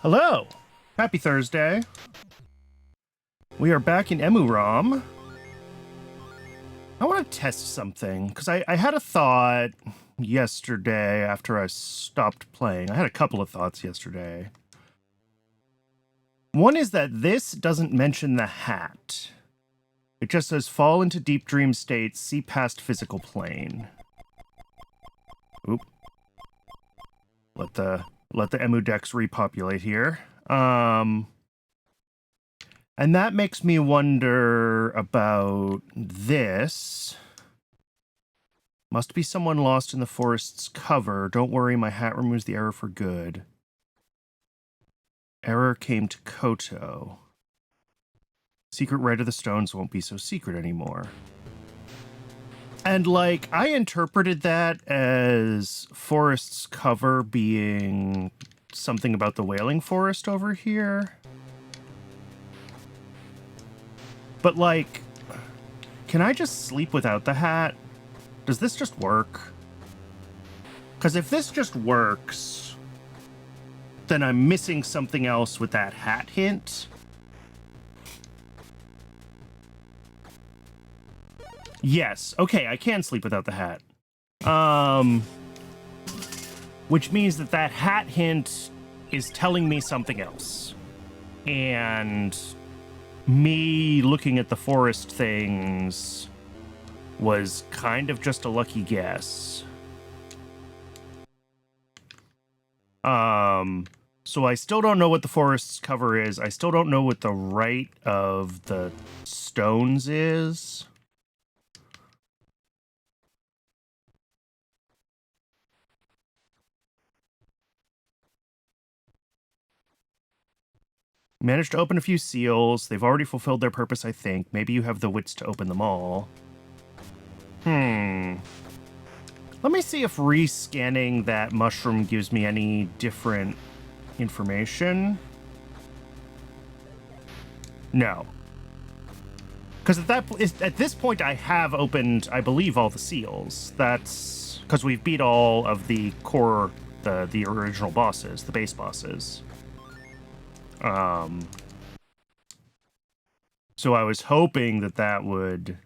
Hello! Happy Thursday. We are back in EMUUROM. I want to test something, because I had a thought yesterday after I stopped playing. I had a couple of thoughts yesterday. One is that this doesn't mention the hat. It just says, fall into deep dream states, see past physical plane. Oop. Let the EMU decks repopulate here. And that makes me wonder about this. Must be someone lost in the forest's cover. Don't worry, my hat removes the error for good. Error came to Koto. Secret right of the stones won't be so secret anymore. And, like, I interpreted that as forest's cover being something about the wailing forest over here. But, like, can I just sleep without the hat? Does this just work? Because if this just works, then I'm missing something else with that hat hint. Yes. Okay, I can sleep without the hat. Which means that that hat hint is telling me something else. And me looking at the forest things was kind of just a lucky guess. So I still don't know what the forest's cover is. I still don't know what the right of the stones is. Managed to open a few seals. They've already fulfilled their purpose, I think. Maybe you have the wits to open them all. Let me see if rescanning that mushroom gives me any different information. No. Because at this point, I have opened, I believe, all the seals. That's because we've beat all of the core, the original bosses, the base bosses. So I was hoping that that would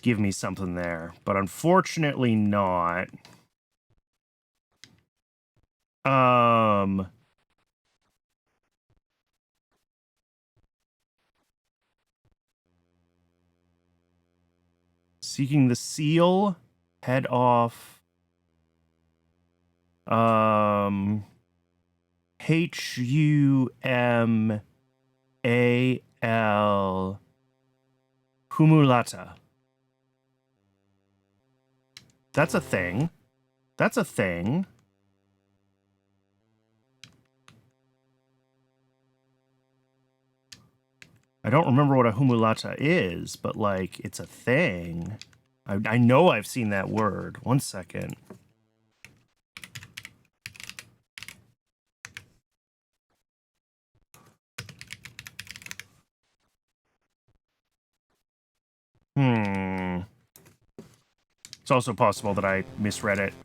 give me something there, but unfortunately not. Seeking the seal, head off. H-U-M-A-L Humulata. That's a thing. That's a thing. I don't remember what a humulata is, but, like, it's a thing. I know I've seen that word. One second. It's also possible that I misread it.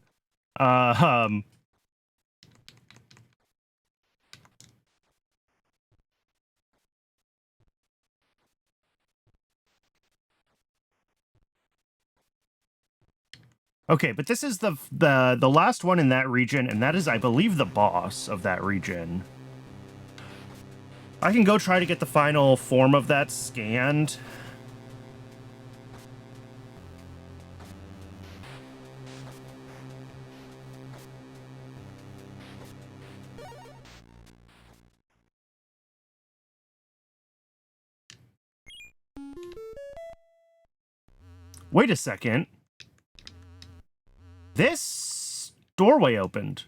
Okay, but this is the last one in that region, and that is, I believe, the boss of that region. I can go try to get the final form of that scanned. Wait a second. This doorway opened.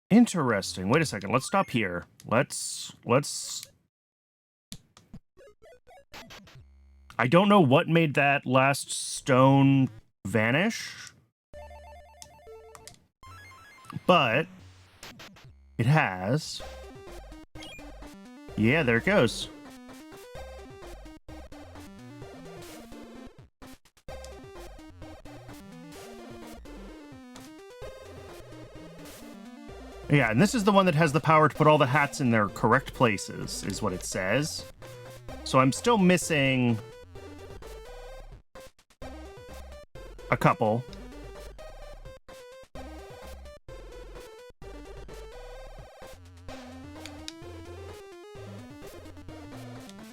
Interesting. Wait a second. Let's stop here. Let's... I don't know what made that last stone vanish, but it has. Yeah, there it goes. Yeah, and this is the one that has the power to put all the hats in their correct places, is what it says. So I'm still missing a couple.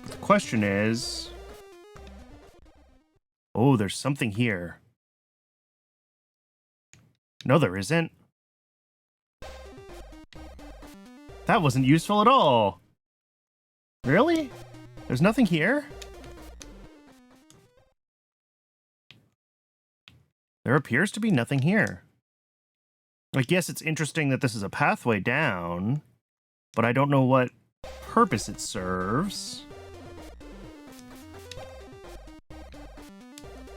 The question is... Oh, there's something here. No, there isn't. That wasn't useful at all. Really? There's nothing here? There appears to be nothing here. I guess it's interesting that this is a pathway down, but I don't know what purpose it serves.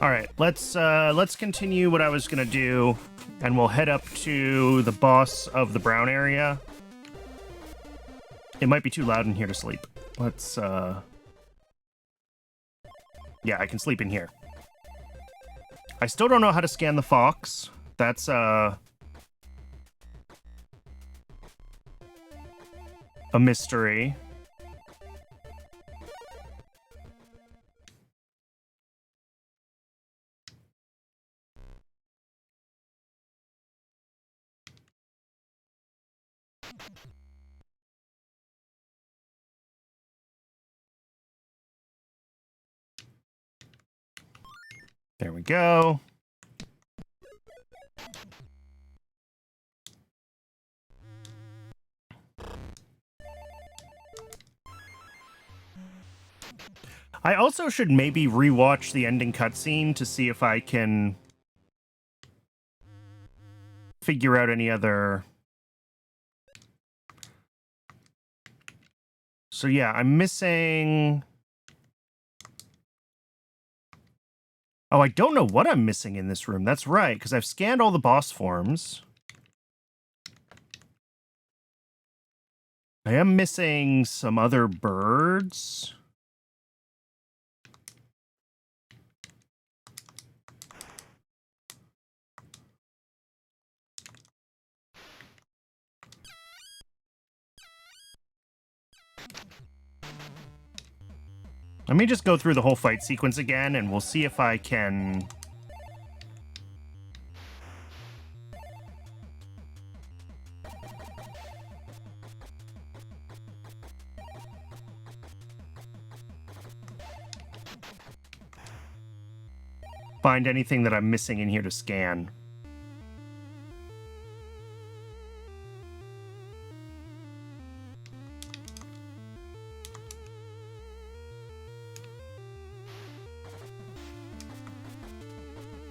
All right, let's continue what I was gonna do, and we'll head up to the boss of the brown area. It might be too loud in here to sleep. Let's yeah, I can sleep in here. I still don't know how to scan the fox. That's a mystery. There we go. I also should maybe rewatch the ending cutscene to see if I can figure out any other... So yeah, I'm missing... Oh, I don't know what I'm missing in this room. That's right, because I've scanned all the boss forms. I am missing some other birds. Let me just go through the whole fight sequence again, and we'll see if I can... find anything that I'm missing in here to scan.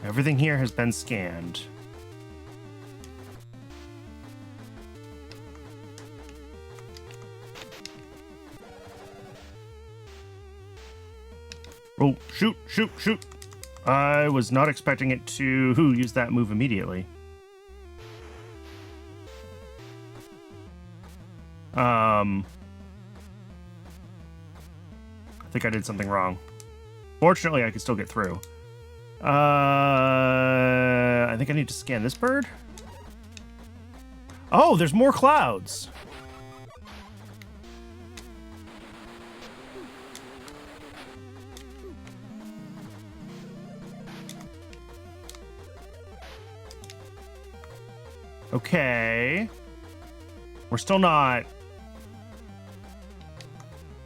Everything here has been scanned. Oh, shoot, shoot, shoot. I was not expecting it to use that move immediately. I think I did something wrong. Fortunately, I can still get through. I think I need to scan this bird. Oh, there's more clouds. Okay. We're still not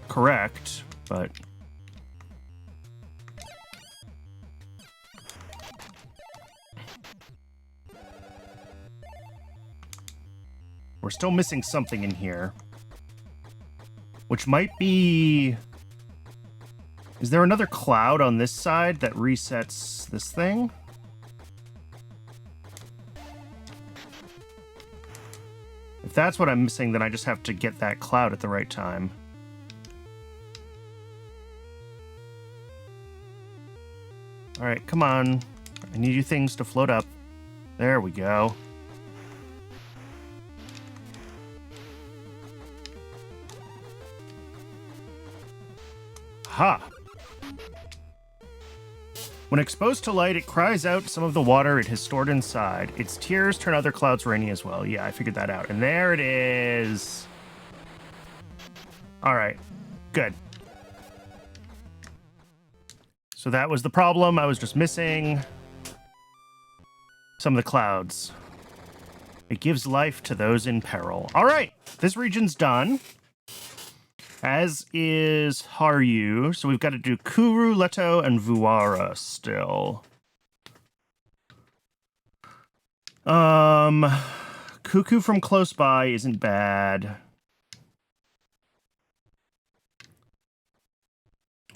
correct, but... we're still missing something in here. Which might be... is there another cloud on this side that resets this thing? If that's what I'm missing, then I just have to get that cloud at the right time. Alright, come on. I need you things to float up. There we go. Ha! When exposed to light, it cries out some of the water it has stored inside. Its tears turn other clouds rainy as well. Yeah, I figured that out. And there it is. All right. Good. So that was the problem. I was just missing some of the clouds. It gives life to those in peril. All right. This region's done. As is Haryu. So we've got to do Kuru, Leto, and Vuara still. Cuckoo from close by isn't bad.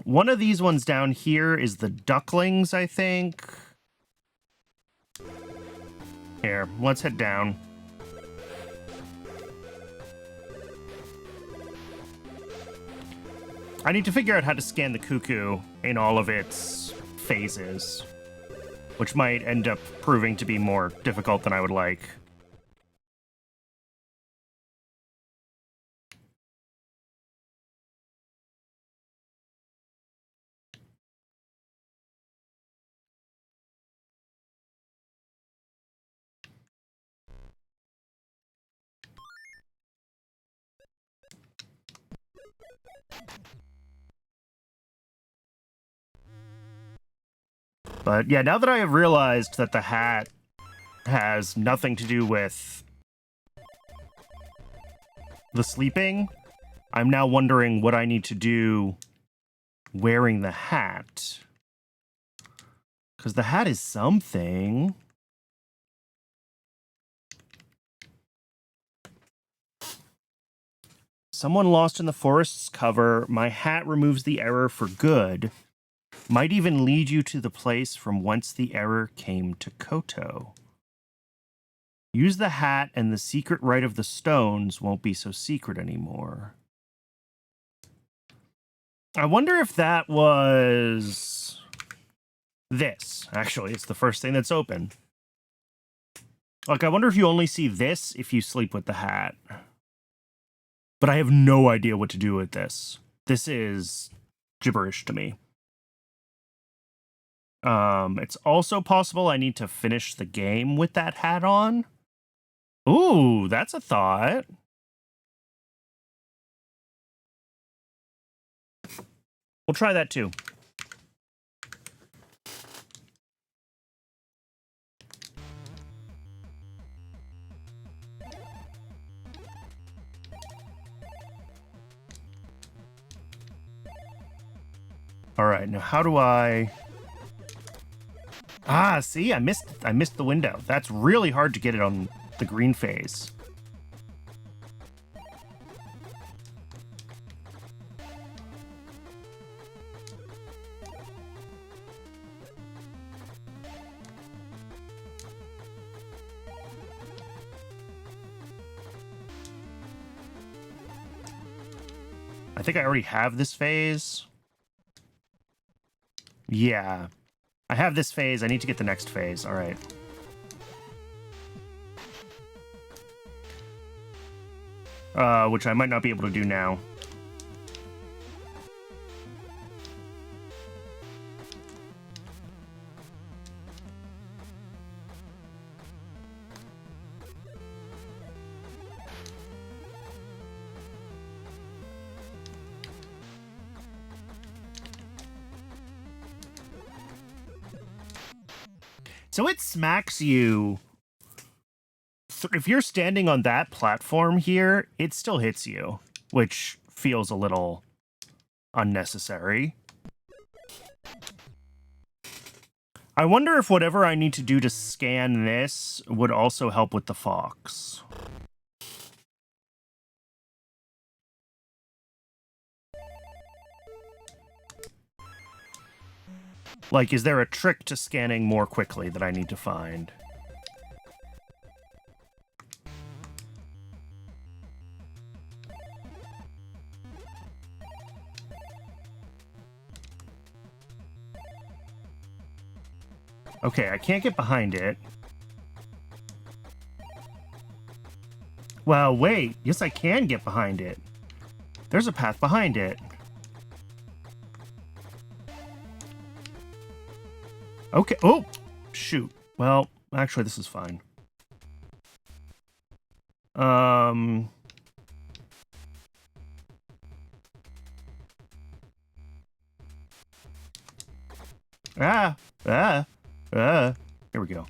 One of these ones down here is the ducklings, I think. Here, let's head down. I need to figure out how to scan the cuckoo in all of its phases. which might end up proving to be more difficult than I would like. But yeah, now that I have realized that the hat has nothing to do with the sleeping, I'm now wondering what I need to do wearing the hat. Because the hat is something. Someone lost in the forest's cover. My hat removes the error for good. Might even lead you to the place from whence the error came to Koto. Use the hat and the secret rite of the stones won't be so secret anymore. I wonder if that was this. Actually, it's the first thing that's open. Like, I wonder if you only see this if you sleep with the hat. But I have no idea what to do with this. This is gibberish to me. It's also possible I need to finish the game with that hat on. Ooh, that's a thought. We'll try that too. All right, now how do I... Ah, see, I missed the window. That's really hard to get it on the green phase. I think I already have this phase. Yeah. I have this phase. I need to get the next phase. All right. Which I might not be able to do now. So it smacks you. If you're standing on that platform here, it still hits you, which feels a little unnecessary. I wonder if whatever I need to do to scan this would also help with the fox. Like, is there a trick to scanning more quickly that I need to find? Okay, I can't get behind it. Well, wait. Yes, I can get behind it. There's a path behind it. Okay. Oh, shoot. Well, actually, this is fine. Here we go.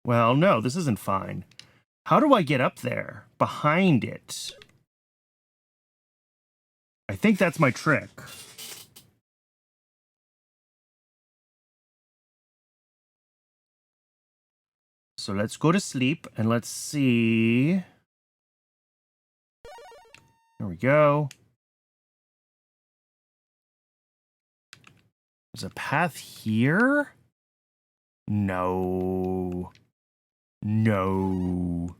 Well, no, this isn't fine. How do I get up there? Behind it. I think that's my trick. So let's go to sleep and let's see. There we go. There's a path here? No. No.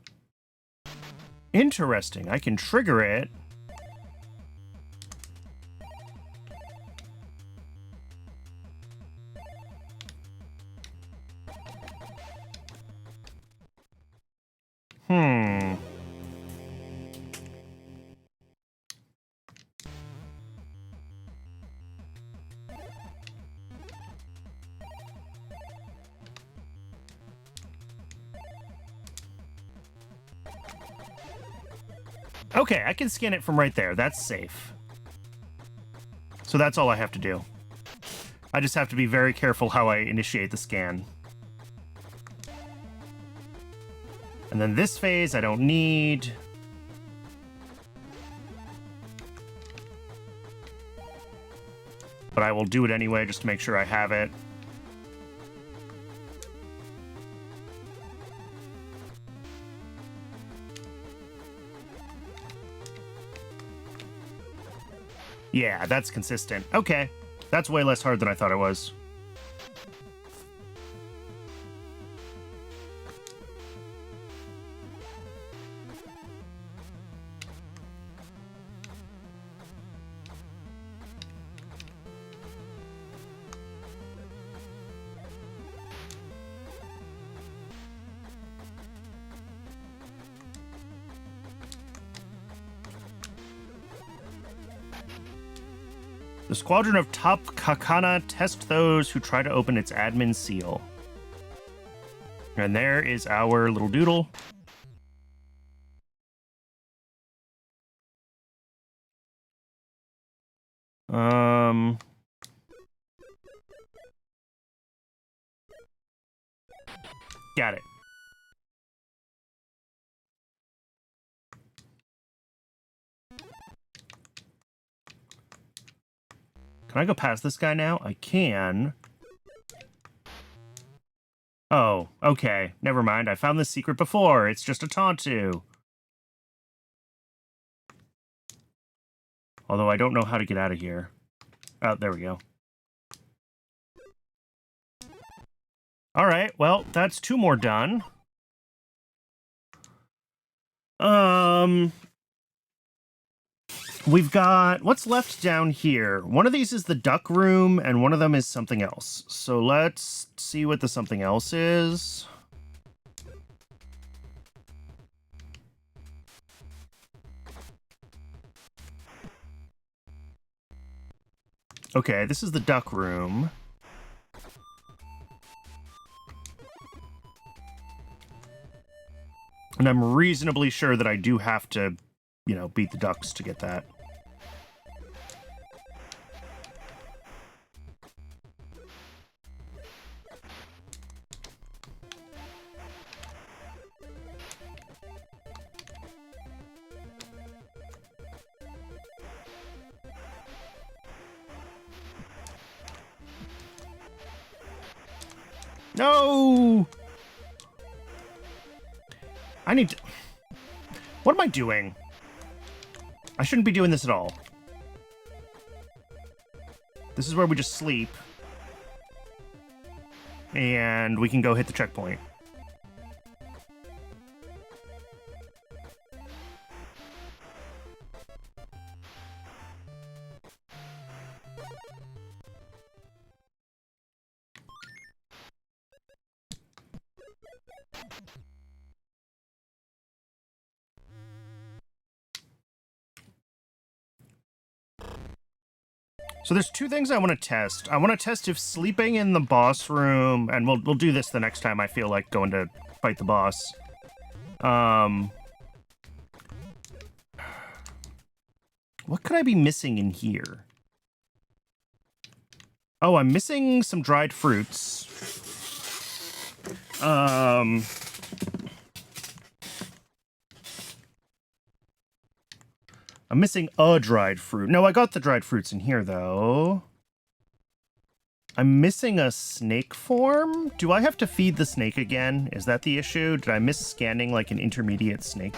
Interesting. I can trigger it. Okay, I can scan it from right there. That's safe. So that's all I have to do. I just have to be very careful how I initiate the scan. And then this phase I don't need. But I will do it anyway just to make sure I have it. Yeah, that's consistent. Okay. That's way less hard than I thought it was. The Squadron of Top Kakana test those who try to open its admin seal. And there is our little doodle. Got it. Can I go past this guy now? I can. Oh, okay. Never mind. I found this secret before. It's just a Tontu. Although I don't know how to get out of here. Oh, there we go. All right, well, that's 2 more done. We've got... What's left down here? One of these is the duck room, and one of them is something else. So let's see what the something else is. Okay, this is the duck room. And I'm reasonably sure that I do have to, you know, beat the ducks to get that. No! I need to... What am I doing? I shouldn't be doing this at all. This is where we just sleep. And we can go hit the checkpoint. So there's 2 things I want to test. I want to test if sleeping in the boss room, and we'll do this the next time I feel like going to fight the boss. What could I be missing in here? Oh, I'm missing some dried fruits. I'm missing a dried fruit. No, I got the dried fruits in here, though. I'm missing a snake form? Do I have to feed the snake again? Is that the issue? Did I miss scanning like an intermediate snake?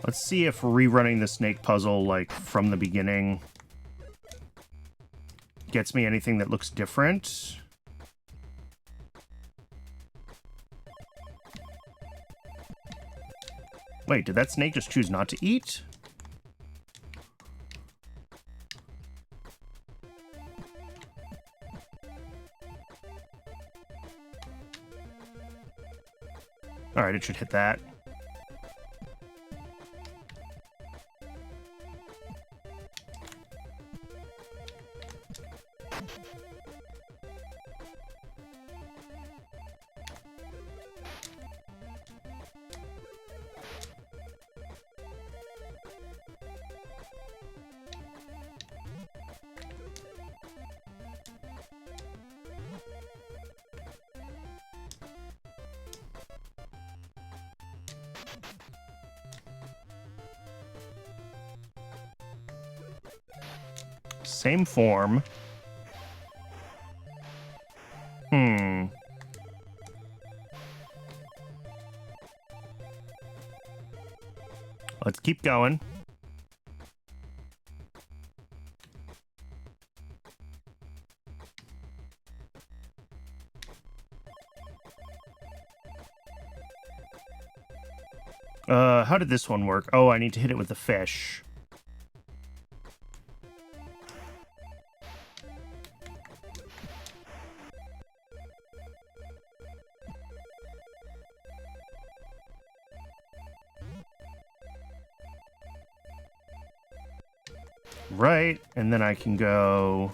Let's see if rerunning the snake puzzle, like, from the beginning gets me anything that looks different. Wait, did that snake just choose not to eat? Alright, it should hit that. Same form. Let's keep going. How did this one work? Oh, I need to hit it with the fish. Right, and then I can go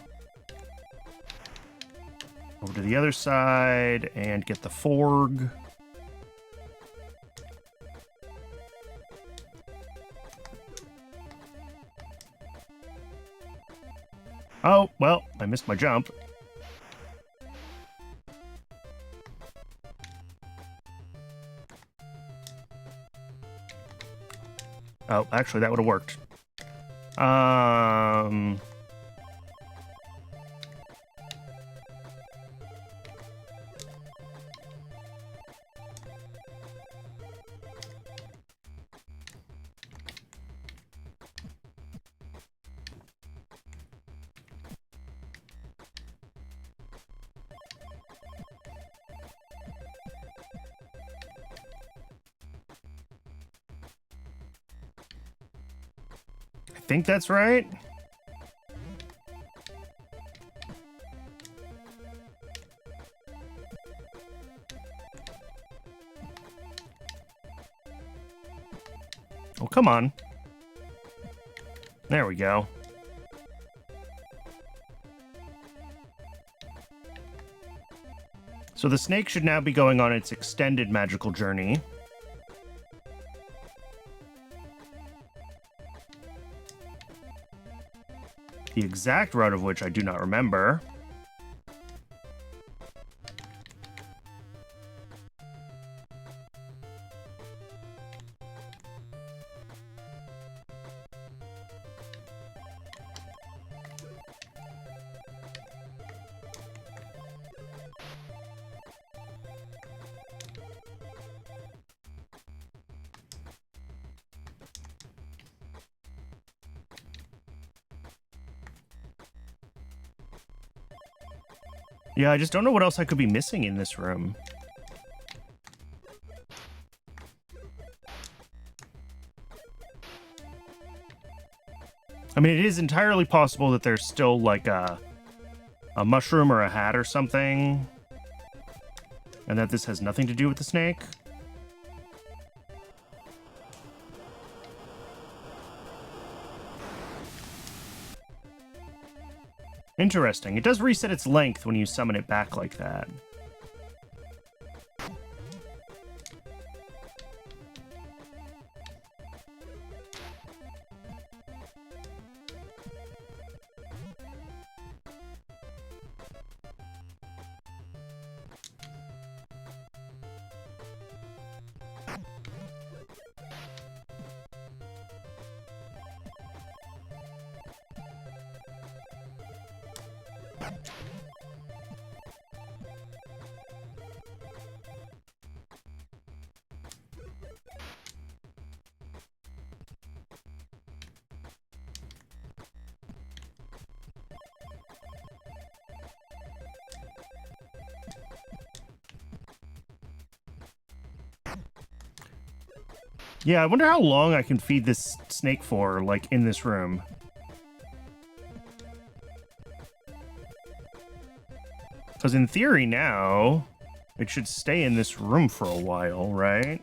over to the other side and get the forg. Oh, well, I missed my jump. Oh, actually, that would have worked. I think that's right. Oh, come on. There we go. So the snake should now be going on its extended magical journey. The exact route of which I do not remember. Yeah, I just don't know what else I could be missing in this room. I mean, it is entirely possible that there's still, like, a mushroom or a hat or something, and that this has nothing to do with the snake. Interesting. It does reset its length when you summon it back like that. Yeah, I wonder how long I can feed this snake for, like, in this room. Because in theory now, it should stay in this room for a while, right?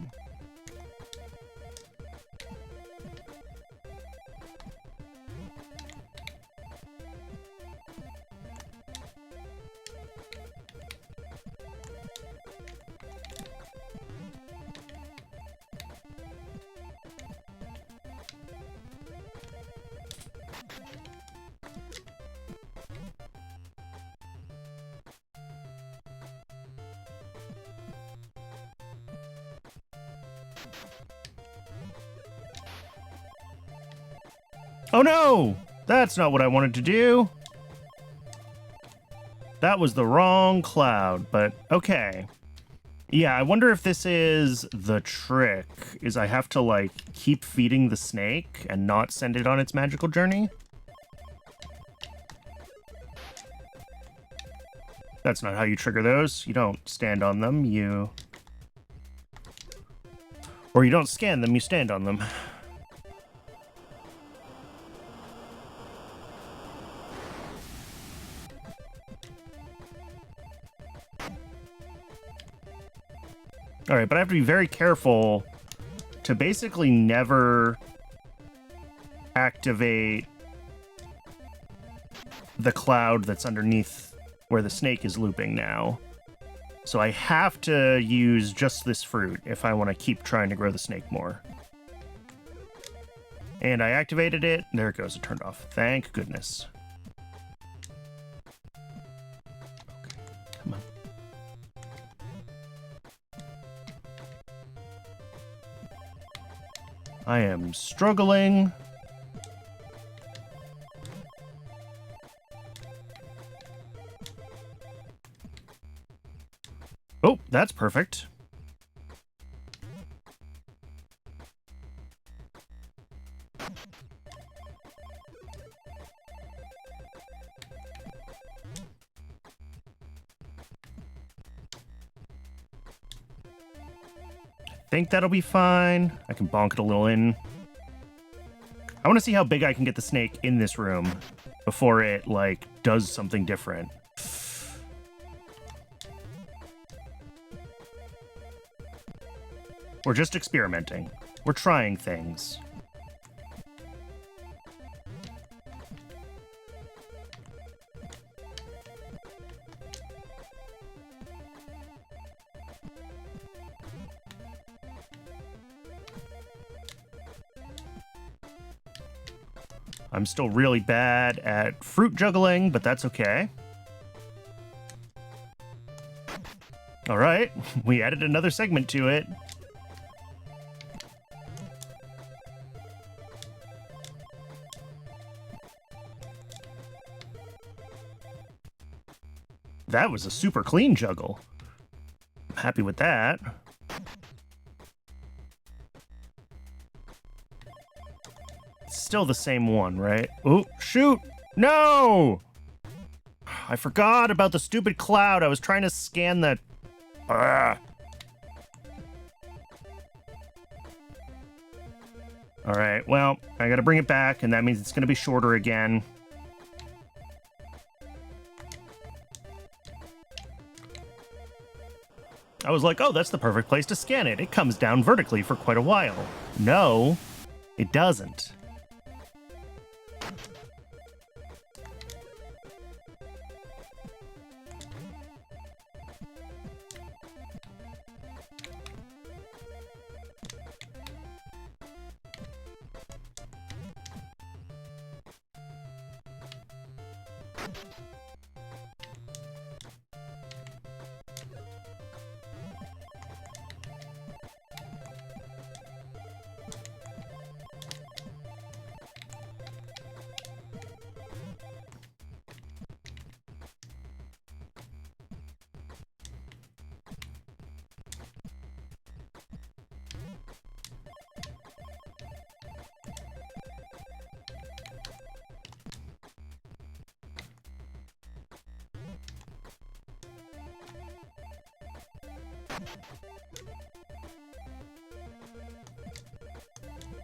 Oh no! That's not what I wanted to do. That was the wrong cloud, but okay. Yeah, I wonder if this is the trick, is I have to, like, keep feeding the snake and not send it on its magical journey? That's not how you trigger those. You don't stand on them, you... Or you don't scan them, you stand on them. All right, but I have to be very careful to basically never activate the cloud that's underneath where the snake is looping now. So I have to use just this fruit if I want to keep trying to grow the snake more. And I activated it. There it goes. It turned off. Thank goodness. Come on. I am struggling. Oh, that's perfect. I think that'll be fine. I can bonk it a little in. I want to see how big I can get the snake in this room before it, like, does something different. We're just experimenting. We're trying things. I'm still really bad at fruit juggling, but that's okay. All right, we added another segment to it. That was a super clean juggle. I'm happy with that. Still the same one, right? Oh, shoot! No! I forgot about the stupid cloud. I was trying to scan the... All right, well, I gotta bring it back, and that means it's gonna be shorter again. I was like, oh, that's the perfect place to scan it. It comes down vertically for quite a while. No, it doesn't.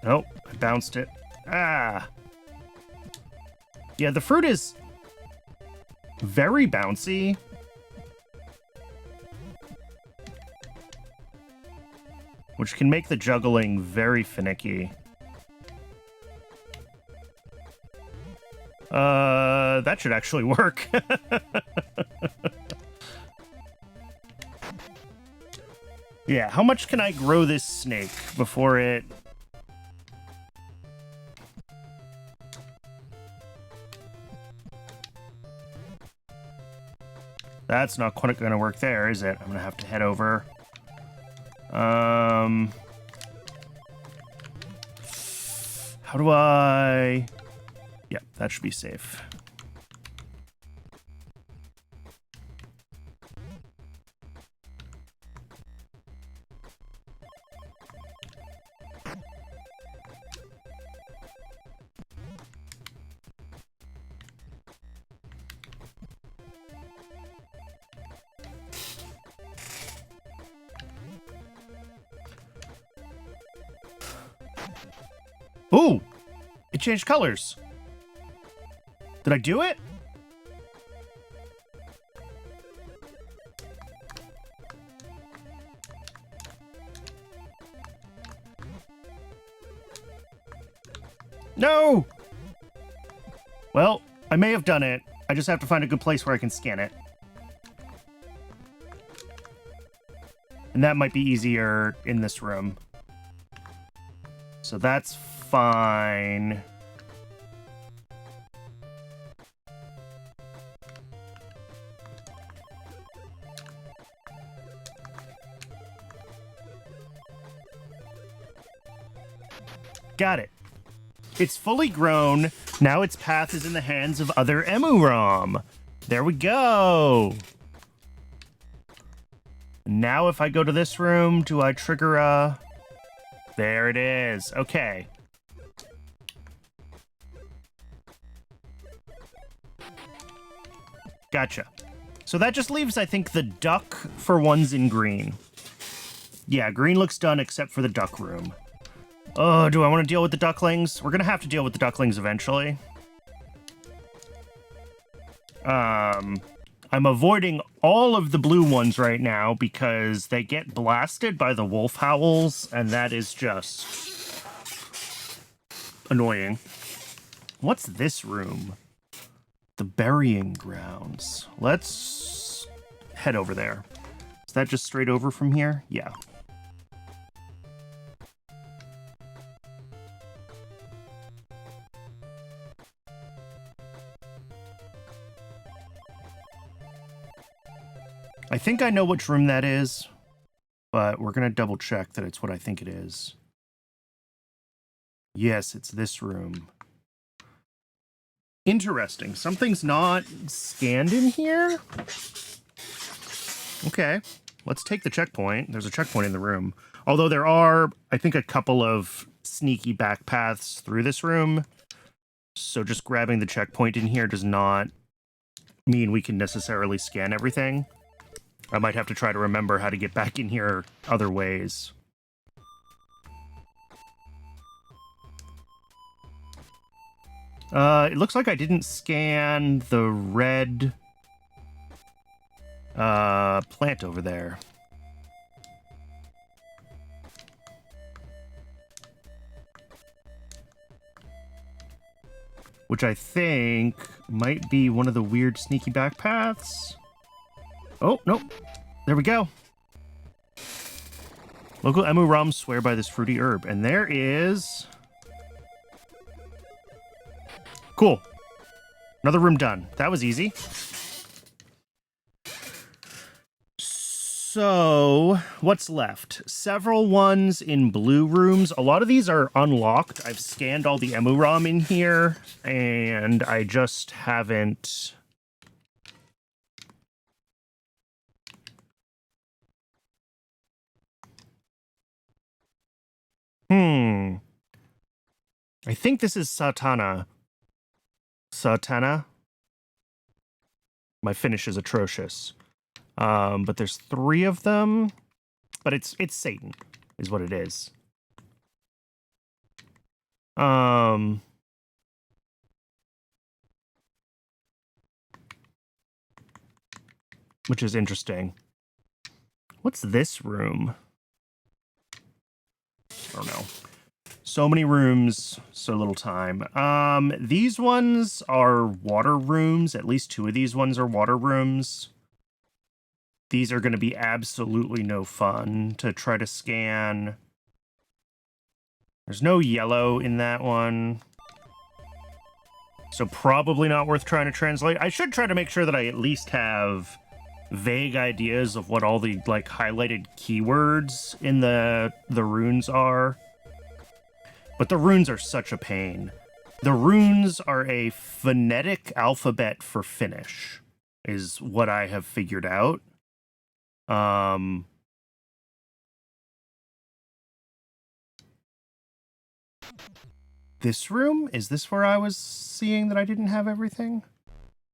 Oh, I bounced it. Ah. Yeah, the fruit is very bouncy. Which can make the juggling very finicky. That should actually work. Yeah, how much can I grow this snake before it... That's not quite gonna work there, is it? I'm gonna have to head over. How do I... Yeah, that should be safe. Ooh! It changed colors. Did I do it? No! Well, I may have done it. I just have to find a good place where I can scan it. And that might be easier in this room. So that's fine. Got it. It's fully grown. Now its path is in the hands of other EMUUROM. There we go. Now if I go to this room, do I trigger a... There it is. Okay. Gotcha. So that just leaves, I think, the duck for ones in green. Yeah, green looks done except for the duck room. Oh, do I want to deal with the ducklings? We're going to have to deal with the ducklings eventually. I'm avoiding all of the blue ones right now because they get blasted by the wolf howls, and that is just annoying. What's this room? The burying grounds. Let's head over there. Is that just straight over from here? Yeah. I think I know which room that is, but we're going to double check that it's what I think it is. Yes, it's this room. Interesting. Something's not scanned in here? Okay, let's take the checkpoint. There's a checkpoint in the room. Although there are, I think, a couple of sneaky back paths through this room. So just grabbing the checkpoint in here does not mean we can necessarily scan everything. I might have to try to remember how to get back in here other ways. It looks like I didn't scan the red plant over there. Which I think might be one of the weird sneaky back paths. Oh, nope. There we go. Local EMUUROM swear by this fruity herb. And there is... Cool. Another room done. That was easy. So, what's left? Several ones in blue rooms. A lot of these are unlocked. I've scanned all the EMUUROM in here, and I just haven't... I think this is Satana. Satana? My Finnish is atrocious. But there's 3 of them. But it's Satan, is what it is. Um, which is interesting. What's this room? I don't know. So many rooms, so little time. These ones are water rooms. At least 2 of these ones are water rooms. These are going to be absolutely no fun to try to scan. There's no yellow in that one. So probably not worth trying to translate. I should try to make sure that I at least have vague ideas of what all the like highlighted keywords in the runes are. But the runes are such a pain. The runes are a phonetic alphabet for Finnish, is what I have figured out. This room? Is this where I was seeing that I didn't have everything?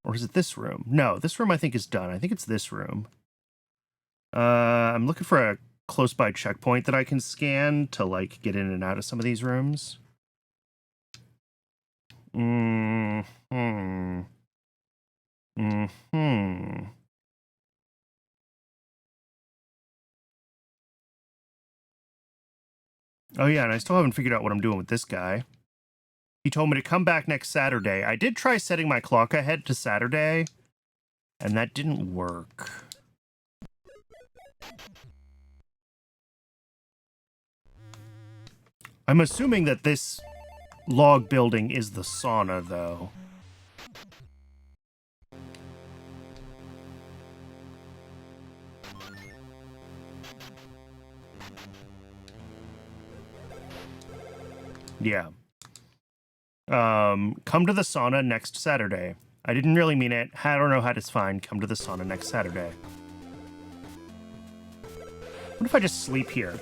Or is it this room? No, this room I think is done. I think it's this room. I'm looking for a close by checkpoint that I can scan to like get in and out of some of these rooms. Oh yeah, and I still haven't figured out what I'm doing with this guy. He told me to come back next Saturday. I did try setting my clock ahead to Saturday, and that didn't work. I'm assuming that this log building is the sauna, though. Yeah. Come to the sauna next Saturday. I didn't really mean it. I don't know how it's fine. Come to the sauna next Saturday. What if I just sleep here?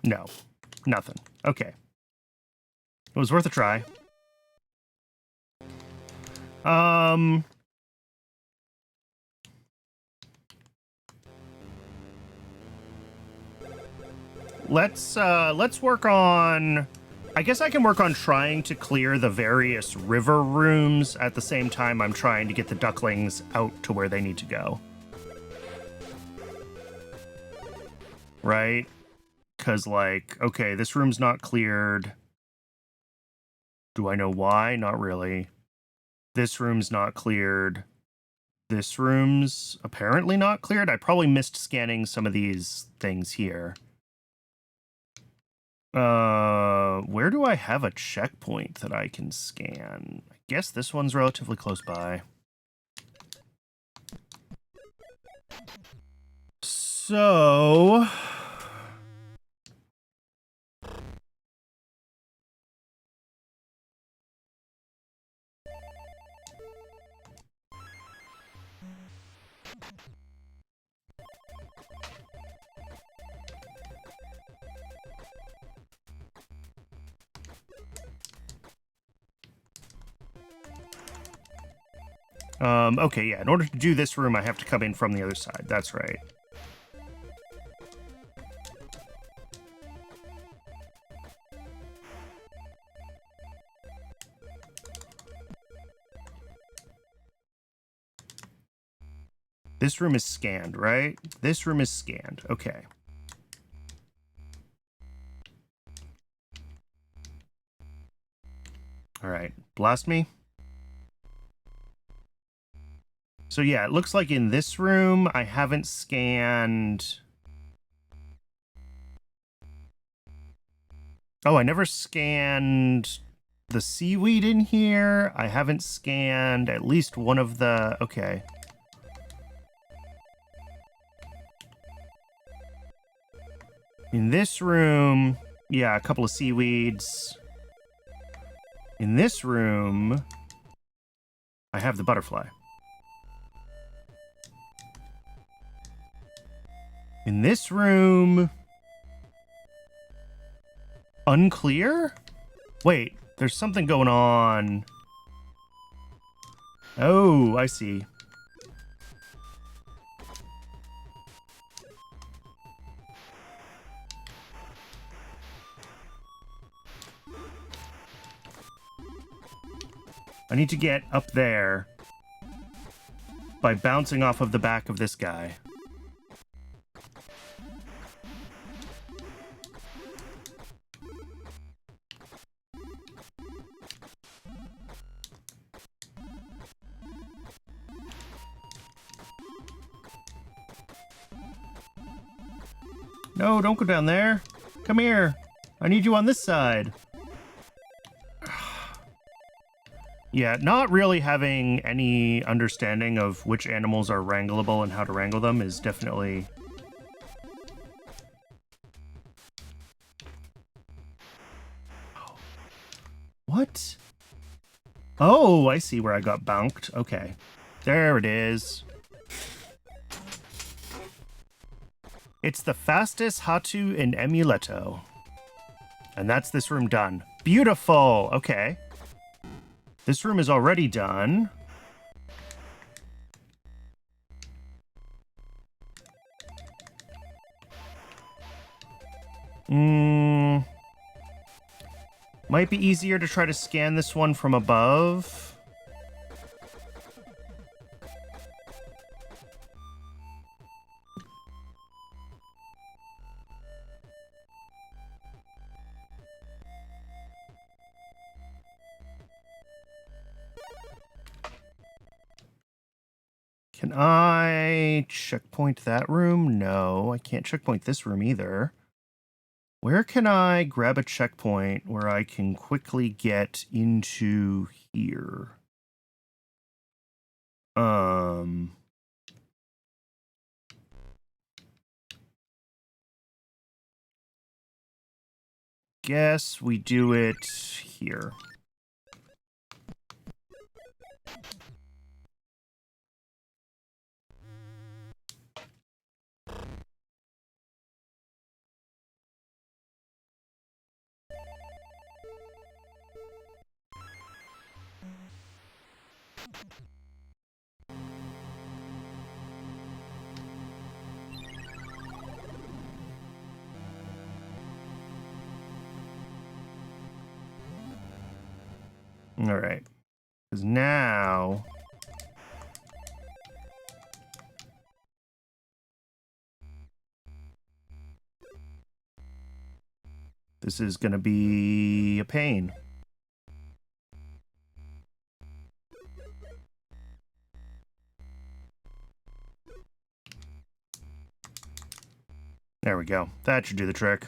No. Nothing. Okay. It was worth a try. Let's work on... I guess I can work on trying to clear the various river rooms at the same time I'm trying to get the ducklings out to where they need to go. Right? Because, like, okay, this room's not cleared. Do I know why? Not really. This room's not cleared. This room's apparently not cleared. I probably missed scanning some of these things here. Where do I have a checkpoint that I can scan? I guess this one's relatively close by. So... okay, yeah, in order to do this room, I have to come in from the other side. That's right. This room is scanned, right? This room is scanned. Okay. All right. Blast me. So yeah, it looks like in this room, I haven't scanned... Oh, I never scanned the seaweed in here. I haven't scanned at least one of the... Okay. In this room, yeah, a couple of seaweeds. In this room, I have the butterfly. In this room... Unclear? Wait, There's something going on. Oh, I see. I need to get up there by bouncing off of the back of this guy. No, don't go down there. Come here. I need you on this side. Yeah, not really having any understanding of which animals are wrangleable and how to wrangle them is definitely... What? Oh, I see where I got bonked. Okay. There it is. It's the fastest Hatu in Emuletto. And that's this room done. Beautiful! Okay. This room is already done. Might be easier to try to scan this one from above. Can I checkpoint that room? No, I can't checkpoint this room either. Where can I grab a checkpoint where I can quickly get into here? Guess we do it here. All right. Because now... this is going to be a pain. There we go. That should do the trick.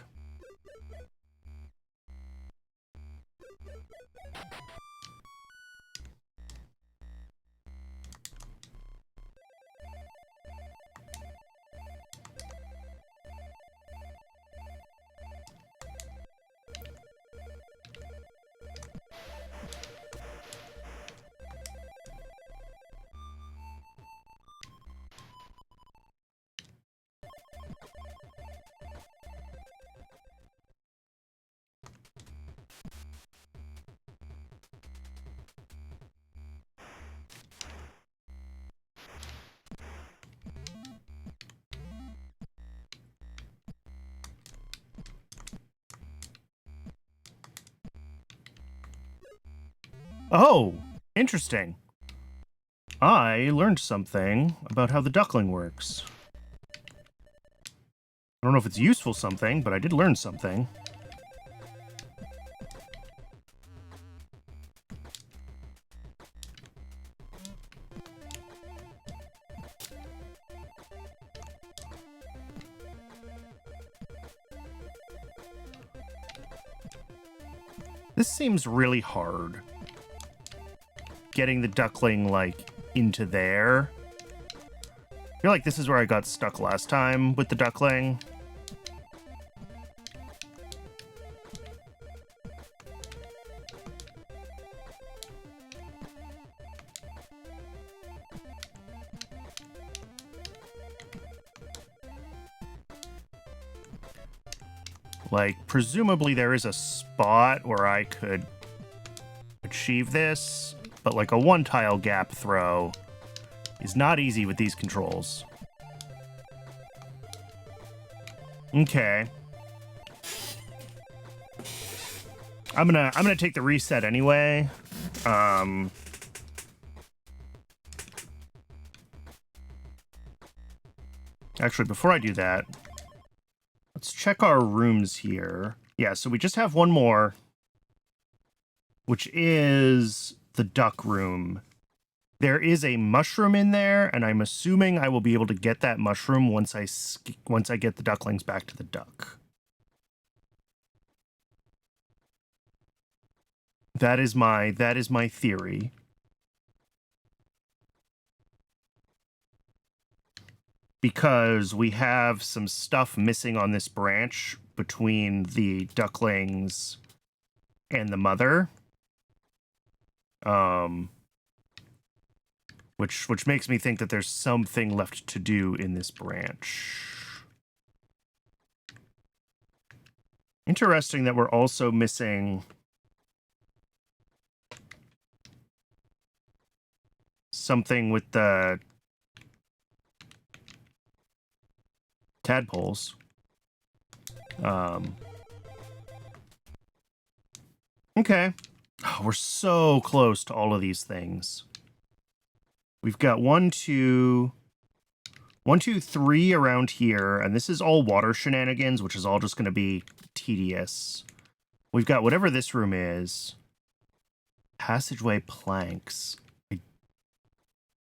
Oh, interesting. I learned something about how the duckling works. I don't know if it's useful something, but I did learn something. This seems really hard. Getting the duckling, like, into there. I feel like this is where I got stuck last time with the duckling. Like, presumably there is a spot where I could achieve this, but like a one-tile gap throw is not easy with these controls. Okay. I'm gonna take the reset anyway. Actually, before I do that, let's check our rooms here. Yeah, so we just have one more, which is the duck room. There is a mushroom in there, and I'm assuming I will be able to get that mushroom once I get the ducklings back to the duck. That is my theory. Because we have some stuff missing on this branch between the ducklings and the mother. Which makes me think that there's something left to do in this branch. Interesting that we're also missing something with the tadpoles. Okay. Oh, we're so close to all of these things. We've got 1, 2, 3 around here, and this is all water shenanigans, which is all just going to be tedious. We've got whatever this room is. Passageway planks.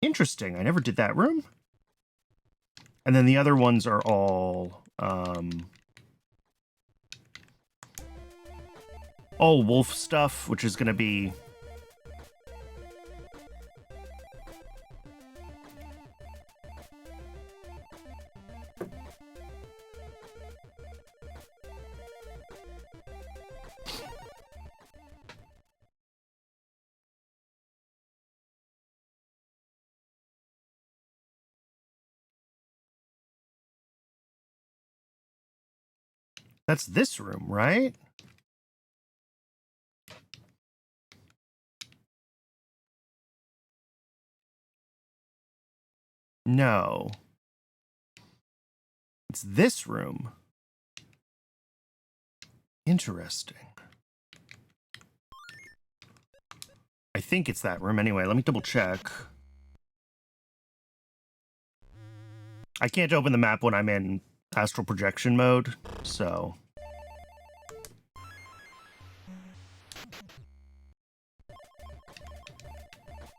Interesting. I never did that room. And then the other ones are all wolf stuff, which is going to be... That's this room, right? No. It's this room. Interesting. I think it's that room anyway. Let me double check. I can't open the map when I'm in astral projection mode, so...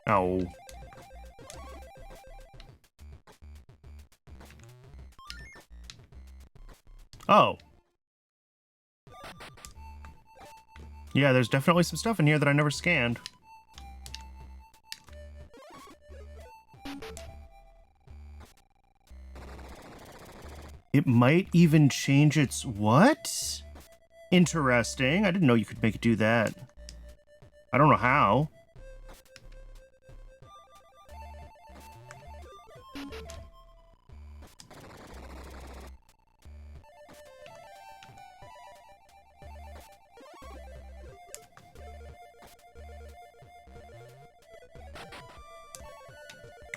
Oh. Oh. Yeah, there's definitely some stuff in here that I never scanned. It might even change its... What? Interesting. I didn't know you could make it do that. I don't know how.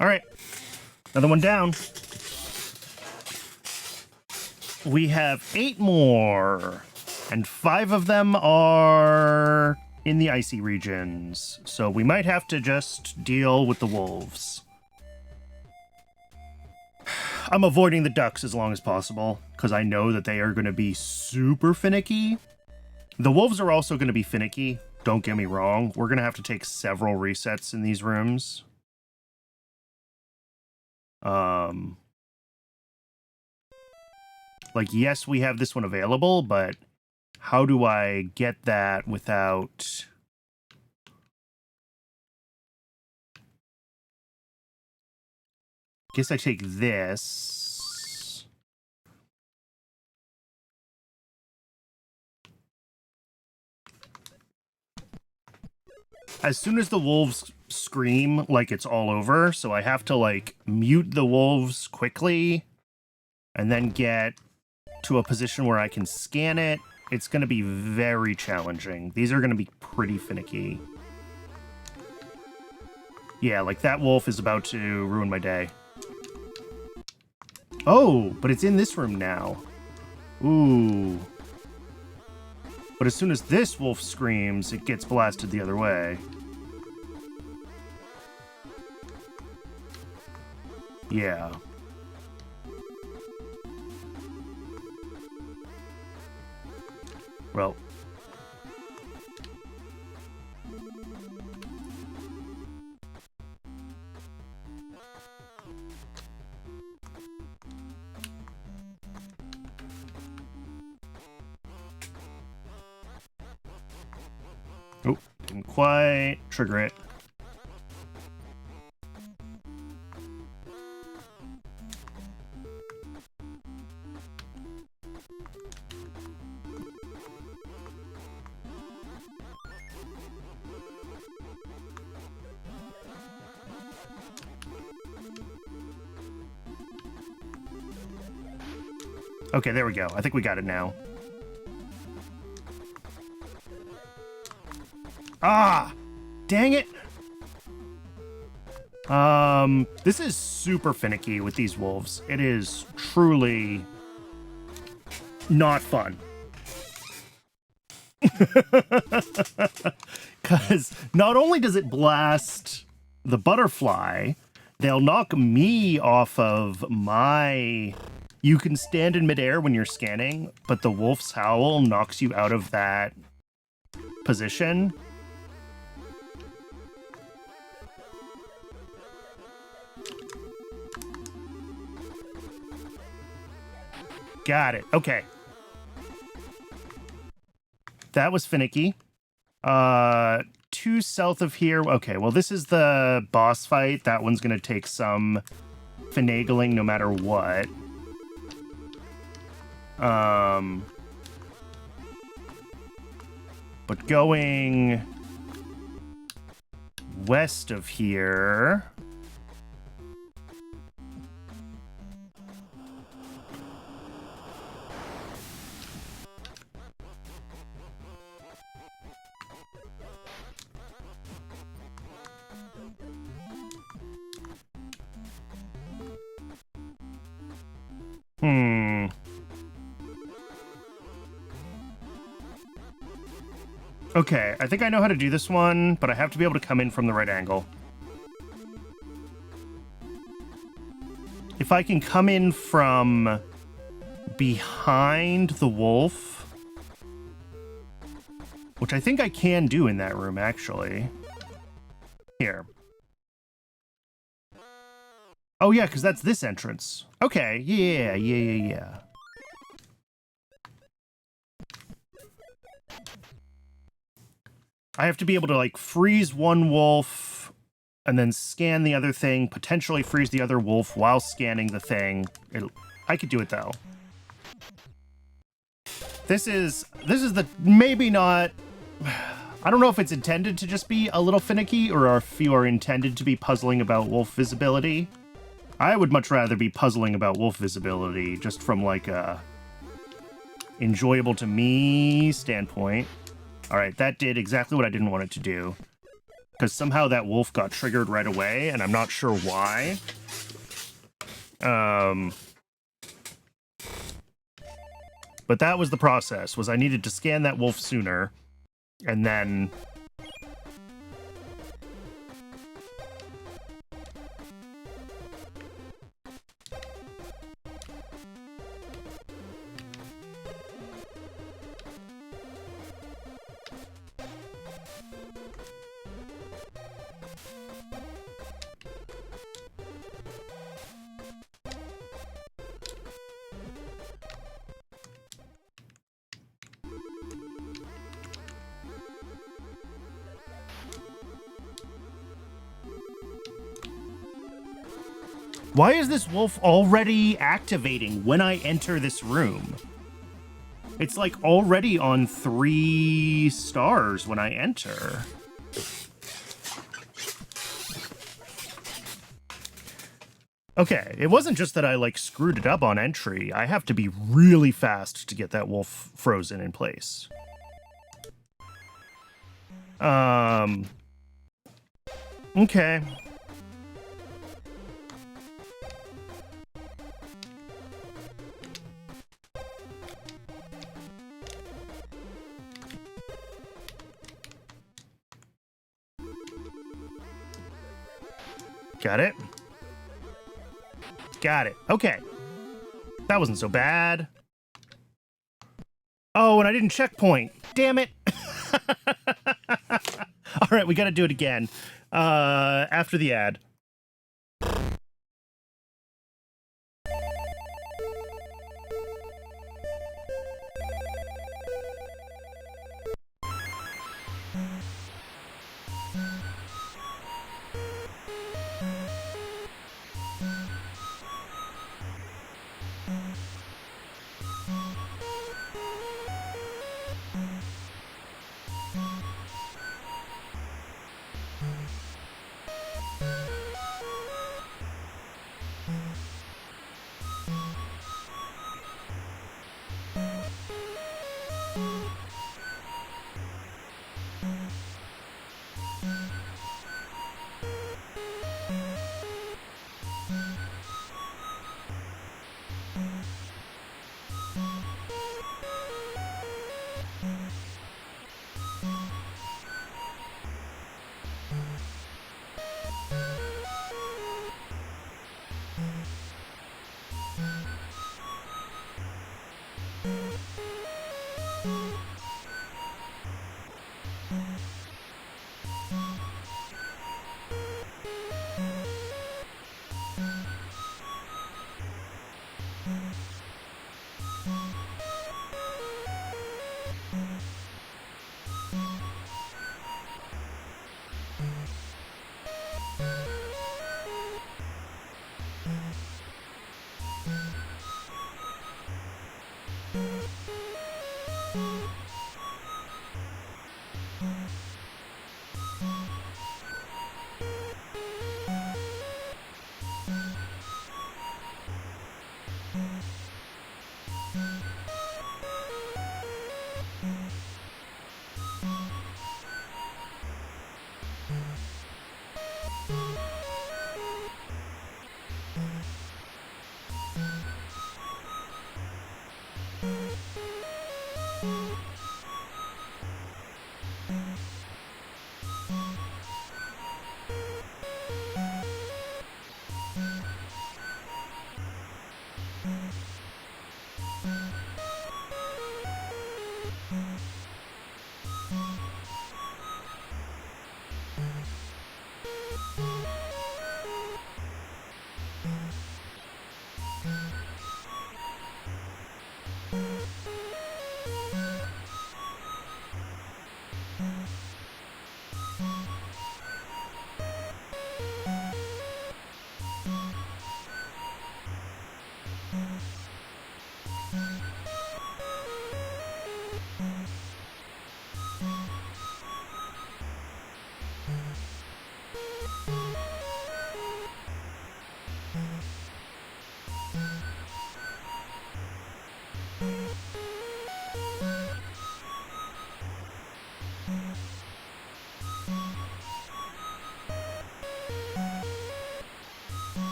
All right. Another one down. We have 8 more, and 5 of them are in the icy regions, so we might have to just deal with the wolves. I'm avoiding the ducks as long as possible, because I know that they are going to be super finicky. The wolves are also going to be finicky, don't get me wrong. We're going to have to take several resets in these rooms. Like, yes, we have this one available, but how do I get that without... Guess I take this. As soon as the wolves scream, like, it's all over, so I have to, like, mute the wolves quickly and then get to a position where I can scan it. It's going to be very challenging. These are going to be pretty finicky. Yeah, like that wolf is about to ruin my day. Oh, but it's in this room now. Ooh. But as soon as this wolf screams, it gets blasted the other way. Yeah. Well. Oh, didn't quite trigger it. Okay, there we go. I think we got it now. Ah! Dang it! This is super finicky with these wolves. It is truly not fun. Because not only does it blast the butterfly, they'll knock me off of my... You can stand in midair when you're scanning, but the wolf's howl knocks you out of that position. Got it. Okay. That was finicky. 2 south of here. Okay, well, this is the boss fight. That one's going to take some finagling no matter what. But going west of here... Okay, I think I know how to do this one, but I have to be able to come in from the right angle. If I can come in from behind the wolf, which I think I can do in that room, actually. Here. Oh, yeah, because that's this entrance. Okay, yeah. I have to be able to, like, freeze one wolf and then scan the other thing, potentially freeze the other wolf while scanning the thing. I could do it, though. This is the maybe not... I don't know if it's intended to just be a little finicky or if you are intended to be puzzling about wolf visibility. I would much rather be puzzling about wolf visibility just from, like, a enjoyable to me standpoint. All right, that did exactly what I didn't want it to do. Because somehow that wolf got triggered right away, and I'm not sure why. But that was the process, was I needed to scan that wolf sooner, and then... Why is this wolf already activating when I enter this room? It's like already on 3 stars when I enter. Okay, it wasn't just that I like screwed it up on entry. I have to be really fast to get that wolf frozen in place. Okay. Got it. Got it. Okay. That wasn't so bad. Oh, and I didn't checkpoint. Damn it. All right, we got to do it again. After the ad.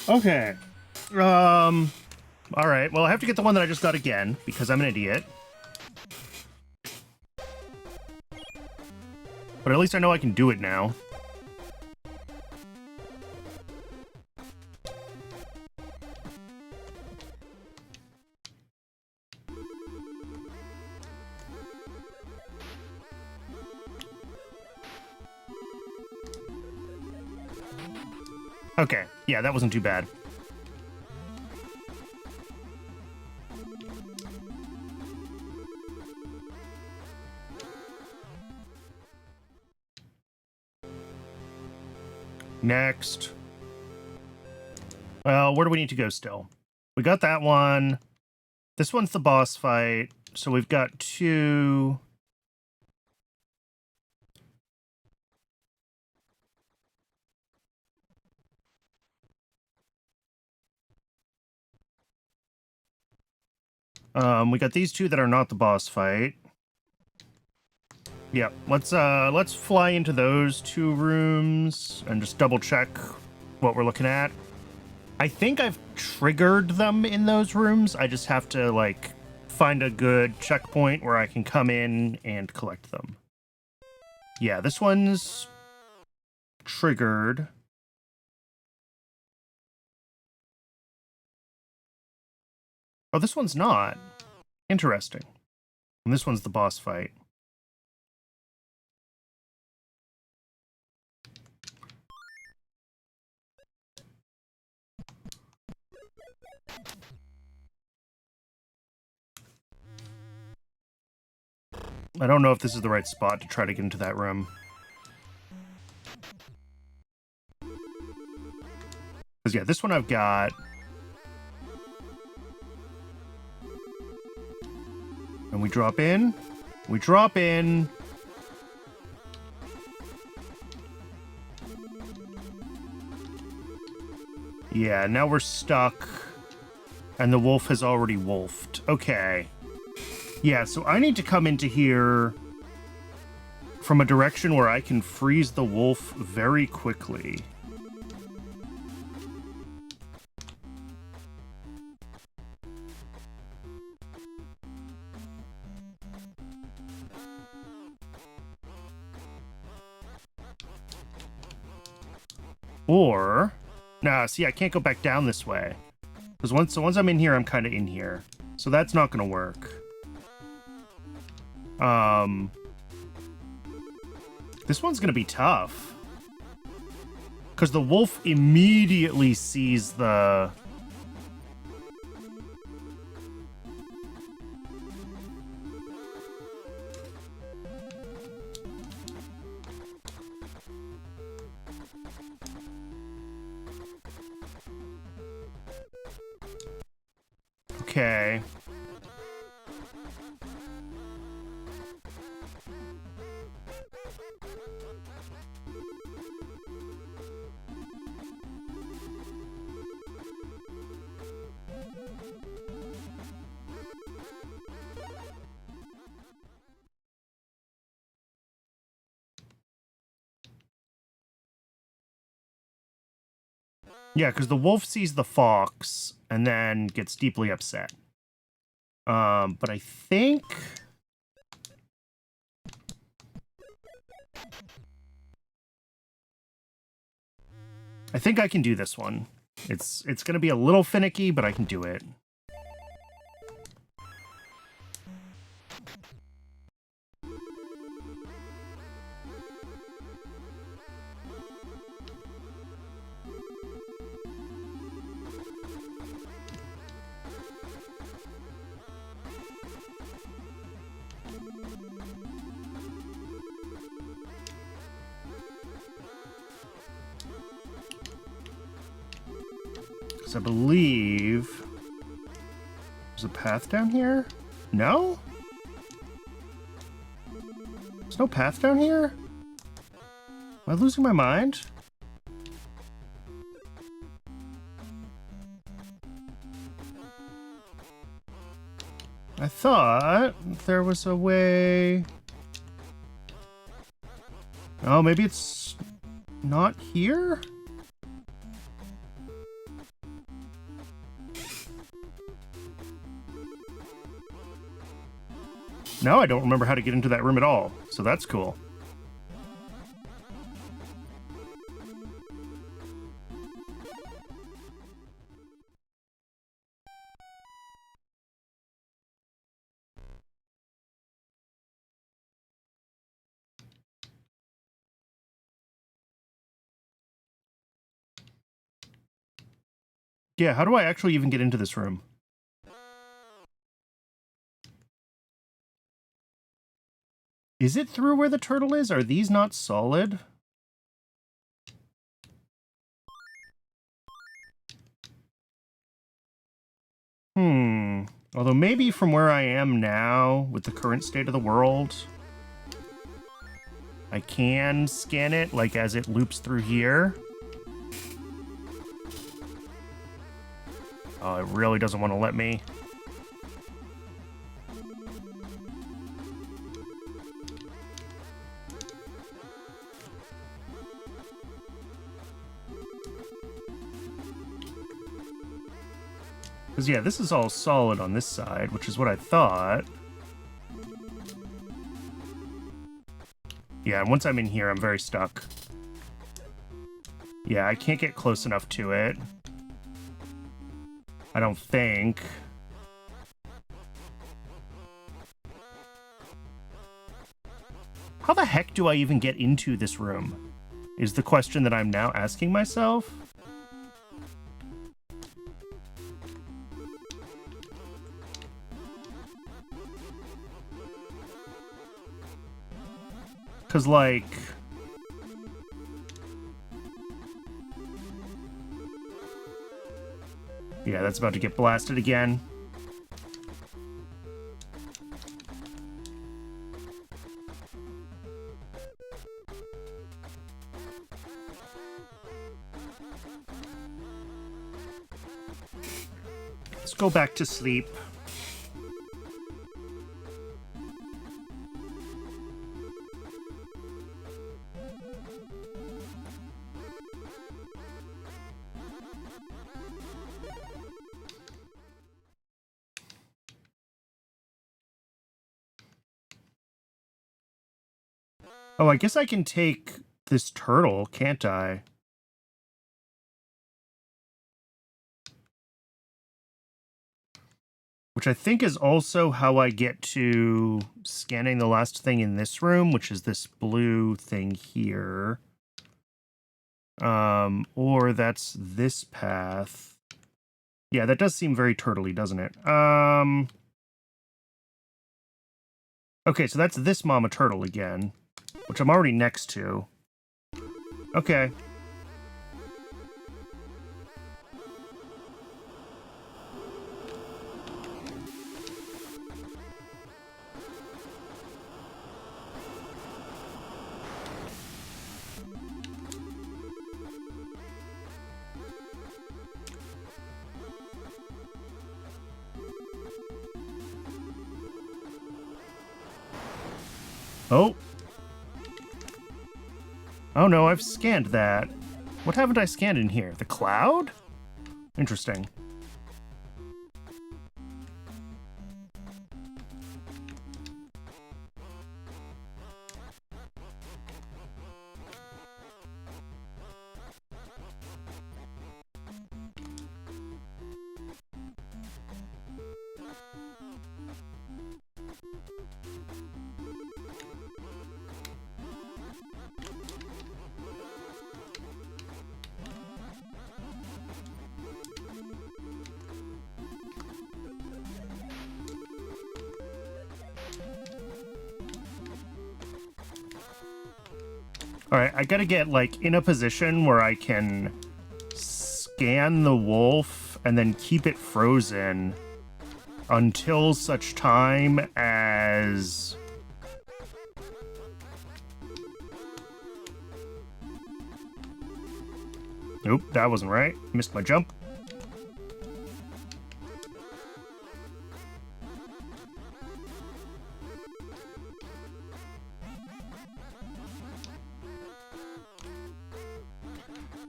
Okay. All right. Well, I have to get the one that I just got again because I'm an idiot. But at least I know I can do it now. Okay. Yeah, that wasn't too bad. Next. Well, where do we need to go still? We got that one. This one's the boss fight. So we've got two. We got these two that are not the boss fight. Yeah, let's fly into those two rooms and just double check what we're looking at. I think I've triggered them in those rooms. I just have to like find a good checkpoint where I can come in and collect them. Yeah, this one's triggered. Oh, this one's not. Interesting. And this one's the boss fight. I don't know if this is the right spot to try to get into that room. Because, yeah, this one I've got. And we drop in. We drop in. Yeah, now we're stuck. And the wolf has already wolfed. Okay. Yeah, so I need to come into here from a direction where I can freeze the wolf very quickly. Or, nah, see, I can't go back down this way. Because once I'm in here, I'm kind of in here. So that's not going to work. This one's going to be tough. Because the wolf immediately sees the... Okay. Yeah, because the wolf sees the fox and then gets deeply upset. But I think... I can do this one. It's going to be a little finicky, but I can do it. I believe there's a path down here? No? There's no path down here? Am I losing my mind? I thought there was a way... Oh, maybe it's not here? Now I don't remember how to get into that room at all, so that's cool. Yeah, how do I actually even get into this room? Is it through where the turtle is? Are these not solid? Although maybe from where I am now, with the current state of the world, I can scan it, like, as it loops through here. Oh, it really doesn't want to let me. Because, yeah, this is all solid on this side, which is what I thought. Yeah, and once I'm in here, I'm very stuck. Yeah, I can't get close enough to it. I don't think. How the heck do I even get into this room? Is the question that I'm now asking myself. Because, like... yeah, that's about to get blasted again. Let's go back to sleep. Oh, I guess I can take this turtle, can't I? Which I think is also how I get to scanning the last thing in this room, which is this blue thing here. Or that's this path. Yeah, that does seem very turtley, doesn't it? Okay, so that's this mama turtle again, which I'm already next to. Okay. Oh. Oh no, I've scanned that. What haven't I scanned in here? The cloud? Interesting. Alright, I gotta get, like, in a position where I can scan the wolf and then keep it frozen until such time as... Nope, that wasn't right. Missed my jump.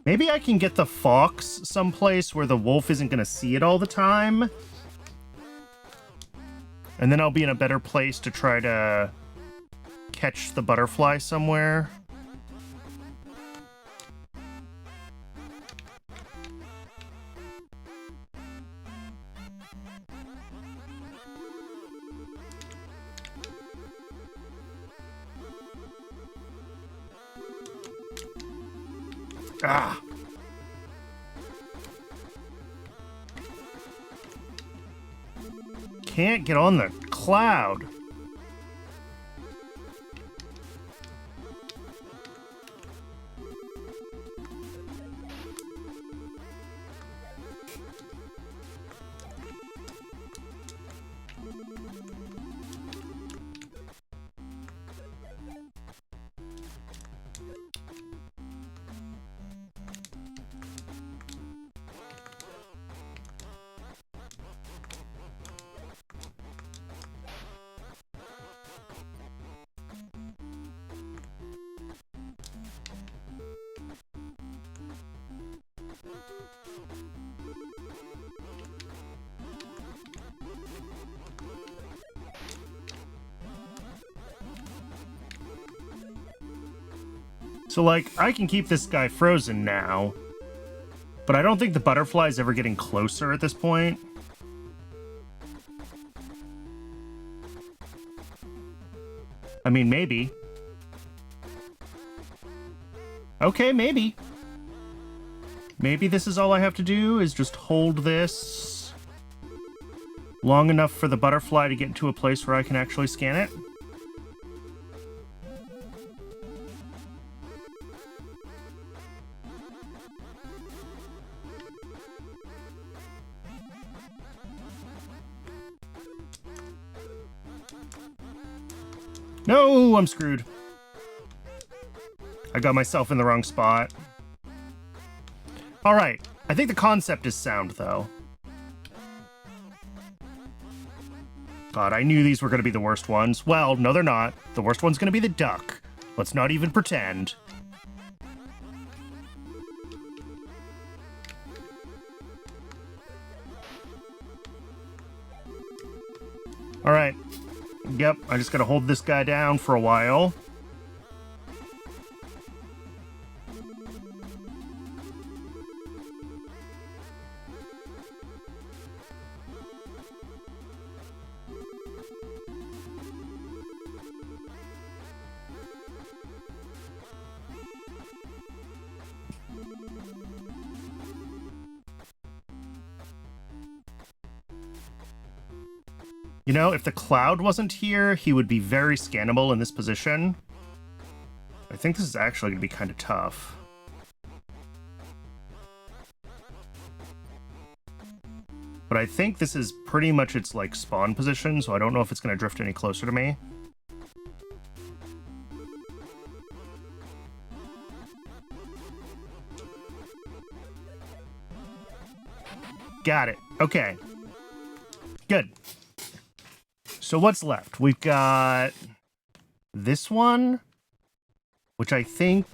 Maybe I can get the fox someplace where the wolf isn't going to see it all the time. And then I'll be in a better place to try to catch the butterfly somewhere. Ah. Can't get on the cloud. So, like, I can keep this guy frozen now, but I don't think the butterfly's ever getting closer at this point. I mean, maybe. Okay, maybe. Maybe this is all I have to do is just hold this long enough for the butterfly to get to a place where I can actually scan it. No, I'm screwed. I got myself in the wrong spot. All right, I think the concept is sound, though. God, I knew these were going to be the worst ones. Well, no, they're not. The worst one's going to be the duck. Let's not even pretend. All right. Yep, I just got to hold this guy down for a while. You know, if the cloud wasn't here, he would be very scannable in this position. I think this is actually going to be kind of tough. But I think this is pretty much its, like, spawn position, so I don't know if it's going to drift any closer to me. Got it. Okay. Good. So what's left? We've got this one, which I think...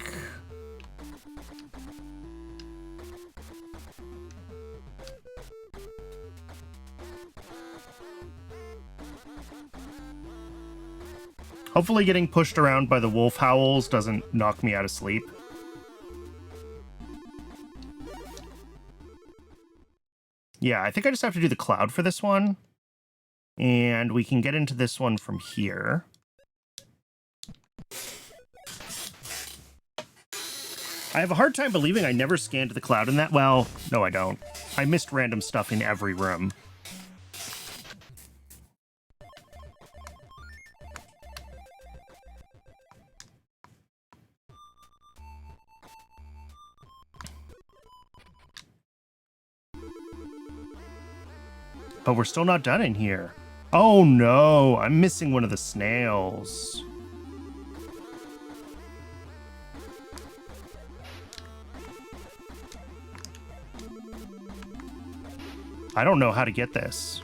Hopefully getting pushed around by the wolf howls doesn't knock me out of sleep. Yeah, I think I just have to do the cloud for this one. And we can get into this one from here. I have a hard time believing I never scanned the cloud in that. Well, no, I don't. I missed random stuff in every room. But we're still not done in here. Oh no, I'm missing one of the snails. I don't know how to get this.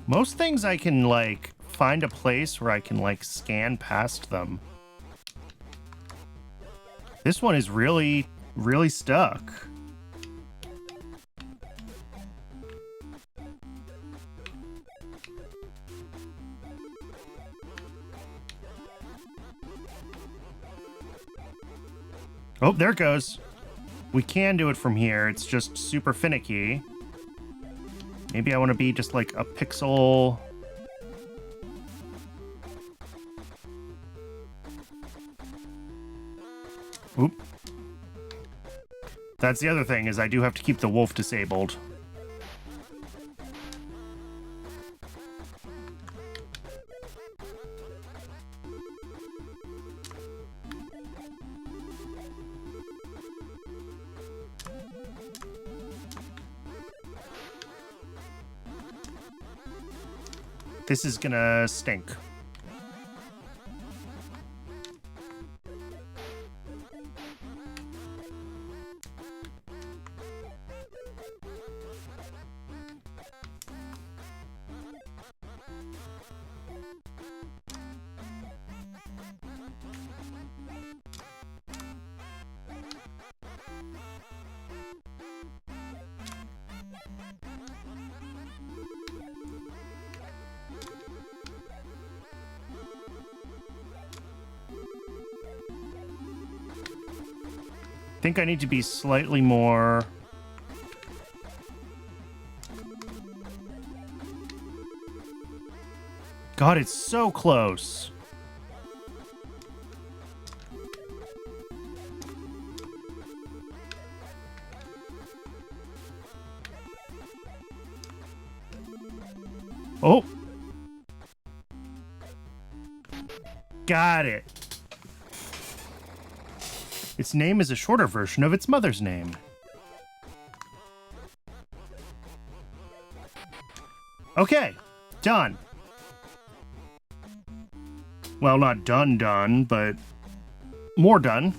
Most things I can, like, find a place where I can, like, scan past them. This one is really, really stuck. Oh, there it goes. We can do it from here. It's just super finicky. Maybe I want to be just like a pixel. Oop. That's the other thing, is I do have to keep the wolf disabled. This is gonna stink. think I need to be slightly more... God, it's so close. Oh. Got it. Its name is a shorter version of its mother's name. Okay, done. Well, not done, but more done.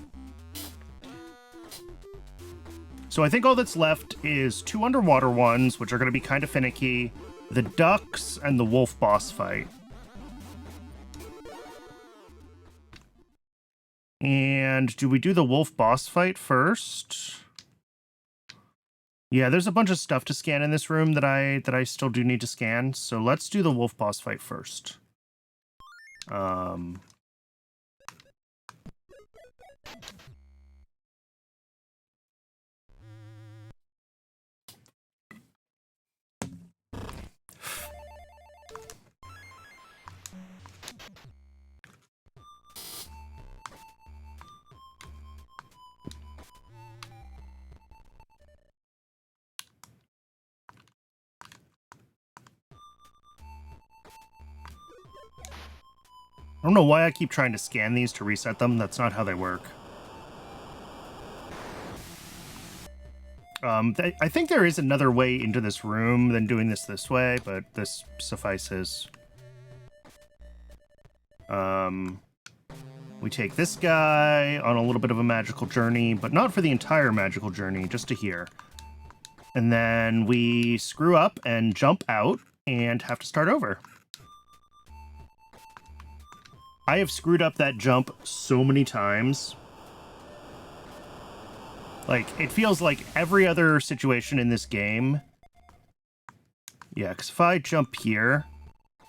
So I think all that's left is 2 underwater ones, which are going to be kind of finicky, the ducks, and the wolf boss fight. And do we do the wolf boss fight first? Yeah, there's a bunch of stuff to scan in this room that I still do need to scan. So let's do the wolf boss fight first. I don't know why I keep trying to scan these to reset them. That's not how they work. I think there is another way into this room than doing this way, but this suffices. We take this guy on a little bit of a magical journey, but not for the entire magical journey, just to here. And then we screw up and jump out and have to start over. I have screwed up that jump so many times. Like, it feels like every other situation in this game. Yeah, because if I jump here,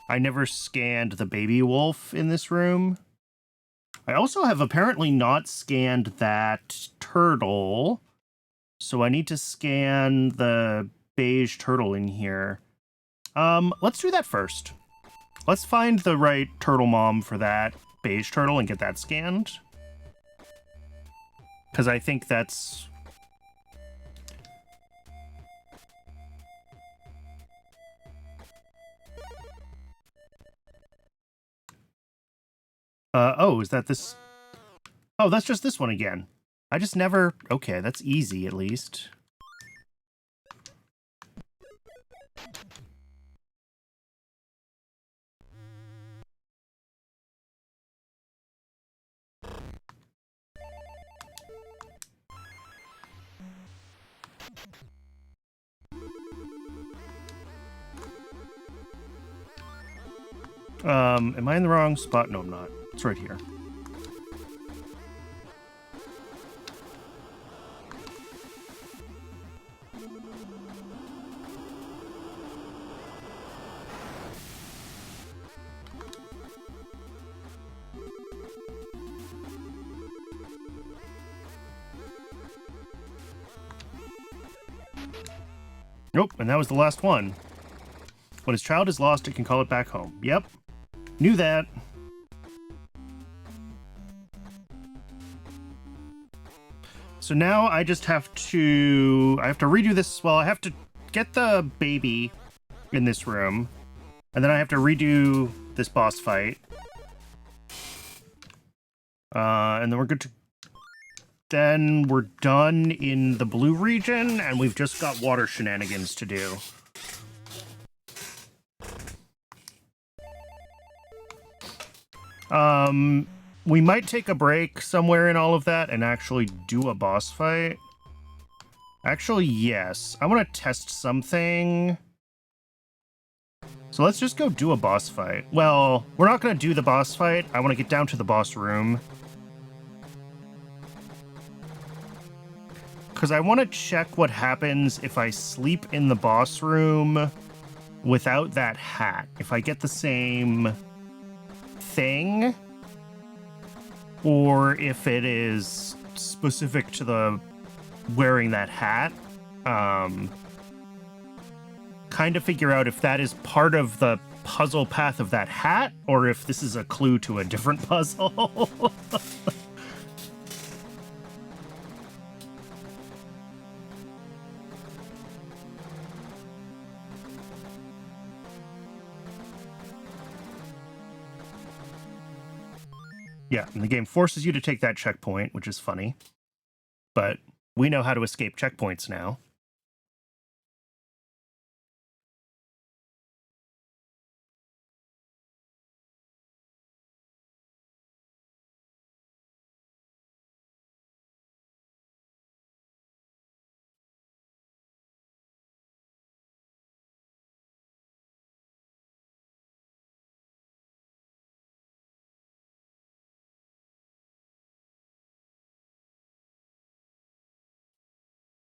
I never scanned the baby wolf in this room. I also have apparently not scanned that turtle. So I need to scan the beige turtle in here. Let's do that first. Let's find the right turtle mom for that beige turtle and get that scanned. Because I think that's... oh, is that this? Oh, that's just this one again. I just never... Okay, that's easy at least. Am I in the wrong spot? No, I'm not. It's right here. Nope, and that was the last one. When his child is lost, it can call it back home. Yep. Knew that. So now I just have to... I have to redo this... Well, I have to get the baby in this room. And then I have to redo this boss fight. And then we're good to... Then we're done in the blue region, and we've just got water shenanigans to do. We might take a break somewhere in all of that and actually do a boss fight. Actually, yes. I want to test something. So let's just go do a boss fight. Well, we're not going to do the boss fight. I want to get down to the boss room. Because I want to check what happens if I sleep in the boss room without that hat. If I get the same thing, or if it is specific to the wearing that hat. Kind of figure out if that is part of the puzzle path of that hat, or if this is a clue to a different puzzle. Yeah, and the game forces you to take that checkpoint, which is funny. But we know how to escape checkpoints now.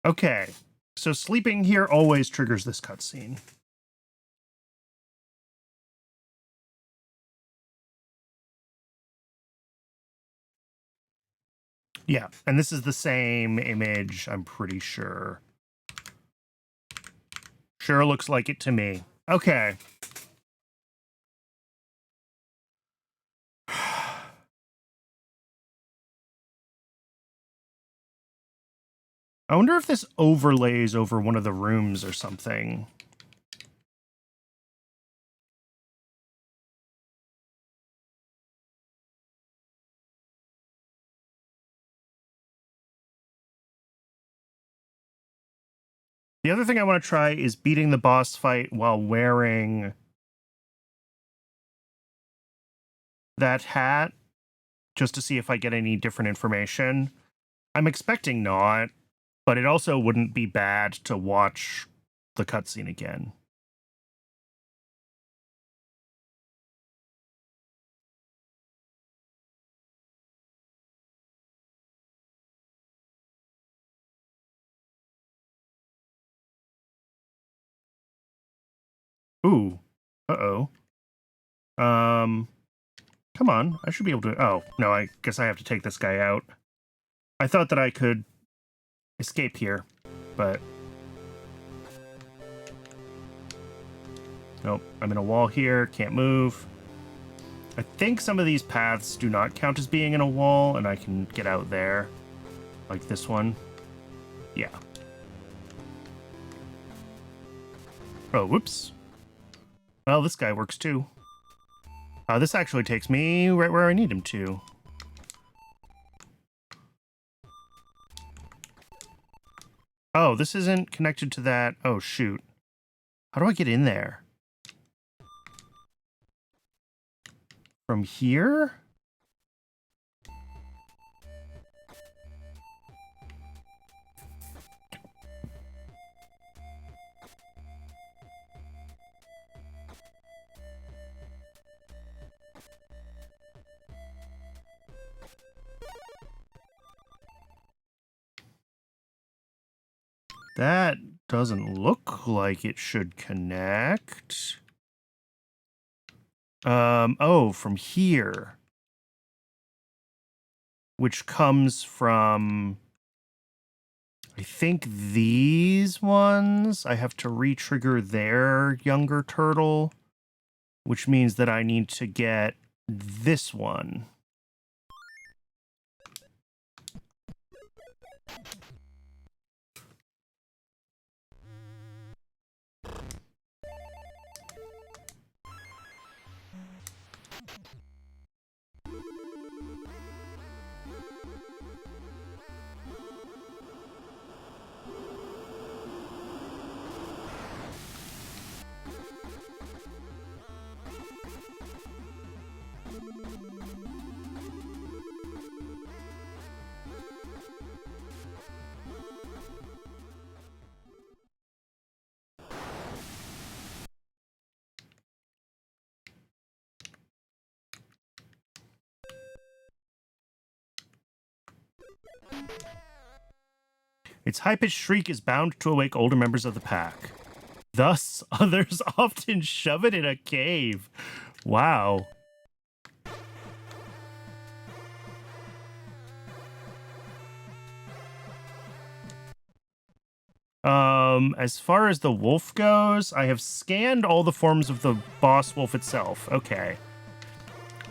Okay, so sleeping here always triggers this cutscene. Yeah, and this is the same image, I'm pretty sure. Sure looks like it to me. Okay. I wonder if this overlays over one of the rooms or something. The other thing I want to try is beating the boss fight while wearing that hat, just to see if I get any different information. I'm expecting not, but it also wouldn't be bad to watch the cutscene again. Ooh. Uh-oh. Come on. I should be able to... Oh, no, I guess I have to take this guy out. I thought that I could escape here, but... Nope, I'm in a wall here, can't move. I think some of these paths do not count as being in a wall, and I can get out there. Like this one. Yeah. Oh, whoops. Well, this guy works too. This actually takes me right where I need him to. Oh, this isn't connected to that. Oh, shoot. How do I get in there? From here? That doesn't look like it should connect. Oh, from here. Which comes from, I think, these ones. I have to re-trigger their younger turtle, which means that I need to get this one. Its high-pitched shriek is bound to awake older members of the pack. Thus, others often shove it in a cave. Wow. As far as the wolf goes, I have scanned all the forms of the boss wolf itself. Okay.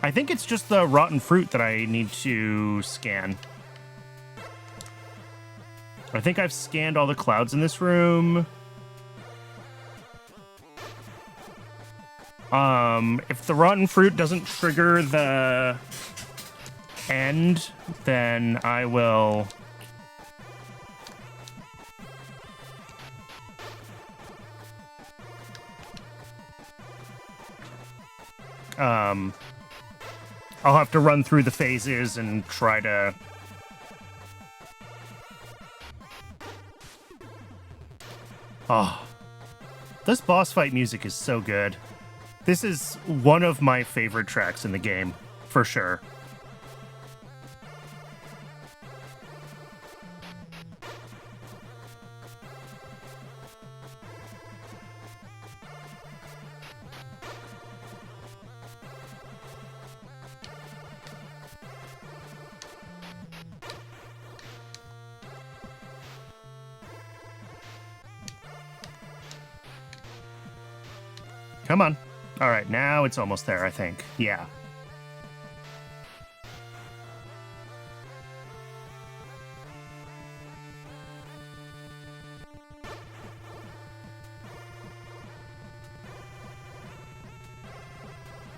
I think it's just the rotten fruit that I need to scan. I think I've scanned all the clouds in this room. If the rotten fruit doesn't trigger the end, then I will... I'll have to run through the phases and try to... Oh, this boss fight music is so good. This is one of my favorite tracks in the game, for sure. Come on. All right, now it's almost there, I think. Yeah.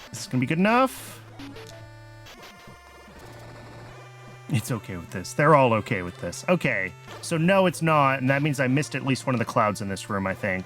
This is gonna be good enough. It's okay with this. They're all okay with this. Okay, so no, it's not, and that means I missed at least one of the clouds in this room, I think.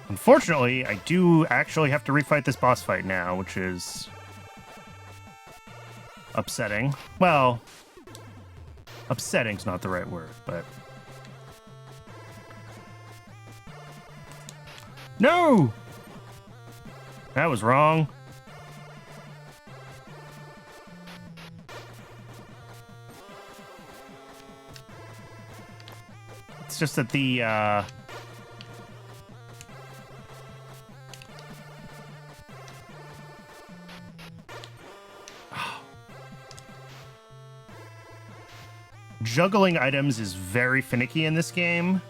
Unfortunately, I do actually have to refight this boss fight now, which is upsetting. Well, upsetting's not the right word, but... No! That was wrong. It's just that the, juggling items is very finicky in this game.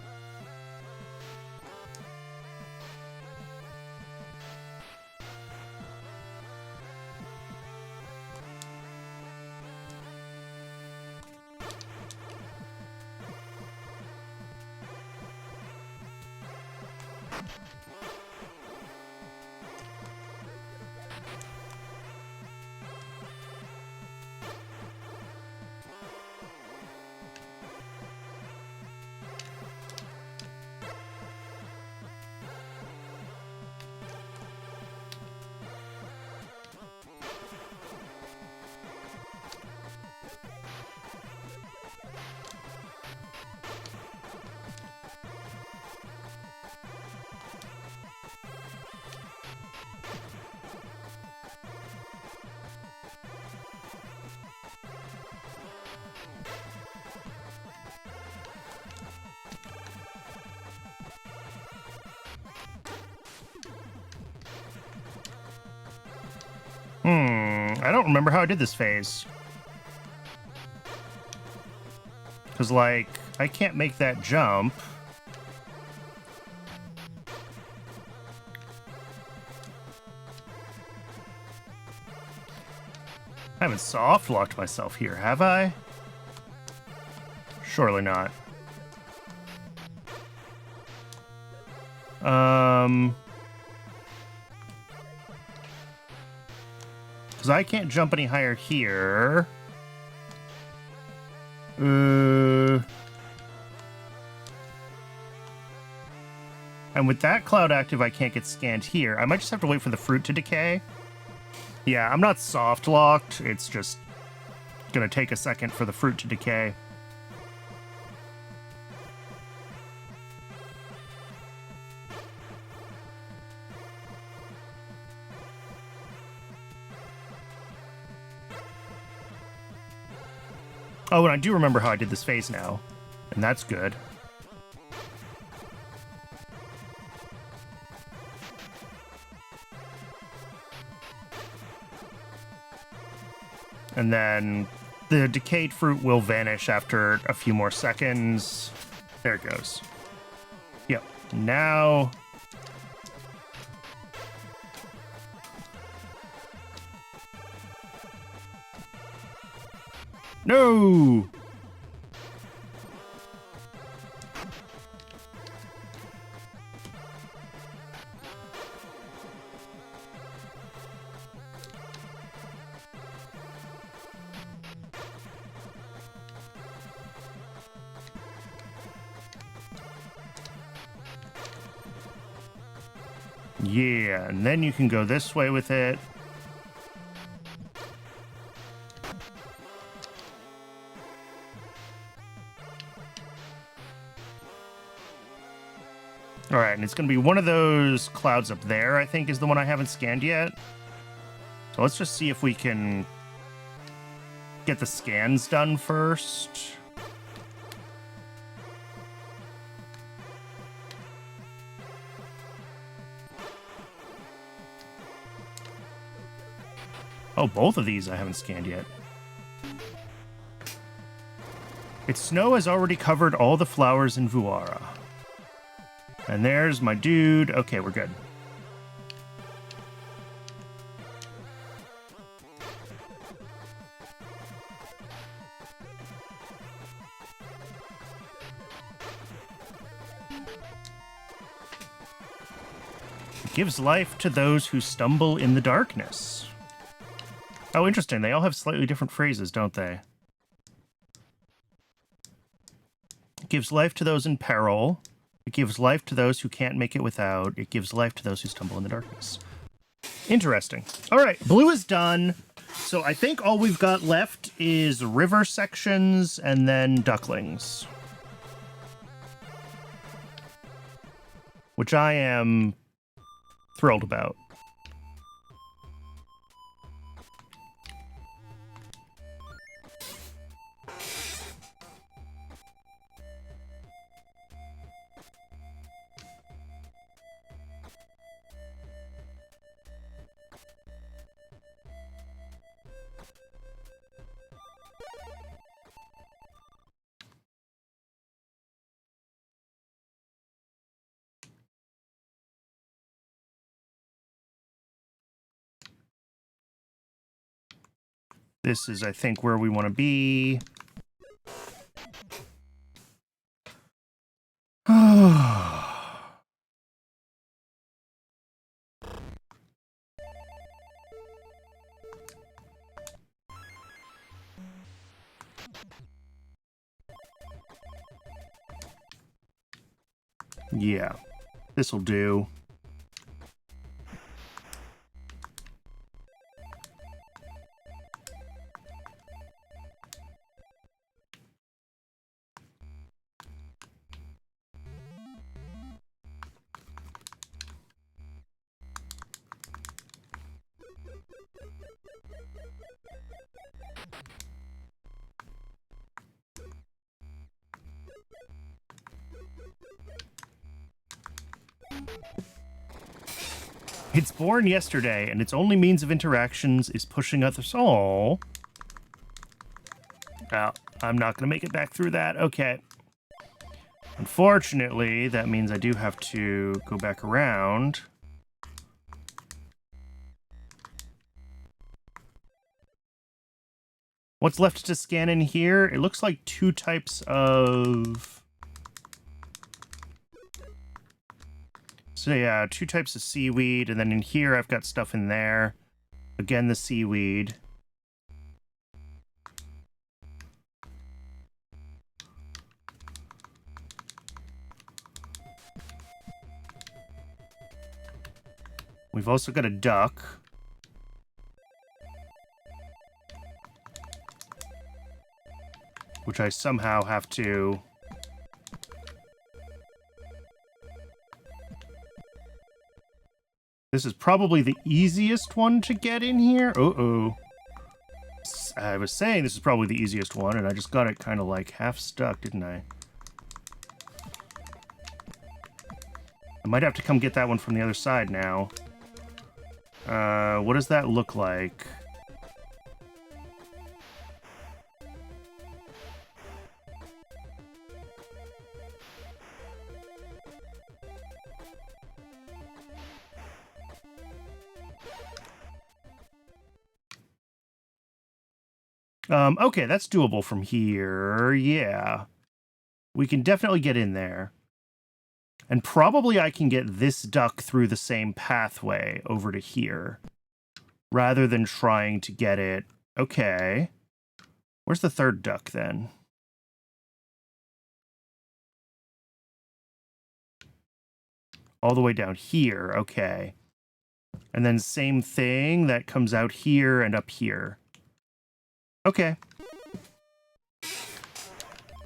I don't remember how I did this phase. Because, like, I can't make that jump. I haven't soft-locked myself here, have I? Surely not. Because I can't jump any higher here. And with that cloud active, I can't get scanned here. I might just have to wait for the fruit to decay. Yeah, I'm not soft locked. It's just gonna take a second for the fruit to decay. Oh, and I do remember how I did this phase now. And that's good. And then the decayed fruit will vanish after a few more seconds. There it goes. Yep. Now... No! Yeah, and then you can go this way with it. All right, and it's going to be one of those clouds up there, I think, is the one I haven't scanned yet. So let's just see if we can get the scans done first. Oh, both of these I haven't scanned yet. Its snow has already covered all the flowers in Vuara. And there's my dude. Okay, we're good. It gives life to those who stumble in the darkness. Oh, interesting. They all have slightly different phrases, don't they? It gives life to those in peril. It gives life to those who can't make it without. It gives life to those who stumble in the darkness. Interesting. All right, blue is done. So I think all we've got left is river sections and then ducklings. Which I am thrilled about. This is, I think, where we want to be. Yeah, this'll do. It's born yesterday, and its only means of interactions is pushing others. Oh, I'm not going to make it back through that. Okay. Unfortunately, that means I do have to go back around. What's left to scan in here? It looks like two types of... So yeah, two types of seaweed, and then in here I've got stuff in there. Again, the seaweed. We've also got a duck. Which I somehow have to... This is probably the easiest one to get in here. Uh-oh. I was saying this is probably the easiest one, and I just got it kind of like half stuck, didn't I? I might have to come get that one from the other side now. What does that look like? Okay, that's doable from here. Yeah. We can definitely get in there. And probably I can get this duck through the same pathway over to here, rather than trying to get it. Okay. Where's the third duck, then? All the way down here. Okay. And then same thing, that comes out here and up here. Okay.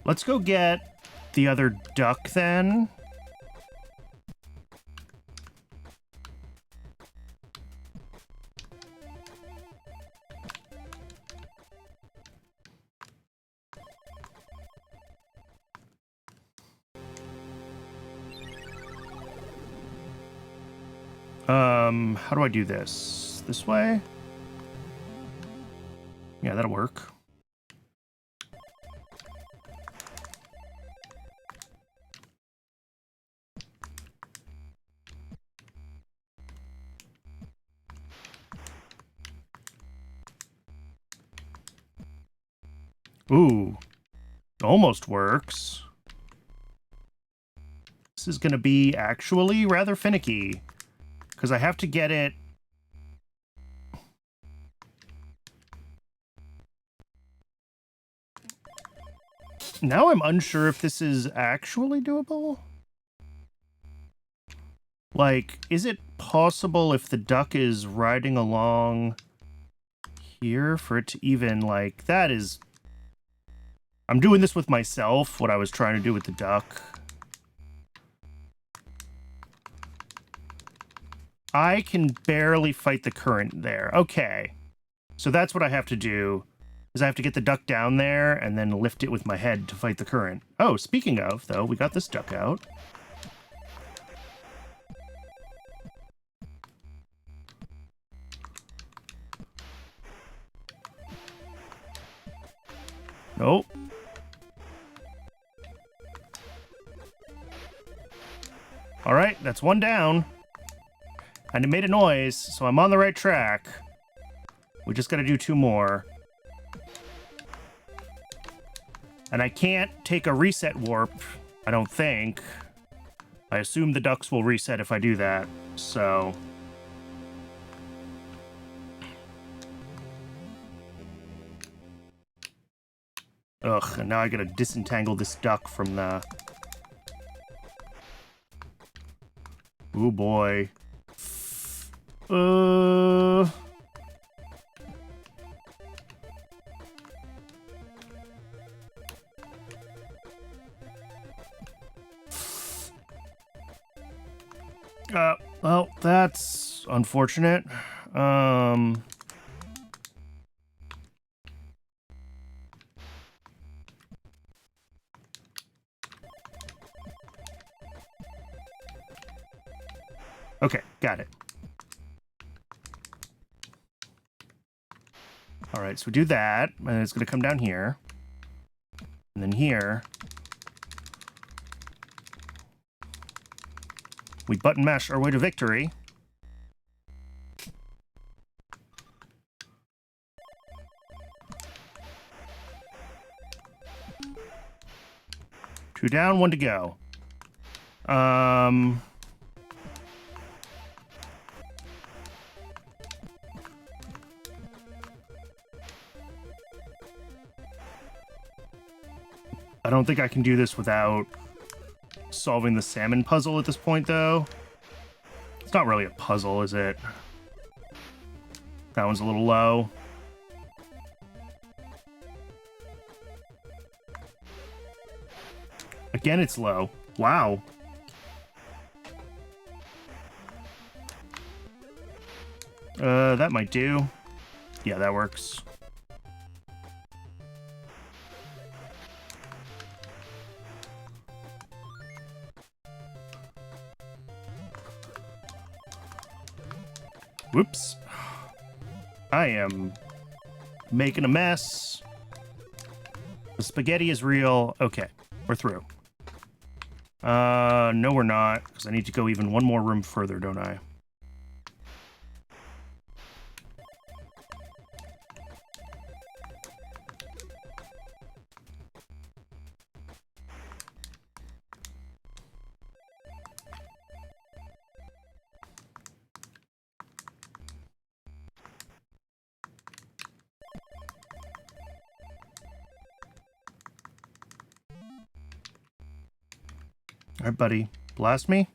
Let's go get the other duck, then. How do I do this? This way? Yeah, that'll work. Ooh, almost works. This is gonna be actually rather finicky, because I have to get it. Now I'm unsure if this is actually doable. Like, is it possible if the duck is riding along here for it to even, like, that is... I'm doing this with myself, what I was trying to do with the duck. I can barely fight the current there. Okay. So that's what I have to do, is I have to get the duck down there and then lift it with my head to fight the current. Oh, speaking of, though, we got this duck out. Nope. All right, that's one down. And it made a noise, so I'm on the right track. We just gotta do two more. And I can't take a reset warp, I don't think. I assume the ducks will reset if I do that, so... Ugh, and now I gotta disentangle this duck from the... Ooh, boy. Well, that's unfortunate. Okay, got it. All right, so we do that, and it's going to come down here. And then here. We button mash our way to victory. Two down, one to go. I don't think I can do this without solving the salmon puzzle at this point, though. It's not really a puzzle, is it? That one's a little low. Again, it's low. Wow. That might do. Yeah, that works. Whoops. I am making a mess. The spaghetti is real. Okay, we're through. No, we're not, because I need to go even one more room further, don't I? All right, buddy. Blast me.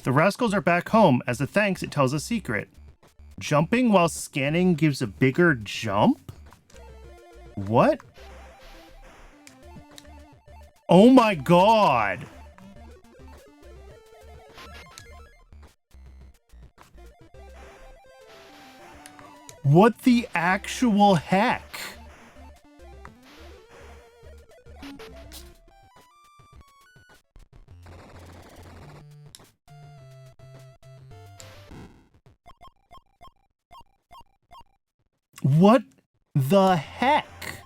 The rascals are back home. As a thanks, it tells a secret. Jumping while scanning gives a bigger jump? What? Oh my god! What the actual heck? What the heck?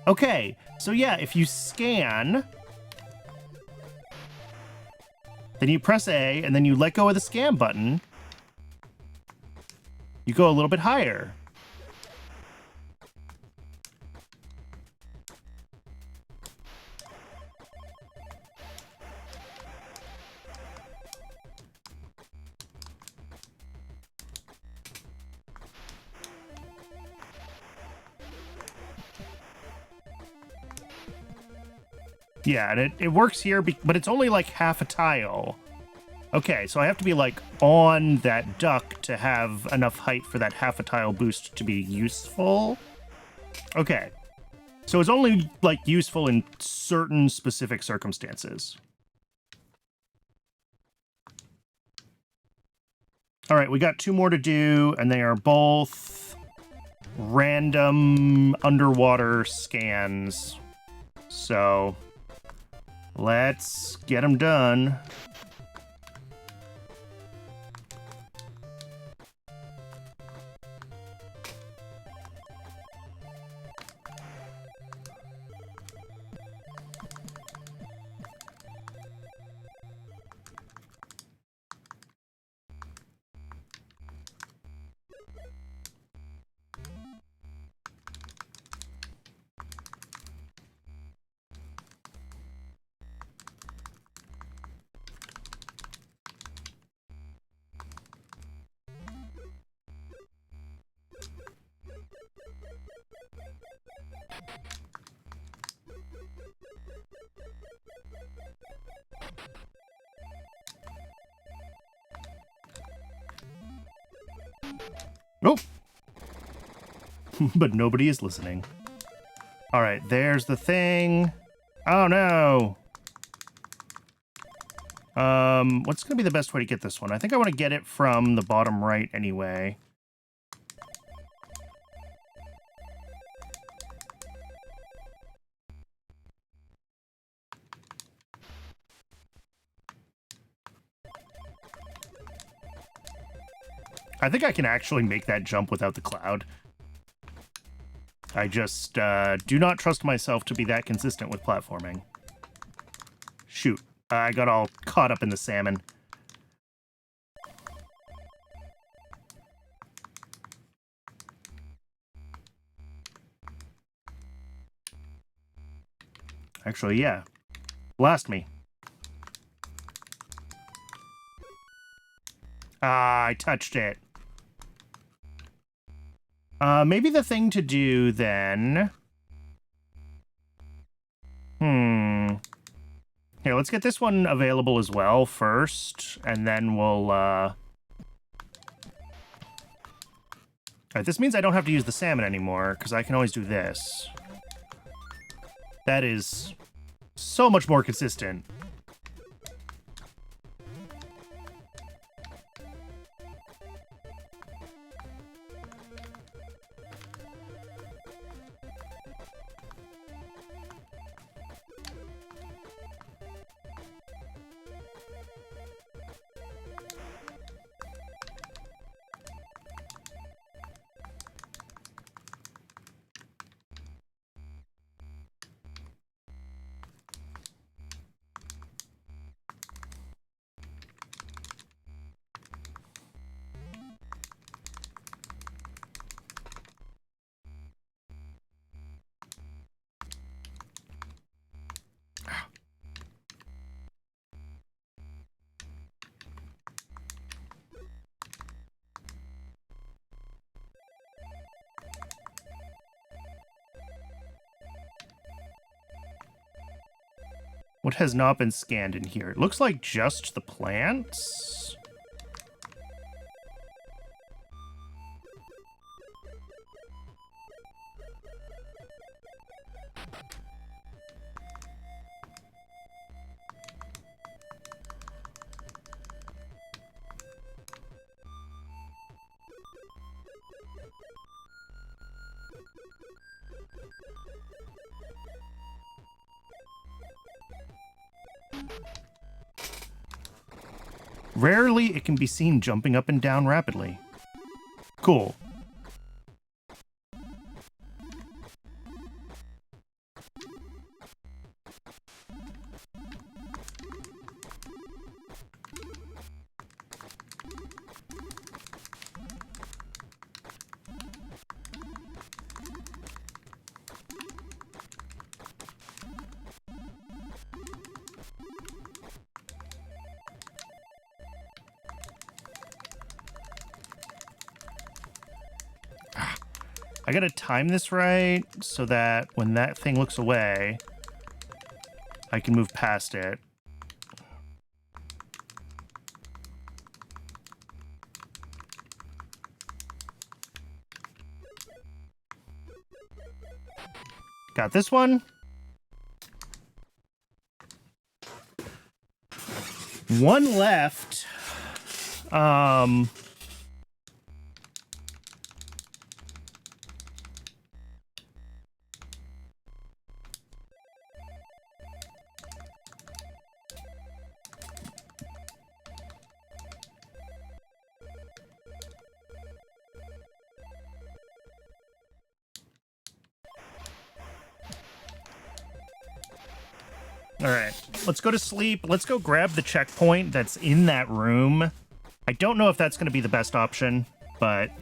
Okay, so yeah, if you scan, then you press A, and then you let go of the scan button, you go a little bit higher. Yeah, and it works here, but it's only like half a tile. Okay, so I have to be like on that duck to have enough height for that half a tile boost to be useful. Okay, so it's only like useful in certain specific circumstances. All right, we got 2 more to do, and they are both random underwater scans. So let's get them done. Nope. But nobody is listening. All right, there's the thing. Oh no. What's gonna be the best way to get this one? I think I want to get it from the bottom right anyway. I think I can actually make that jump without the cloud. I just do not trust myself to be that consistent with platforming. Shoot, I got all caught up in the salmon. Actually, yeah. Blast me. Ah, I touched it. Maybe the thing to do then Here, let's get this one available as well first, and then we'll, Alright, this means I don't have to use the salmon anymore, because I can always do this. That is so much more consistent. What has not been scanned in here? It looks like just the plants. Rarely it can be seen jumping up and down rapidly. Cool. I gotta time this right so that when that thing looks away, I can move past it. Got this one. One left. All right, let's go to sleep. Let's go grab the checkpoint that's in that room. I don't know if that's going to be the best option, but...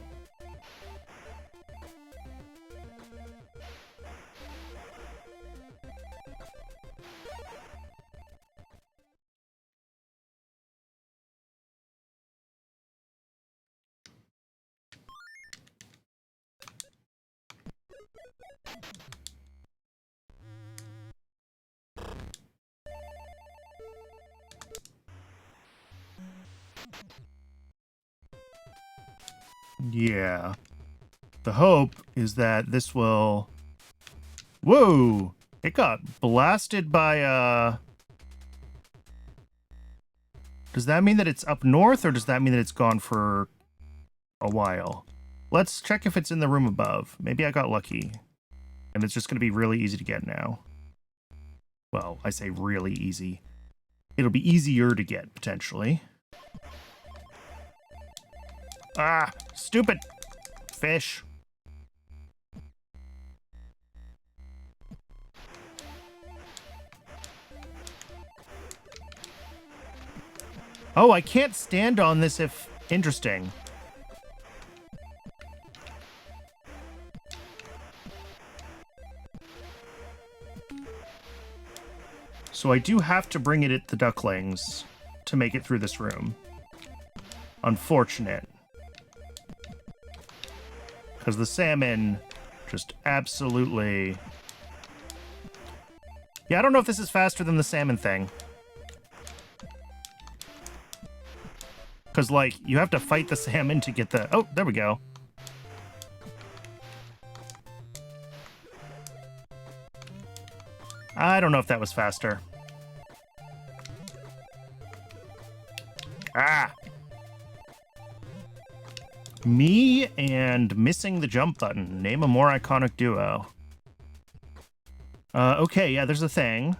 yeah. The hope is that this will... Whoa! It got blasted by, Does that mean that it's up north, or does that mean that it's gone for a while? Let's check if it's in the room above. Maybe I got lucky. And it's just going to be really easy to get now. Well, I say really easy. It'll be easier to get, potentially. Ah! Stupid fish. Oh, I can't stand on this if... Interesting. So I do have to bring it at the ducklings to make it through this room. Unfortunate. Because the salmon just absolutely Yeah, I don't know if this is faster than the salmon thing. Because, like, you have to fight the salmon to get the... Oh, there we go. I don't know if that was faster. Ah! Me and missing the jump button. Name a more iconic duo. Okay, yeah, there's a thing.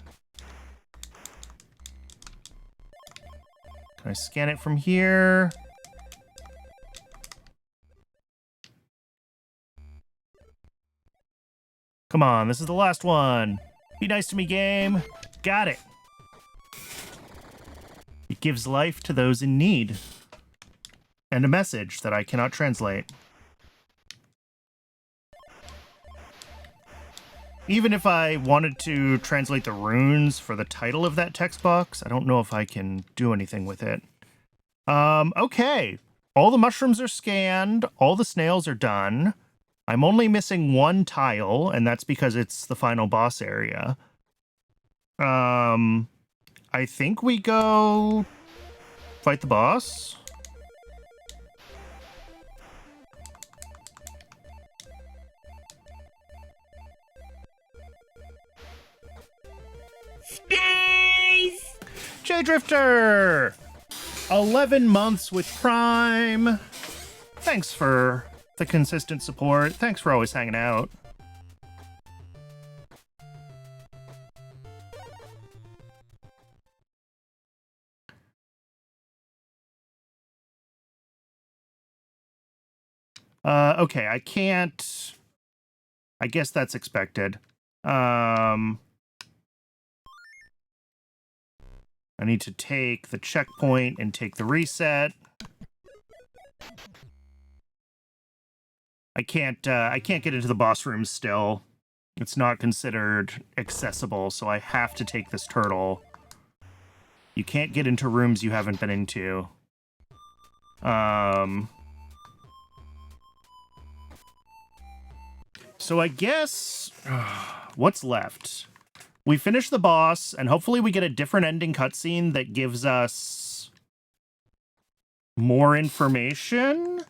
Can I scan it from here? Come on, this is the last one. Be nice to me, game. Got it. It gives life to those in need. And a message that I cannot translate. Even if I wanted to translate the runes for the title of that text box, I don't know if I can do anything with it. Okay. All the mushrooms are scanned. All the snails are done. I'm only missing one tile, and that's because it's the final boss area. I think we go fight the boss. Space! J-Drifter! 11 months with Prime. Thanks for the consistent support. Thanks for always hanging out. Okay, I can't... I guess that's expected. I need to take the checkpoint and take the reset. I can't get into the boss room still. It's not considered accessible, so I have to take this turtle. You can't get into rooms you haven't been into. So I guess... what's left? We finish the boss, and hopefully we get a different ending cutscene that gives us more information.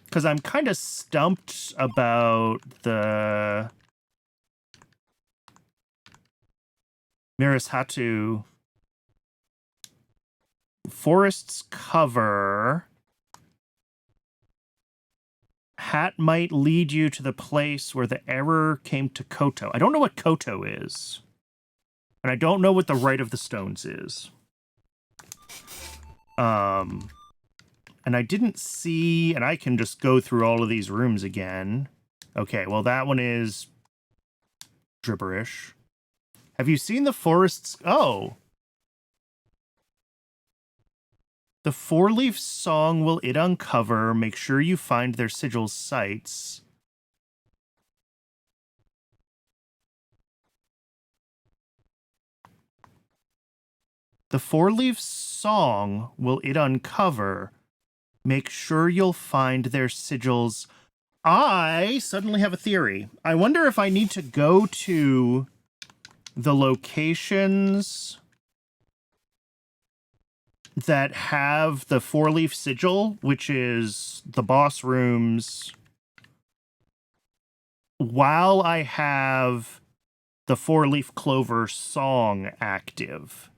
Because I'm kind of stumped about the Mirishatu forest's cover. Hat might lead you to the place where the error came to Koto. I don't know what Koto is. And I don't know what the Rite of the Stones is. And I didn't see... And I can just go through all of these rooms again. Okay, well, that one is gibberish. Have you seen the forests? Oh. The four-leaf song will it uncover. Make sure you find their sigil sites. The four-leaf song will it uncover. Make sure you'll find their sigils. I suddenly have a theory. I wonder if I need to go to the locations that have the four-leaf sigil, which is the boss rooms, while I have the four-leaf clover song active.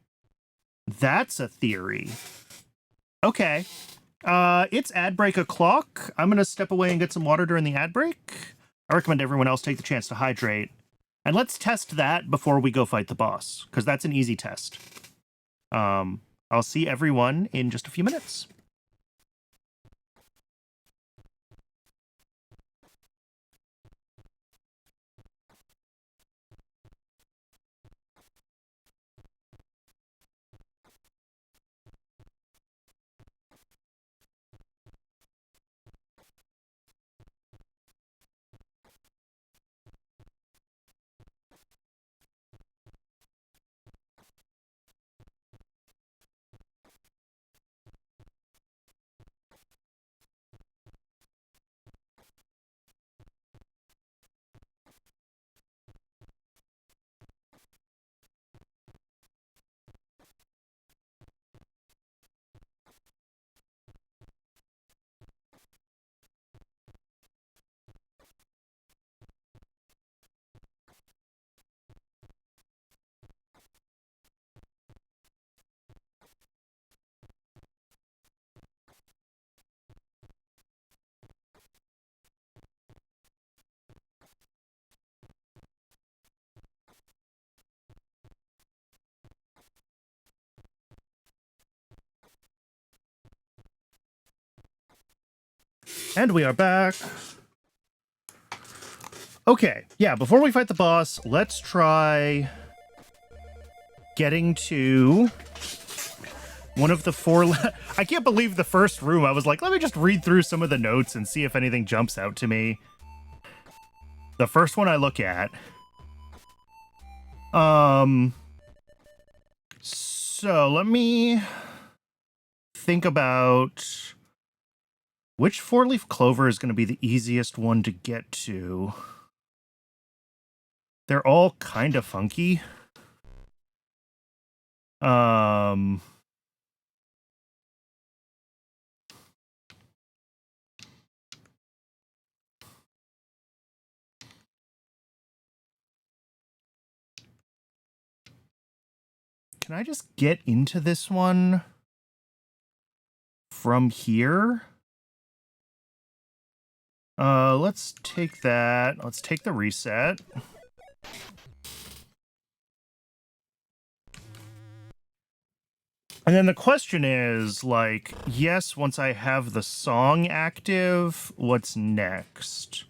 That's a theory. Okay. It's ad break o'clock. I'm going to step away and get some water during the ad break. I recommend everyone else take the chance to hydrate. And let's test that before we go fight the boss, because that's an easy test. I'll see everyone in just a few minutes. And we are back. Okay, yeah, before we fight the boss, let's try getting to one of the four... I can't believe the first room. I was like, let me just read through some of the notes and see if anything jumps out to me. The first one I look at. So let me think about which four-leaf clover is going to be the easiest one to get to. They're all kind of funky. Can I just get into this one from here? Let's take that. Let's take the reset. And then the question is, like, yes, once I have the song active, what's next?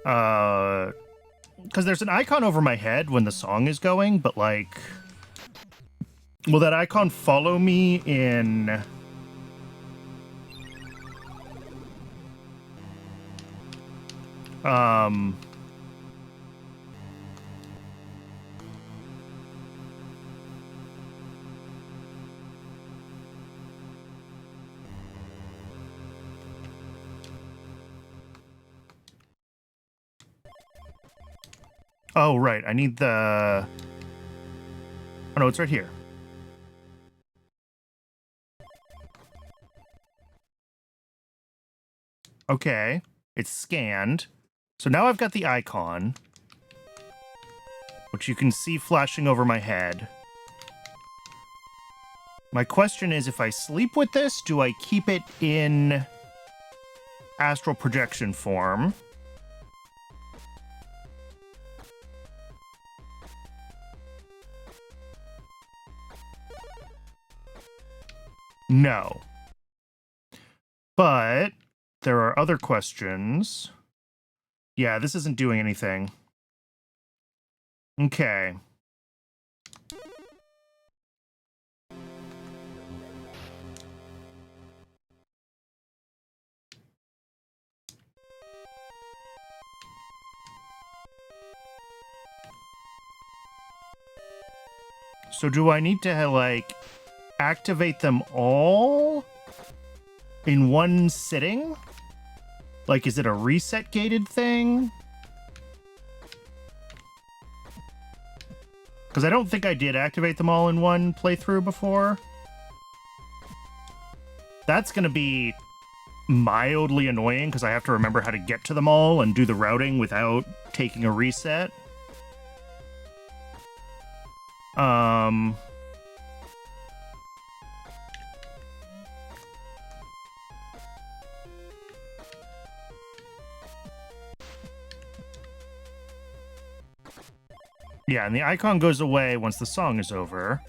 Because there's an icon over my head when the song is going, but, like, will that icon follow me in... Oh, right. I need the... Oh, no, it's right here. Okay. It's scanned. So now I've got the icon, which you can see flashing over my head. My question is, if I sleep with this, do I keep it in astral projection form? No. But there are other questions. Yeah, this isn't doing anything. Okay. So do I need to, like, activate them all in one sitting? Like, is it a reset gated thing? Because I don't think I did activate them all in one playthrough before. That's going to be mildly annoying because I have to remember how to get to them all and do the routing without taking a reset. Yeah, and the icon goes away once the song is over.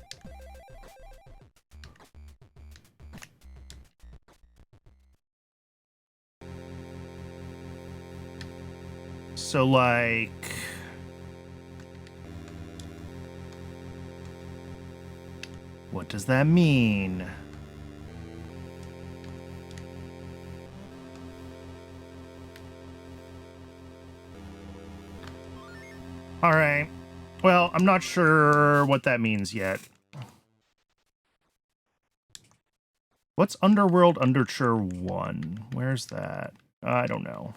So, like... what does that mean? All right. Well, I'm not sure what that means yet. What's Underworld Underture 1? Where's that? I don't know.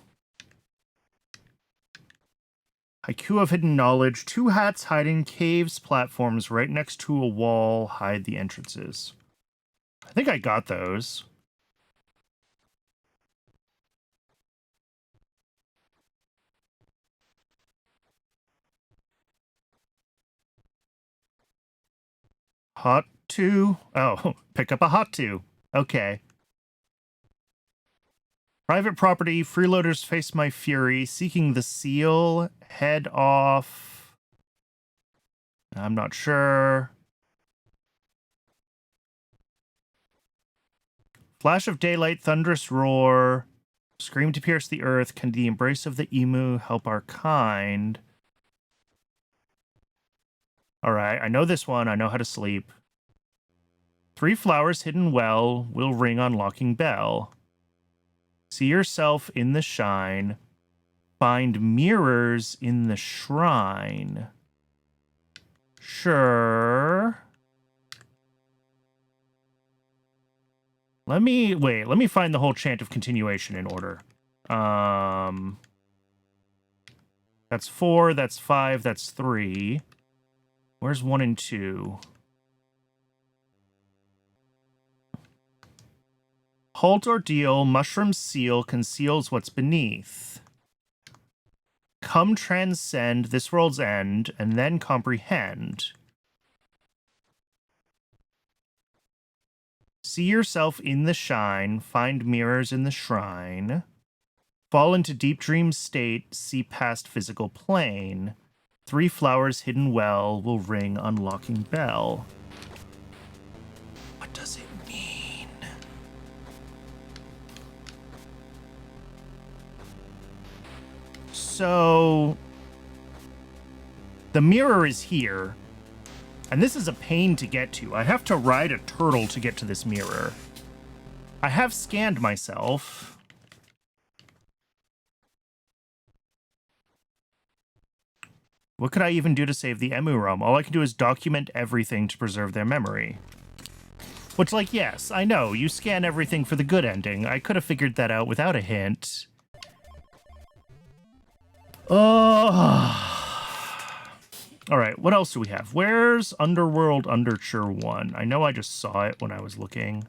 Haiku of Hidden Knowledge. 2 hats hiding caves, platforms right next to a wall. Hide the entrances. I think I got those. Hot 2? Oh, pick up a Hot 2. Okay. Private property, freeloaders face my fury, seeking the seal, head off. I'm not sure. Flash of daylight, thunderous roar. Scream to pierce the earth. Can the embrace of the emu help our kind? All right, I know this one. I know how to sleep. 3 flowers hidden well will ring unlocking bell. See yourself in the shine. Find mirrors in the shrine. Sure. Let me find the whole chant of continuation in order. That's 4, that's 5, that's 3. Where's 1 and 2? Halt ordeal, mushroom seal conceals what's beneath. Come transcend this world's end, and then comprehend. See yourself in the shine, find mirrors in the shrine. Fall into deep dream state, see past physical plane. 3 flowers hidden well will ring unlocking bell. What does it mean? So, the mirror is here, and this is a pain to get to. I have to ride a turtle to get to this mirror. I have scanned myself. What could I even do to save the EMUUROM? All I can do is document everything to preserve their memory. Which, like, yes, I know, you scan everything for the good ending. I could have figured that out without a hint. Alright, what else do we have? Where's Underworld Underture 1? I know I just saw it when I was looking.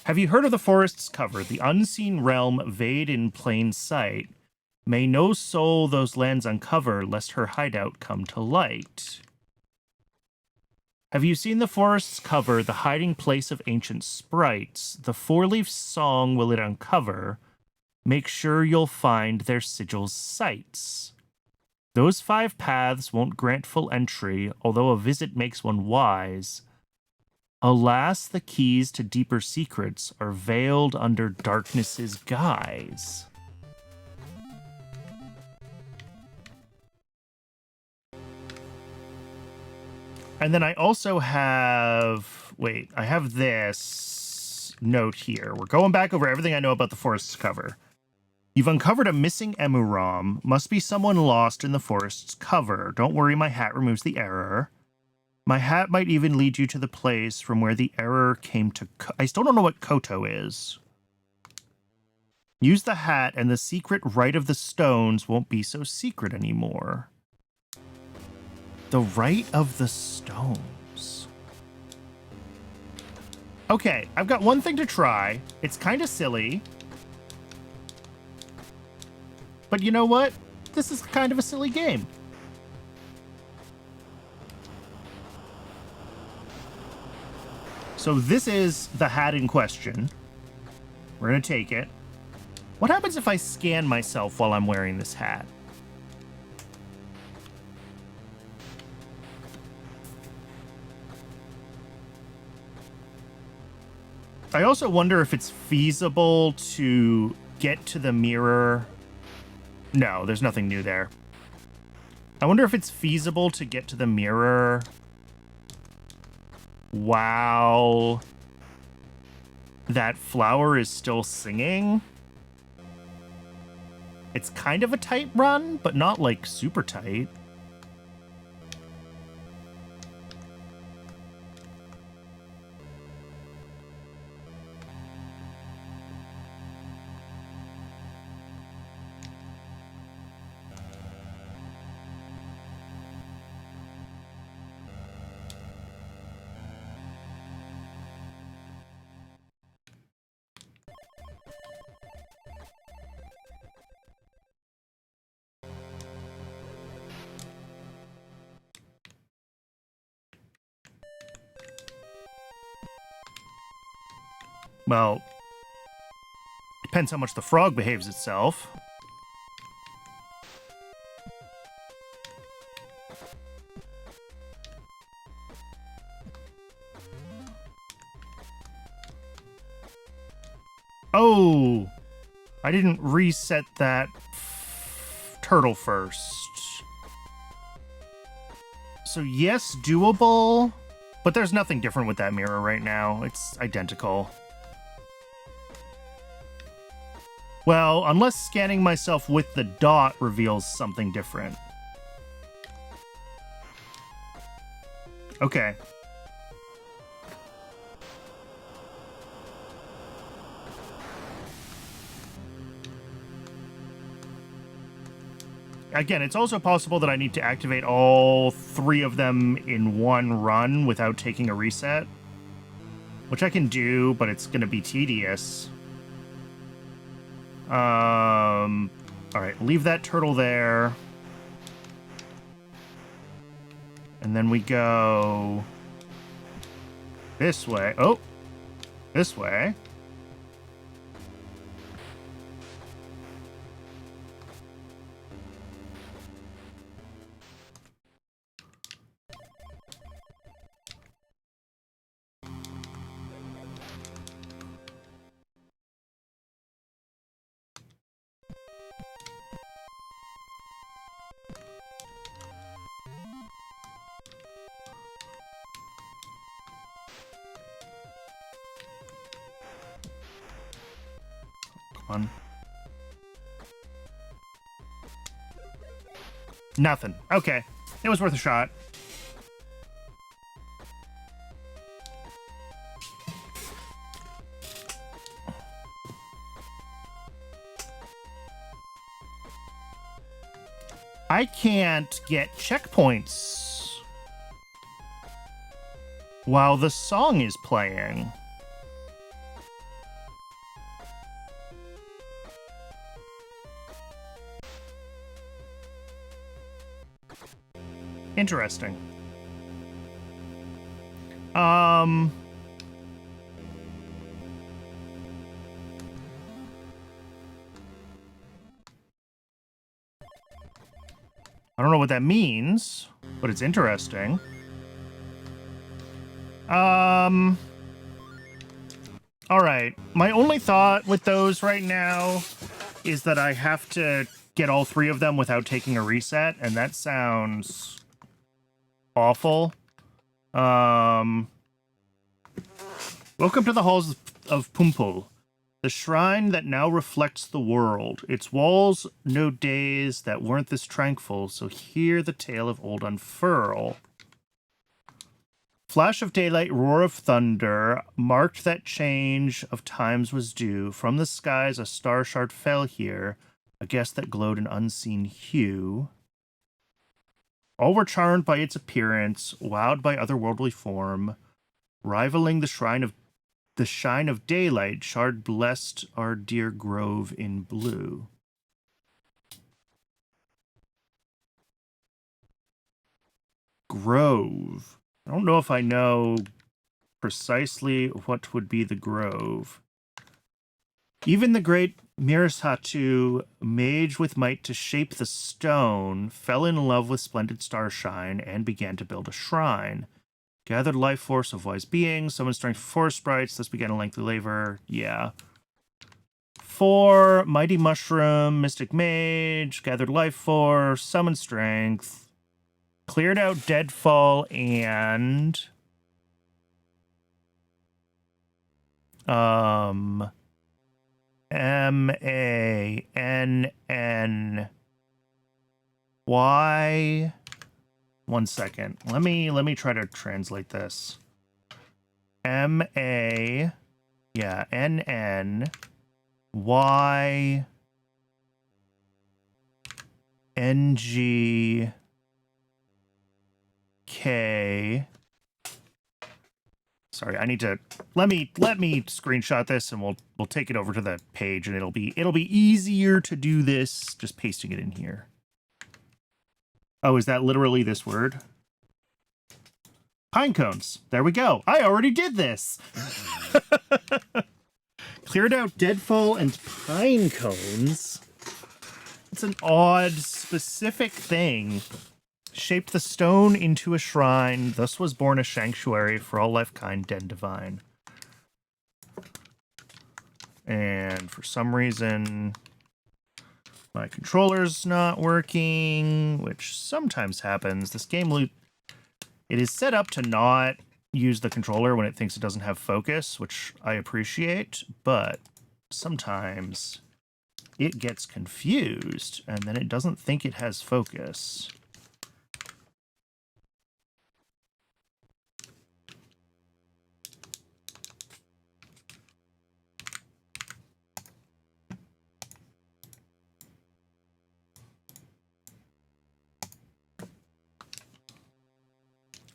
Have you heard of the forest's cover? The unseen realm veiled in plain sight. May no soul those lands uncover, lest her hideout come to light. Have you seen the forest's cover, the hiding place of ancient sprites? The four-leaf song will it uncover? Make sure you'll find their sigil's sights. Those 5 paths won't grant full entry, although a visit makes one wise. Alas, the keys to deeper secrets are veiled under darkness's guise. And then I also have... Wait, I have this note here. We're going back over everything I know about the forest's cover. You've uncovered a missing EMUUROM. Must be someone lost in the forest's cover. Don't worry, my hat removes the error. My hat might even lead you to the place from where the error came to... I still don't know what Koto is. Use the hat and the secret rite of the stones won't be so secret anymore. The Rite of the Stones. Okay, I've got one thing to try. It's kind of silly. But you know what? This is kind of a silly game. So this is the hat in question. We're going to take it. What happens if I scan myself while I'm wearing this hat? I also wonder if it's feasible to get to the mirror. No, there's nothing new there. I wonder if it's feasible to get to the mirror while that flower is still singing. It's kind of a tight run, but not like super tight. Well, depends how much the frog behaves itself. Oh, I didn't reset that turtle first. So yes, doable, but there's nothing different with that mirror right now. It's identical. Well, unless scanning myself with the dot reveals something different. Okay. Again, it's also possible that I need to activate all 3 of them in one run without taking a reset. Which I can do, but it's going to be tedious. Alright, leave that turtle there. And then we go this way. Oh, this way. Come on. Nothing. Okay. It was worth a shot. I can't get checkpoints while the song is playing. Interesting. I don't know what that means, but it's interesting. All right. My only thought with those right now is that I have to get all 3 of them without taking a reset, and that sounds awful. Welcome to the halls of Pumpul, the shrine that now reflects the world. Its walls know days that weren't this tranquil, so hear the tale of old unfurl. Flash of daylight, roar of thunder, marked that change of times was due. From the skies a star shard fell here, a guest that glowed an unseen hue. All were charmed by its appearance, wowed by otherworldly form, rivaling the shine of daylight. Shard blessed our dear grove in blue. Grove. I don't know if I know precisely what would be the grove. Even the great Mirsatu, mage with might to shape the stone, fell in love with splendid starshine and began to build a shrine. Gathered life force of wise beings, summoned strength for forest sprites, thus began a lengthy labor. Yeah. 4, mighty mushroom, mystic mage, gathered life force, summoned strength, cleared out deadfall, and M-A-N-N-Y. One second. Let me try to translate this. M-A, yeah, N-N-Y N-G-K. Sorry, I need to let me screenshot this and we'll take it over to the page and it'll be easier to do this just pasting it in here. Oh, is that literally this word? Pine cones. There we go. I already did this. Cleared out deadfall and pine cones. It's an odd, specific thing. Shaped the stone into a shrine, thus was born a sanctuary for all life kind, den divine. and for some reason my controller's not working, which sometimes happens. This game loop, it is set up to not use the controller when it thinks it doesn't have focus, which I appreciate, but sometimes it gets confused and then it doesn't think it has focus.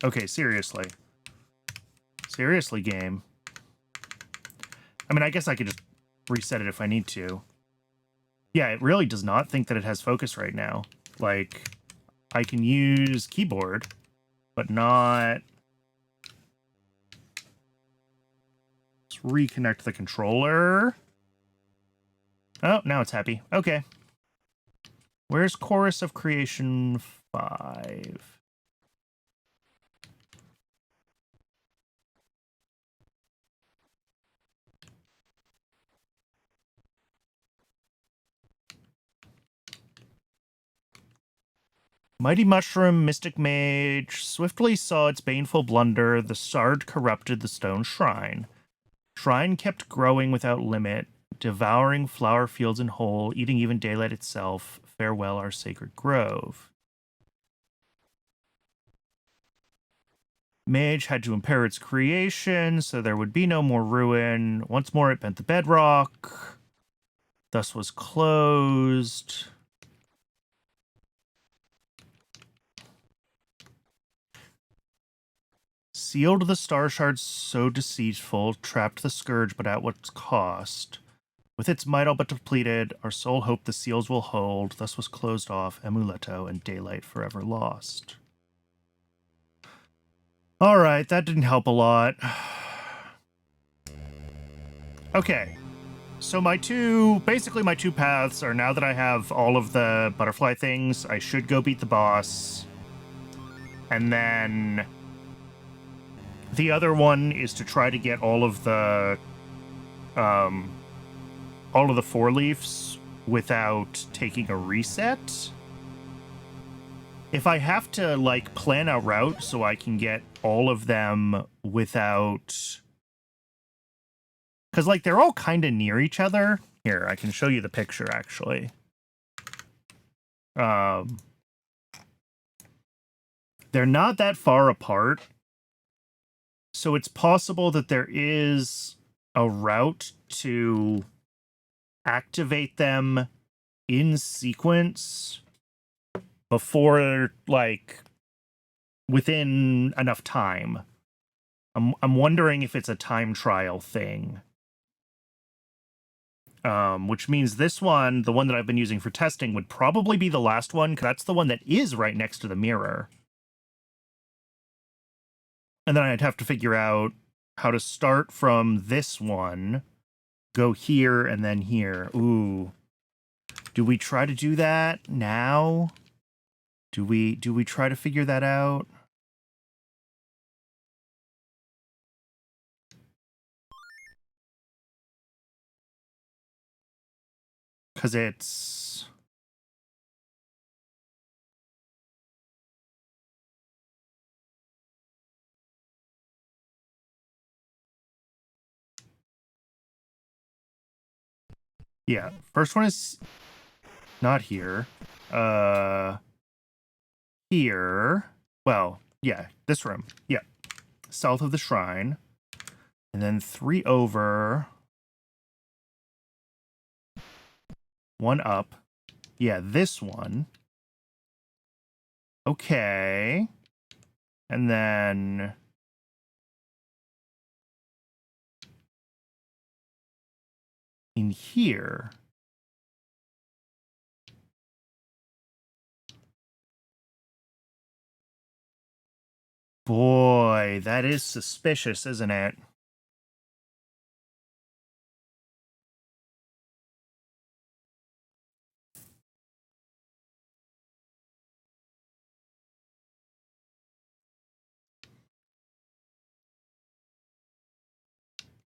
Okay, seriously. Seriously, game. I mean, I guess I could just reset it if I need to. Yeah, it really does not think that it has focus right now. Like, I can use keyboard, but not... Let's reconnect the controller. Oh, now it's happy. Okay. Where's Chorus of Creation 5? Mighty Mushroom, Mystic Mage, swiftly saw its baneful blunder. The Sard corrupted the stone shrine. Shrine kept growing without limit, devouring flower fields and whole, eating even daylight itself. Farewell, our sacred grove. Mage had to impair its creation, so there would be no more ruin. Once more it bent the bedrock. Thus was closed. Sealed the star shards so deceitful, trapped the scourge, but at what cost? With its might all but depleted, our sole hope the seals will hold. Thus was closed off Amuleto and daylight forever lost. All right, that didn't help a lot. Okay, so basically my two paths are, now that I have all of the butterfly things, I should go beat the boss. And then the other one is to try to get all of the 4-leafs without taking a reset. If I have to, like, plan a route so I can get all of them without... Because, like, they're all kind of near each other. Here, I can show you the picture, actually. They're not that far apart. So it's possible that there is a route to activate them in sequence before, like, within enough time. I'm wondering if it's a time trial thing. Which means this one, the one that I've been using for testing, would probably be the last one, because that's the one that is right next to the mirror. And then I'd have to figure out how to start from this one, go here, and then here. Ooh. Do we try to do that now? Do we try to figure that out? Because it's... Yeah, first one is not here. Here. Well, yeah, this room. Yeah. South of the shrine. And then 3 over. 1 up. Yeah, this one. Okay. And then... in here... Boy, that is suspicious, isn't it?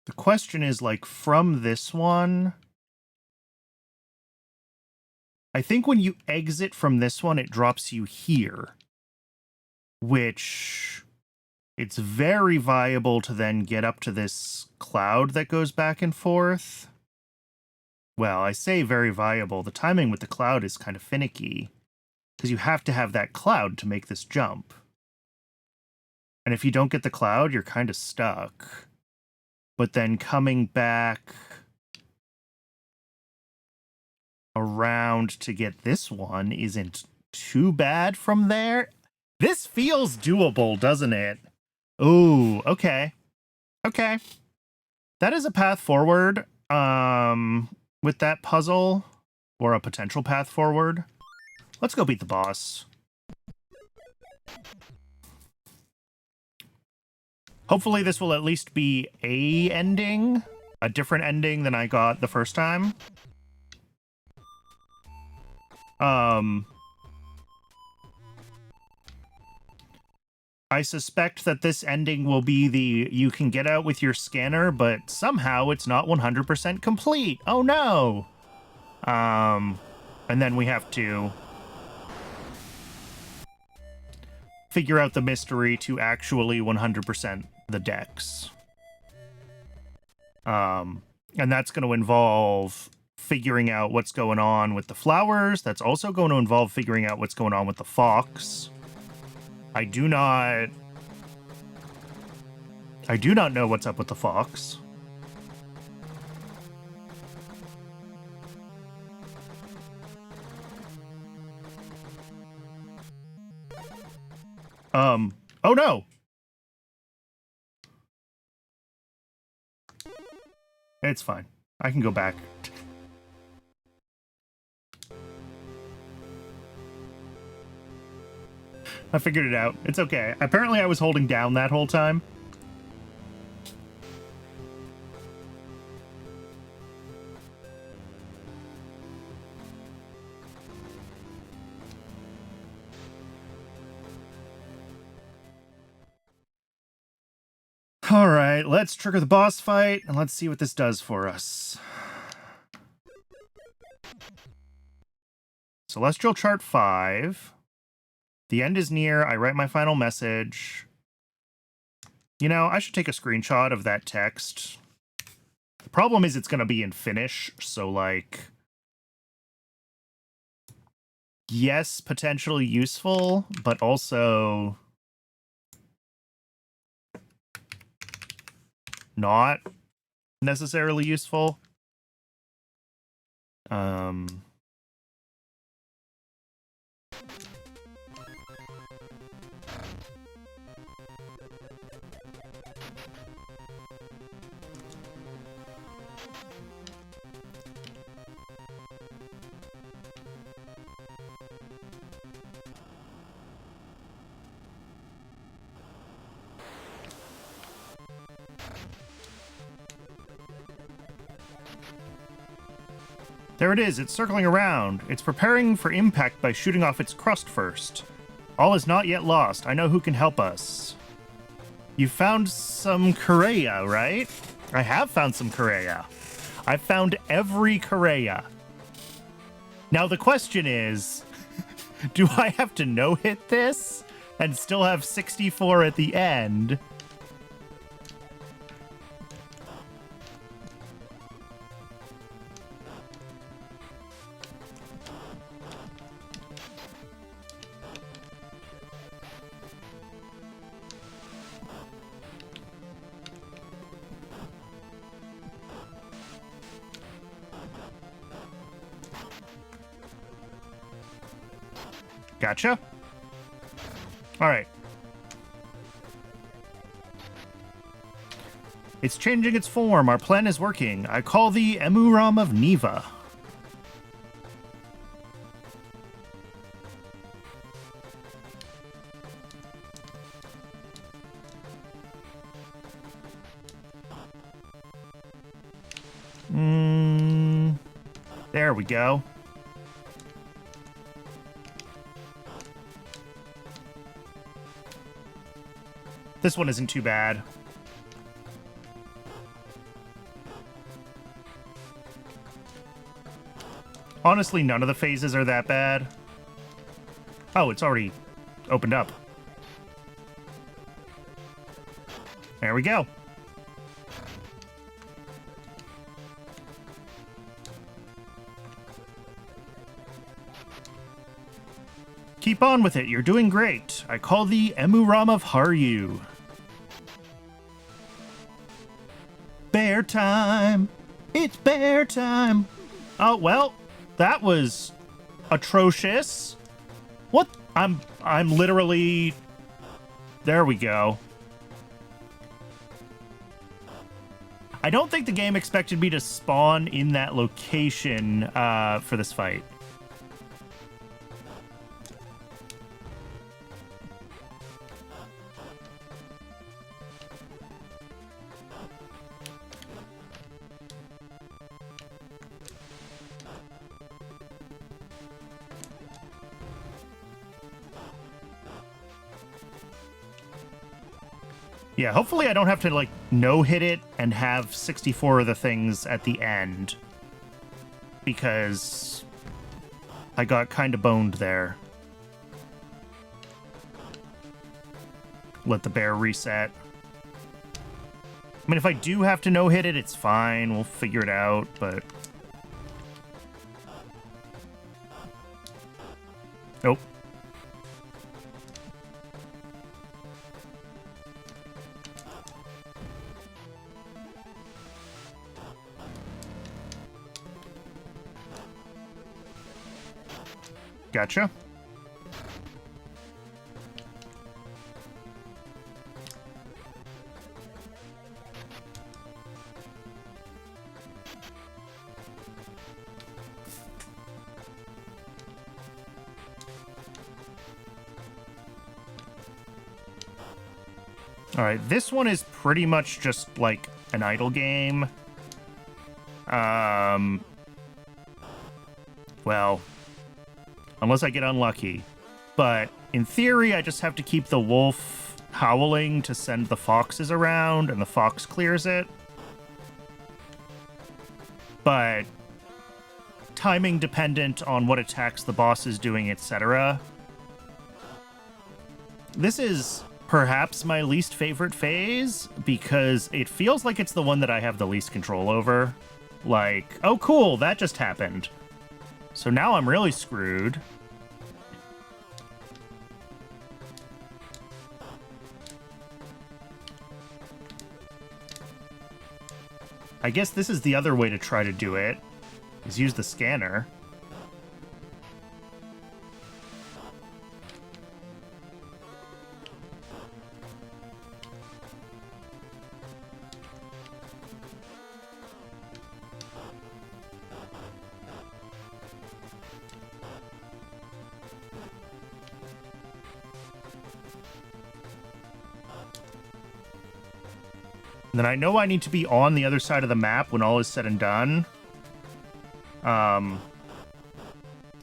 The question is, like, from this one... I think when you exit from this one, it drops you here. Which... It's very viable to then get up to this cloud that goes back and forth. Well, I say very viable. The timing with the cloud is kind of finicky. Because you have to have that cloud to make this jump. And if you don't get the cloud, you're kind of stuck. But then coming back around to get this one isn't too bad from there. This feels doable, doesn't it? Ooh, okay. Okay. That is a path forward with that puzzle, or a potential path forward. Let's go beat the boss. Hopefully this will at least be a ending, a different ending than I got the first time. I suspect that this ending will be the you can get out with your scanner, but somehow it's not 100% complete. Oh no! And then we have to figure out the mystery to actually 100% the decks. And that's going to involve figuring out what's going on with the flowers. That's also going to involve figuring out what's going on with the fox. I do not know what's up with the fox. Oh no! It's fine. I can go back. I figured it out. It's okay. Apparently I was holding down that whole time. All right, let's trigger the boss fight, and let's see what this does for us. Celestial Chart 5. The end is near. I write my final message. You know, I should take a screenshot of that text. The problem is it's going to be in Finnish, so, like... Yes, potentially useful, but also... not necessarily useful. There it is, it's circling around. It's preparing for impact by shooting off its crust first. All is not yet lost. I know who can help us. You found some Korea, right? I have found some Korea. I've found every Korea. Now the question is, do I have to no-hit this and still have 64 at the end? Gotcha. All right. It's changing its form. Our plan is working. I call the EMUUROM of Neva. There we go. This one isn't too bad. Honestly, none of the phases are that bad. Oh, it's already opened up. There we go. Keep on with it. You're doing great. I call thee EMUUROM of Haryu. Bear time. It's bear time. Oh, well, that was atrocious. What? I'm literally... There we go. I don't think the game expected me to spawn in that location for this fight. Yeah, hopefully I don't have to, like, no-hit it and have 64 of the things at the end. Because I got kind of boned there. Let the bear reset. I mean, if I do have to no-hit it, it's fine. We'll figure it out, but... Nope. Gotcha. All right, this one is pretty much just like an idle game. Well, unless I get unlucky. But in theory, I just have to keep the wolf howling to send the foxes around, and the fox clears it. But timing dependent on what attacks the boss is doing, etc. This is perhaps my least favorite phase, because it feels like it's the one that I have the least control over. Like, oh cool, that just happened. So now I'm really screwed. I guess this is the other way to try to do it, is use the scanner. And then I know I need to be on the other side of the map when all is said and done.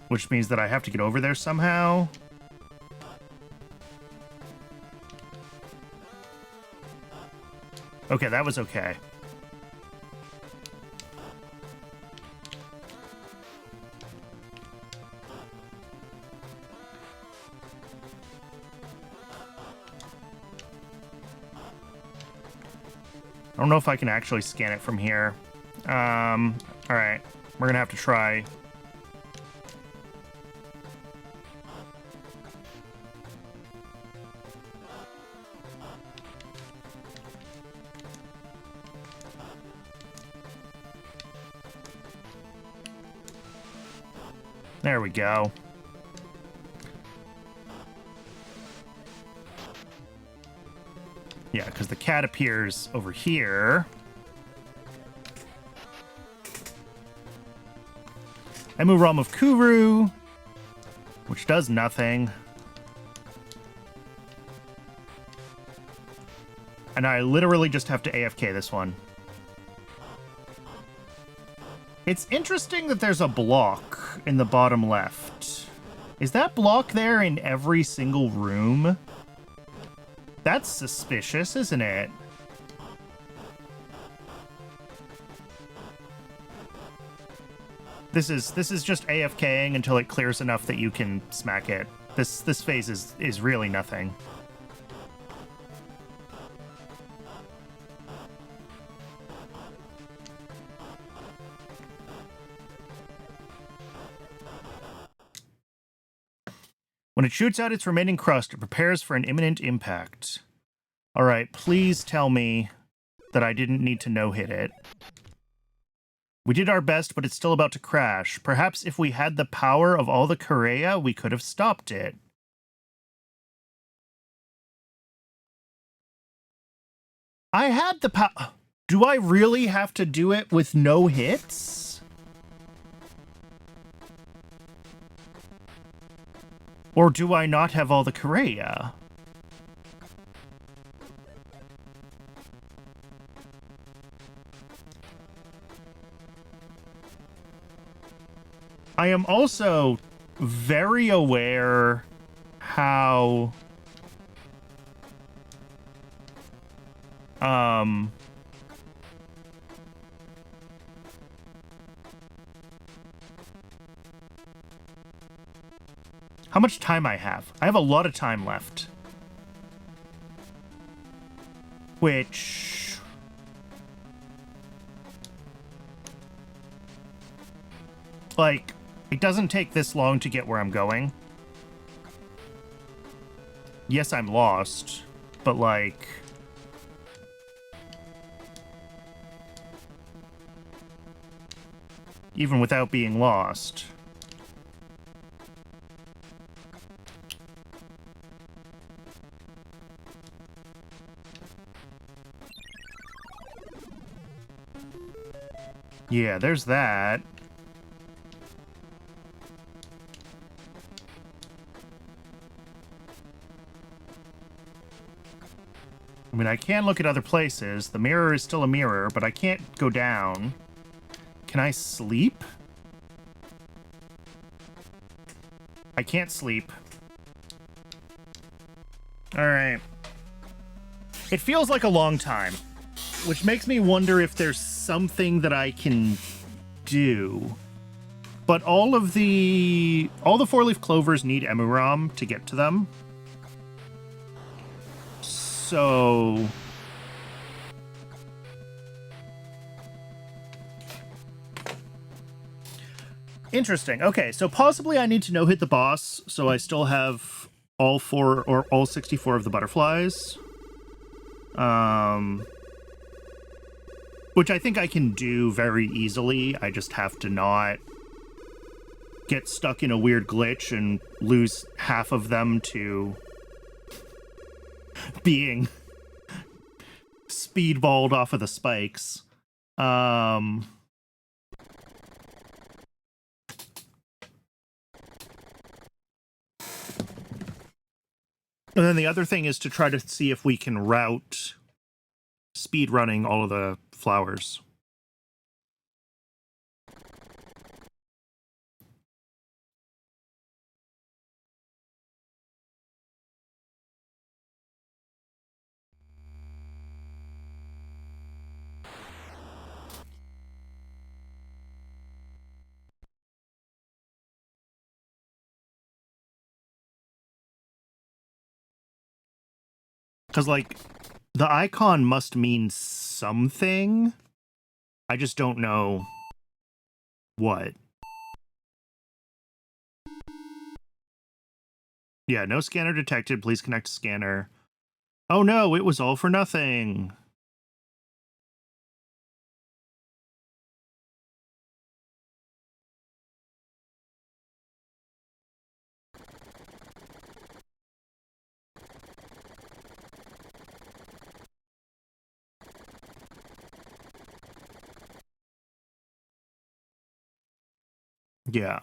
Which means that I have to get over there somehow. Okay, that was okay. I don't know if I can actually scan it from here. Alright. We're gonna have to try. There we go. Yeah, because the cat appears over here. EMUUROM of Kuru, which does nothing. And I literally just have to AFK this one. It's interesting that there's a block in the bottom left. Is that block there in every single room? That's suspicious, isn't it? This is just AFKing until it clears enough that you can smack it. This phase is really nothing. When it shoots out its remaining crust, it prepares for an imminent impact. Alright, please tell me that I didn't need to no-hit it. We did our best, but it's still about to crash. Perhaps if we had the power of all the Korea, we could have stopped it. I had the power. Do I really have to do it with no hits? Or do I not have all the Korea? I am also very aware how how much time I have. I have a lot of time left. Which... like, it doesn't take this long to get where I'm going. Yes, I'm lost, but like... even without being lost... yeah, there's that. I mean, I can look at other places. The mirror is still a mirror, but I can't go down. Can I sleep? I can't sleep. Alright. It feels like a long time, which makes me wonder if there's something that I can do. But all the 4-leaf clovers need EMUUROM to get to them. So... interesting. Okay, so possibly I need to no-hit the boss, so I still have all 4 or all 64 of the butterflies. Which I think I can do very easily. I just have to not get stuck in a weird glitch and lose half of them to being speedballed off of the spikes. And then the other thing is to try to see if we can route speed running all of the flowers. Because, like, the icon must mean something. I just don't know what. Yeah, no scanner detected. Please connect to scanner. Oh no, it was all for nothing. Yeah.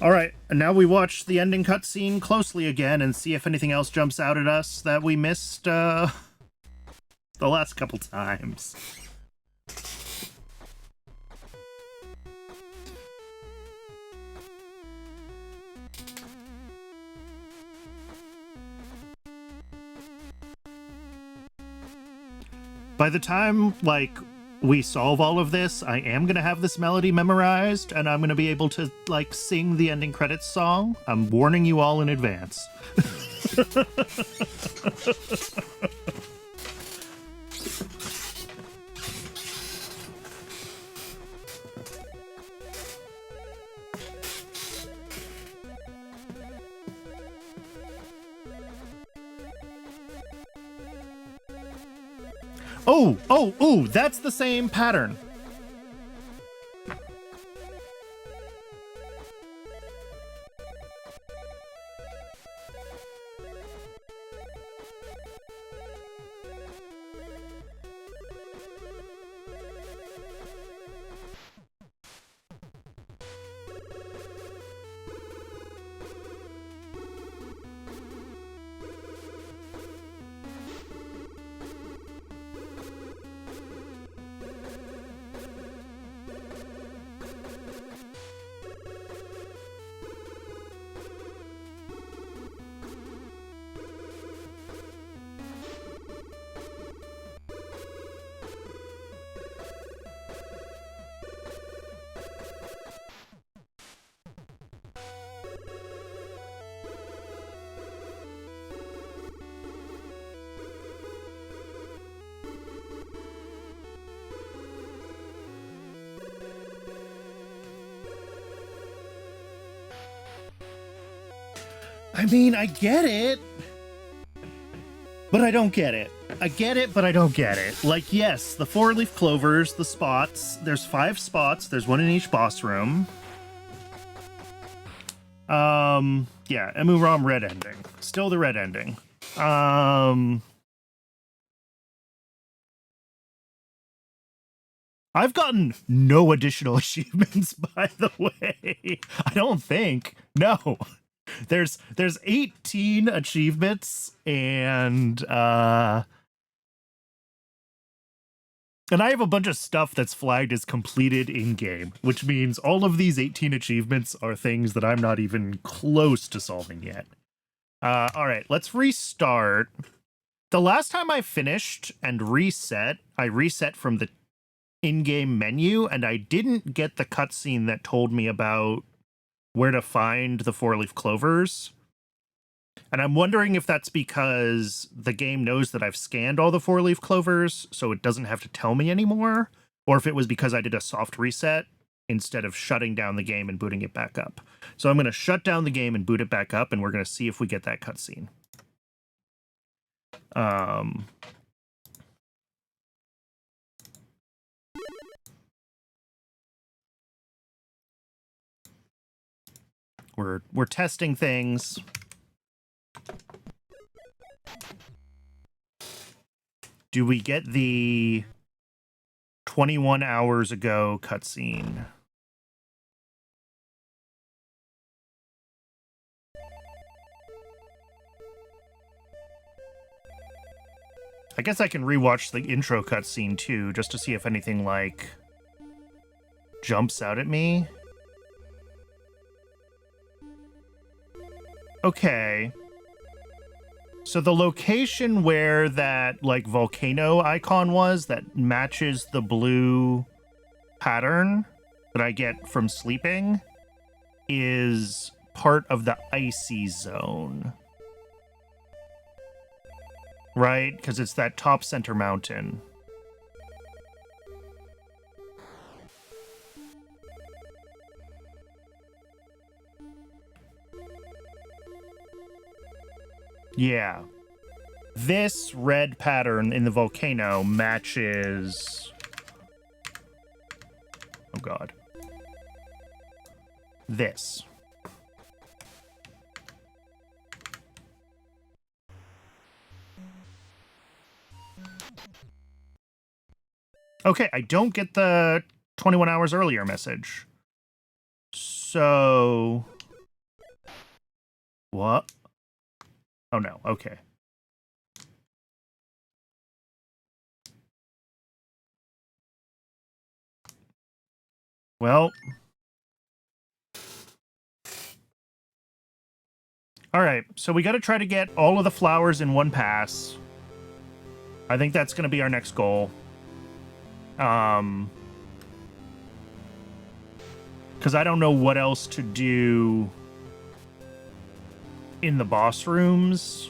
All right, and now we watch the ending cutscene closely again and see if anything else jumps out at us that we missed the last couple times. By the time, like, we solve all of this, I am going to have this melody memorized, and I'm going to be able to, like, sing the ending credits song. I'm warning you all in advance. Oh, that's the same pattern. I mean, I get it, but I don't get it. I get it, but I don't get it. Like, yes, the 4-leaf clovers, the spots. There's 5 spots. There's 1 in each boss room. Yeah, EMUUROM red ending. Still the red ending. I've gotten no additional achievements, by the way. I don't think. No. There's 18 achievements, and I have a bunch of stuff that's flagged as completed in-game, which means all of these 18 achievements are things that I'm not even close to solving yet. All right, let's restart. The last time I finished and reset, I reset from the in-game menu, and I didn't get the cutscene that told me about where to find the 4-leaf clovers. And I'm wondering if that's because the game knows that I've scanned all the 4-leaf clovers, so it doesn't have to tell me anymore, or if it was because I did a soft reset instead of shutting down the game and booting it back up. So I'm going to shut down the game and boot it back up, and we're going to see if we get that cutscene. We're testing things. Do we get the 21 hours ago cutscene? I guess I can rewatch the intro cutscene too, just to see if anything, like, jumps out at me. Okay. So the location where that, like, volcano icon was that matches the blue pattern that I get from sleeping is part of the icy zone. Right? Because it's that top center mountain. Yeah. This red pattern in the volcano matches... Oh, God. This. Okay, I don't get the 21 hours earlier message. So... What? Oh, no. Okay. Well... Alright, so we gotta try to get all of the flowers in one pass. I think that's going to be our next goal. Because I don't know what else to do in the boss rooms.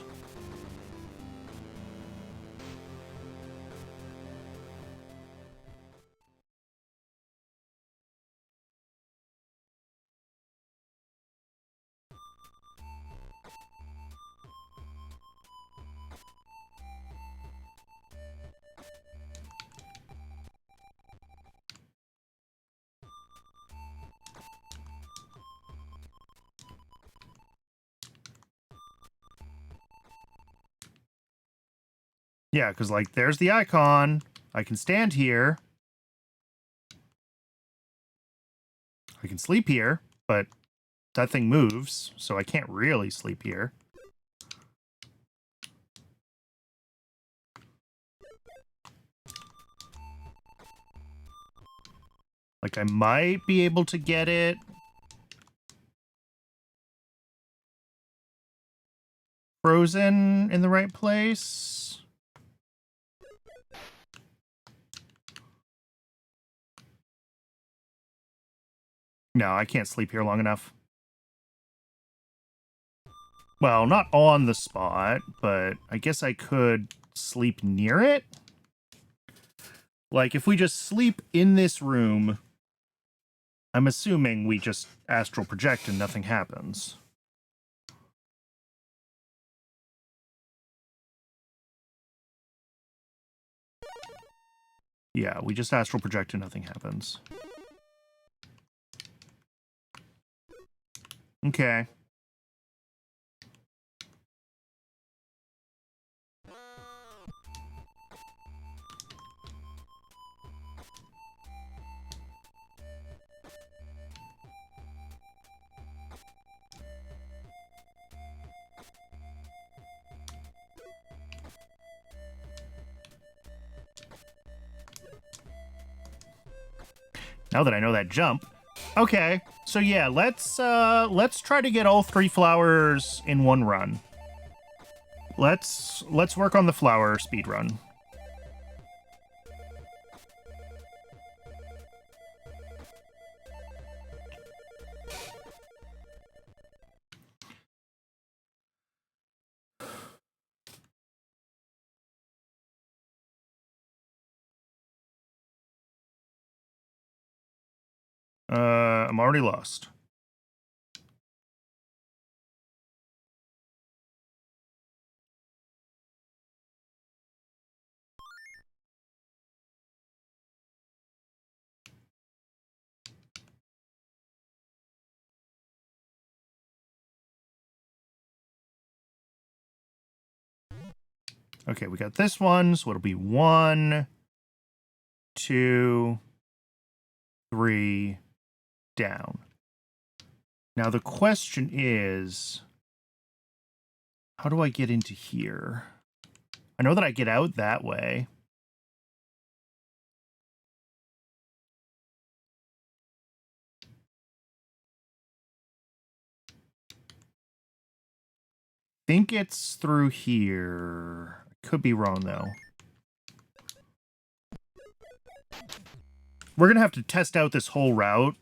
Yeah, because, like, there's the icon. I can stand here. I can sleep here, but that thing moves, so I can't really sleep here. Like, I might be able to get it frozen in the right place. No, I can't sleep here long enough. Well, not on the spot, but I guess I could sleep near it. Like, if we just sleep in this room, I'm assuming we just astral project and nothing happens. Yeah, we just astral project and nothing happens. Okay. Now that I know that jump. Okay, so yeah, let's try to get all 3 flowers in one run. Let's work on the flower speed run. I'm already lost. Okay, we got this one, so it'll be 1, 2, 3, down. Now the question is, how do I get into here? I know that I get out that way. Think it's through here. I could be wrong, though. We're gonna have to test out this whole route.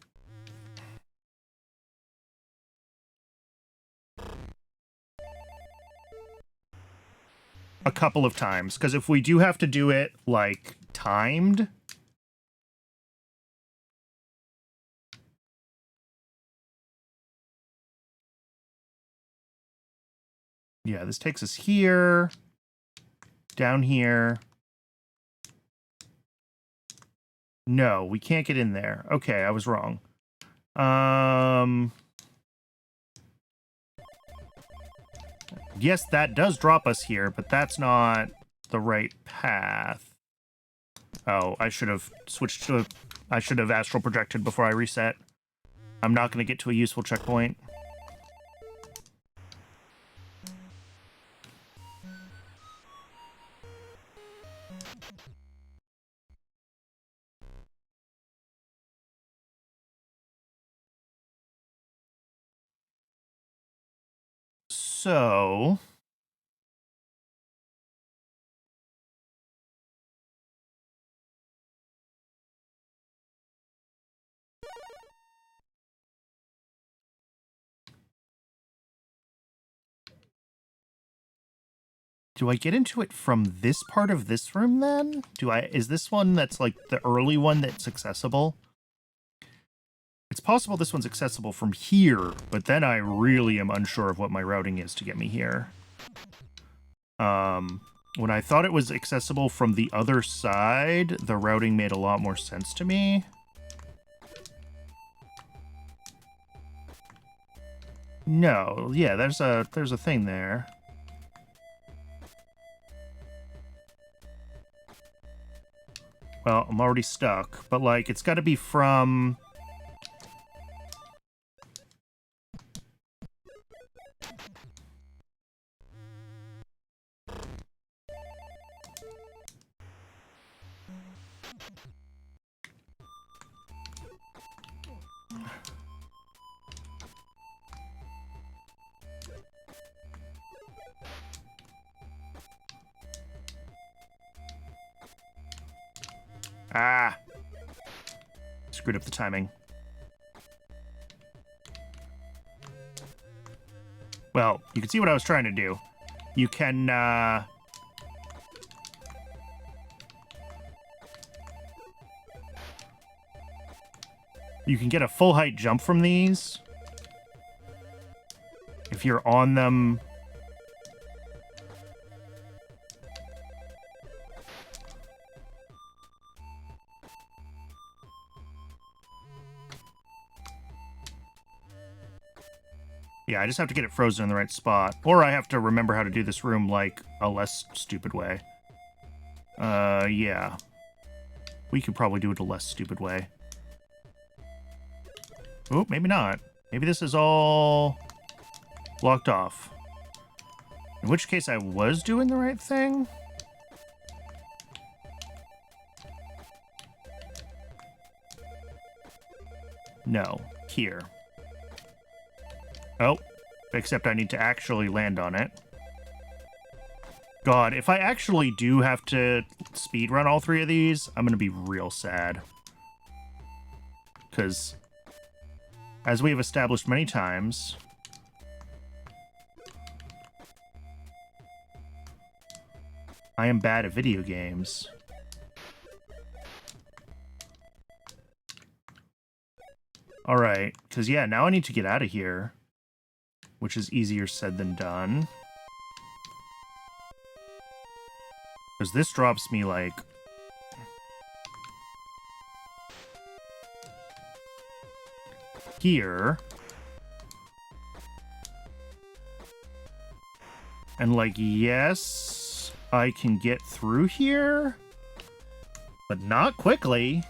A couple of times, because if we do have to do it, like, timed... Yeah, this takes us here, down here. No, we can't get in there. Okay, I was wrong. Yes, that does drop us here, but that's not the right path. Oh, I should have switched to... I should have astral projected before I reset. I'm not going to get to a useful checkpoint. So... Do I get into it from this part of this room then? Is this one that's like the early one that's accessible? It's possible this one's accessible from here, but then I really am unsure of what my routing is to get me here. When I thought it was accessible from the other side, the routing made a lot more sense to me. No, yeah, there's a thing there. Well, I'm already stuck, but like it's got to be from screwed up the timing. Well, you can see what I was trying to do. You can, you can get a full height jump from these if you're on them. Yeah, I just have to get it frozen in the right spot. Or I have to remember how to do this room, like, a less stupid way. Yeah. We could probably do it a less stupid way. Oh, maybe not. Maybe this is all blocked off. In which case I was doing the right thing? No. Here. Oh, except I need to actually land on it. God, if I actually do have to speedrun all three of these, I'm going to be real sad. Because, as we have established many times, I am bad at video games. Alright, because yeah, now I need to get out of here. Which is easier said than done. Because this drops me, like... here. And, like, yes, I can get through here, but not quickly.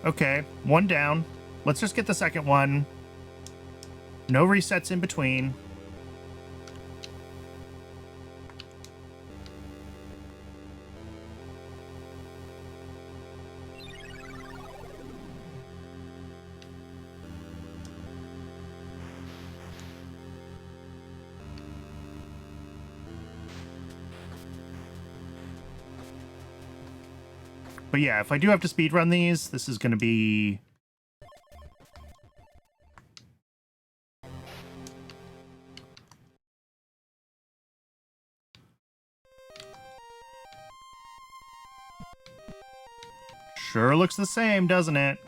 Okay, one down. Let's just get the second one. No resets in between. But yeah, if I do have to speedrun these, this is going to be... Sure looks the same, doesn't it?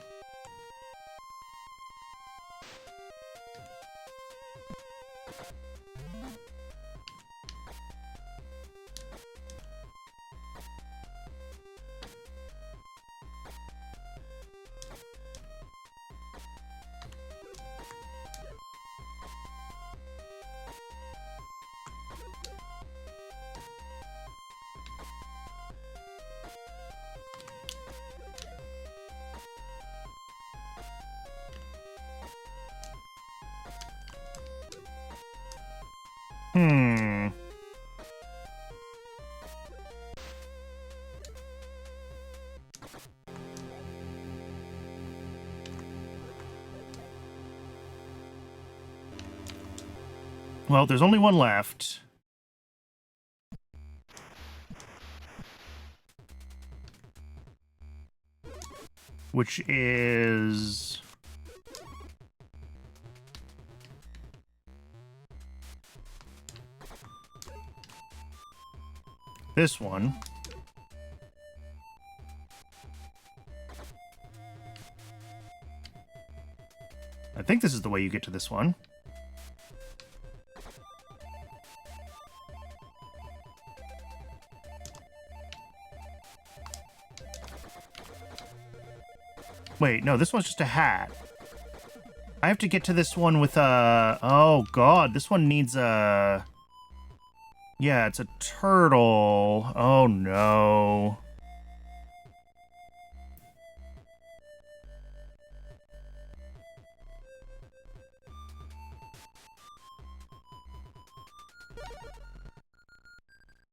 Well, there's only one left. Which is... this one. I think this is the way you get to this one. Wait, no, this one's just a hat. I have to get to this one with a... oh, God, this one needs a... yeah, it's a turtle. Oh, no.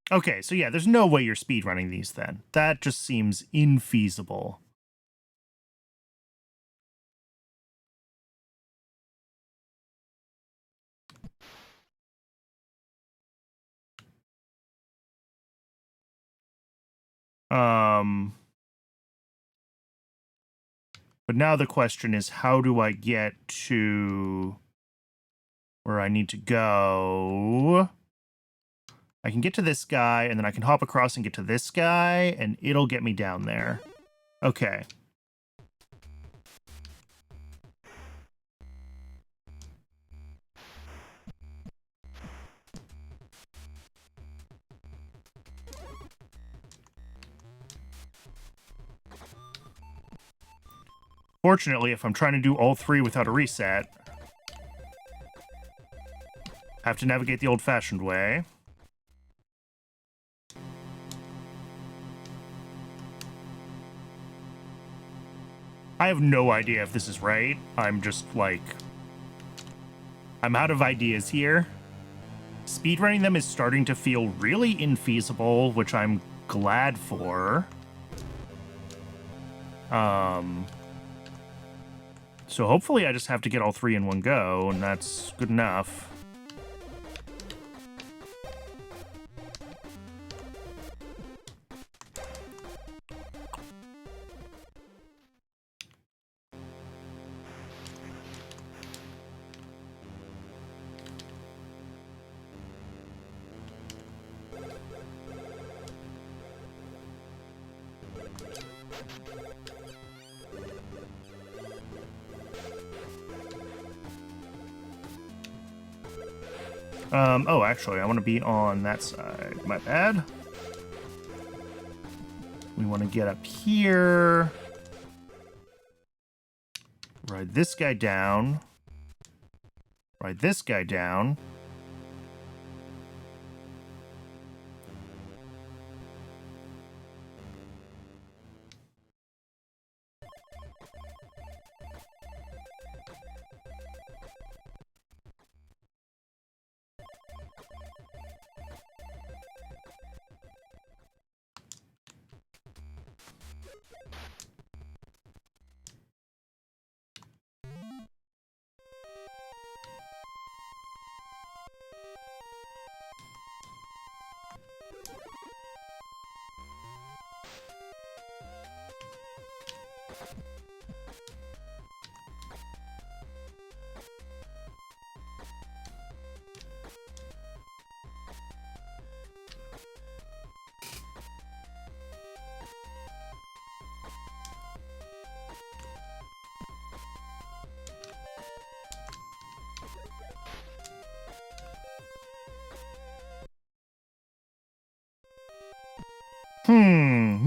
Okay, so yeah, there's no way you're speedrunning these then. That just seems infeasible. But now the question is, how do I get to where I need to go? I can get to this guy, and then I can hop across and get to this guy, and it'll get me down there. Okay. Fortunately, if I'm trying to do all three without a reset, I have to navigate the old-fashioned way. I have no idea if this is right. I'm just, like... I'm out of ideas here. Speedrunning them is starting to feel really infeasible, which I'm glad for. So hopefully I just have to get all three in one go, and that's good enough. Oh, actually, I want to be on that side. My bad. We want to get up here. Ride this guy down. Ride this guy down.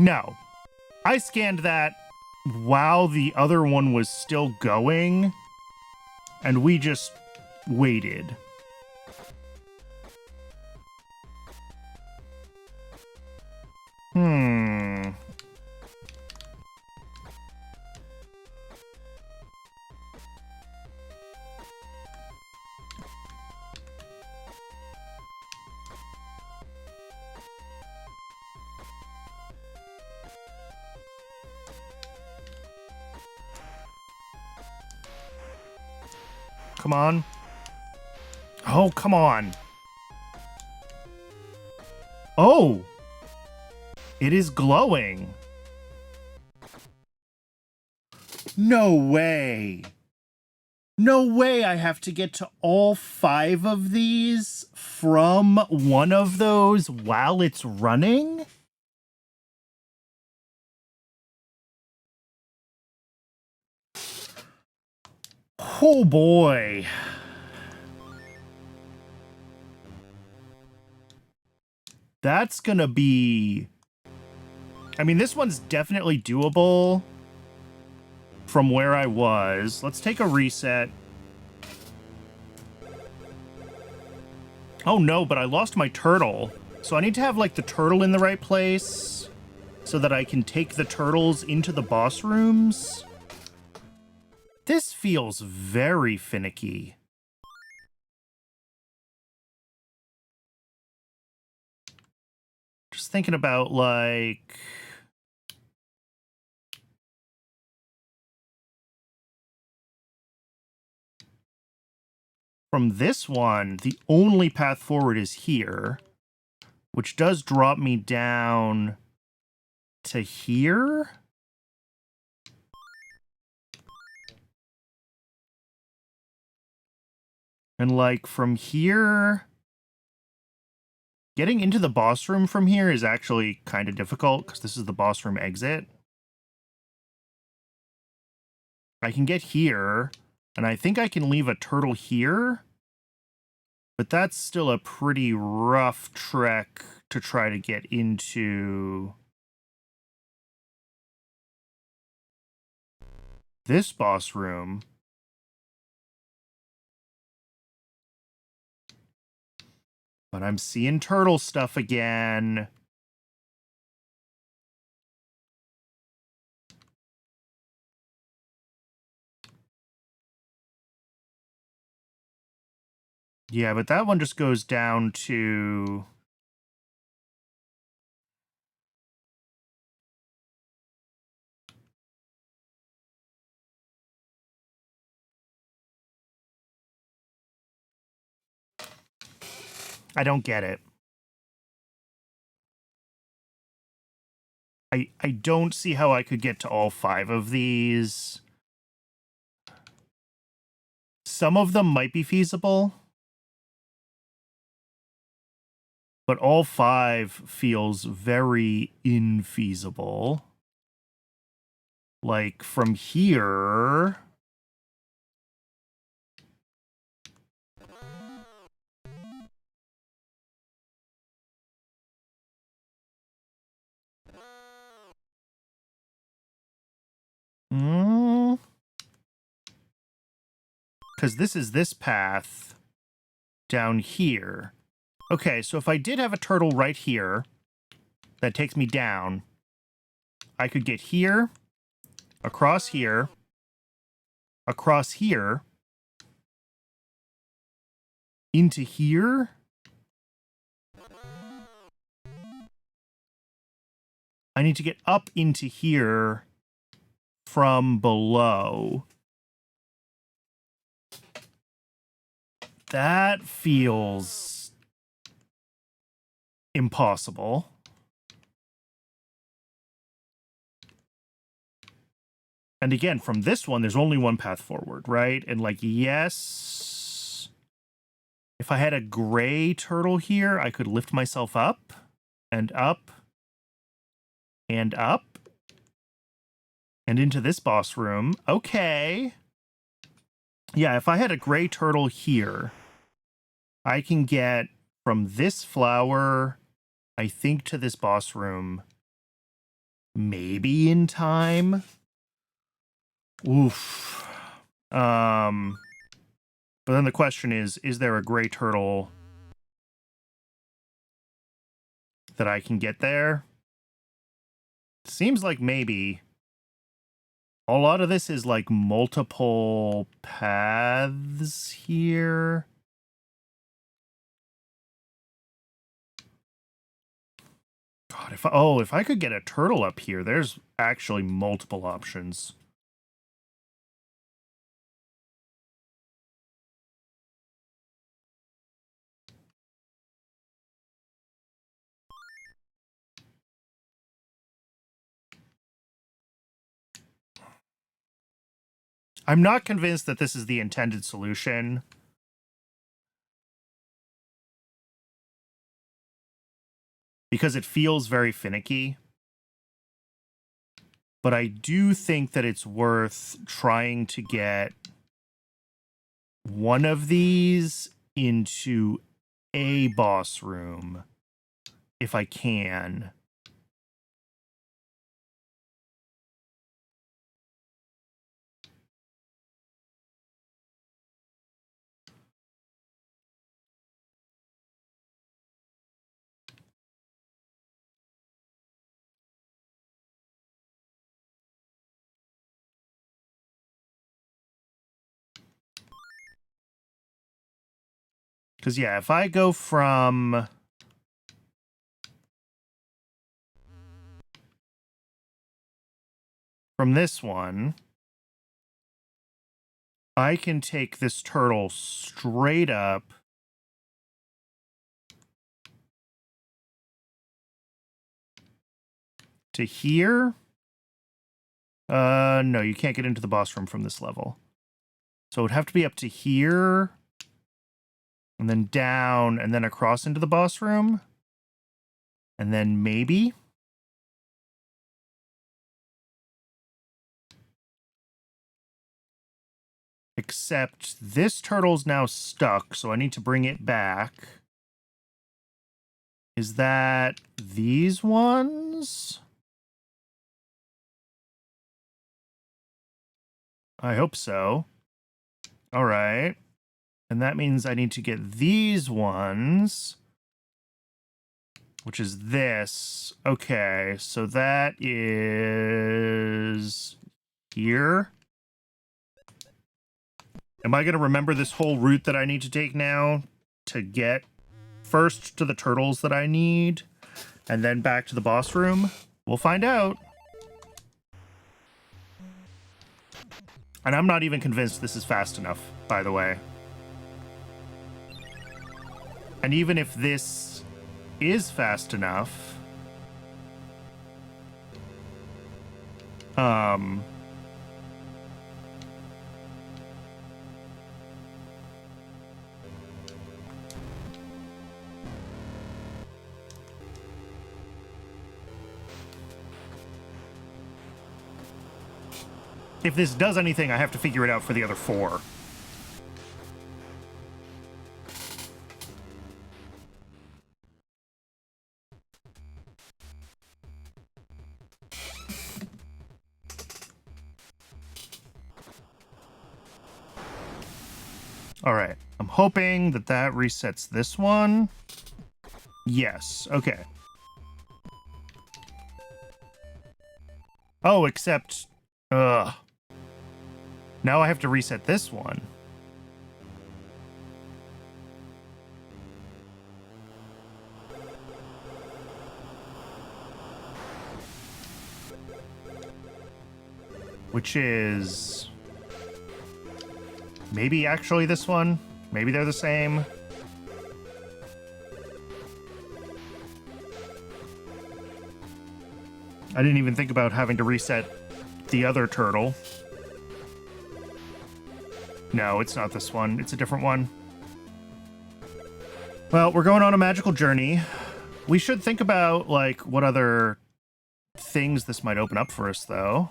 No. I scanned that while the other one was still going, and we just waited. Come on. Oh, come on. Oh! It is glowing. No way. No way I have to get to all 5 of these from one of those while it's running? Oh boy. That's gonna be... I mean, this one's definitely doable from where I was. Let's take a reset. Oh no, but I lost my turtle. So I need to have, like, the turtle in the right place so that I can take the turtles into the boss rooms. This feels very finicky. Just thinking about, like... From this one, the only path forward is here, which does drop me down to here. And, like, from here... Getting into the boss room from here is actually kind of difficult, because this is the boss room exit. I can get here, and I think I can leave a turtle here. But that's still a pretty rough trek to try to get into this boss room. But I'm seeing turtle stuff again. Yeah, but that one just goes down to... I don't get it. I don't see how I could get to all 5 of these. Some of them might be feasible, but all 5 feels very infeasible. Like, from here... Because this is this path down here. Okay, so if I did have a turtle right here that takes me down, I could get here, across here, into here. I need to get up into here from below. That feels impossible. And again, from this one, there's only one path forward, right? And, like, yes, if I had a gray turtle here, I could lift myself up and up and up and into this boss room. Okay. Yeah, if I had a gray turtle here, I can get from this flower, I think, to this boss room, maybe in time. Oof. But then the question is there a gray turtle that I can get there? Seems like maybe. A lot of this is like multiple paths here. God, if I could get a turtle up here, there's actually multiple options. I'm not convinced that this is the intended solution. Because it feels very finicky. But I do think that it's worth trying to get one of these into a boss room if I can. Because, yeah, if I go from this one, I can take this turtle straight up to here. No, you can't get into the boss room from this level. So it would have to be up to here, and then down, and then across into the boss room. And then maybe. Except this turtle's now stuck, so I need to bring it back. Is that these ones? I hope so. All right. And that means I need to get these ones, which is this. Okay, so that is here. Am I going to remember this whole route that I need to take now to get first to the turtles that I need and then back to the boss room? We'll find out. And I'm not even convinced this is fast enough, by the way. And even if this is fast enough, if this does anything, I have to figure it out for the other 4. All right. I'm hoping that that resets this one. Yes. Okay. Oh, except... Ugh. Now I have to reset this one. Which is... maybe actually this one? Maybe they're the same. I didn't even think about having to reset the other turtle. No, it's not this one. It's a different one. Well, we're going on a magical journey. We should think about, like, what other things this might open up for us, though.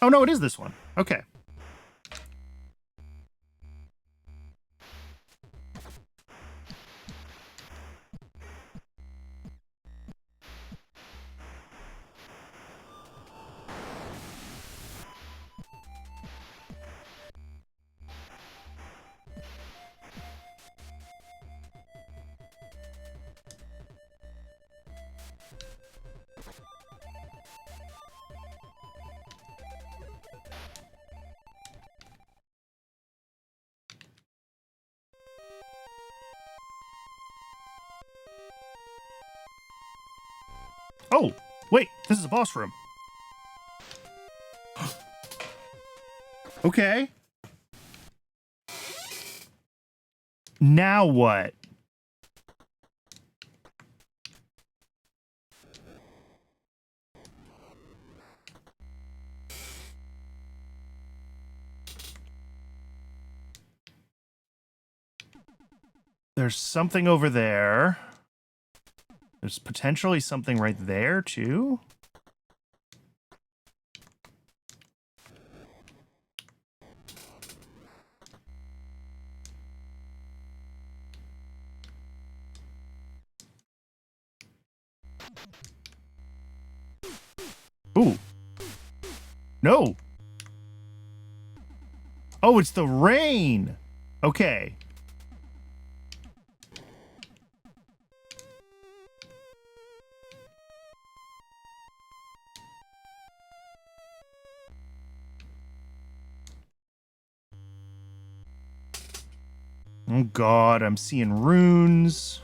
Oh, no, it is this one. Okay. Oh, wait, this is a boss room. Okay. Now what? There's something over there. There's potentially something right there, too. Ooh. No. Oh, it's the rain. Okay. Oh God, I'm seeing runes.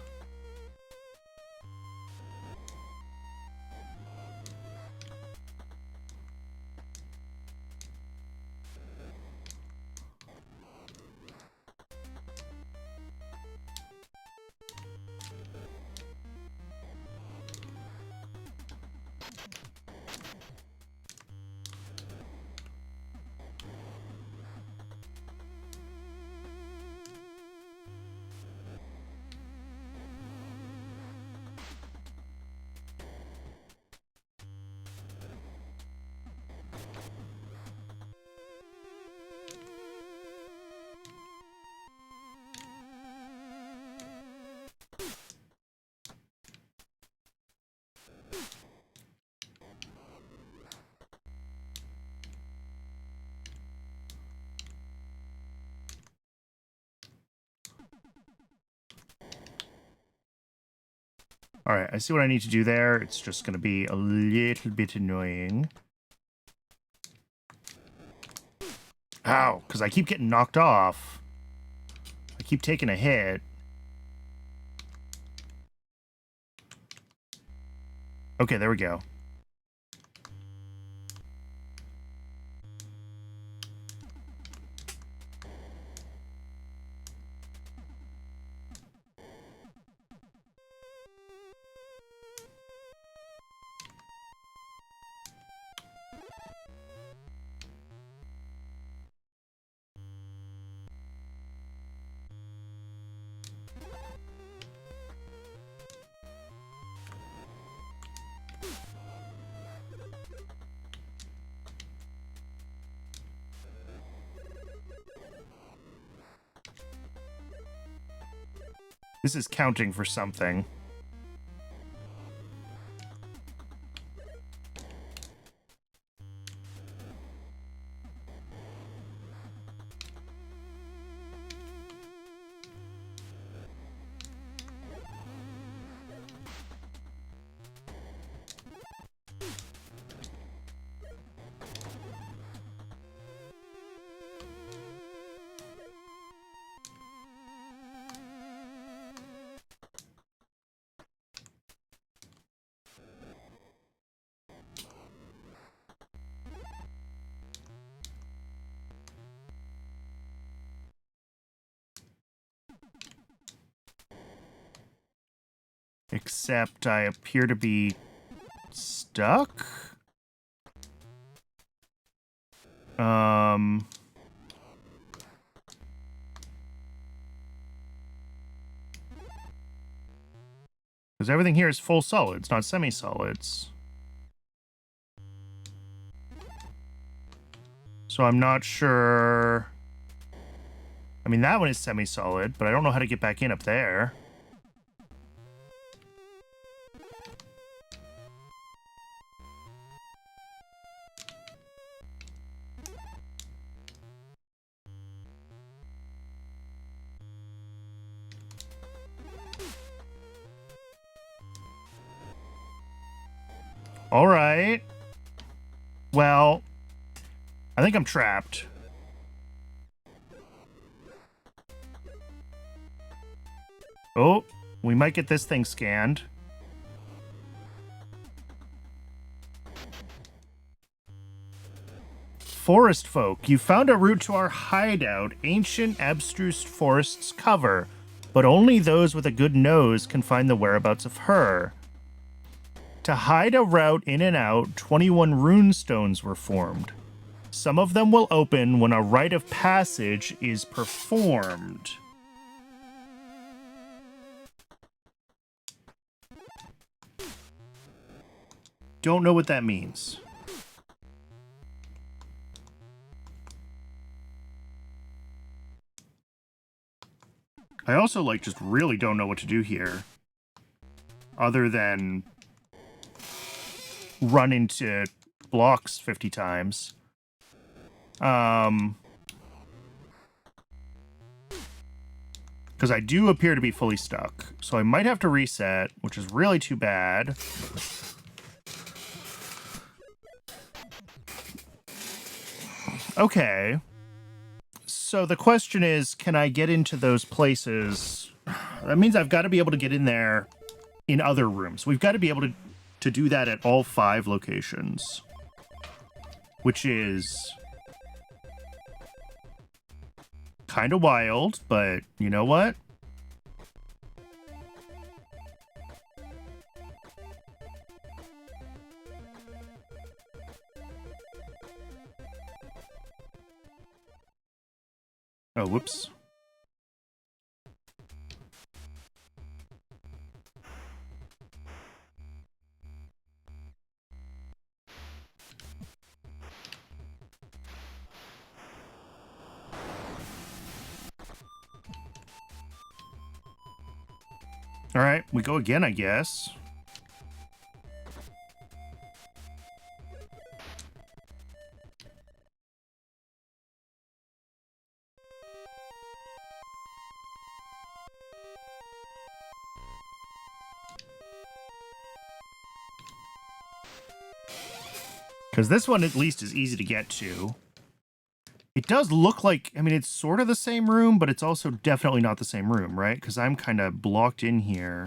All right, I see what I need to do there. It's just going to be a little bit annoying. Ow, because I keep getting knocked off. I keep taking a hit. Okay, there we go. This is counting for something. Except I appear to be stuck? Because everything here is full solids, not semi-solids. So I'm not sure... I mean, that one is semi-solid, but I don't know how to get back in up there. All right. Well, I think I'm trapped. Oh, we might get this thing scanned. Forest folk, you found a route to our hideout. Ancient, abstruse forests cover, but only those with a good nose can find the whereabouts of her. To hide a route in and out, 21 rune stones were formed. Some of them will open when a rite of passage is performed. don't know what that means. I also, like, just really don't know what to do here. Other than run into blocks 50 times. Because I do appear to be fully stuck. So I might have to reset, which is really too bad. Okay. So the question is, can I get into those places? That means I've got to be able to get in there in other rooms. We've got to be able to do that at all 5 locations. Which is kind of wild, but you know what? Oh, whoops. All right, we go again, I guess. Because this one, at least, is easy to get to. It does look like, I mean, it's sort of the same room, but it's also definitely not the same room, right? Because I'm kind of blocked in here.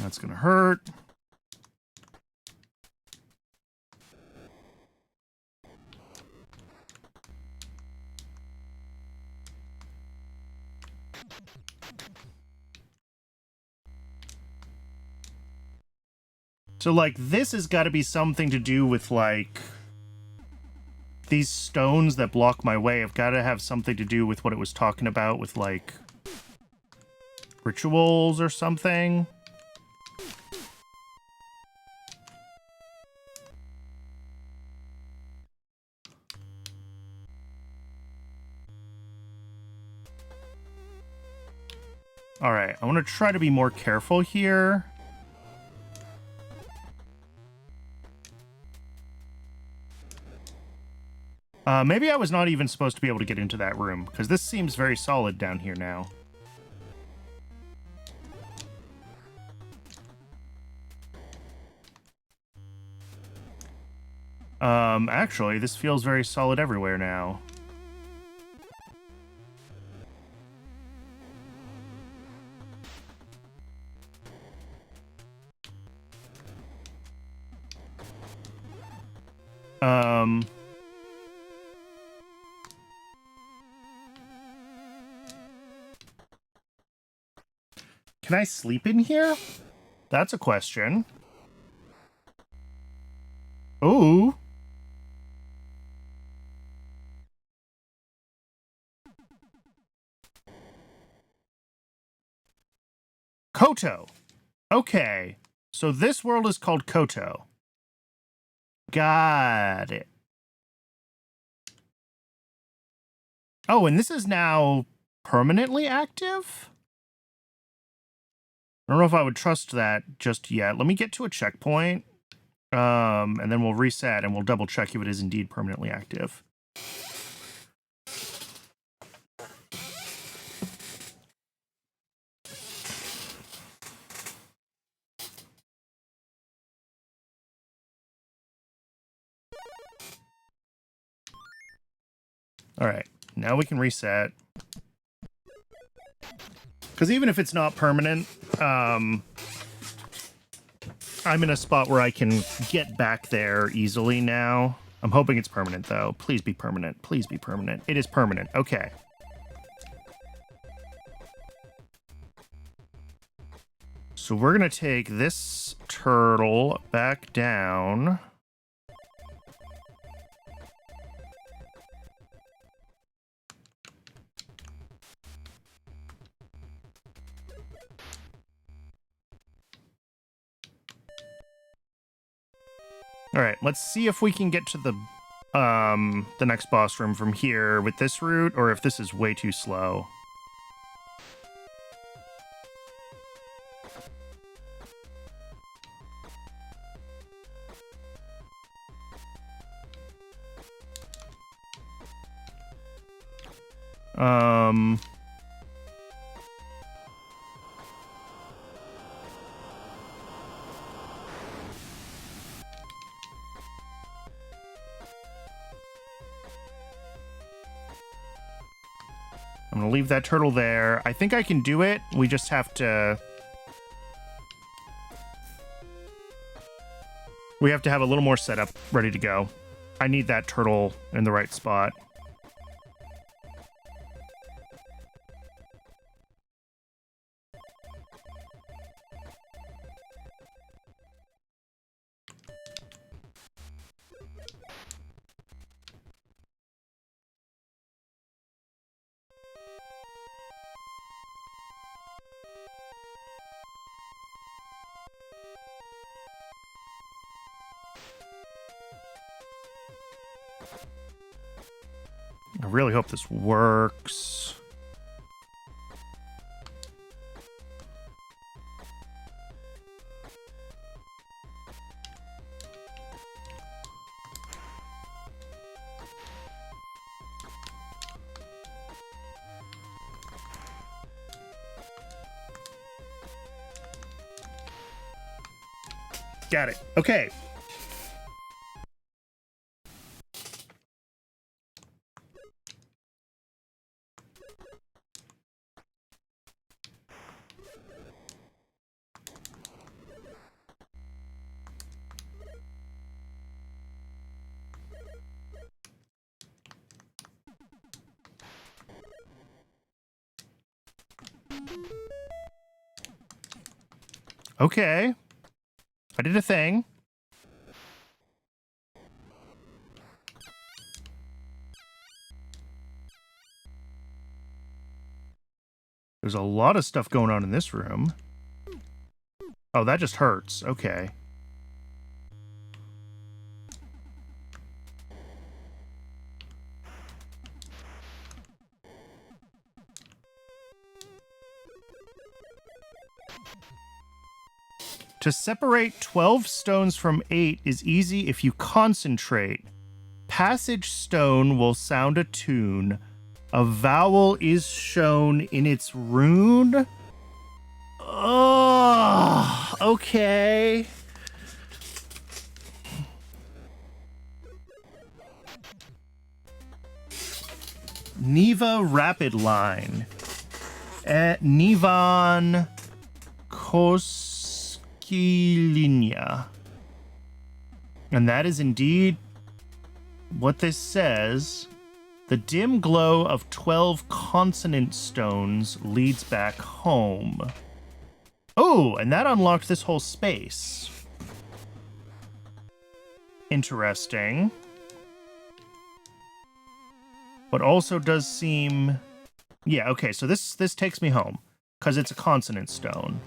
That's going to hurt. So, like, this has got to be something to do with, like, these stones that block my way have got to have something to do with what it was talking about with, like, rituals or something. All right, I want to try to be more careful here. Maybe I was not even supposed to be able to get into that room, because this seems very solid down here now. Actually, this feels very solid everywhere now. Can I sleep in here? That's a question. Ooh. Koto. Okay. So this world is called Koto. Got it. Oh, and this is now permanently active? I don't know if I would trust that just yet. Let me get to a checkpoint, and then we'll reset and we'll double check if it is indeed permanently active. All right, now we can reset. Because even if it's not permanent, I'm in a spot where I can get back there easily now. I'm hoping it's permanent, though. Please be permanent. Please be permanent. It is permanent. Okay. So we're going to take this turtle back down. All right, let's see if we can get to the next boss room from here with this route, or if this is way too slow. I'm gonna leave that turtle there. I think I can do it. We just have to... We have to have a little more setup ready to go. I need that turtle in the right spot. I really hope this works. Got it. Okay. Okay. I did a thing. There's a lot of stuff going on in this room. Oh, that just hurts. Okay. To separate 12 stones from 8 is easy if you concentrate. Passage stone will sound a tune. A vowel is shown in its rune. Oh, okay. Neva Rapid Line. At Nivan Koskilinia. And that is indeed what this says. The dim glow of 12 consonant stones leads back home. Oh, and that unlocked this whole space. Interesting. But also does seem... Yeah, okay, so this takes me home. Because it's a consonant stone.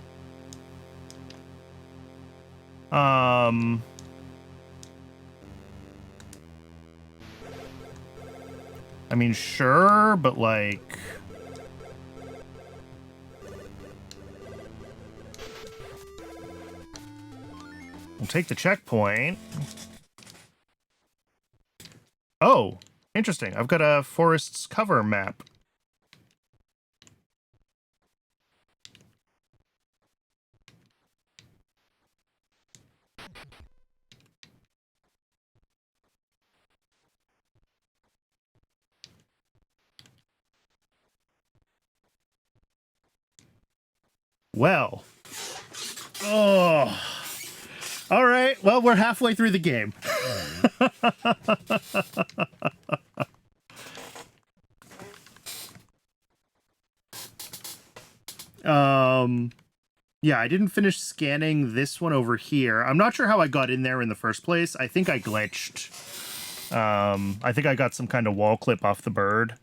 I mean, sure, but like... We'll take the checkpoint. Oh, interesting. I've got a forest's cover map. Well. Oh. All right. Well, we're halfway through the game. Yeah, I didn't finish scanning this one over here. I'm not sure how I got in there in the first place. I think I glitched. I think I got some kind of wall clip off the bird.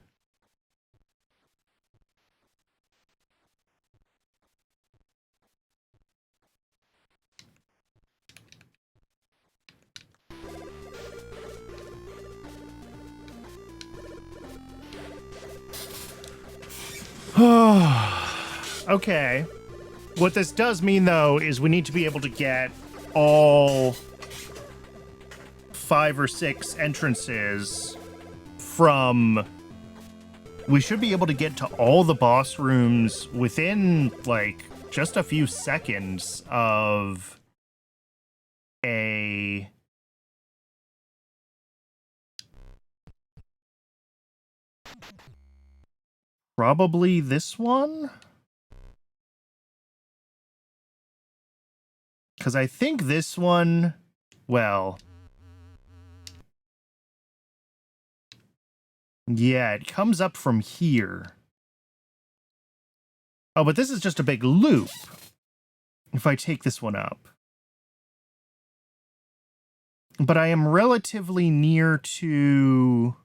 Okay. What this does mean, though, is we need to be able to get all 5 or 6 entrances from... We should be able to get to all the boss rooms within, like, just a few seconds of a... Probably this one? Because I think this one... Well... Yeah, it comes up from here. Oh, but this is just a big loop. If I take this one up. But I am relatively near to...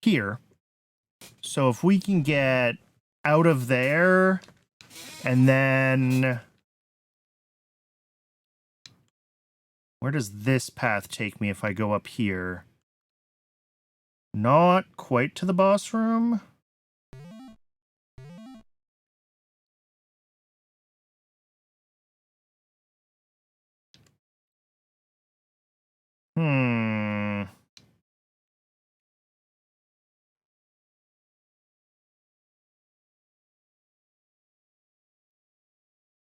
here. So if we can get out of there, and then... Where does this path take me if I go up here? Not quite to the boss room.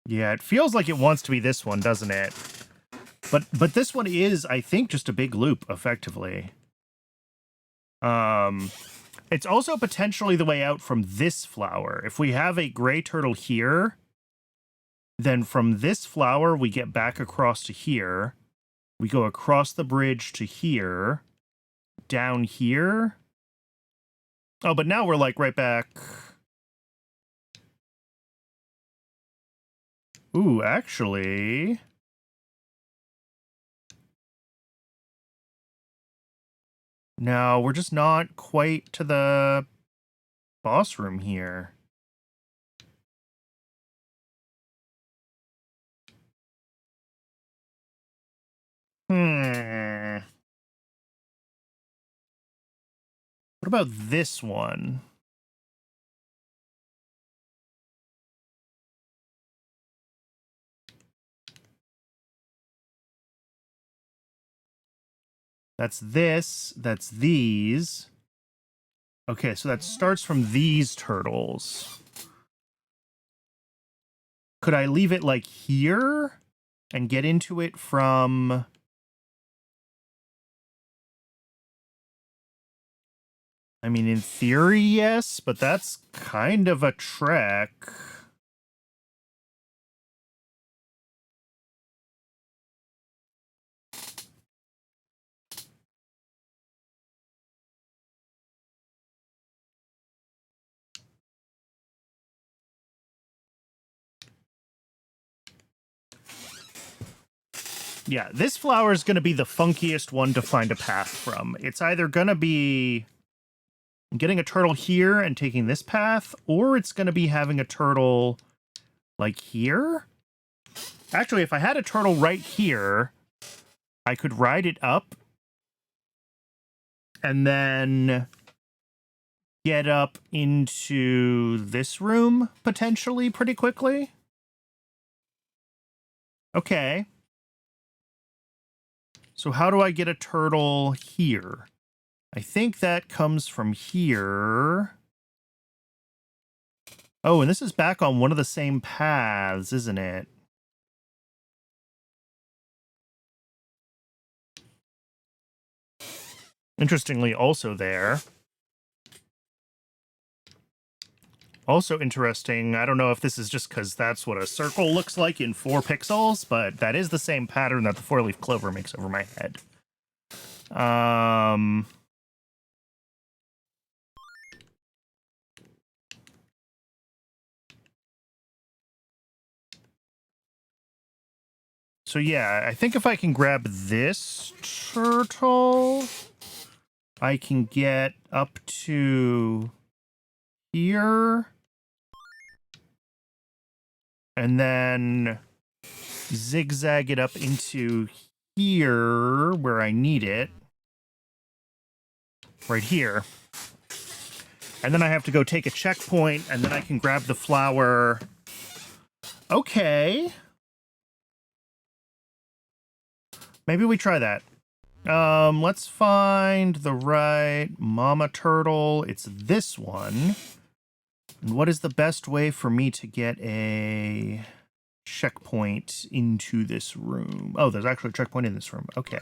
Yeah, it feels like it wants to be this one, doesn't it? But this one is, I think, just a big loop, effectively. It's also potentially the way out from this flower. If we have a gray turtle here, then from this flower, we get back across to here. We go across the bridge to here. Down here. Oh, but now we're, like, right back... Ooh, actually... No, we're just not quite to the boss room here. What about this one? That's this, that's these. Okay, so that starts from these turtles. Could I leave it like here and get into it from... I mean, in theory, yes, but that's kind of a trek. Yeah, this flower is going to be the funkiest one to find a path from. It's either going to be getting a turtle here and taking this path, or it's going to be having a turtle like here. Actually, if I had a turtle right here, I could ride it up and then get up into this room potentially pretty quickly. Okay. So how do I get a turtle here? I think that comes from here. Oh, and this is back on one of the same paths, isn't it? Interestingly, also there. Also interesting, I don't know if this is just because that's what a circle looks like in 4 pixels, but that is the same pattern that the 4-leaf clover makes over my head. So yeah, I think if I can grab this turtle, I can get up to here. And then zigzag it up into here where I need it. Right here. And then I have to go take a checkpoint, and then I can grab the flower. Okay. Maybe we try that. Let's find the right mama turtle. It's this one. And what is the best way for me to get a checkpoint into this room? Oh, there's actually a checkpoint in this room. Okay.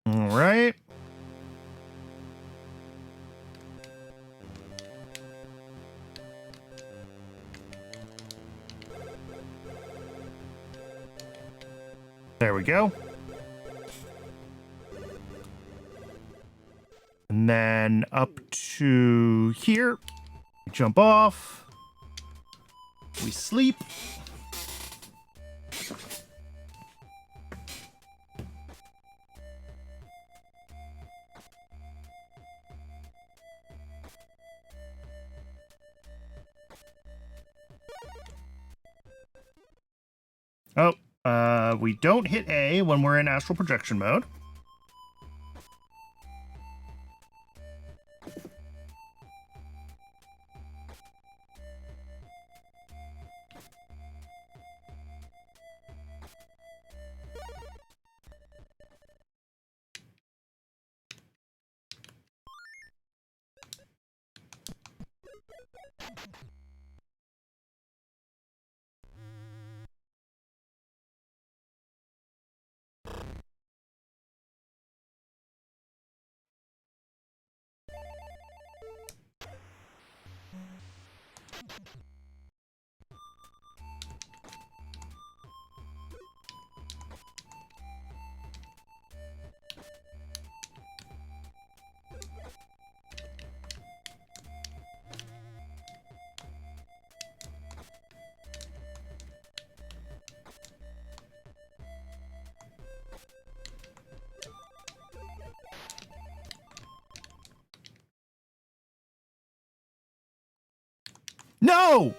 All right. There we go. And then up to here. Jump off. We sleep. Oh, we don't hit A when we're in astral projection mode. No!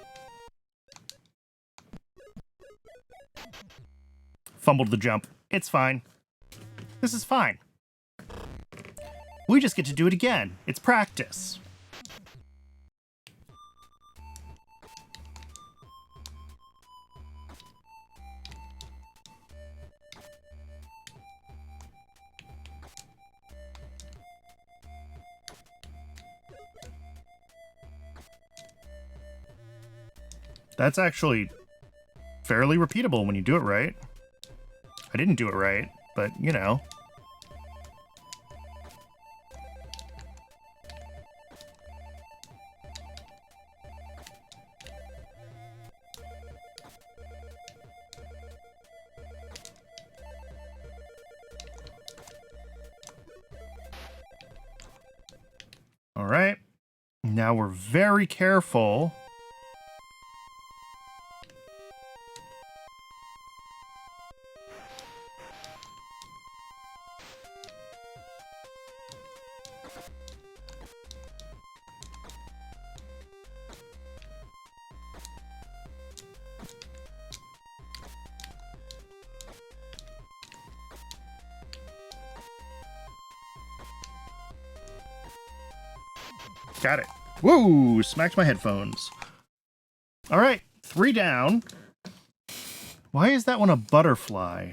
Fumbled the jump. It's fine. This is fine. We just get to do it again. It's practice. That's actually fairly repeatable when you do it right. I didn't do it right, but you know. All right. Now we're very careful. Got it. Woo! Smacked my headphones. All right, 3 down. Why is that one a butterfly?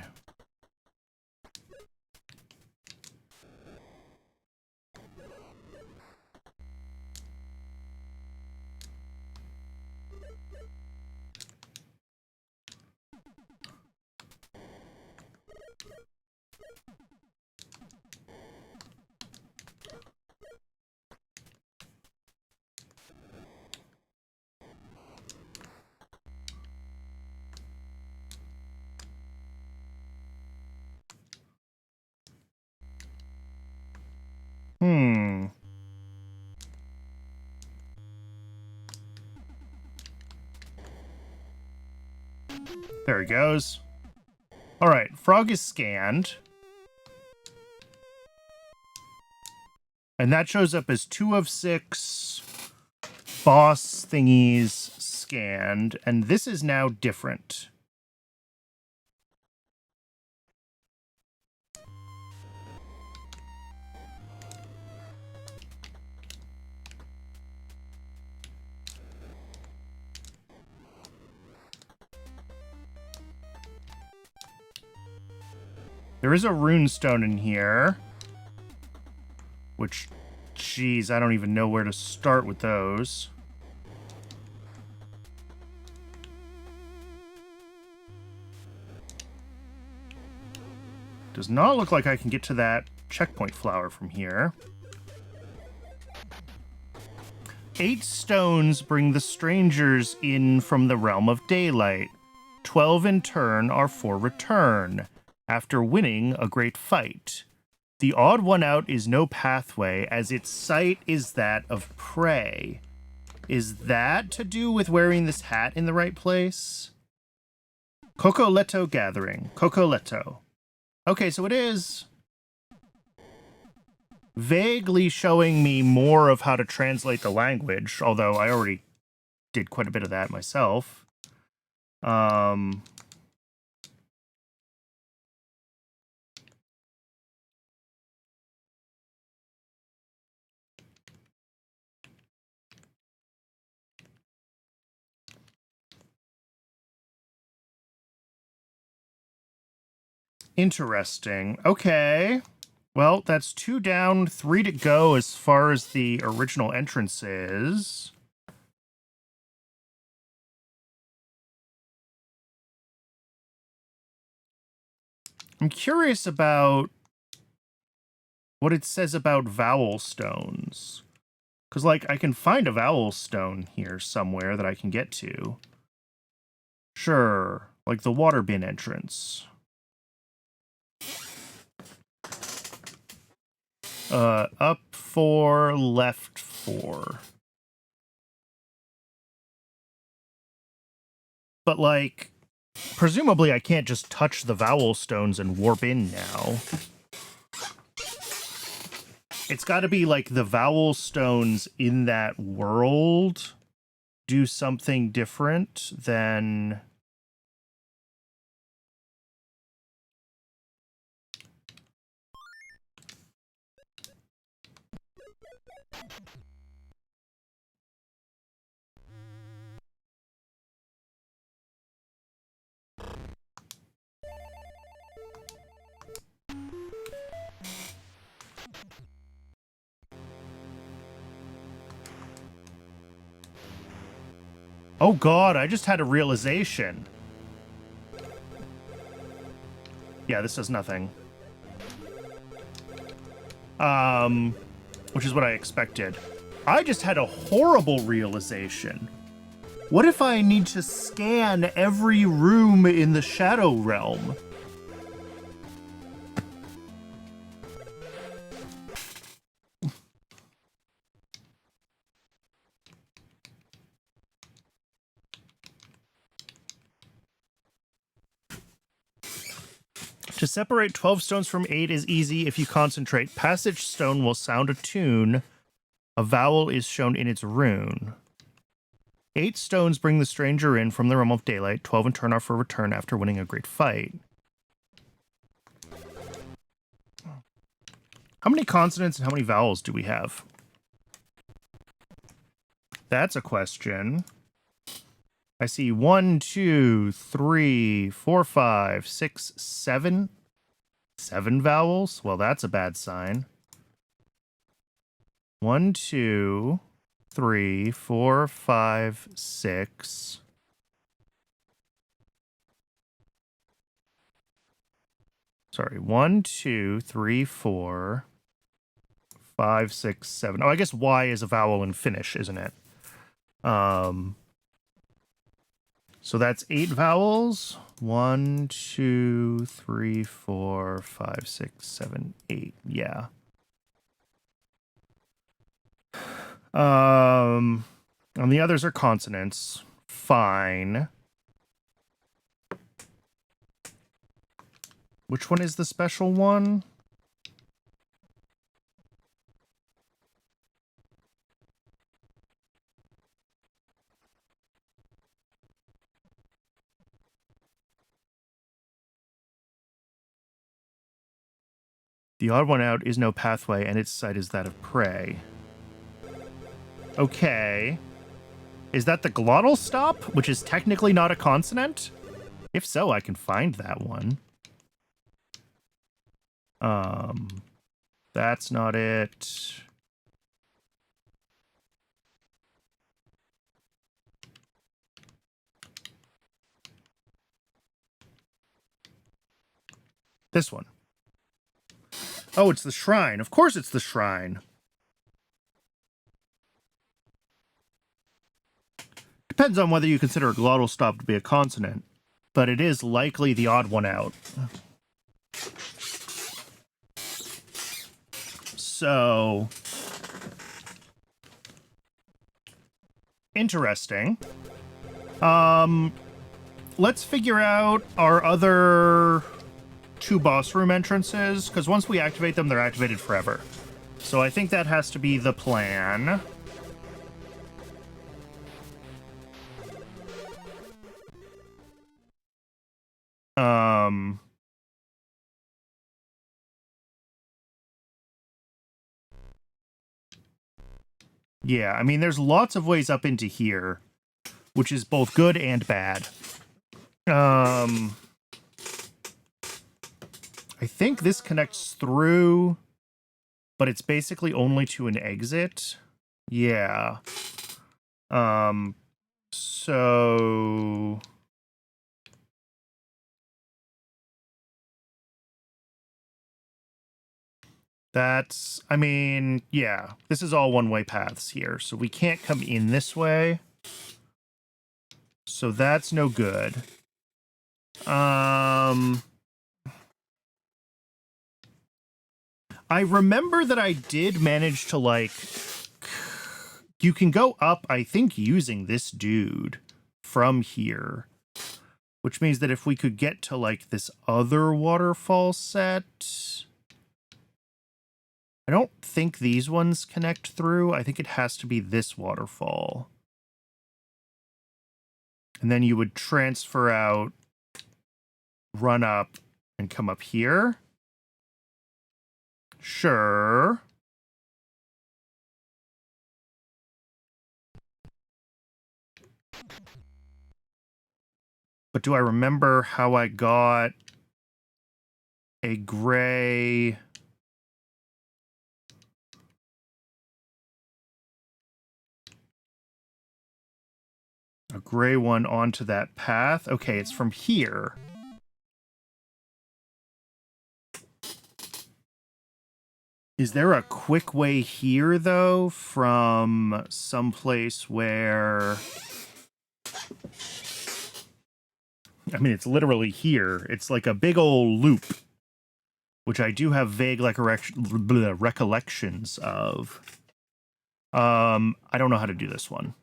There he goes. All right, frog is scanned. And that shows up as 2 of 6 boss thingies scanned. And this is now different. There is a runestone in here. Which, geez, I don't even know where to start with those. Does not look like I can get to that checkpoint flower from here. 8 stones bring the strangers in from the realm of daylight. 12 in turn are for return, after winning a great fight. The odd one out is no pathway, as its sight is that of prey. Is that to do with wearing this hat in the right place? Cocoletto Gathering. Cocoletto. Okay, so it is vaguely showing me more of how to translate the language, although I already did quite a bit of that myself. Interesting. Okay. Well, that's 2 down, 3 to go as far as the original entrance is. I'm curious about what it says about vowel stones. Because, like, I can find a vowel stone here somewhere that I can get to. Sure, like the water bin entrance. Up 4, left 4. But, like, presumably I can't just touch the vowel stones and warp in now. It's got to be, like, the vowel stones in that world do something different than... Oh god, I just had a realization. Yeah, this does nothing. Which is what I expected. I just had a horrible realization. What if I need to scan every room in the Shadow Realm? To separate 12 stones from 8 is easy if you concentrate. Passage stone will sound a tune. A vowel is shown in its rune. 8 stones bring the stranger in from the realm of daylight. 12 in turn are for return after winning a great fight. How many consonants and how many vowels do we have? That's a question. I see 1, 2, 3, 4, 5, 6, 7. 7 vowels? Well, that's a bad sign. 1, 2, 3, 4, 5, 6. Sorry, 1, 2, 3, 4, 5, 6, 7. Oh, I guess Y is a vowel in Finnish, isn't it? So that's 8 vowels. 1, 2, 3, 4, 5, 6, 7, 8. Yeah. And the others are consonants. Fine. Which one is the special one? The odd one out is no pathway, and its site is that of prey. Okay. Is that the glottal stop, which is technically not a consonant? If so, I can find that one. That's not it. This one. Oh, it's the shrine. Of course it's the shrine. Depends on whether you consider a glottal stop to be a consonant, but it is likely the odd one out. So, interesting. Let's figure out our other 2 boss room entrances, because once we activate them, they're activated forever. So I think that has to be the plan. Yeah, I mean, there's lots of ways up into here, which is both good and bad. I think this connects through, but it's basically only to an exit. Yeah. So... That's, I mean, yeah, this is all one-way paths here, so we can't come in this way. So that's no good. I remember that I did manage to, like, you can go up, I think, using this dude from here. Which means that if we could get to, like, this other waterfall set... I don't think these ones connect through. I think it has to be this waterfall. And then you would transfer out, run up, and come up here. Sure. But do I remember how I got a gray... a gray one onto that path? Okay, it's from here. Is there a quick way here, though, from someplace where... I mean, it's literally here. It's like a big old loop, which I do have vague recollections of. I don't know how to do this one.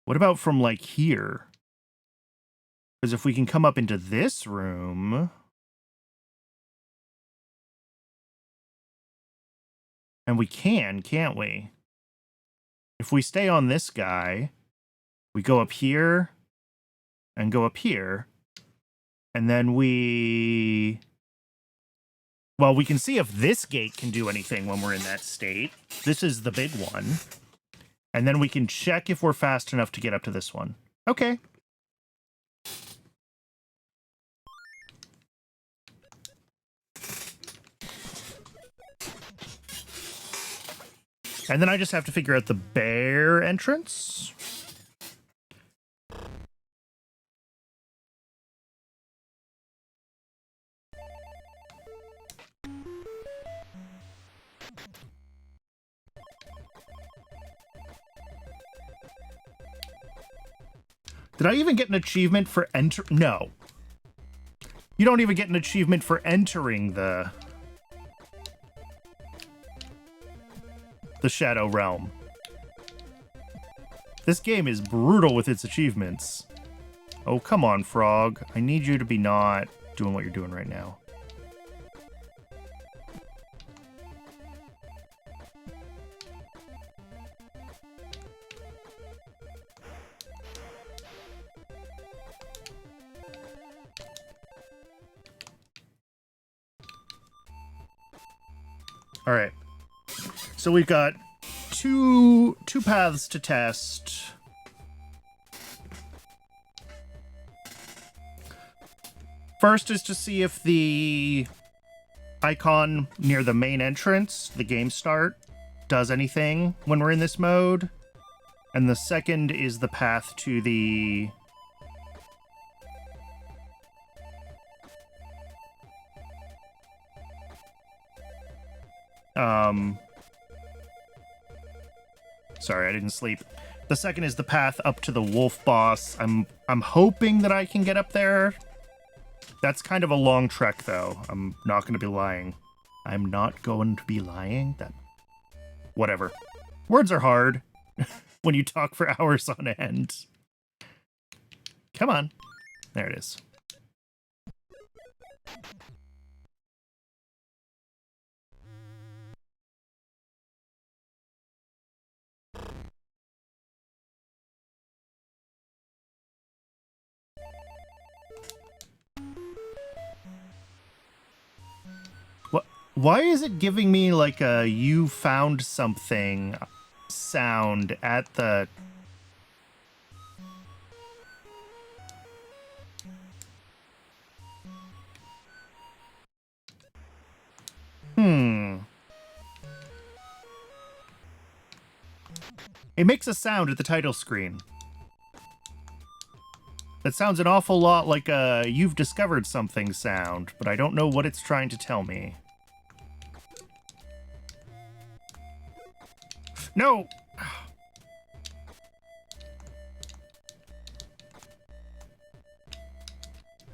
What about from, like, here? Because if we can come up into this room... And we can, can't we? If we stay on this guy, we go up here, and go up here, and then we... Well, we can see if this gate can do anything when we're in that state. This is the big one. And then we can check if we're fast enough to get up to this one. Okay. And then I just have to figure out the bear entrance. Did I even get an achievement for enter? No. You don't even get an achievement for entering the Shadow Realm. This game is brutal with its achievements. Oh, come on, Frog. I need you to be not... doing what you're doing right now. All right. So we've got two paths to test. First is to see if the icon near the main entrance, the game start, does anything when we're in this mode. And the second is the path to the... Sorry, I didn't sleep. The second is the path up to the wolf boss. I'm hoping that I can get up there. That's kind of a long trek, though. I'm not going to be lying. I'm not going to be lying? Whatever. Words are hard when you talk for hours on end. Come on. There it is. Why is it giving me like a "you found something" sound at the... It makes a sound at the title screen. That sounds an awful lot like a "you've discovered something" sound, but I don't know what it's trying to tell me. No!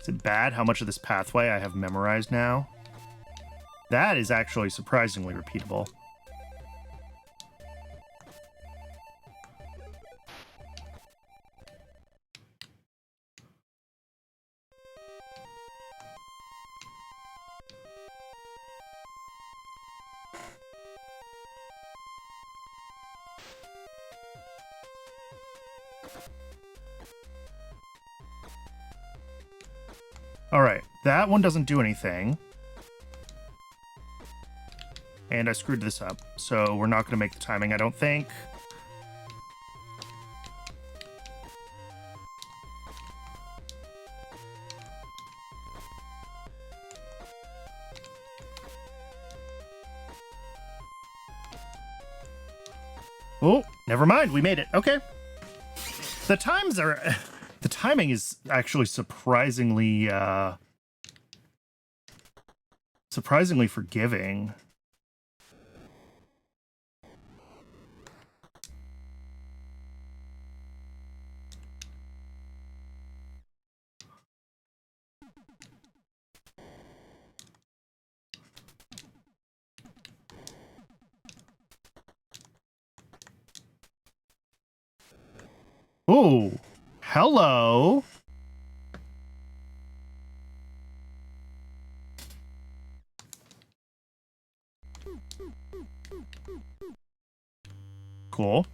Is it bad how much of this pathway I have memorized now? That is actually surprisingly repeatable. Alright, that one doesn't do anything. And I screwed this up, so we're not going to make the timing, I don't think. Oh, never mind, we made it. Okay. The times are... The timing is actually surprisingly forgiving. Oh, hello. Cool.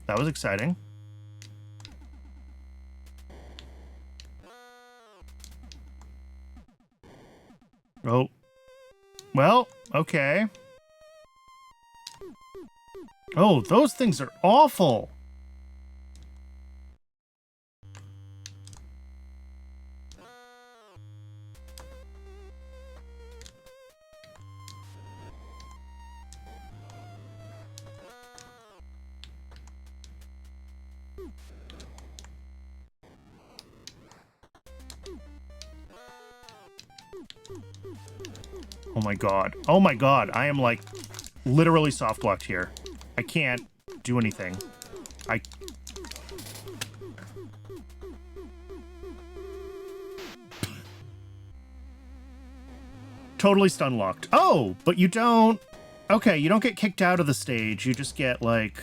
That was exciting. Oh. Well, okay. Oh, those things are awful. Oh my god. Oh my god. I am like literally soft locked here. I can't do anything. Totally stun locked. Oh, but you don't... Okay, you don't get kicked out of the stage. You just get like...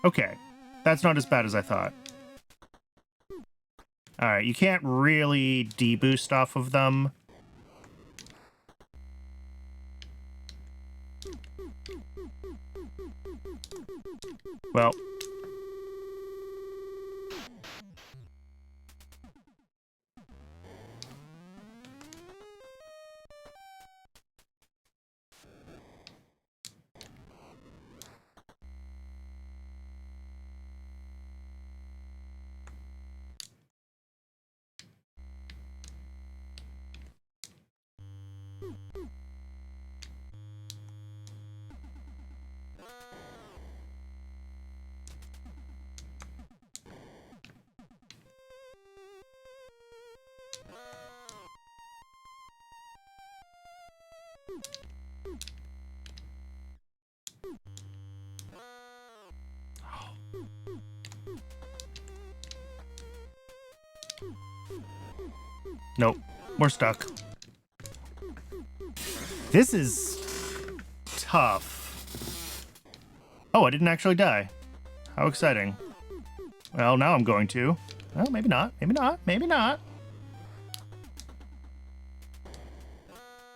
Okay. That's not as bad as I thought. Alright, you can't really deboost off of them. Well. Nope, we're stuck. This is tough. Oh, I didn't actually die. How exciting. Well, now I'm going to. Well, maybe not, maybe not, maybe not.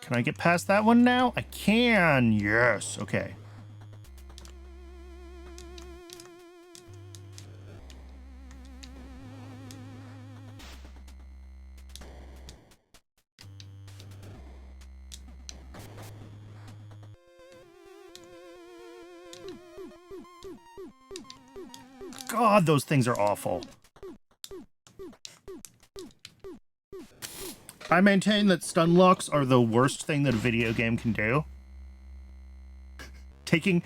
Can I get past that one now? I can, yes, okay. God, those things are awful. I maintain that stun locks are the worst thing that a video game can do. Taking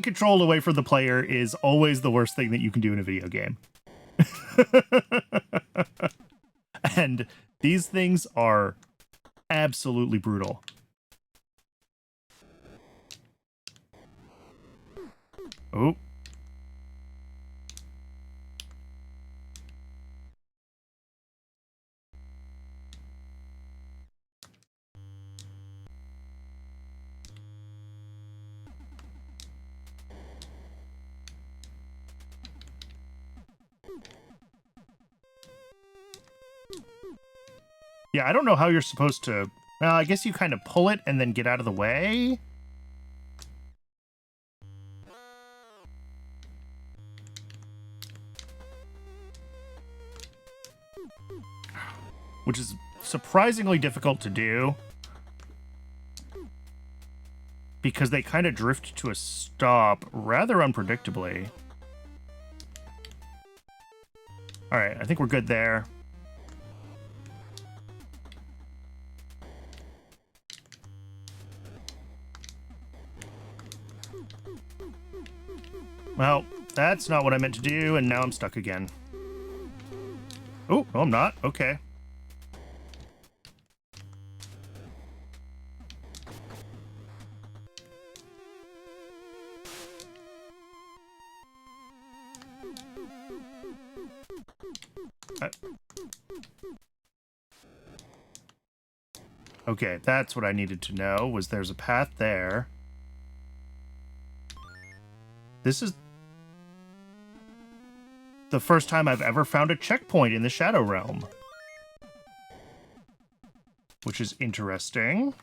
control away from the player is always the worst thing that you can do in a video game. And these things are absolutely brutal. Oh. Yeah, I don't know how you're supposed to... Well, I guess you kind of pull it and then get out of the way. Which is surprisingly difficult to do. Because they kind of drift to a stop rather unpredictably. Alright, I think we're good there. Well, that's not what I meant to do, and now I'm stuck again. Oh, no, I'm not. Okay. Okay, that's what I needed to know, was there's a path there. This is the first time I've ever found a checkpoint in the Shadow Realm. Which is interesting.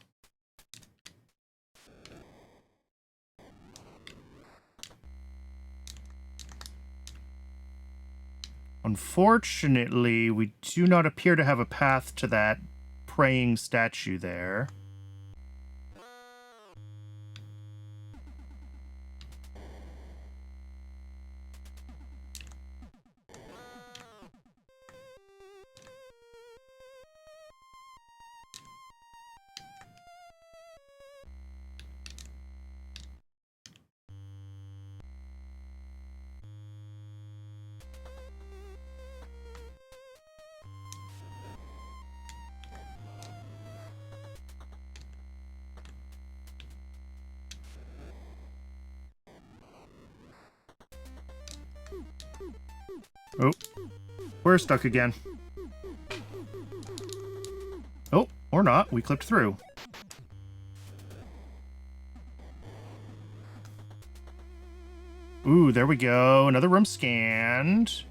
Unfortunately, we do not appear to have a path to that praying statue there. Oh, we're stuck again. Oh, or not. We clipped through. Ooh, there we go. Another room scanned.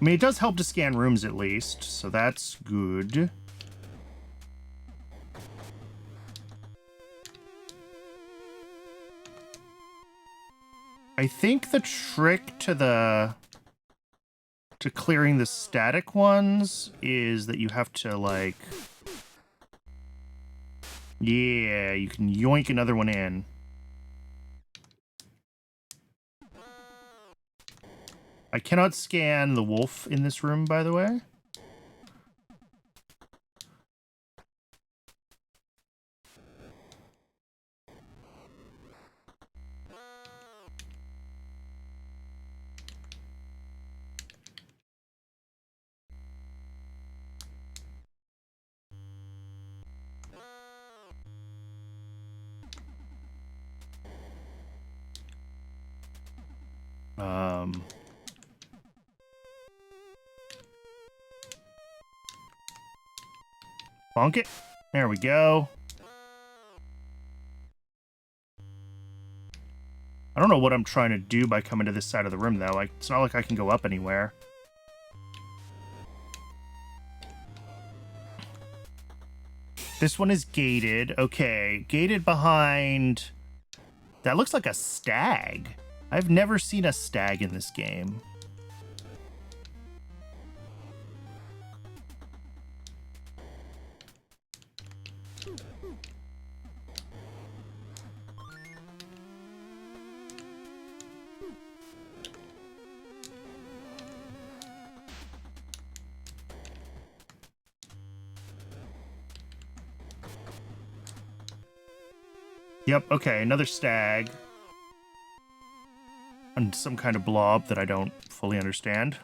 I mean, it does help to scan rooms at least, so that's good. I think the trick to clearing the static ones is that you have to, like... Yeah, you can yoink another one in. I cannot scan the wolf in this room, by the way. Bonk it. There we go. I don't know what I'm trying to do by coming to this side of the room, though. It's not like I can go up anywhere. This one is gated. Okay, gated behind... That looks like a stag. I've never seen a stag in this game. Yep, okay, another stag. And some kind of blob that I don't fully understand.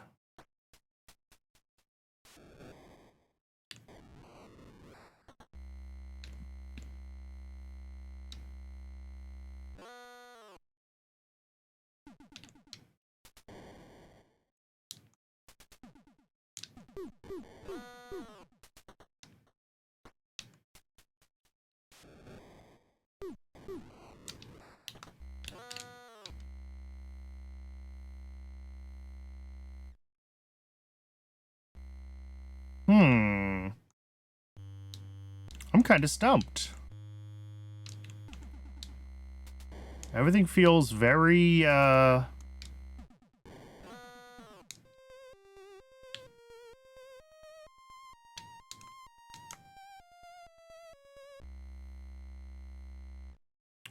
I'm kind of stumped. Everything feels very,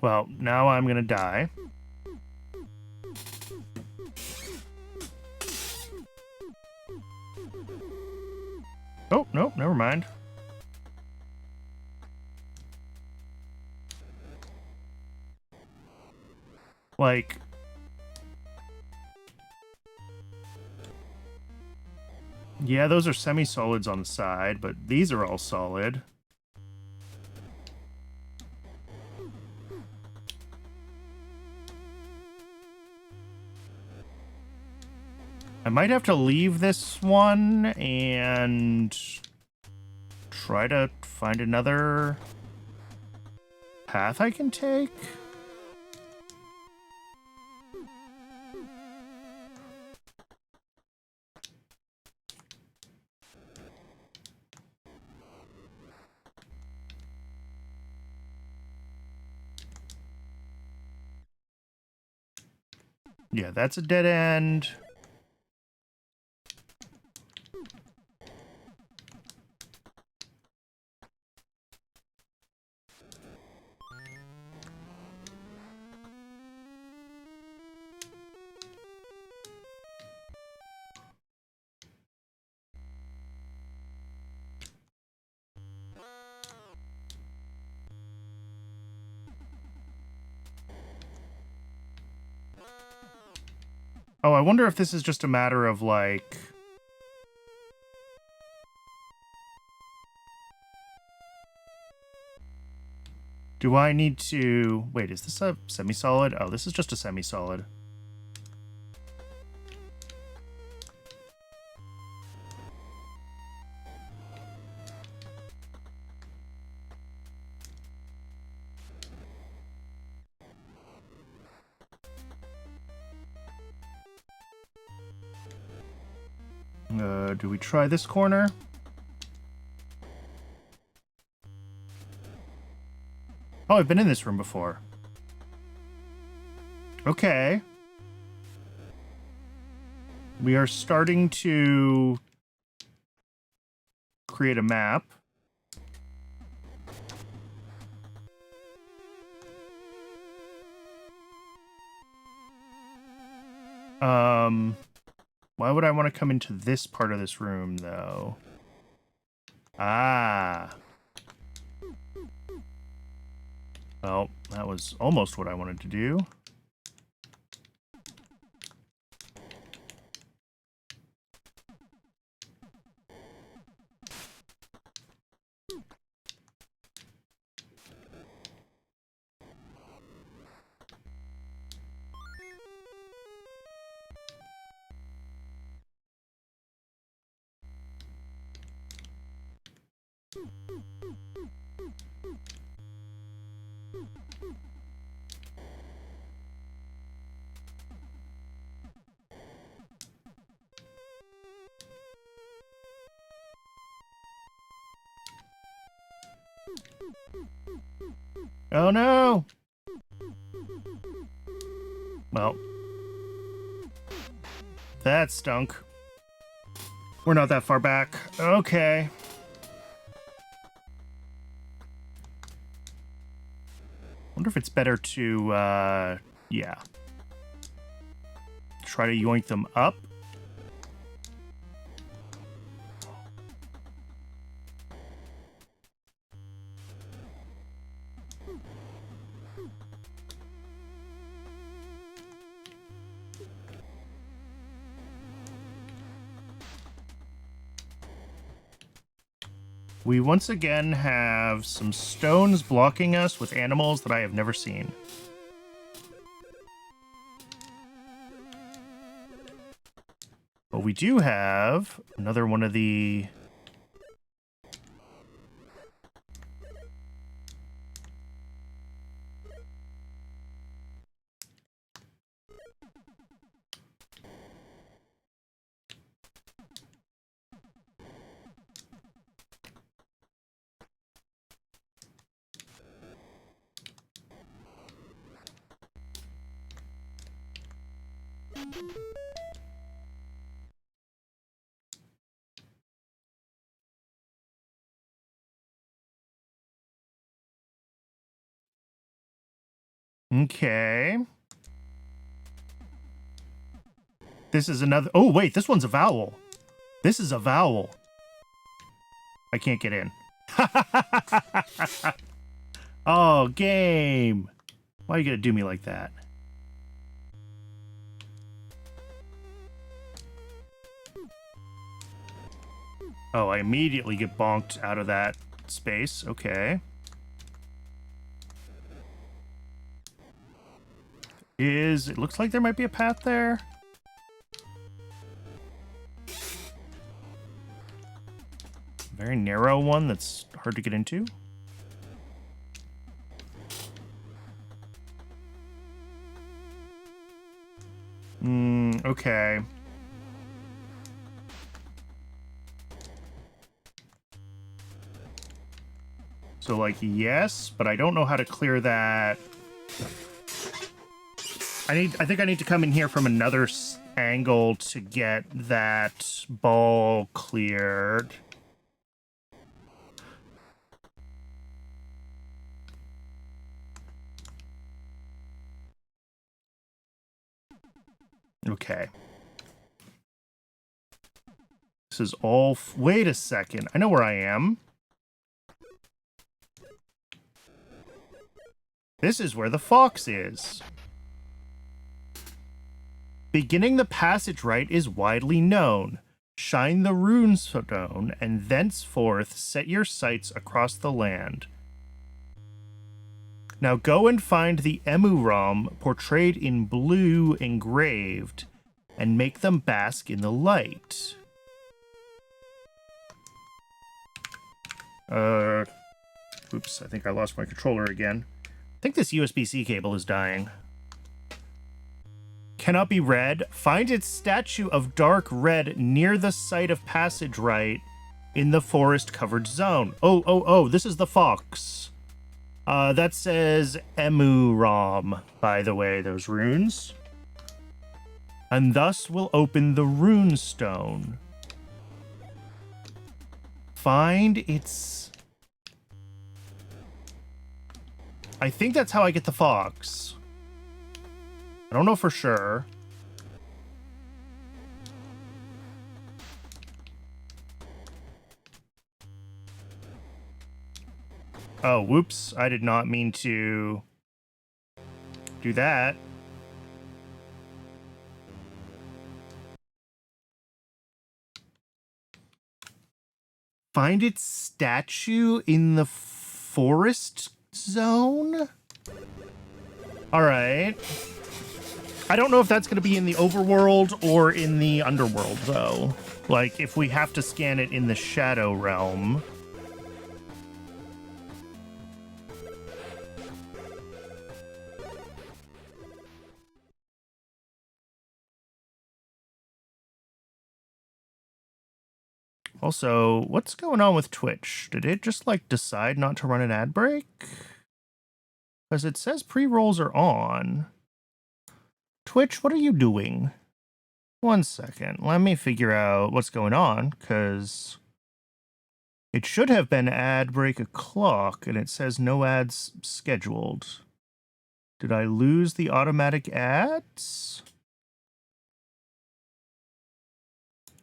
Well, now I'm gonna die. Oh, nope, never mind. Like... Yeah, those are semi-solids on the side, but these are all solid. I might have to leave this one and try to find another path I can take. Yeah, that's a dead end. Oh, I wonder if this is just a matter of, like... Do I need to... Wait, is this a semi-solid? Oh, this is just a semi-solid. Do we try this corner? Oh, I've been in this room before. Okay. We are starting to create a map. Why would I want to come into this part of this room, though? Ah. Well, that was almost what I wanted to do. Oh no! Well, that stunk. We're not that far back. Okay. Wonder if it's better to, yeah. Try to yoink them up. We once again have some stones blocking us with animals that I have never seen. But we do have another one of the... Okay. This is another... Oh, wait, this one's a vowel. This is a vowel. I can't get in. Oh, game. Why are you gonna do me like that? Oh, I immediately get bonked out of that space. Okay. It looks like there might be a path there. Very narrow one that's hard to get into. Okay. So, like, yes, but I don't know how to clear that. I think I need to come in here from another angle to get that ball cleared. Okay. This is all... Wait a second. I know where I am. This is where the fox is. Beginning the passage right is widely known. Shine the rune stone, and thenceforth set your sights across the land. Now go and find the EMUUROM portrayed in blue engraved, and make them bask in the light. Oops, I think I lost my controller again. I think this USB-C cable is dying. Cannot be read. Find its statue of dark red near the site of passage right in the forest-covered zone. Oh, this is the fox. That says EMUUROM, by the way, those runes. And thus will open the rune stone. Find its... I think that's how I get the fox. I don't know for sure. Oh, whoops. I did not mean to do that. Find its statue in the forest zone? All right. I don't know if that's going to be in the overworld or in the underworld, though. Like, if we have to scan it in the shadow realm. Also, what's going on with Twitch? Did it just, like, decide not to run an ad break? Because it says pre-rolls are on. Twitch, what are you doing? 1 second. Let me figure out what's going on, because it should have been ad break o'clock, and it says no ads scheduled. Did I lose the automatic ads?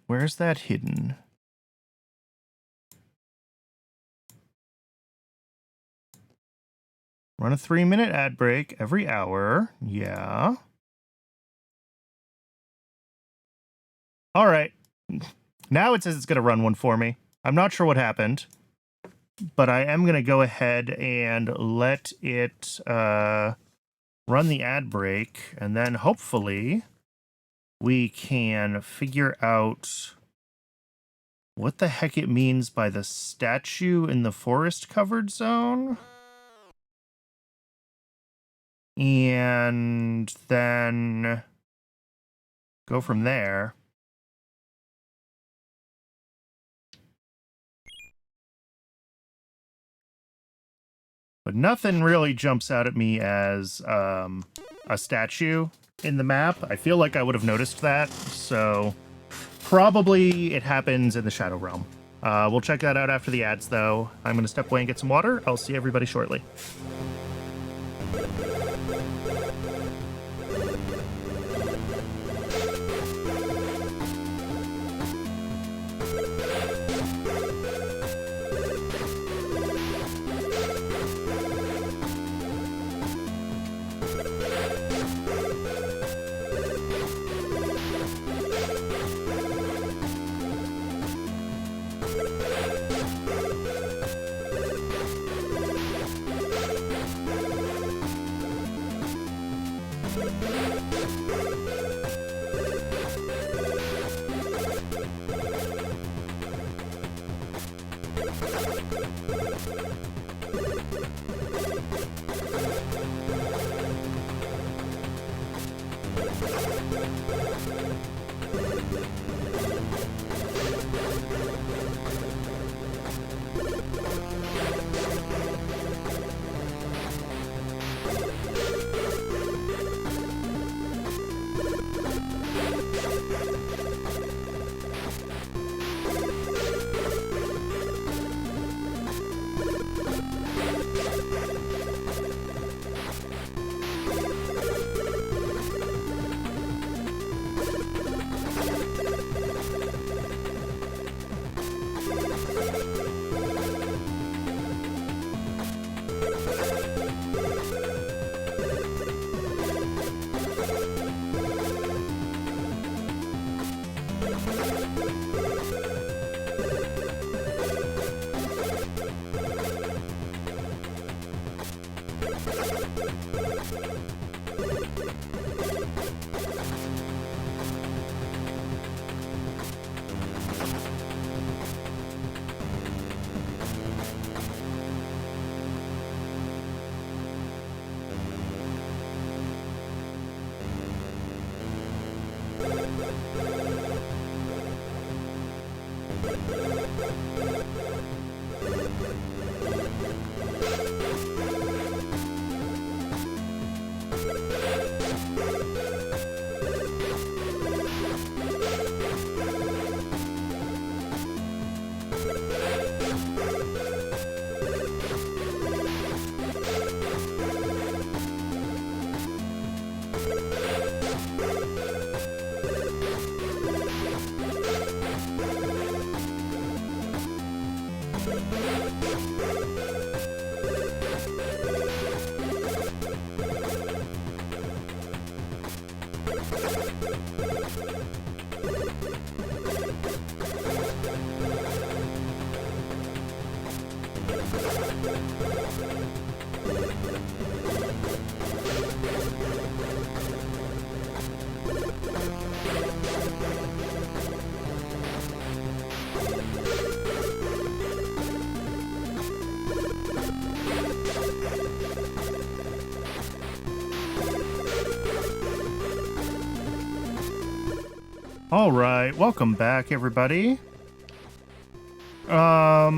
Where's that hidden? Run a 3-minute ad break every hour. Yeah. All right. Now it says it's going to run one for me. I'm not sure what happened, but I am going to go ahead and let it run the ad break, and then hopefully we can figure out what the heck it means by the statue in the forest-covered zone. And then go from there. But nothing really jumps out at me as a statue in the map. I feel like I would have noticed that, so probably it happens in the Shadow Realm. We'll check that out after the ads, though. I'm going to step away and get some water. I'll see everybody shortly. All right, welcome back, everybody. I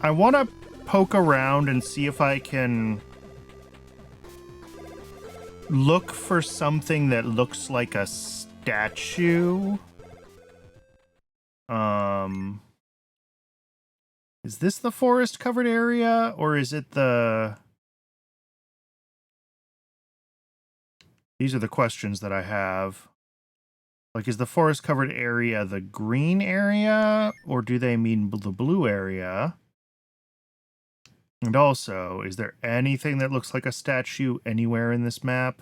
want to poke around and see if I can look for something that looks like a statue. Is this the forest-covered area, or is it the... These are the questions that I have. Like, is the forest-covered area the green area, or do they mean the blue area? And also, is there anything that looks like a statue anywhere in this map?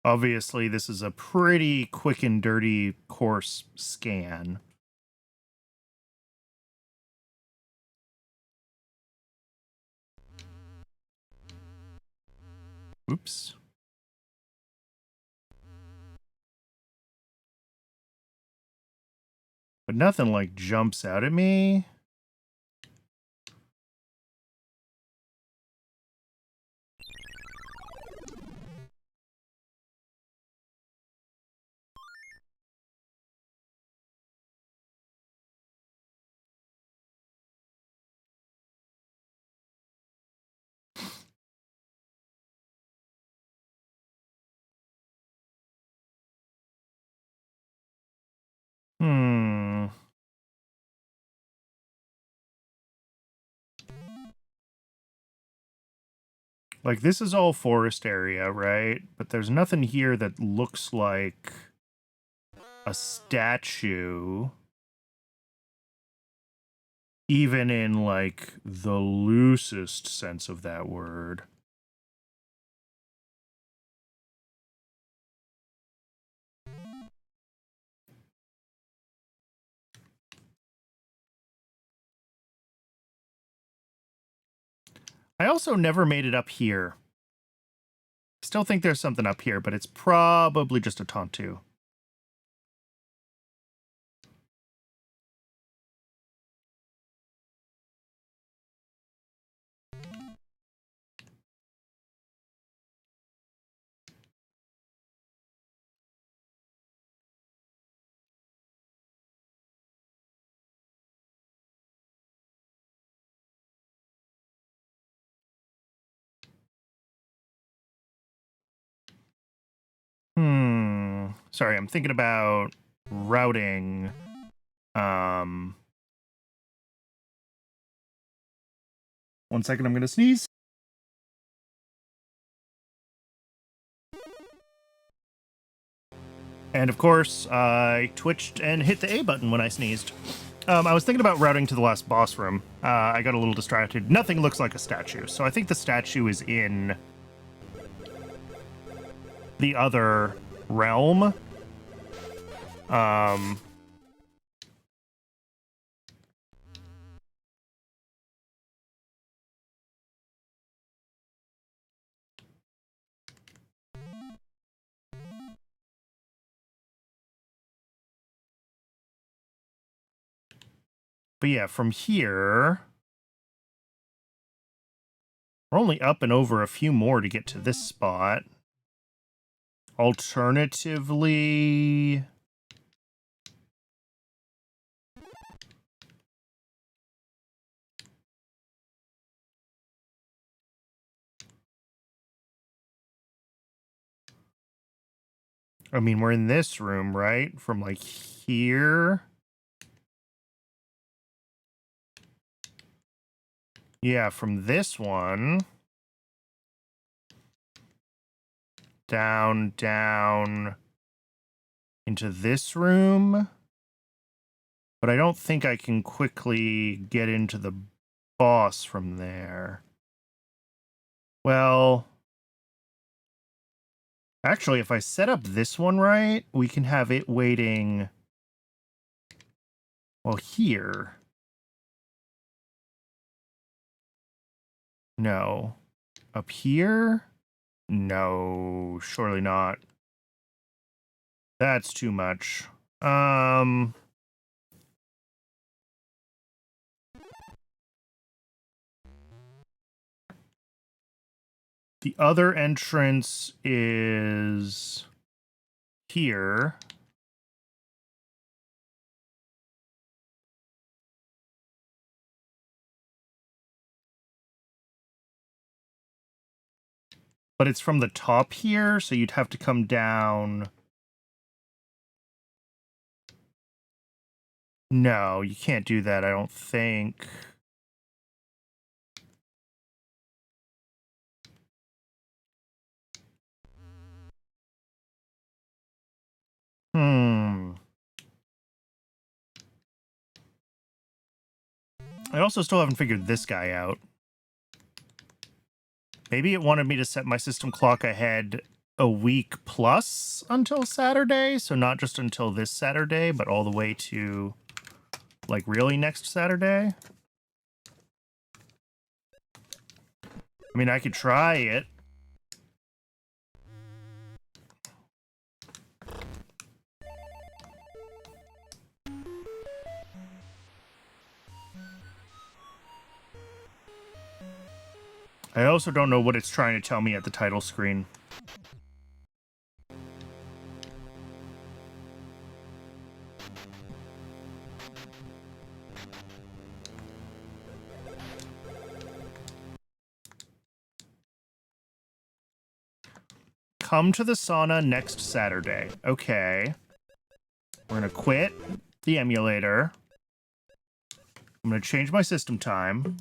Obviously, this is a pretty quick and dirty course scan. Oops. But nothing like jumps out at me. Like, this is all forest area, right? But there's nothing here that looks like a statue. Even in, like, the loosest sense of that word. I also never made it up here. Still think there's something up here, but it's probably just a Tontu. Sorry, I'm thinking about routing. One second, I'm gonna sneeze. And of course, I twitched and hit the A button when I sneezed. I was thinking about routing to the last boss room. I got a little distracted. Nothing looks like a statue, so I think the statue is in the other realm. Um, but yeah, from here, we're only up and over a few more to get to this spot. Alternatively, I mean, we're in this room, right? From like here. Yeah, from this one. Down into this room. But I don't think I can quickly get into the boss from there. Well, actually, if I set up this one right, we can have it waiting, well, here. No. Up here? No, surely not. That's too much. The other entrance is here. But it's from the top here, so you'd have to come down. No, you can't do that, I don't think. I also still haven't figured this guy out. Maybe it wanted me to set my system clock ahead a week plus until Saturday, so not just until this Saturday, but all the way to, like, really next Saturday. I mean, I could try it. I also don't know what it's trying to tell me at the title screen. Come to the sauna next Saturday. Okay. We're gonna quit the emulator. I'm gonna change my system time.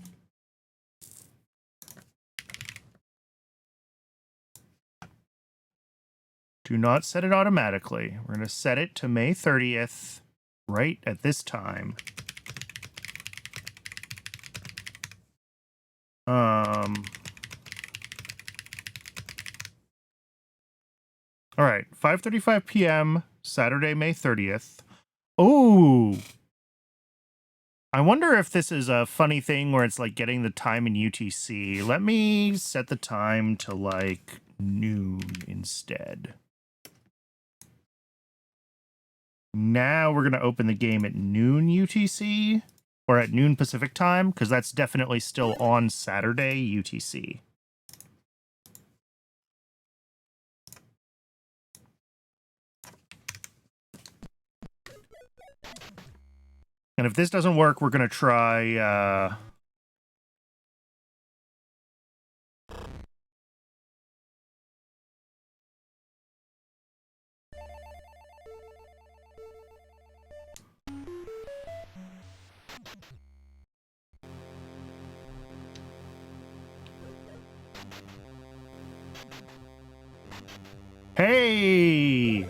Do not set it automatically. We're going to set it to May 30th, right at this time. All right, 5:35 p.m., Saturday, May 30th. Oh! I wonder if this is a funny thing where it's like getting the time in UTC. Let me set the time to like noon instead. Now we're going to open the game at noon UTC, or at noon Pacific time, because that's definitely still on Saturday UTC. And if this doesn't work, we're going to try... Hey!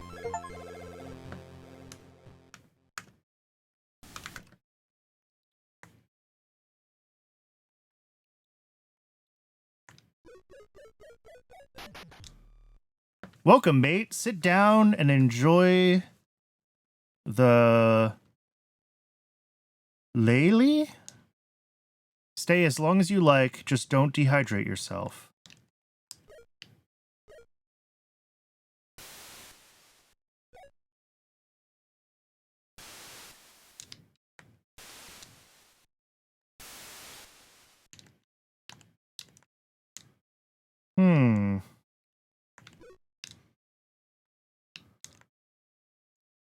Welcome, mate. Sit down and enjoy The Laylee? Stay as long as you like, just don't dehydrate yourself.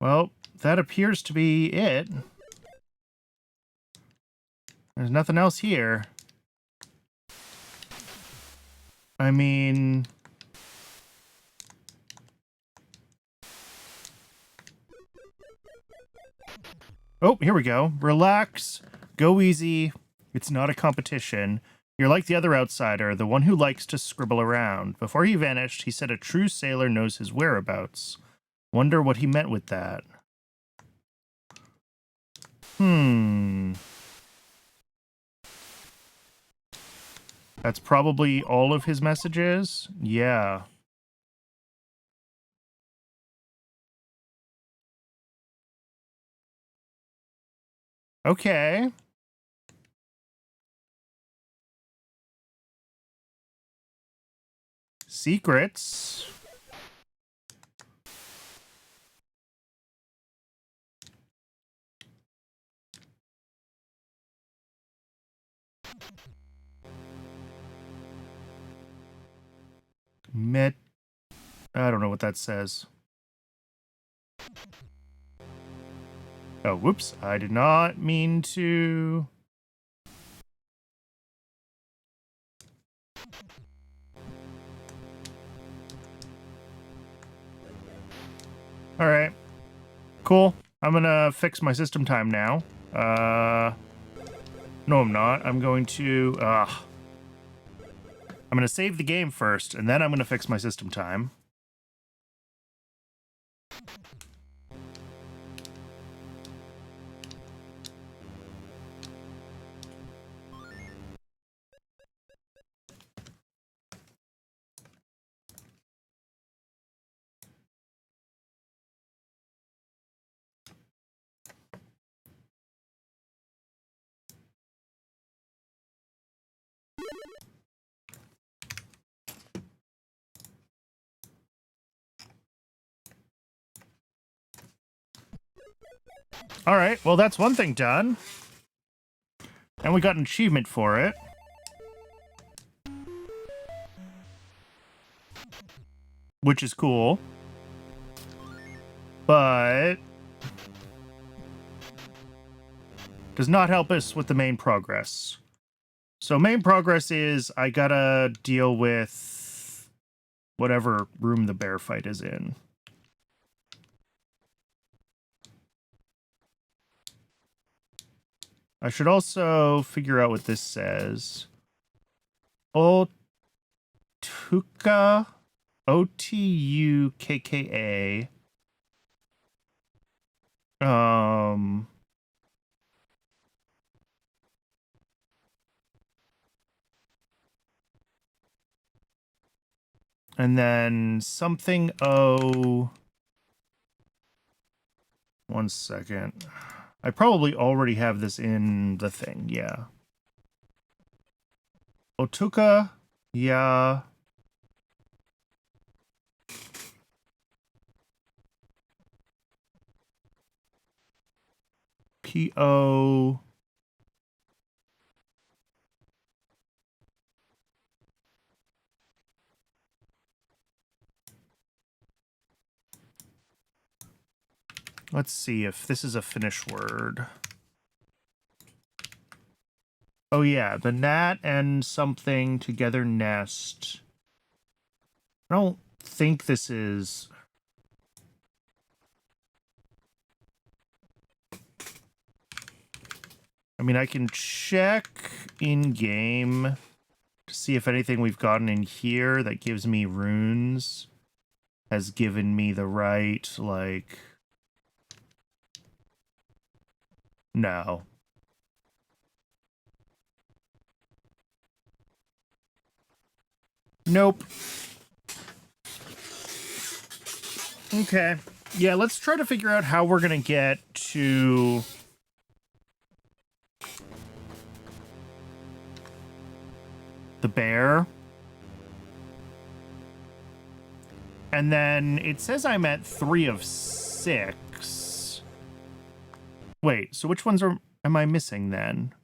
Well, that appears to be it. There's nothing else here. I mean... Oh, here we go. Relax. Go easy. It's not a competition. You're like the other outsider, the one who likes to scribble around. Before he vanished, he said a true sailor knows his whereabouts. Wonder what he meant with that. That's probably all of his messages? Yeah. Okay. Secrets. I don't know what that says. Oh, whoops. I did not mean to... Alright. Cool. I'm gonna fix my system time now. No, I'm not. I'm going to... I'm gonna save the game first, and then I'm gonna fix my system time. All right, well, that's one thing done. And we got an achievement for it. Which is cool. But... does not help us with the main progress. So main progress is I gotta deal with whatever room the bear fight is in. I should also figure out what this says. Otukka, Otukka. And then something O. One second. I probably already have this in the thing, yeah. Otukka, yeah. P-O... Let's see if this is a Finnish word. Oh yeah, the gnat and something together nest. I don't think this is... I mean, I can check in-game to see if anything we've gotten in here that gives me runes has given me the right, like... No. Nope. Okay. Yeah, let's try to figure out how we're going to get to... the bear. And then it says I'm at 3 of 6. Wait, so which ones am I missing then?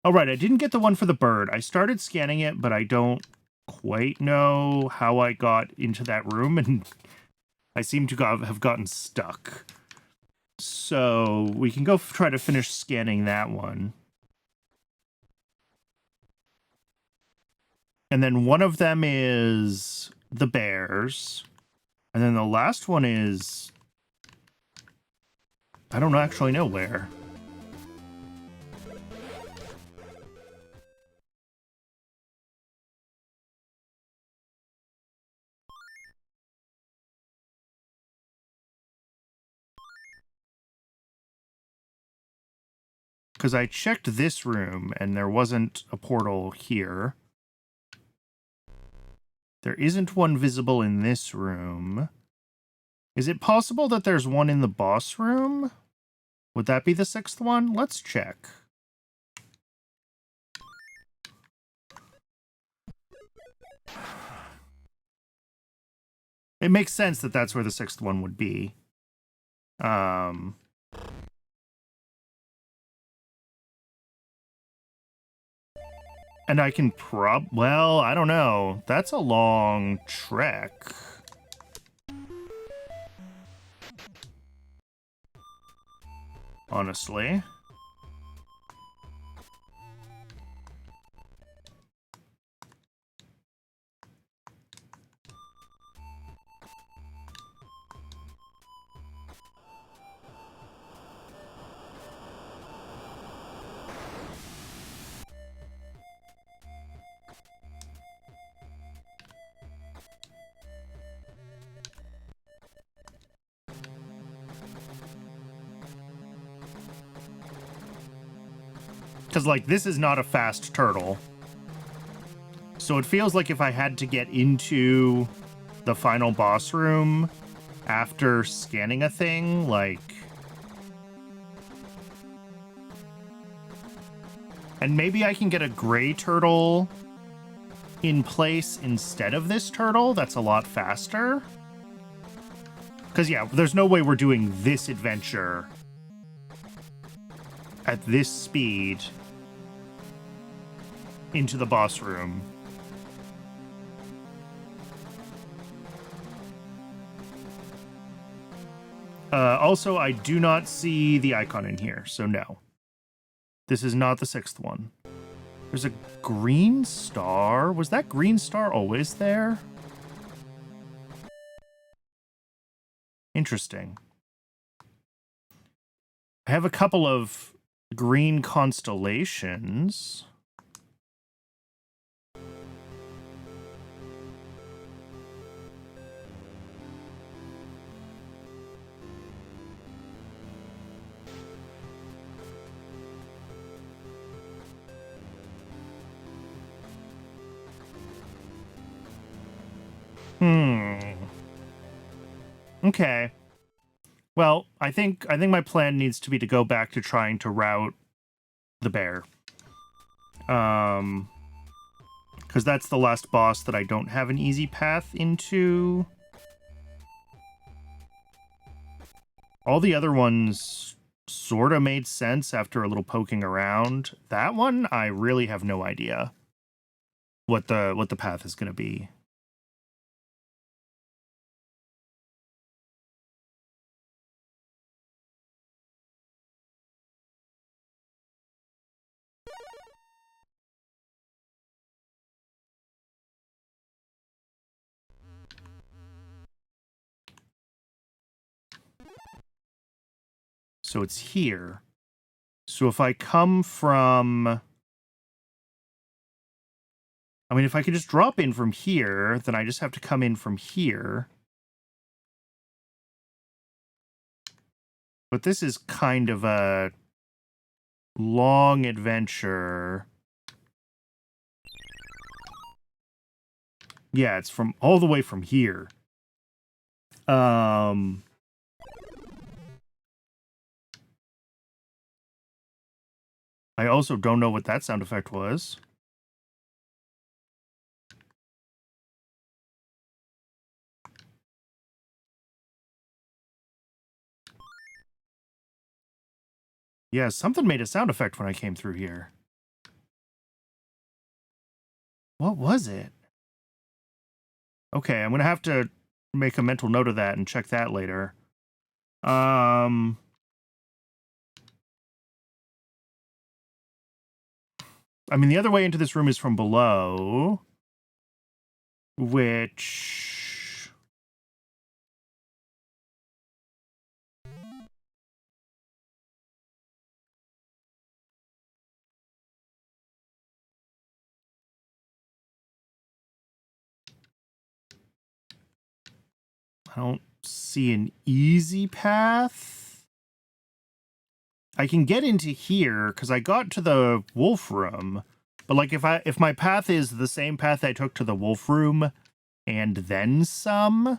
Oh, right, I didn't get the one for the bird. I started scanning it, but I don't quite know how I got into that room, and I seem to have gotten stuck. So we can go try to finish scanning that one. And then one of them is the bears. And then the last one is... I don't actually know where. Because I checked this room and there wasn't a portal here. There isn't one visible in this room. Is it possible that there's one in the boss room? Would that be the 6th one? Let's check. It makes sense that that's where the 6th one would be. And I can well, I don't know. That's a long trek. Honestly. Because, like, this is not a fast turtle. So it feels like if I had to get into the final boss room after scanning a thing, like... And maybe I can get a gray turtle in place instead of this turtle. That's a lot faster. Because, yeah, there's no way we're doing this adventure at this speed into the boss room. Also, I do not see the icon in here, so no. This is not the 6th one. There's a green star. Was that green star always there? Interesting. I have a couple of green constellations. Okay. Well, I think my plan needs to be to go back to trying to route the bear. Because that's the last boss that I don't have an easy path into. All the other ones sort of made sense after a little poking around. That one, I really have no idea what the path is going to be. So it's here. So if I come from... I mean, if I could just drop in from here, then I just have to come in from here. But this is kind of a long adventure. Yeah, it's from all the way from here. I also don't know what that sound effect was. Yeah, something made a sound effect when I came through here. What was it? Okay, I'm gonna have to make a mental note of that and check that later. I mean, the other way into this room is from below, which... I don't see an easy path. I can get into here because I got to the wolf room, but like if my path is the same path I took to the wolf room and then some,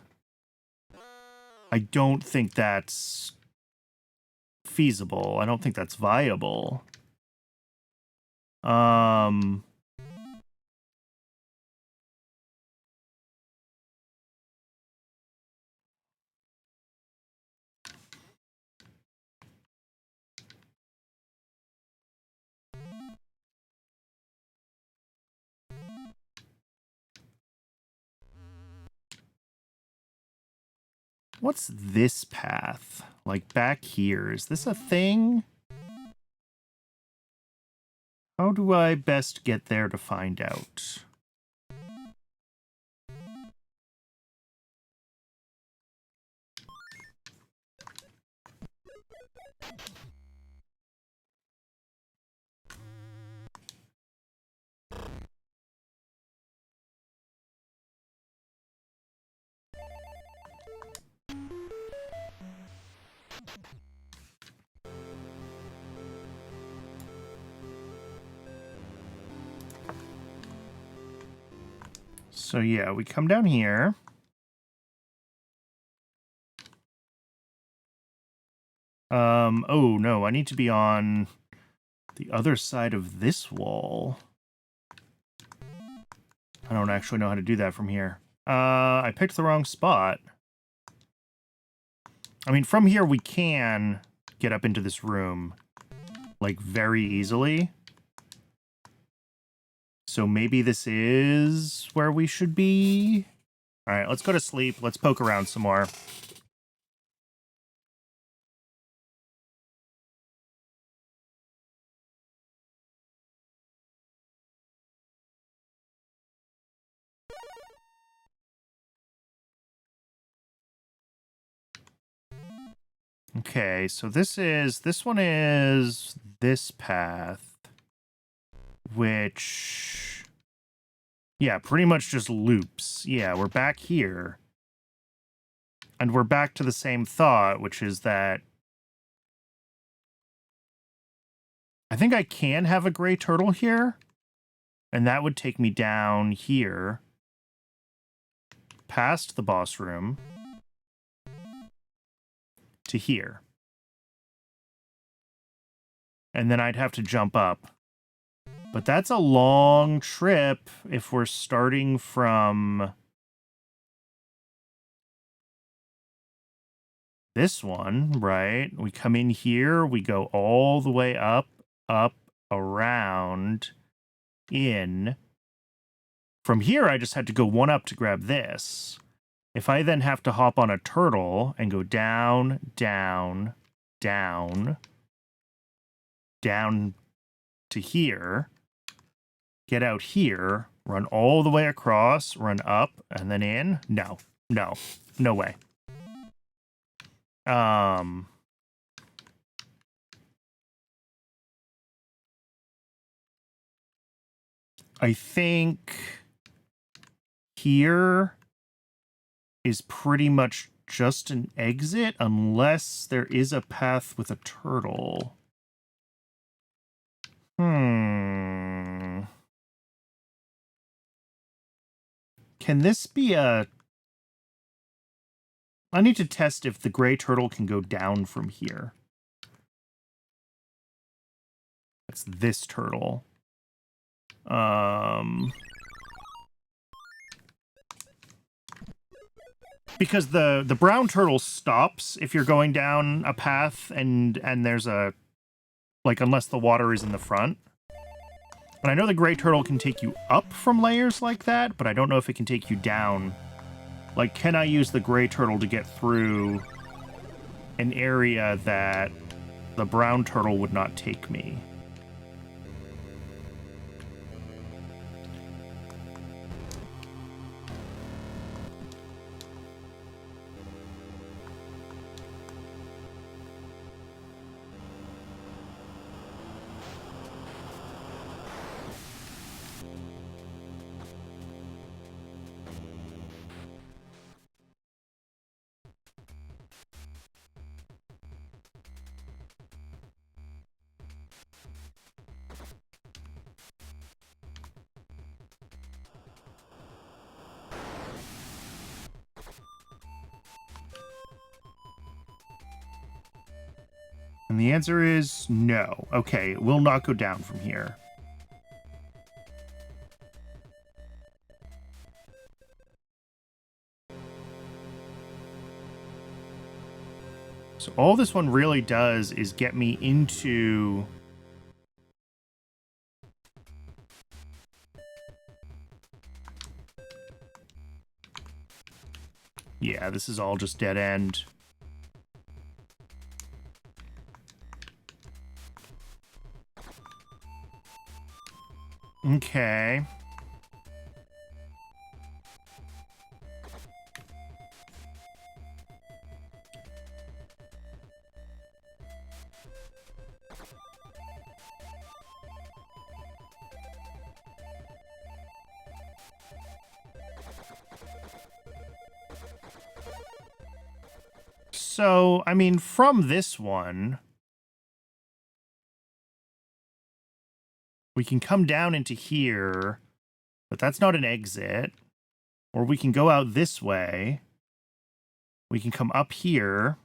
I don't think that's feasible. I don't think that's viable. What's this path? Like back here, is this a thing? How do I best get there to find out? So yeah, we come down here. Oh no, I need to be on the other side of this wall. I don't actually know how to do that from here. I picked the wrong spot. I mean, from here we can get up into this room, like, very easily. So maybe this is where we should be? Alright, let's go to sleep. Let's poke around some more. Okay, so this one is this path, which, yeah, pretty much just loops. Yeah, we're back here. And we're back to the same thought, which is that I think I can have a gray turtle here, and that would take me down here, past the boss room, to here. And then I'd have to jump up. But that's a long trip if we're starting from this one, right? We come in here, we go all the way up, around, in. From here, I just had to go one up to grab this. If I then have to hop on a turtle and go down, down, down, down to here, get out here, run all the way across, run up, and then in? No. No. No way. I think here is pretty much just an exit unless there is a path with a turtle. Can this be a... I need to test if the gray turtle can go down from here. It's this turtle. Because the brown turtle stops if you're going down a path and there's a, like, unless the water is in the front. And I know the gray turtle can take you up from layers like that, but I don't know if it can take you down. Like, can I use the gray turtle to get through an area that the brown turtle would not take me? And the answer is no. Okay, it will not go down from here. So all this one really does is get me into... Yeah, this is all just dead end. Okay. So, I mean, from this one, we can come down into here, but that's not an exit. Or we can go out this way. We can come up here.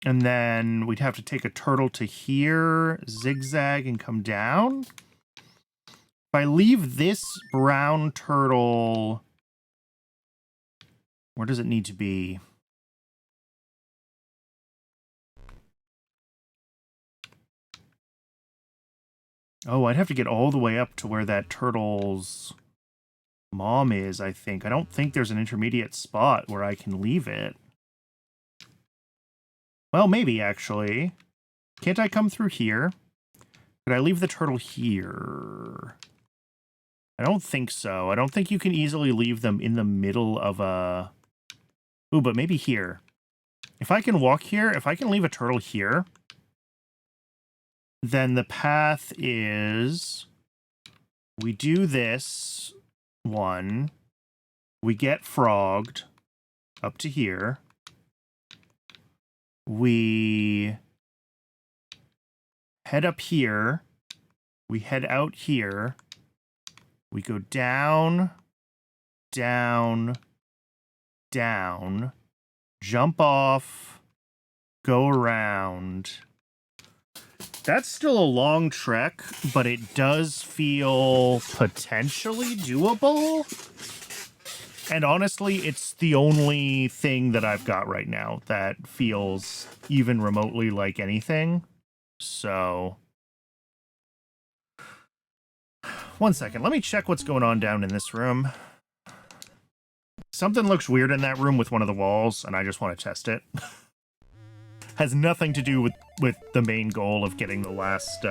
And then we'd have to take a turtle to here, zigzag, and come down. If I leave this brown turtle... Where does it need to be? Oh, I'd have to get all the way up to where that turtle's mom is, I think. I don't think there's an intermediate spot where I can leave it. Well, maybe, actually. Can't I come through here? Could I leave the turtle here? I don't think so. I don't think you can easily leave them in the middle of a... Ooh, but maybe here. If I can walk here, if I can leave a turtle here, then the path is... We do this one. We get frogged up to here. We head up here. We head out here. We go down, down, down, jump off, go around. That's still a long trek, but it does feel potentially doable. And honestly, it's the only thing that I've got right now that feels even remotely like anything. So... One second, let me check what's going on down in this room. Something looks weird in that room with one of the walls, and I just want to test it. Has nothing to do with the main goal of getting the last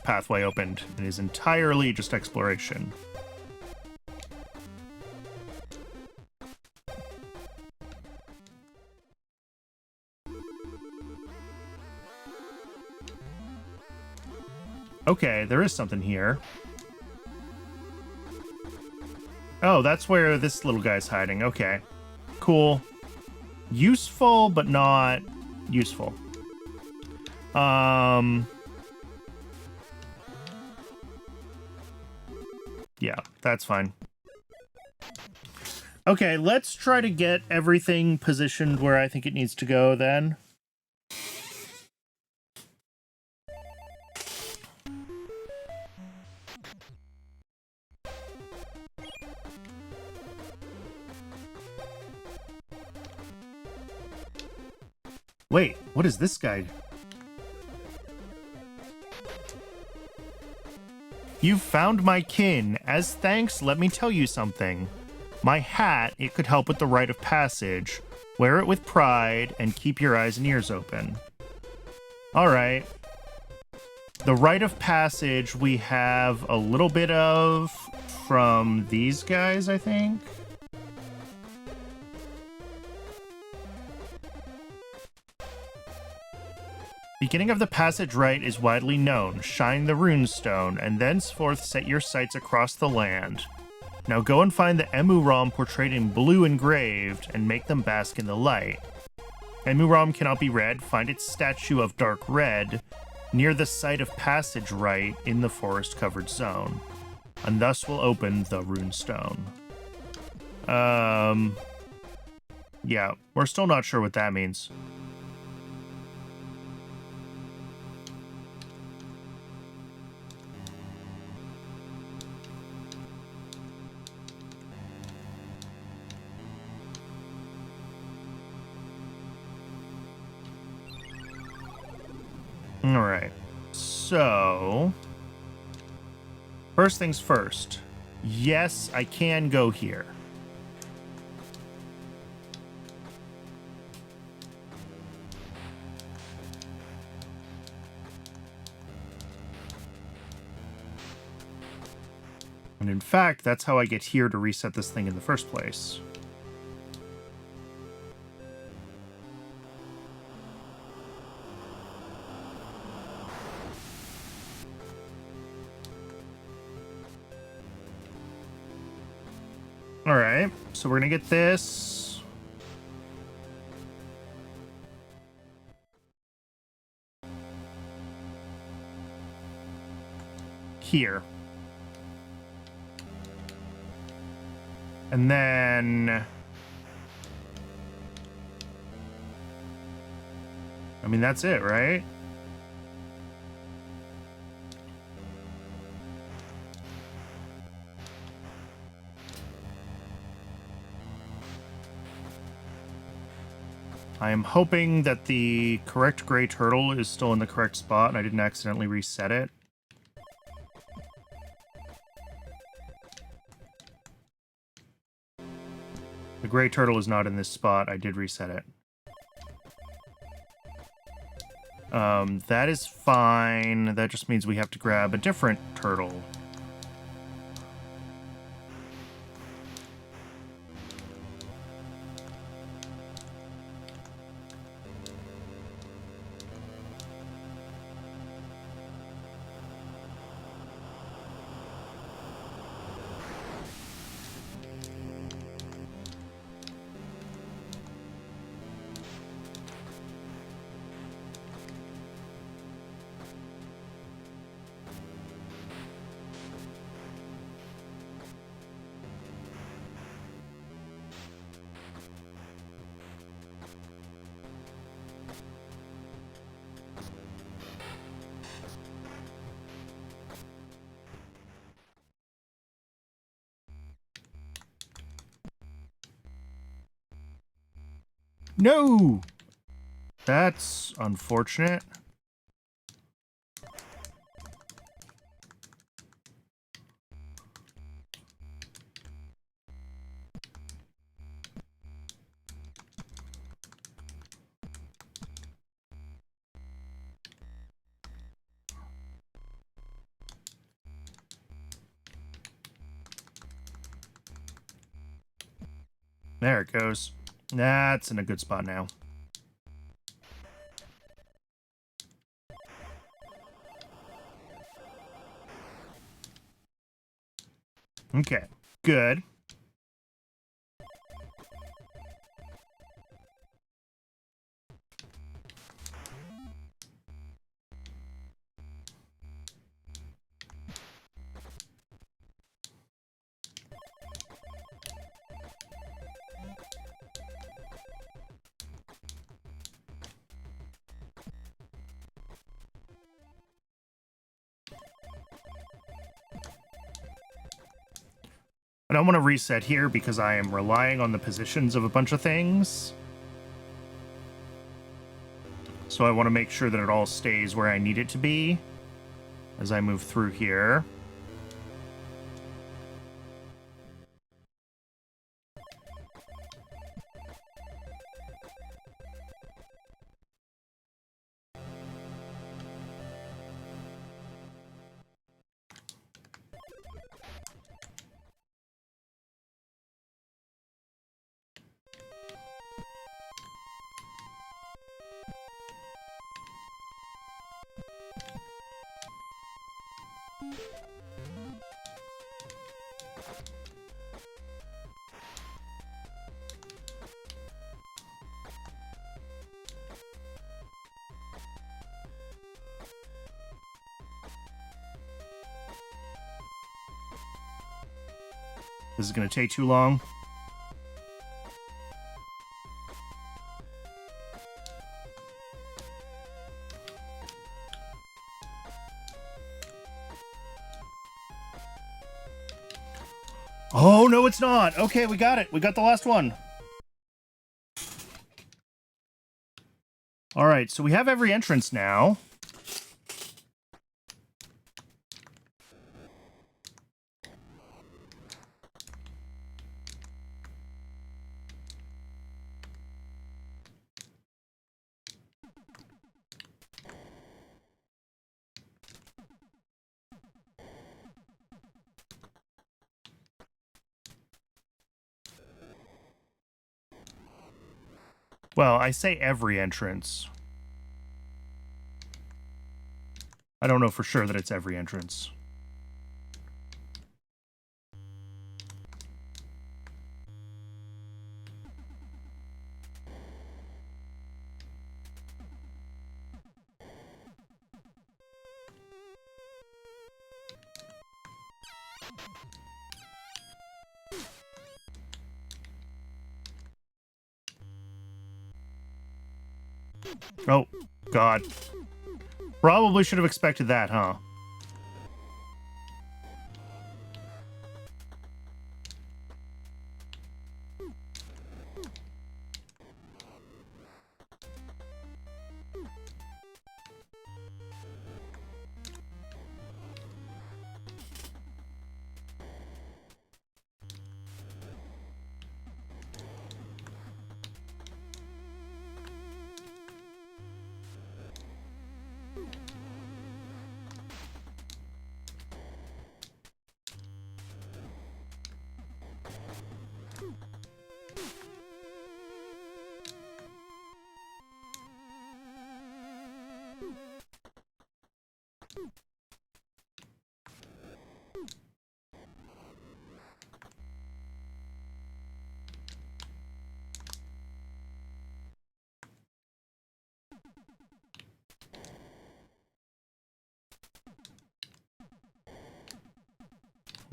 pathway opened. It is entirely just exploration. Okay, there is something here. Oh, that's where this little guy's hiding. Okay. Cool. Useful, but not useful. Yeah, that's fine. Okay, let's try to get everything positioned where I think it needs to go then. Wait, what is this guy? You've found my kin. As thanks, let me tell you something. My hat, it could help with the rite of passage. Wear it with pride and keep your eyes and ears open. All right. The rite of passage we have a little bit of from these guys, I think. Beginning of the passage rite is widely known. Shine the runestone, and thenceforth set your sights across the land. Now go and find the EMUUROM portrayed in blue engraved, and make them bask in the light. EMUUROM cannot be read. Find its statue of dark red near the site of passage rite in the forest-covered zone, and thus will open the runestone. Yeah, we're still not sure what that means. All right, so first things first. Yes, I can go here. And in fact, that's how I get here to reset this thing in the first place. All right, so we're gonna get this. Here. And then... I mean, that's it, right? I am hoping that the correct gray turtle is still in the correct spot and I didn't accidentally reset it. The gray turtle is not in this spot. I did reset it. That is fine. That just means we have to grab a different turtle. No! That's unfortunate. There it goes. That's in a good spot now. Okay, good. But I want to reset here because I am relying on the positions of a bunch of things. So I want to make sure that it all stays where I need it to be as I move through here. This is going to take too long. Oh, no, it's not. Okay, we got it. We got the last one. All right, so we have every entrance now. Well, I say every entrance. I don't know for sure that it's every entrance. Oh, God. Probably should have expected that, huh?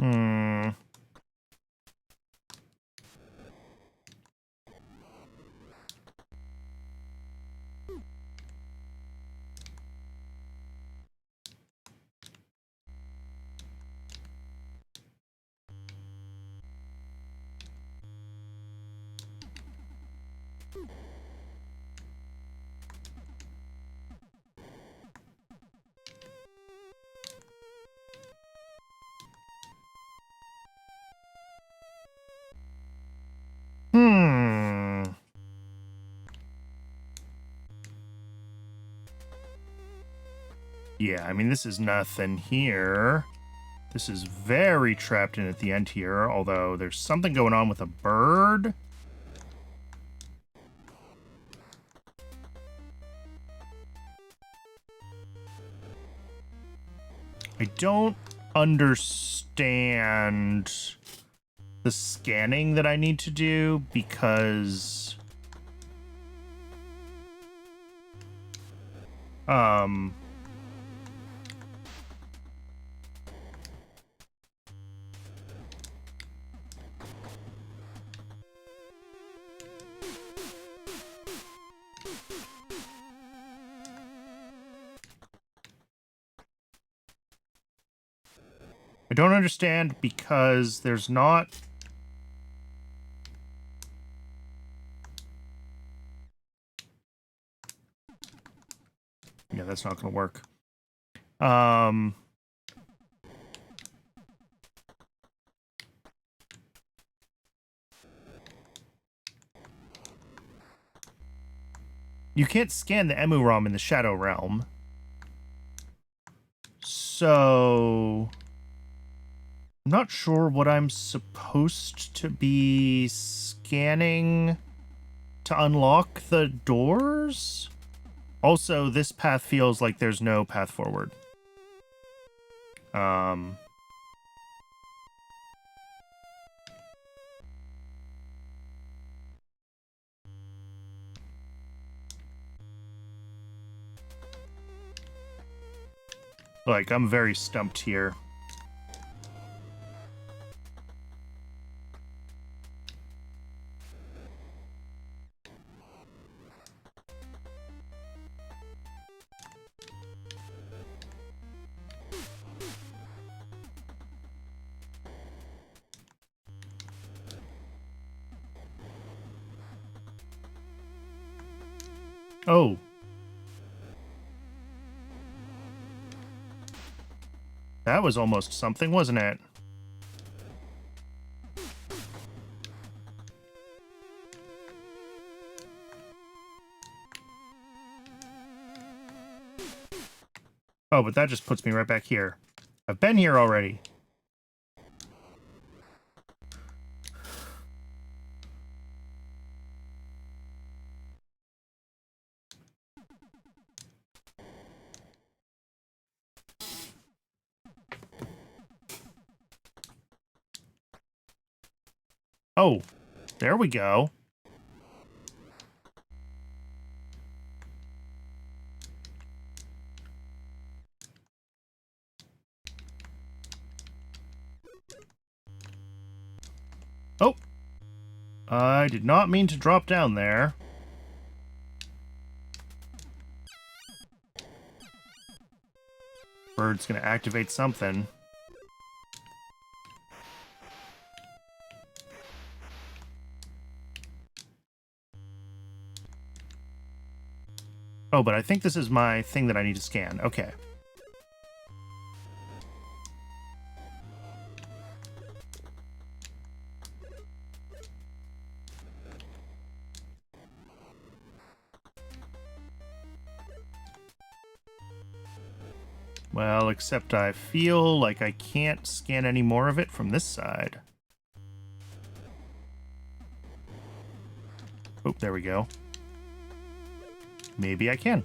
Hmm. Hmm. Yeah, I mean, this is nothing here. This is very trapped in at the end here, although there's something going on with a bird. I don't understand the scanning that I need to do because I don't understand because there's not Yeah, that's not going to work. You can't scan the EMUUROM in the Shadow Realm. So I'm not sure what I'm supposed to be scanning to unlock the doors. Also, this path feels like there's no path forward. Like, I'm very stumped here. Oh. That was almost something, wasn't it? Oh, but that just puts me right back here. I've been here already. Oh, there we go. Oh, I did not mean to drop down there. Bird's gonna activate something. Oh, but I think this is my thing that I need to scan. Okay. Well, except I feel like I can't scan any more of it from this side. Oh, there we go. Maybe I can.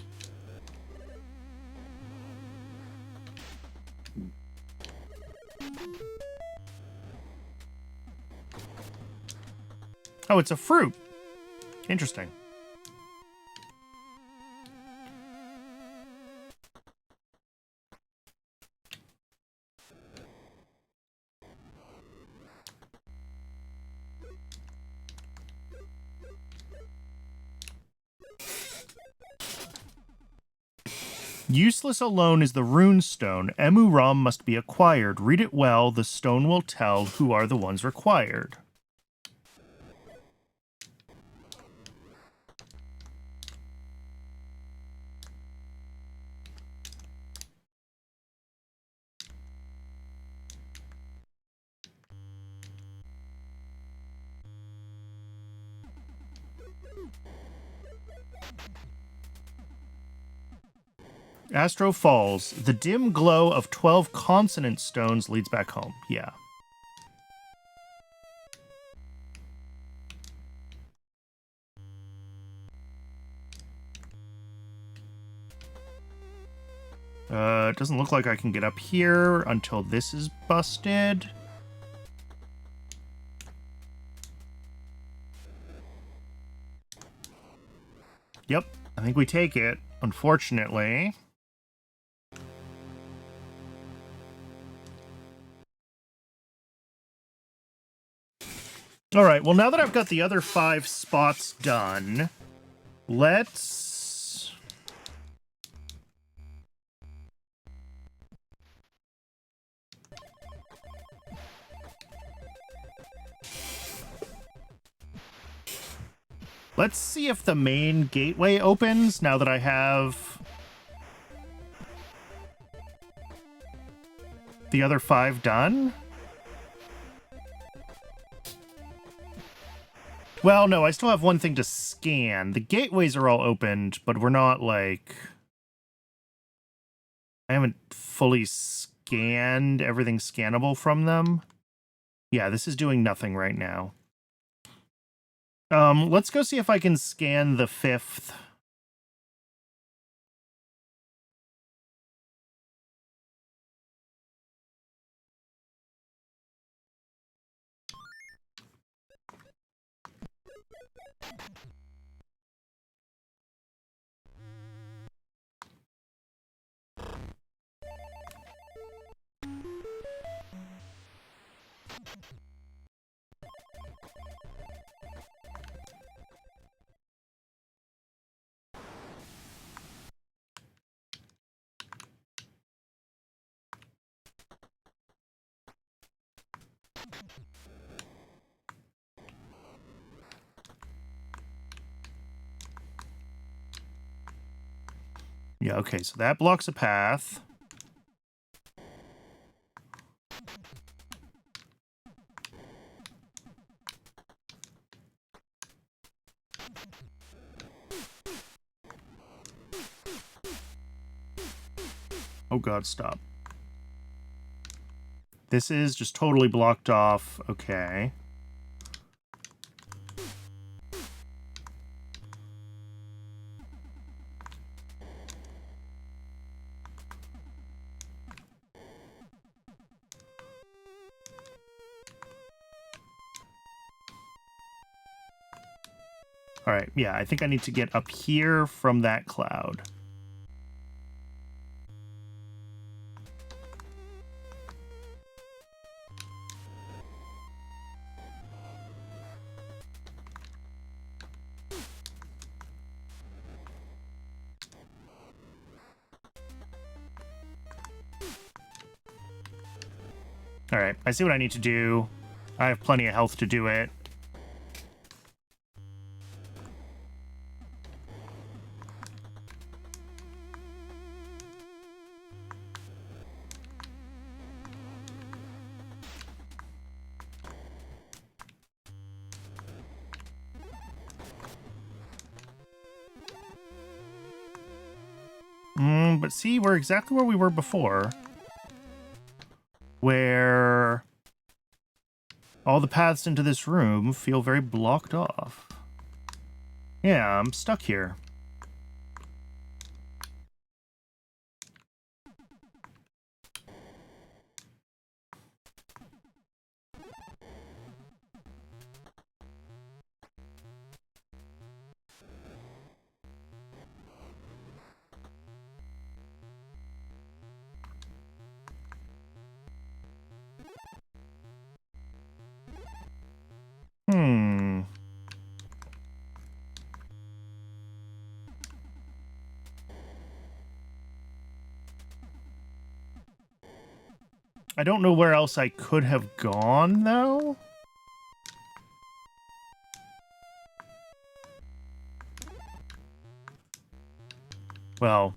Oh, it's a fruit. Interesting. Useless alone is the rune stone. EMUUROM must be acquired. Read it well. The stone will tell who are the ones required. Astro Falls. The dim glow of 12 consonant stones leads back home. Yeah. It doesn't look like I can get up here until this is busted. Yep, I think we take it, unfortunately. All right, well, now that I've got the other 5 spots done, let's see if the main gateway opens now that I have the other 5 done? Well, no, I still have one thing to scan. The gateways are all opened, but we're not, like... I haven't fully scanned everything scannable from them. Yeah, this is doing nothing right now. Let's go see if I can scan the 5th. Yeah, okay, so that blocks a path. Oh god, stop. This is just totally blocked off. Okay. All right, yeah, I think I need to get up here from that cloud. All right, I see what I need to do. I have plenty of health to do it. But see, we're exactly where we were before. Where all the paths into this room feel very blocked off. Yeah, I'm stuck here. I don't know where else I could have gone, though. Well.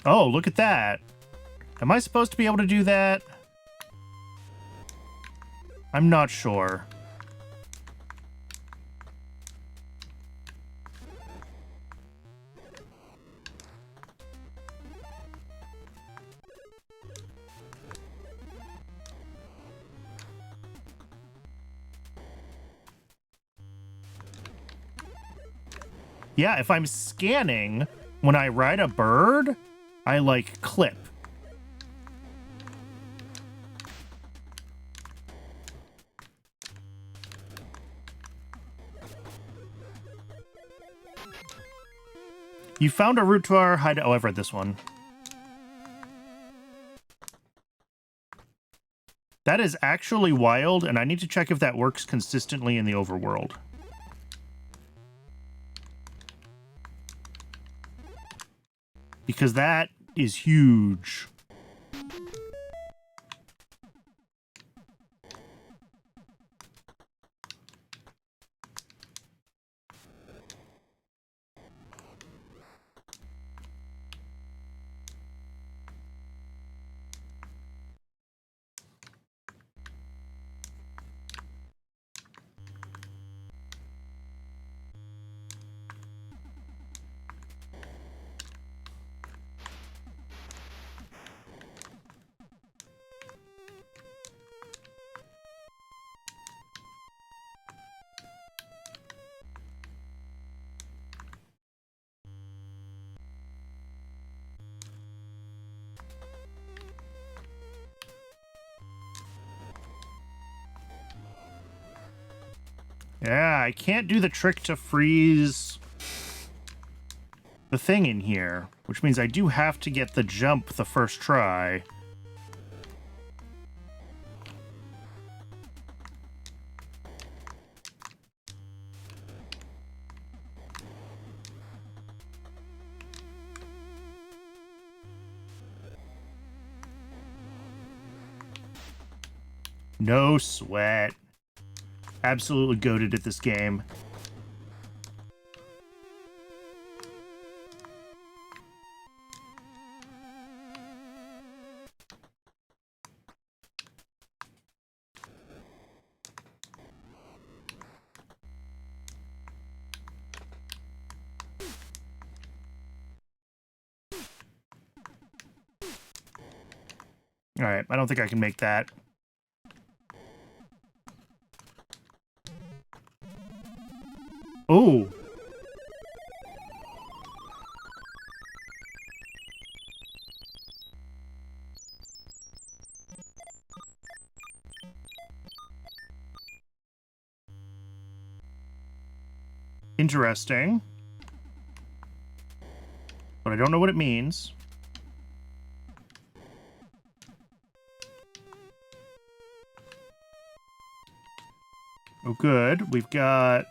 Oh, look at that. Am I supposed to be able to do that? I'm not sure. Yeah, if I'm scanning, when I ride a bird, I, like, clip. You found a route to our hideout. Oh, I've read this one. That is actually wild, and I need to check if that works consistently in the overworld. Because that is huge. Yeah, I can't do the trick to freeze the thing in here, which means I do have to get the jump the first try. No sweat. Absolutely goated at this game. All right, I don't think I can make that. Oh. Interesting. But I don't know what it means. Oh, good. We've got...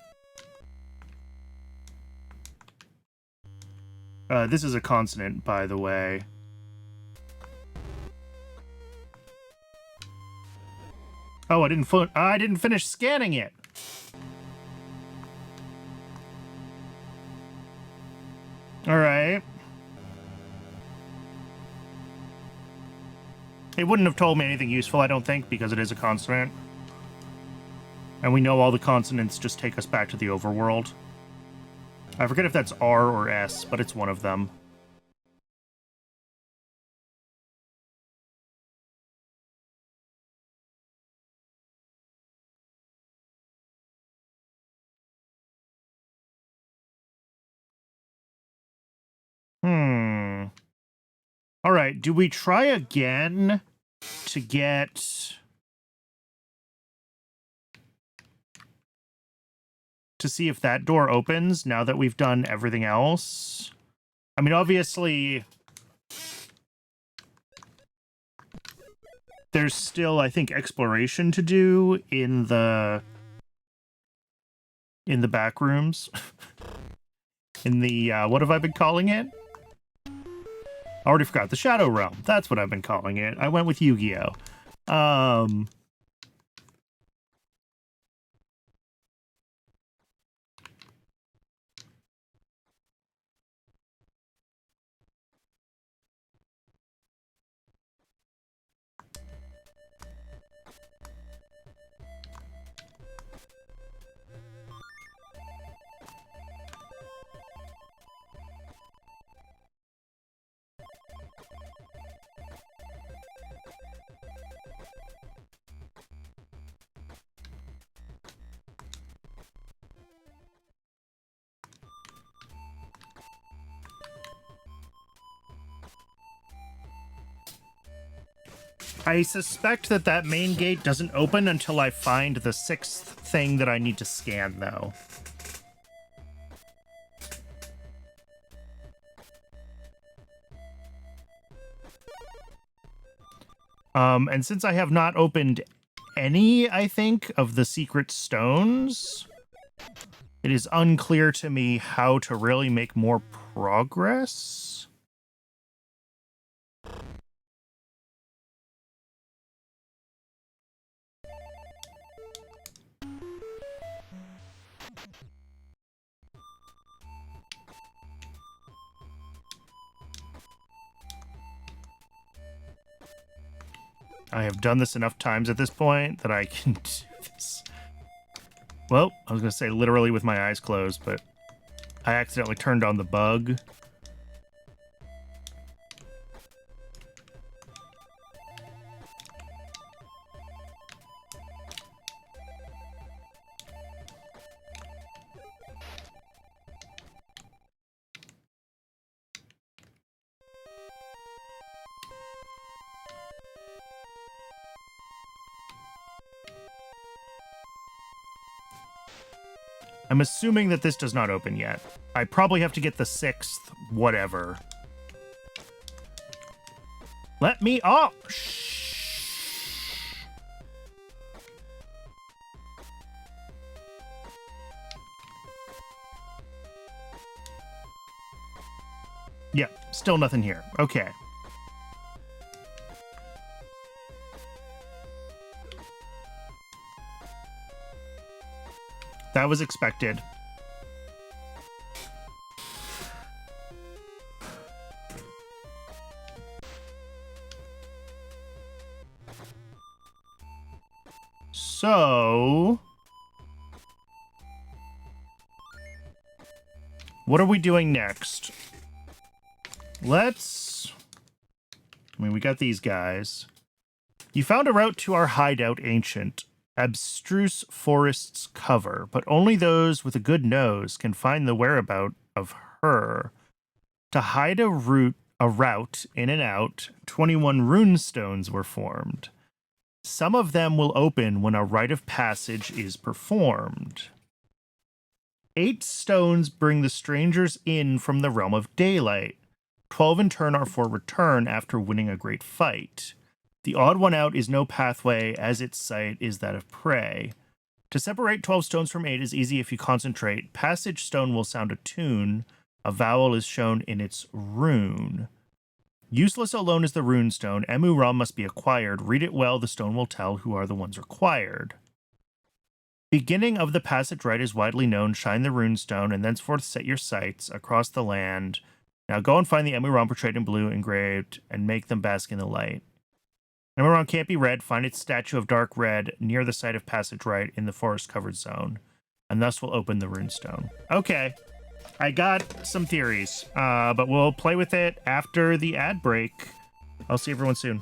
this is a consonant, by the way. Oh, I didn't finish scanning it. All right. It wouldn't have told me anything useful, I don't think, because it is a consonant. And we know all the consonants just take us back to the overworld. I forget if that's R or S, but it's one of them. All right, do we try again to get... to see if that door opens now that we've done everything else? I mean, obviously... there's still, I think, exploration to do in the back rooms. In the, what have I been calling it? I already forgot. The Shadow Realm. That's what I've been calling it. I went with Yu-Gi-Oh! I suspect that that main gate doesn't open until I find the 6th thing that I need to scan, though. And since I have not opened any, I think, of the secret stones, it is unclear to me how to really make more progress. I have done this enough times at this point that I can do this. Well, I was going to say literally with my eyes closed, but I accidentally turned on the bug. I'm assuming that this does not open yet. I probably have to get the 6th, whatever. Let me up! Shh. Yeah, still nothing here. Okay. That was expected. So, what are we doing next? I mean, we got these guys. You found a route to our hideout, Ancient. Abstruse forests cover, but only those with a good nose can find the whereabout of her. To hide a route in and out, 21 rune stones were formed. Some of them will open when a rite of passage is performed. 8 stones bring the strangers in from the realm of daylight. 12 in turn are for return after winning a great fight. The odd one out is no pathway, as its site is that of prey. To separate 12 stones from 8 is easy if you concentrate. Passage stone will sound a tune. A vowel is shown in its rune. Useless alone is the rune stone. EMUUROM must be acquired. Read it well, the stone will tell who are the ones required. Beginning of the passage rite is widely known. Shine the rune stone, and thenceforth set your sights across the land. Now go and find the EMUUROM portrayed in blue engraved, and make them bask in the light. EMUUROM can't be read. Find its statue of dark red near the site of passage rite in the forest-covered zone, and thus will open the runestone. Okay, I got some theories, but we'll play with it after the ad break. I'll see everyone soon.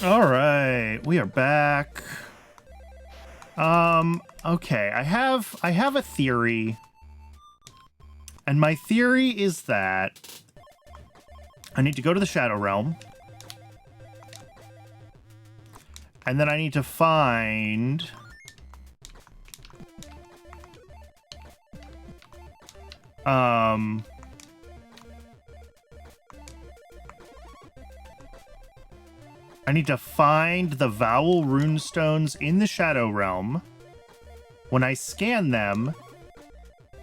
All right, we are back. Okay, I have a theory. And my theory is that I need to go to the Shadow Realm. And then I need to find I need to find the Vowel runestones in the Shadow Realm. When I scan them,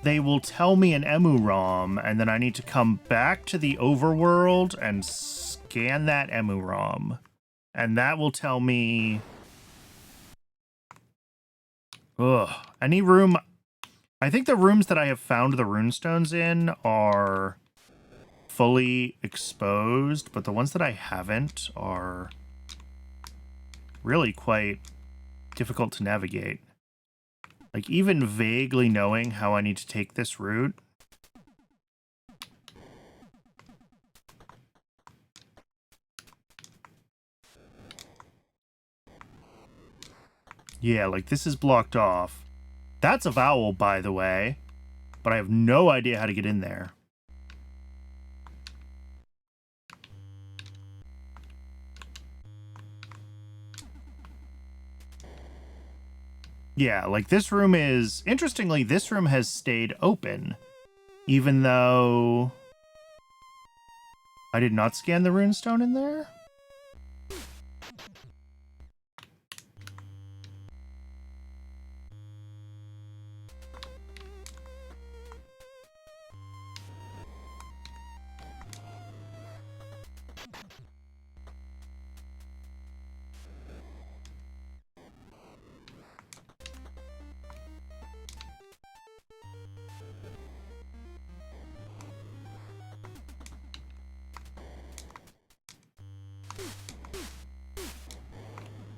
they will tell me an EMUUROM, and then I need to come back to the overworld and scan that EMUUROM. And that will tell me... any room... I think the rooms that I have found the runestones in are fully exposed, but the ones that I haven't are really quite difficult to navigate. Like, even vaguely knowing how I need to take this route. Yeah, like, this is blocked off. That's a vowel, by the way, but I have no idea how to get in there. Yeah, like this room is... Interestingly, this room has stayed open, even though I did not scan the runestone in there.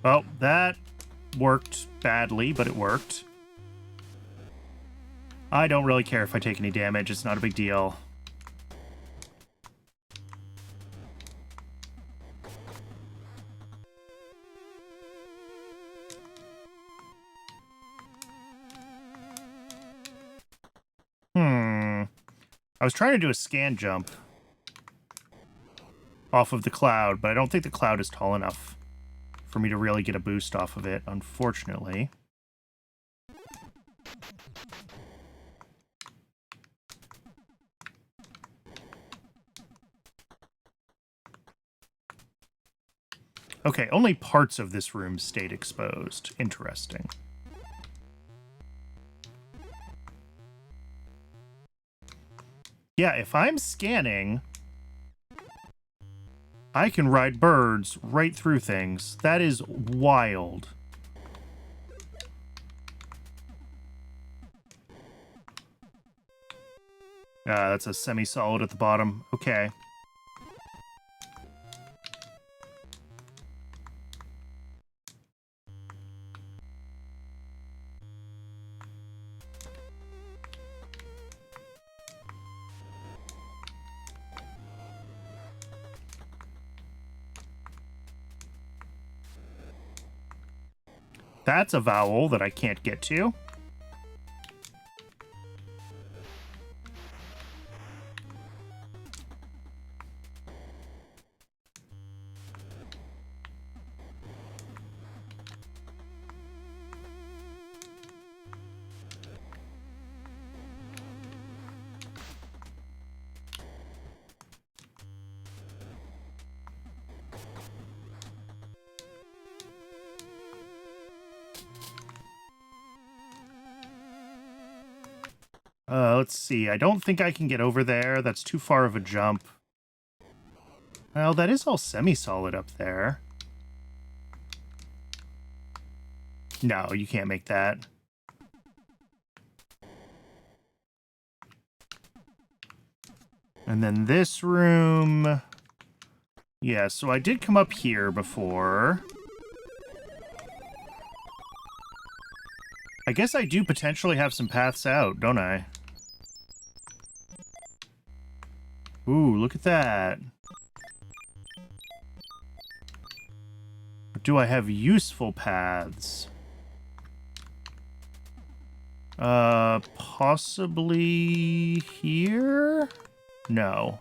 Oh, that worked badly, but it worked. I don't really care if I take any damage. It's not a big deal. I was trying to do a scan jump off of the cloud, but I don't think the cloud is tall enough for me to really get a boost off of it, unfortunately. Okay, only parts of this room stayed exposed. Interesting. Yeah, if I'm scanning, I can ride birds right through things. That is wild. That's a semi-solid at the bottom. Okay. That's a vowel that I can't get to. Let's see. I don't think I can get over there. That's too far of a jump. Well, that is all semi-solid up there. No, you can't make that. And then this room... Yeah, so I did come up here before. I guess I do potentially have some paths out, don't I? Ooh, look at that. Do I have useful paths? Possibly here? No.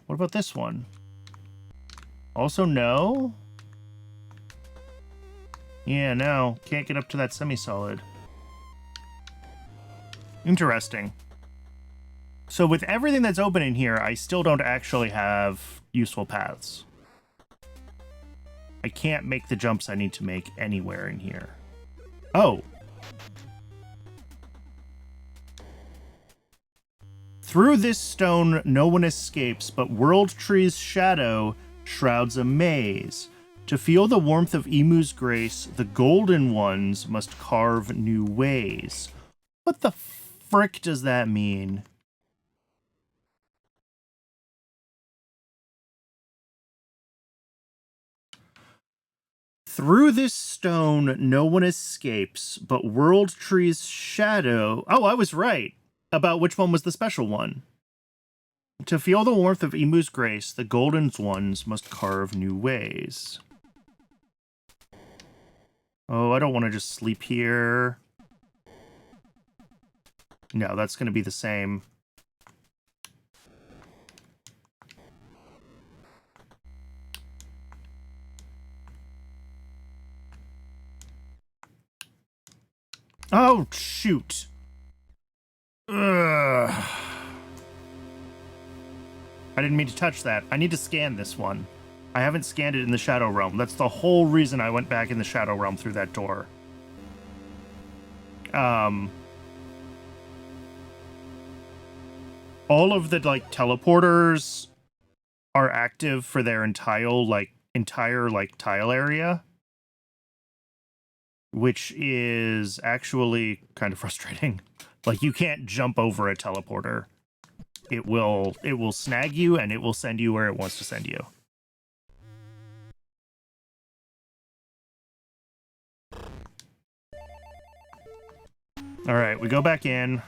What about this one? Also no? Yeah, no. Can't get up to that semi-solid. Interesting. So with everything that's open in here, I still don't actually have useful paths. I can't make the jumps I need to make anywhere in here. Oh. Through this stone, no one escapes, but World Tree's shadow shrouds a maze. To feel the warmth of Emu's grace, the golden ones must carve new ways. What the frick does that mean? Through this stone, no one escapes, but World Tree's shadow... Oh, I was right about which one was the special one. To feel the warmth of Emu's grace, the golden ones must carve new ways. Oh, I don't want to just sleep here. No, that's going to be the same. Oh, shoot. Ugh. I didn't mean to touch that. I need to scan this one. I haven't scanned it in the Shadow Realm. That's the whole reason I went back in the Shadow Realm through that door. All of the, like, teleporters are active for their entire tile area. Which is actually kind of frustrating. Like, you can't jump over a teleporter. It will snag you, and it will send you where it wants to send you. All right, we go back in.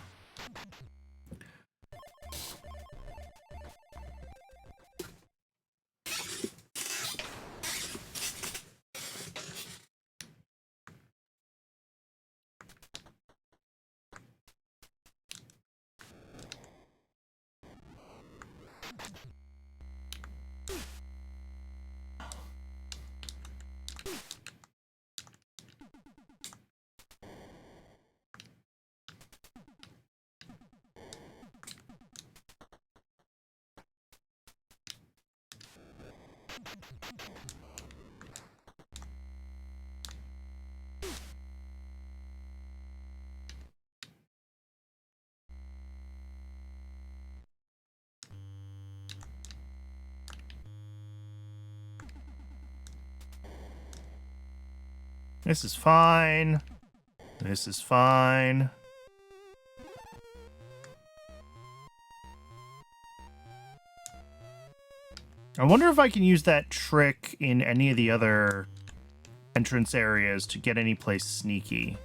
This is fine. This is fine. I wonder if I can use that trick in any of the other entrance areas to get any place sneaky.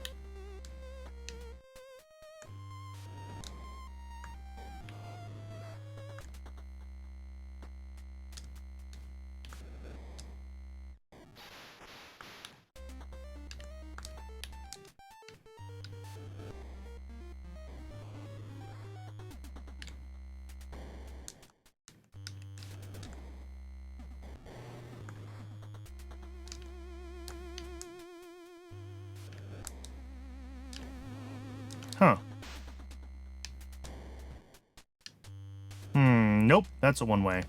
Huh. Nope, that's a one-way.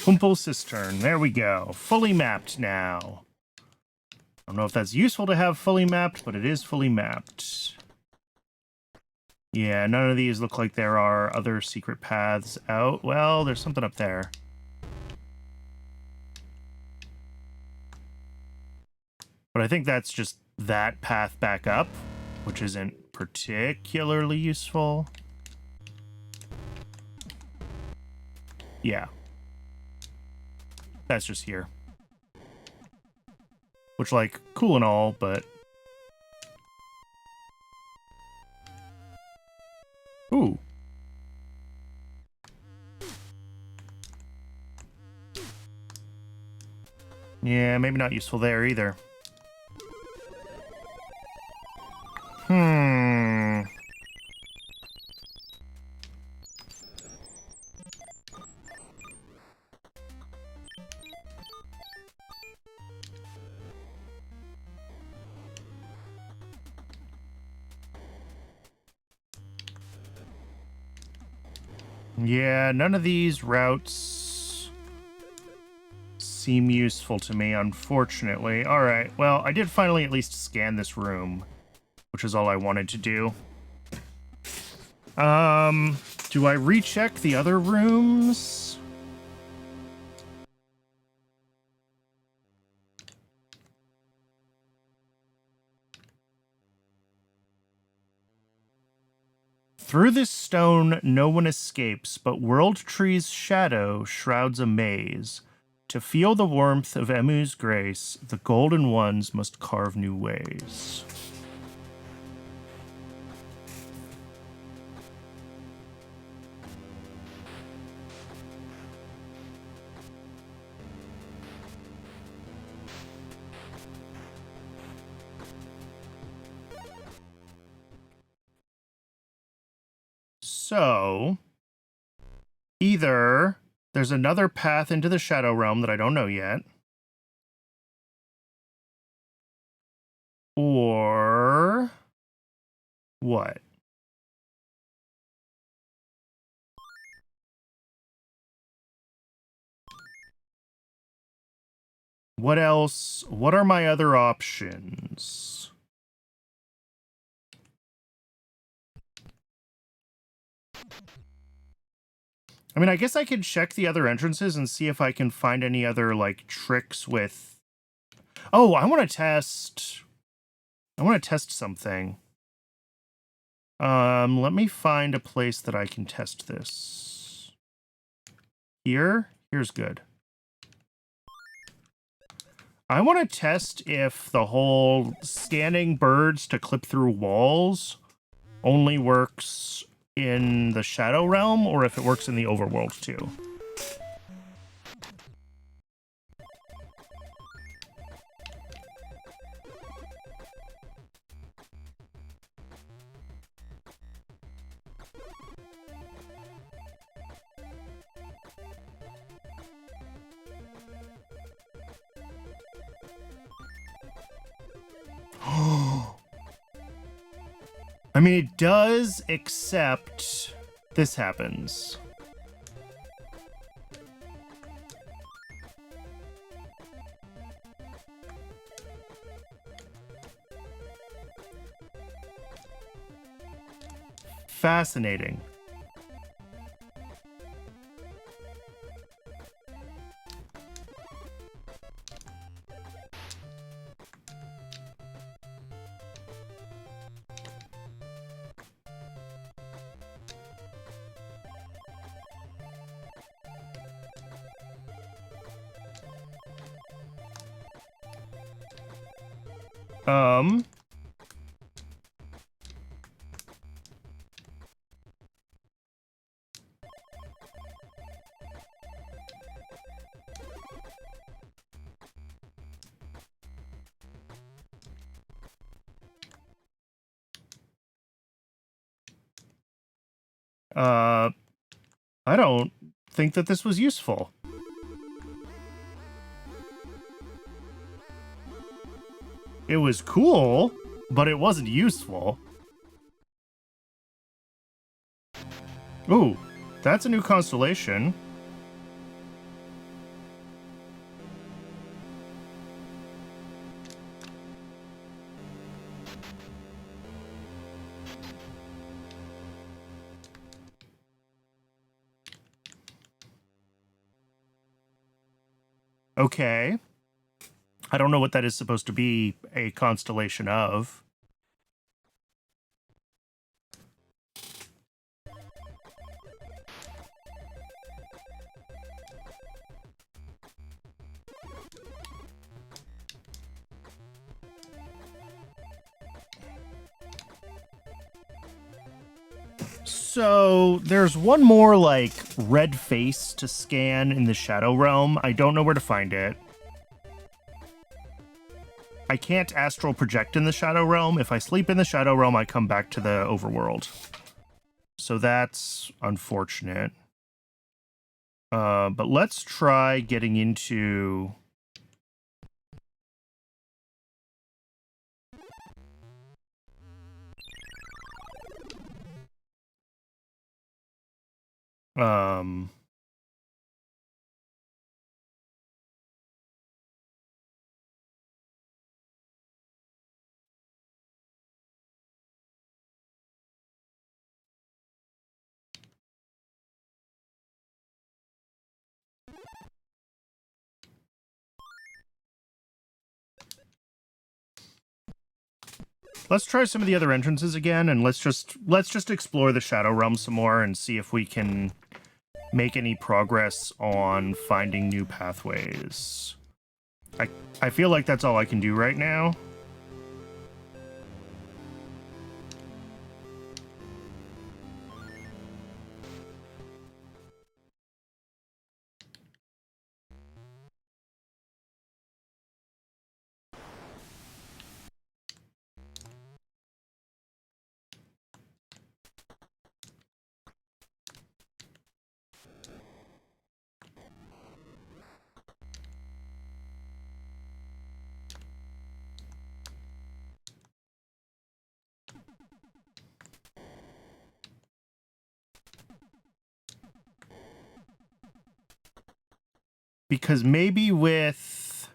Pumple Cistern, there we go. Fully mapped now. I don't know if that's useful to have fully mapped, but it is fully mapped. Yeah, none of these look like there are other secret paths out. Well, there's something up there. But I think that's just that path back up. which isn't particularly useful. Yeah. That's just here. Which, like, cool and all, but... Ooh. Yeah, maybe not useful there either. Yeah, none of these routes seem useful to me, unfortunately. Alright, well, I did finally at least scan this room, which is all I wanted to do. Do I recheck the other rooms? Through this stone, no one escapes, but World Tree's shadow shrouds a maze. To feel the warmth of Emu's grace, the golden ones must carve new ways. So, either there's another path into the Shadow Realm that I don't know yet, or what? What else? What are my other options? I mean, I guess I could check the other entrances and see if I can find any other, like, tricks with... Oh, I want to test something. Let me find a place that I can test this. Here? Here's good. I want to test if the whole scanning birds to clip through walls only works in the Shadow Realm, or if it works in the Overworld too. I mean, it does, except this happens. Fascinating. I don't think that this was useful. It was cool, but it wasn't useful. Ooh, that's a new constellation. Okay. I don't know what that is supposed to be a constellation of. So there's one more, like, red face to scan in the Shadow Realm. I don't know where to find it. I can't astral project in the Shadow Realm. If I sleep in the Shadow Realm, I come back to the overworld. So that's unfortunate. But let's try getting into... Let's try some of the other entrances again, and let's just explore the Shadow Realm some more and see if we can make any progress on finding new pathways. I feel like that's all I can do right now. Because maybe with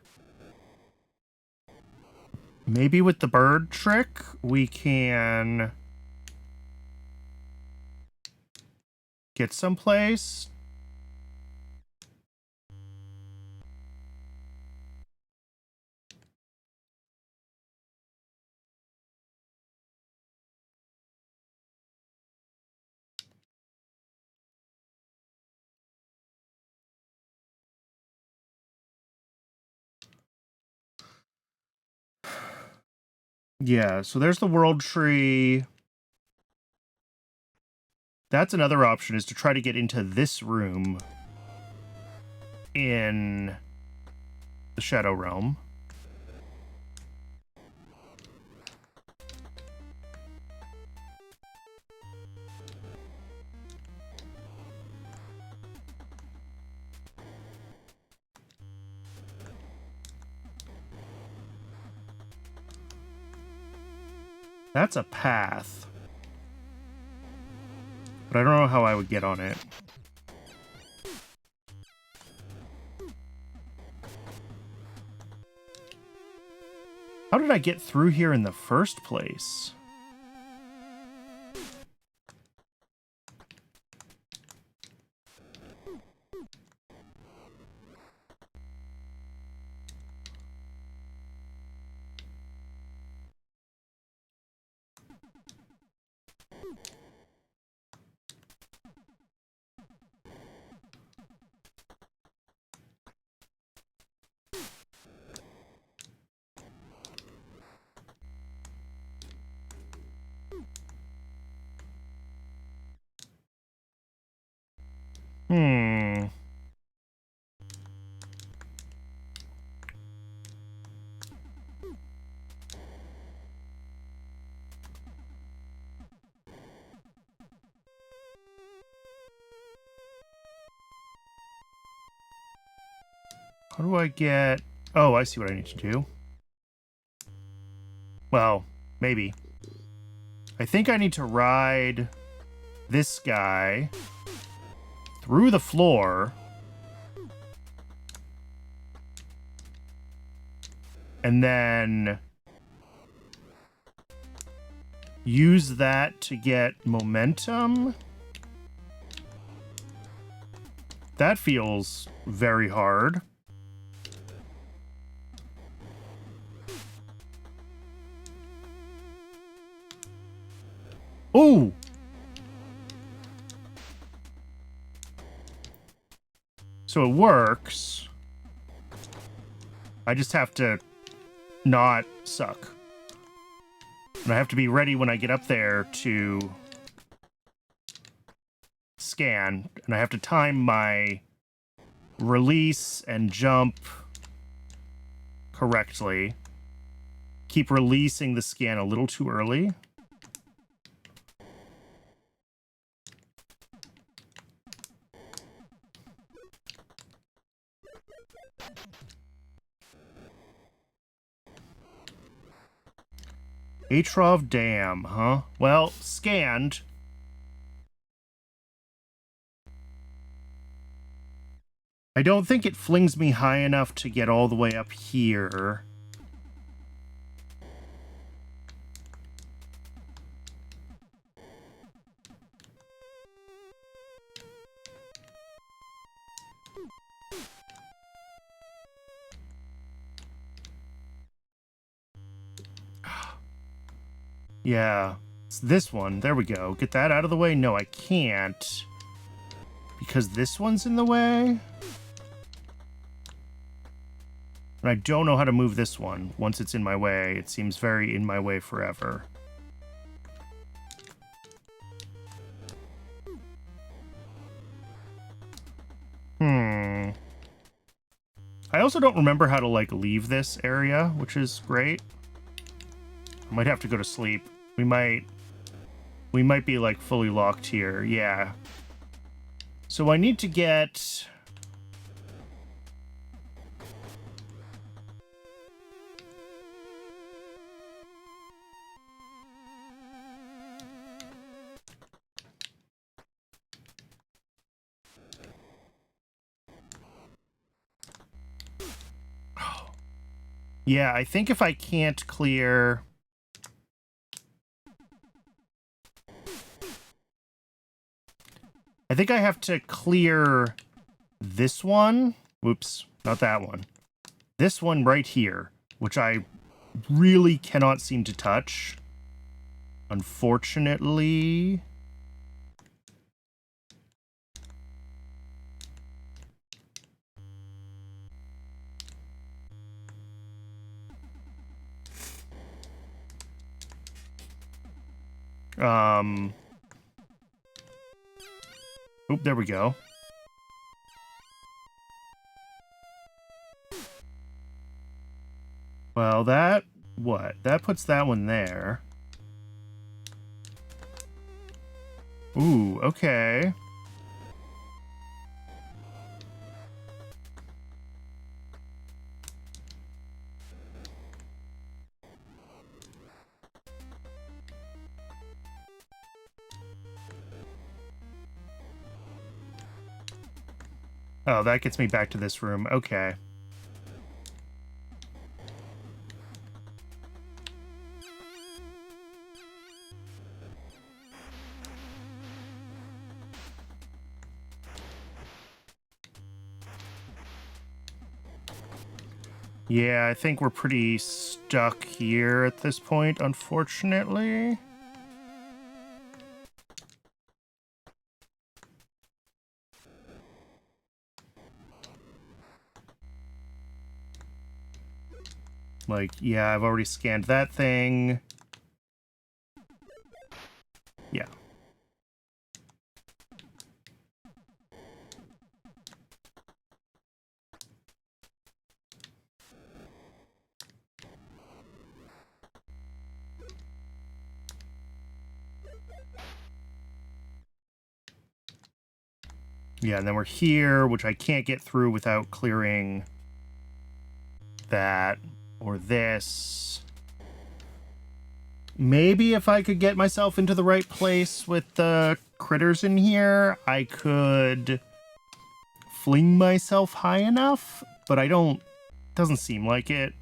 the bird trick, we can get someplace. Yeah, so there's the world tree. That's another option, is to try to get into this room in the Shadow Realm. That's a path. But I don't know how I would get on it. How did I get through here in the first place? How do I get... Oh, I see what I need to do. Well, maybe. I think I need to ride this guy through the floor and then use that to get momentum. That feels very hard. Ooh! So it works. I just have to not suck. And I have to be ready when I get up there to scan, and I have to time my release and jump correctly. Keep releasing the scan a little too early. Atrov Dam, huh? Well, scanned. I don't think it flings me high enough to get all the way up here. Yeah, it's this one. There we go. Get that out of the way. No, I can't. Because this one's in the way. And I don't know how to move this one. Once it's in my way, it seems very in my way forever. I also don't remember how to, like, leave this area, which is great. I might have to go to sleep. We might be, like, fully locked here. Yeah. So I need to get... Yeah, I think if I can't clear... I think I have to clear this one. Whoops, not that one. This one right here, which I really cannot seem to touch. Unfortunately. Oop, there we go. Well, that... what? That puts that one there. Ooh, okay. Oh, that gets me back to this room. Okay. Yeah, I think we're pretty stuck here at this point, unfortunately. Like, yeah, I've already scanned that thing. Yeah. Yeah, and then we're here, which I can't get through without clearing that or this. Maybe if I could get myself into the right place with the critters in here, I could fling myself high enough, but I don't... doesn't seem like it.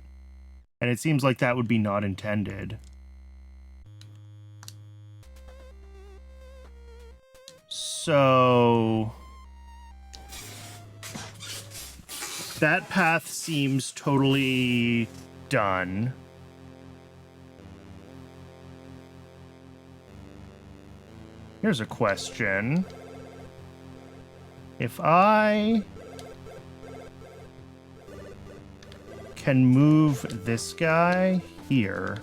And it seems like that would be not intended. So... that path seems totally done. Here's a question. If I can move this guy here,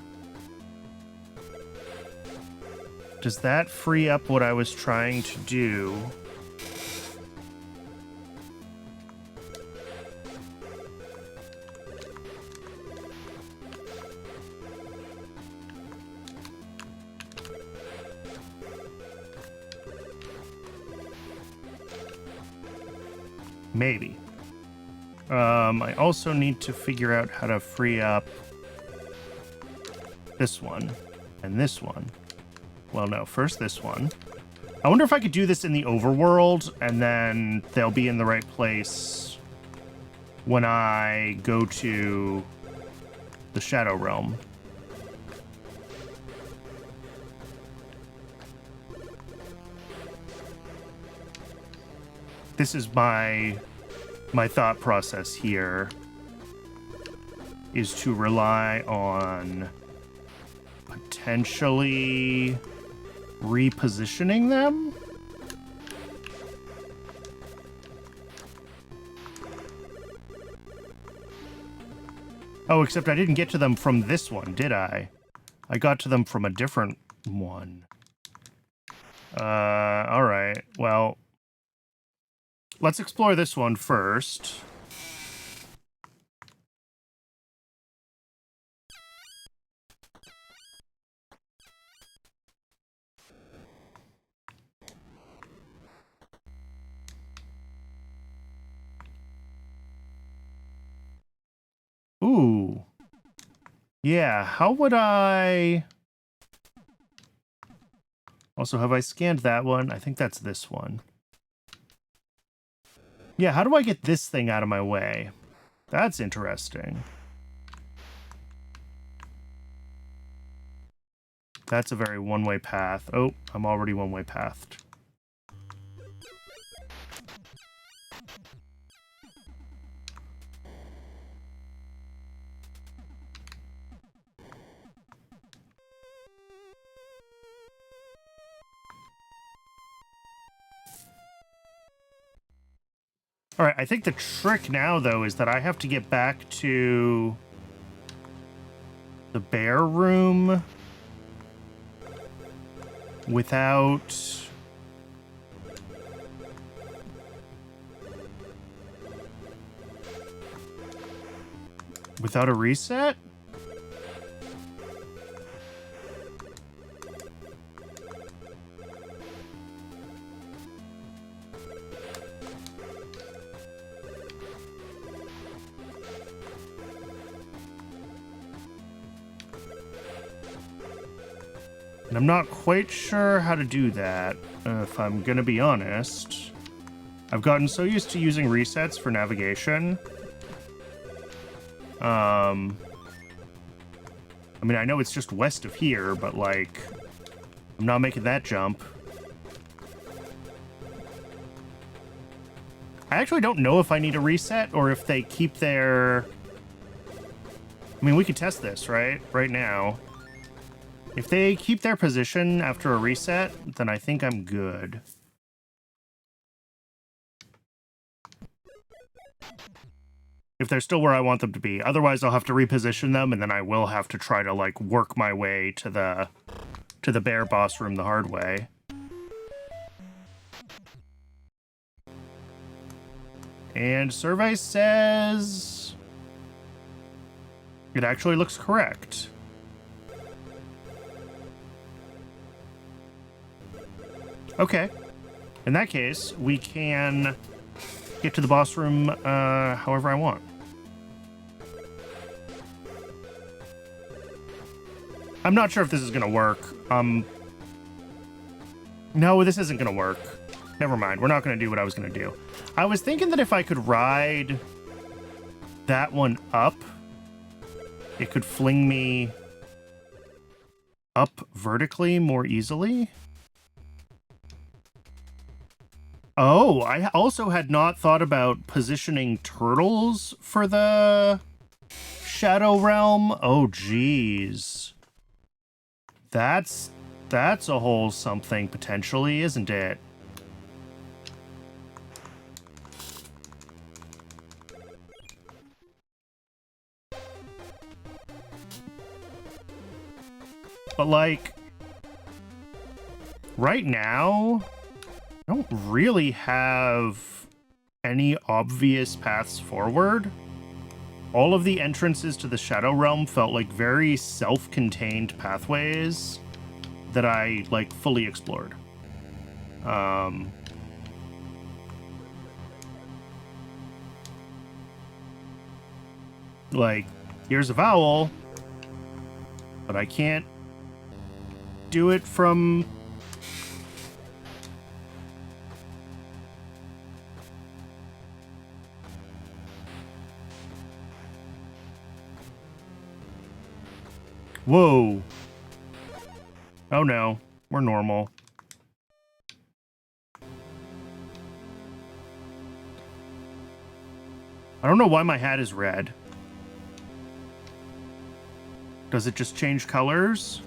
does that free up what I was trying to do? Maybe. I also need to figure out how to free up this one and this one. Well, no, first this one. I wonder if I could do this in the overworld and then they'll be in the right place when I go to the Shadow Realm. This is my thought process here, is to rely on potentially repositioning them. Oh, except I didn't get to them from this one, did I? I got to them from a different one. All right. Well, let's explore this one first. Ooh. Yeah, how would I... Also, have I scanned that one? I think that's this one. Yeah, how do I get this thing out of my way? That's interesting. That's a very one-way path. Oh, I'm already one-way pathed. All right, I think the trick now, though, is that I have to get back to the bear room without a reset? And I'm not quite sure how to do that, if I'm gonna be honest. I've gotten so used to using resets for navigation. I mean, I know it's just west of here, but, like, I'm not making that jump. I actually don't know if I need a reset or if they keep their... I mean, we could test this, right? Right now. If they keep their position after a reset, then I think I'm good. If they're still where I want them to be. Otherwise, I'll have to reposition them, and then I will have to try to, like, work my way to the bear boss room the hard way. And survey says... it actually looks correct. Okay. In that case, we can get to the boss room however I want. I'm not sure if this is going to work. No, this isn't going to work. Never mind. We're not going to do what I was going to do. I was thinking that if I could ride that one up, it could fling me up vertically more easily. Oh, I also had not thought about positioning turtles for the Shadow Realm. Oh, geez. That's a whole something, potentially, isn't it? But, like, right now... I don't really have any obvious paths forward. All of the entrances to the Shadow Realm felt like very self-contained pathways that I, like, fully explored. Like, here's a vowel, but I can't do it from... Whoa. Oh no, we're normal. I don't know why my hat is red. Does it just change colors?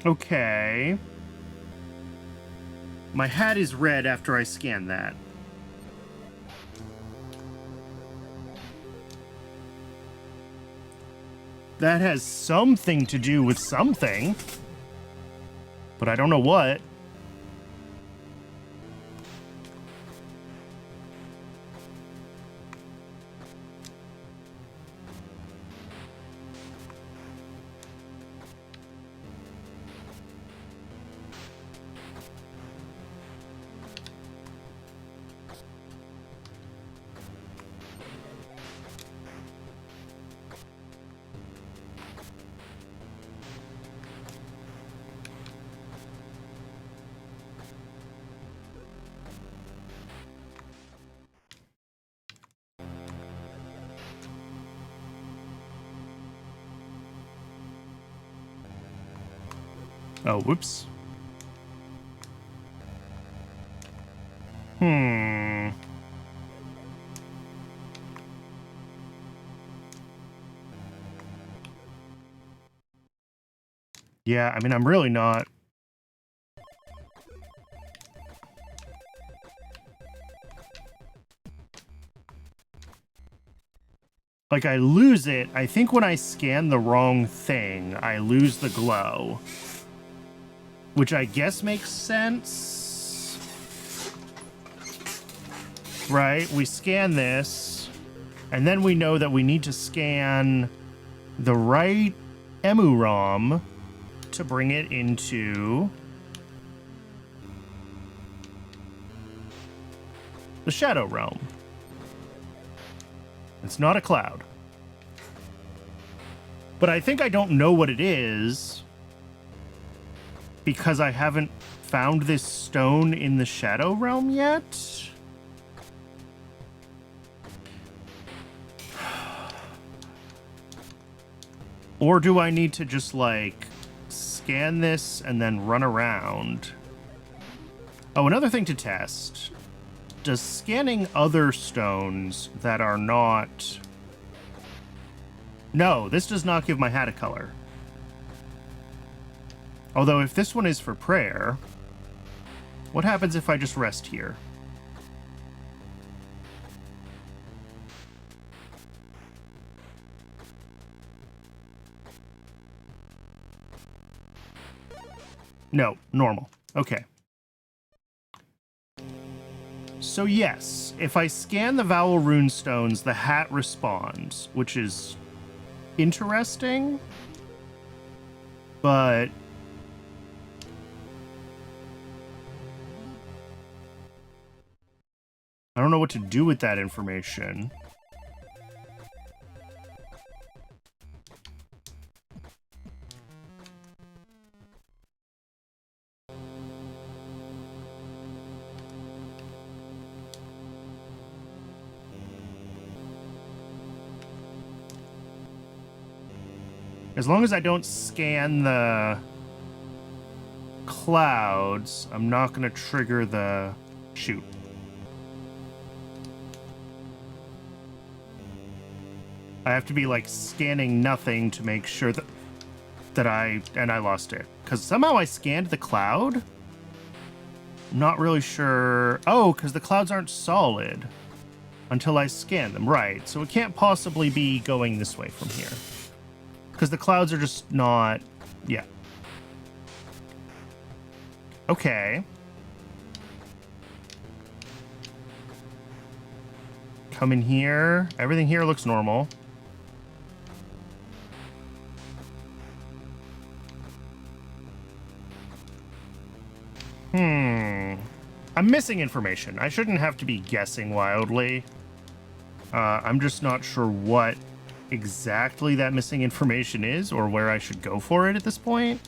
Okay. My hat is red after I scan that. That has something to do with something. But I don't know what. Oh, whoops. Yeah, I mean, I'm really not... Like, I lose it. I think when I scan the wrong thing, I lose the glow. Which I guess makes sense. Right? We scan this, and then we know that we need to scan the right EMUUROM to bring it into the Shadow Realm. It's not a cloud. But I think I don't know what it is because I haven't found this stone in the Shadow Realm yet. Or do I need to just, like, scan this and then run around? Oh, another thing to test. Does scanning other stones that are not... No, this does not give my hat a color. Although if this one is for prayer, what happens if I just rest here? No, normal. Okay. So yes, if I scan the vowel rune stones, the hat responds, which is interesting, but I don't know what to do with that information. As long as I don't scan the clouds, I'm not going to trigger the shoot. I have to be like scanning nothing to make sure that I lost it. Because somehow I scanned the cloud. I'm not really sure. Oh, because the clouds aren't solid until I scan them. Right. So it can't possibly be going this way from here. Because the clouds are just not... Yeah. Okay. Come in here. Everything here looks normal. I'm missing information. I shouldn't have to be guessing wildly. I'm just not sure what exactly that missing information is or where I should go for it at this point.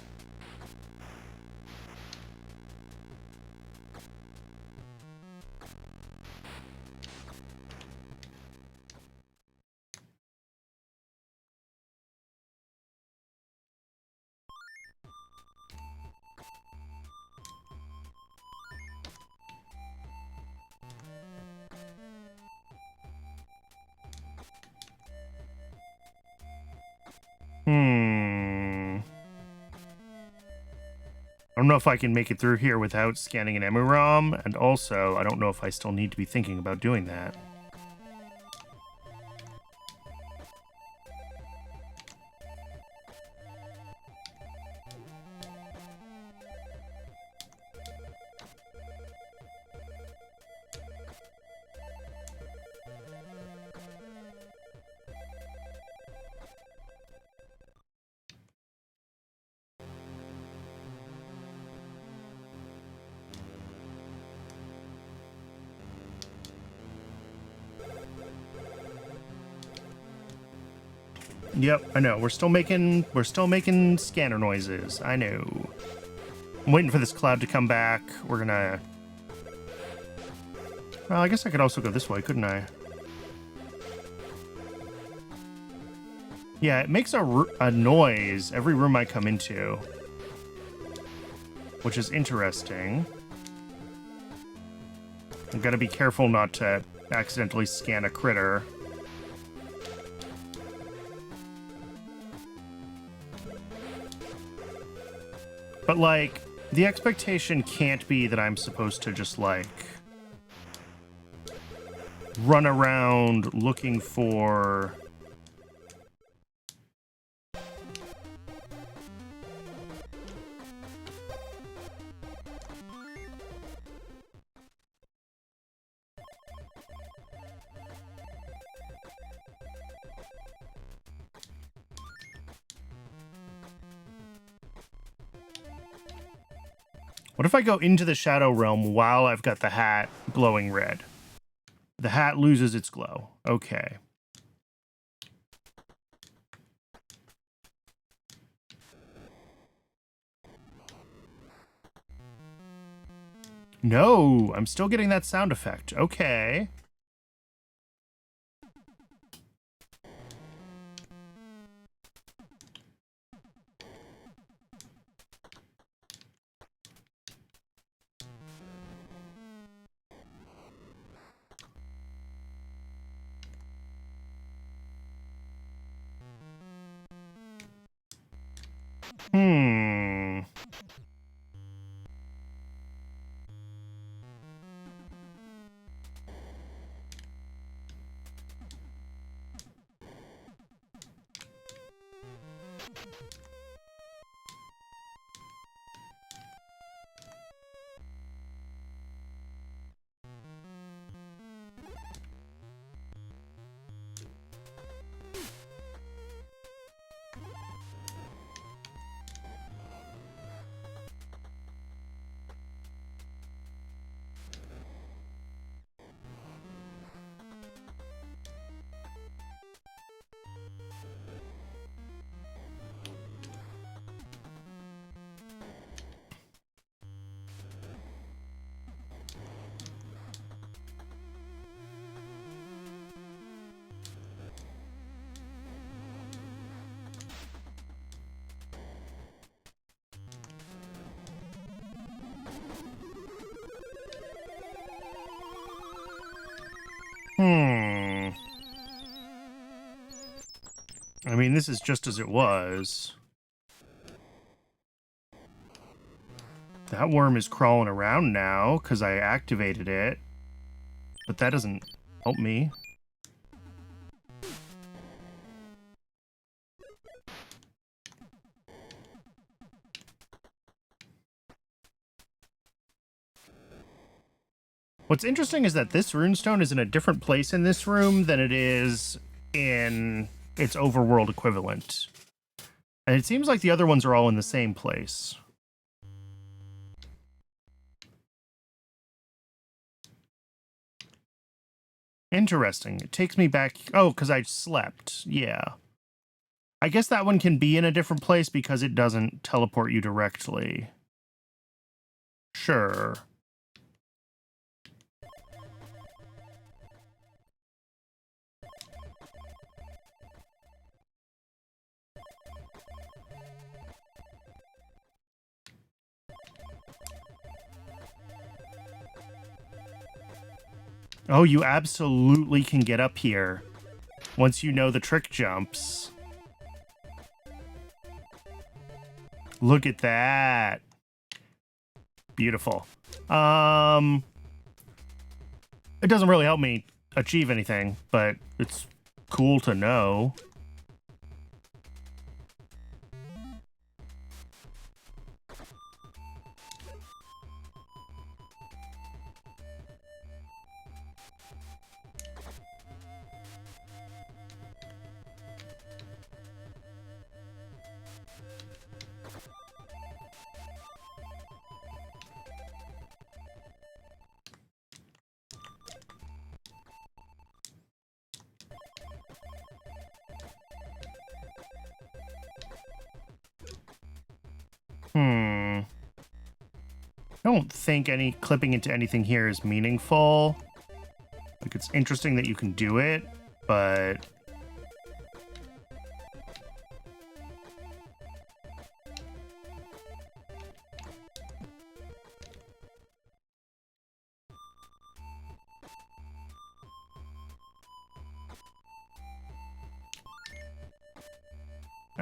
I don't know if I can make it through here without scanning an EMUUROM, and also, I don't know if I still need to be thinking about doing that. Yep, I know. We're still making scanner noises. I know. I'm waiting for this cloud to come back. We're gonna... Well, I guess I could also go this way, couldn't I? Yeah, it makes a noise every room I come into, which is interesting. I've got to be careful not to accidentally scan a critter. But, like, the expectation can't be that I'm supposed to just, like, run around looking for... What if I go into the Shadow Realm while I've got the hat glowing red? The hat loses its glow. Okay. No, I'm still getting that sound effect. Okay. I mean, this is just as it was. That worm is crawling around now because I activated it. But that doesn't help me. What's interesting is that this runestone is in a different place in this room than it is in its overworld equivalent. And it seems like the other ones are all in the same place. Interesting. It takes me back... Oh, because I slept. Yeah. I guess that one can be in a different place because it doesn't teleport you directly. Sure. Oh, you absolutely can get up here once you know the trick jumps. Look at that. Beautiful. It doesn't really help me achieve anything, but it's cool to know. I don't think any clipping into anything here is meaningful. Like, it's interesting that you can do it, but...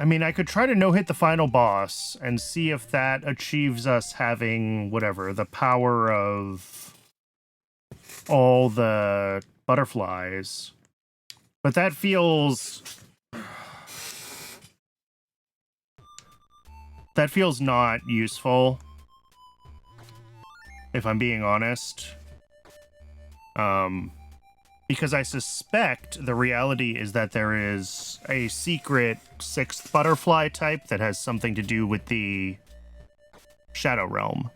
I mean, I could try to no-hit the final boss and see if that achieves us having, whatever, the power of all the butterflies. But that feels... That feels not useful, if I'm being honest. Because I suspect the reality is that there is a secret 6th butterfly type that has something to do with the Shadow Realm.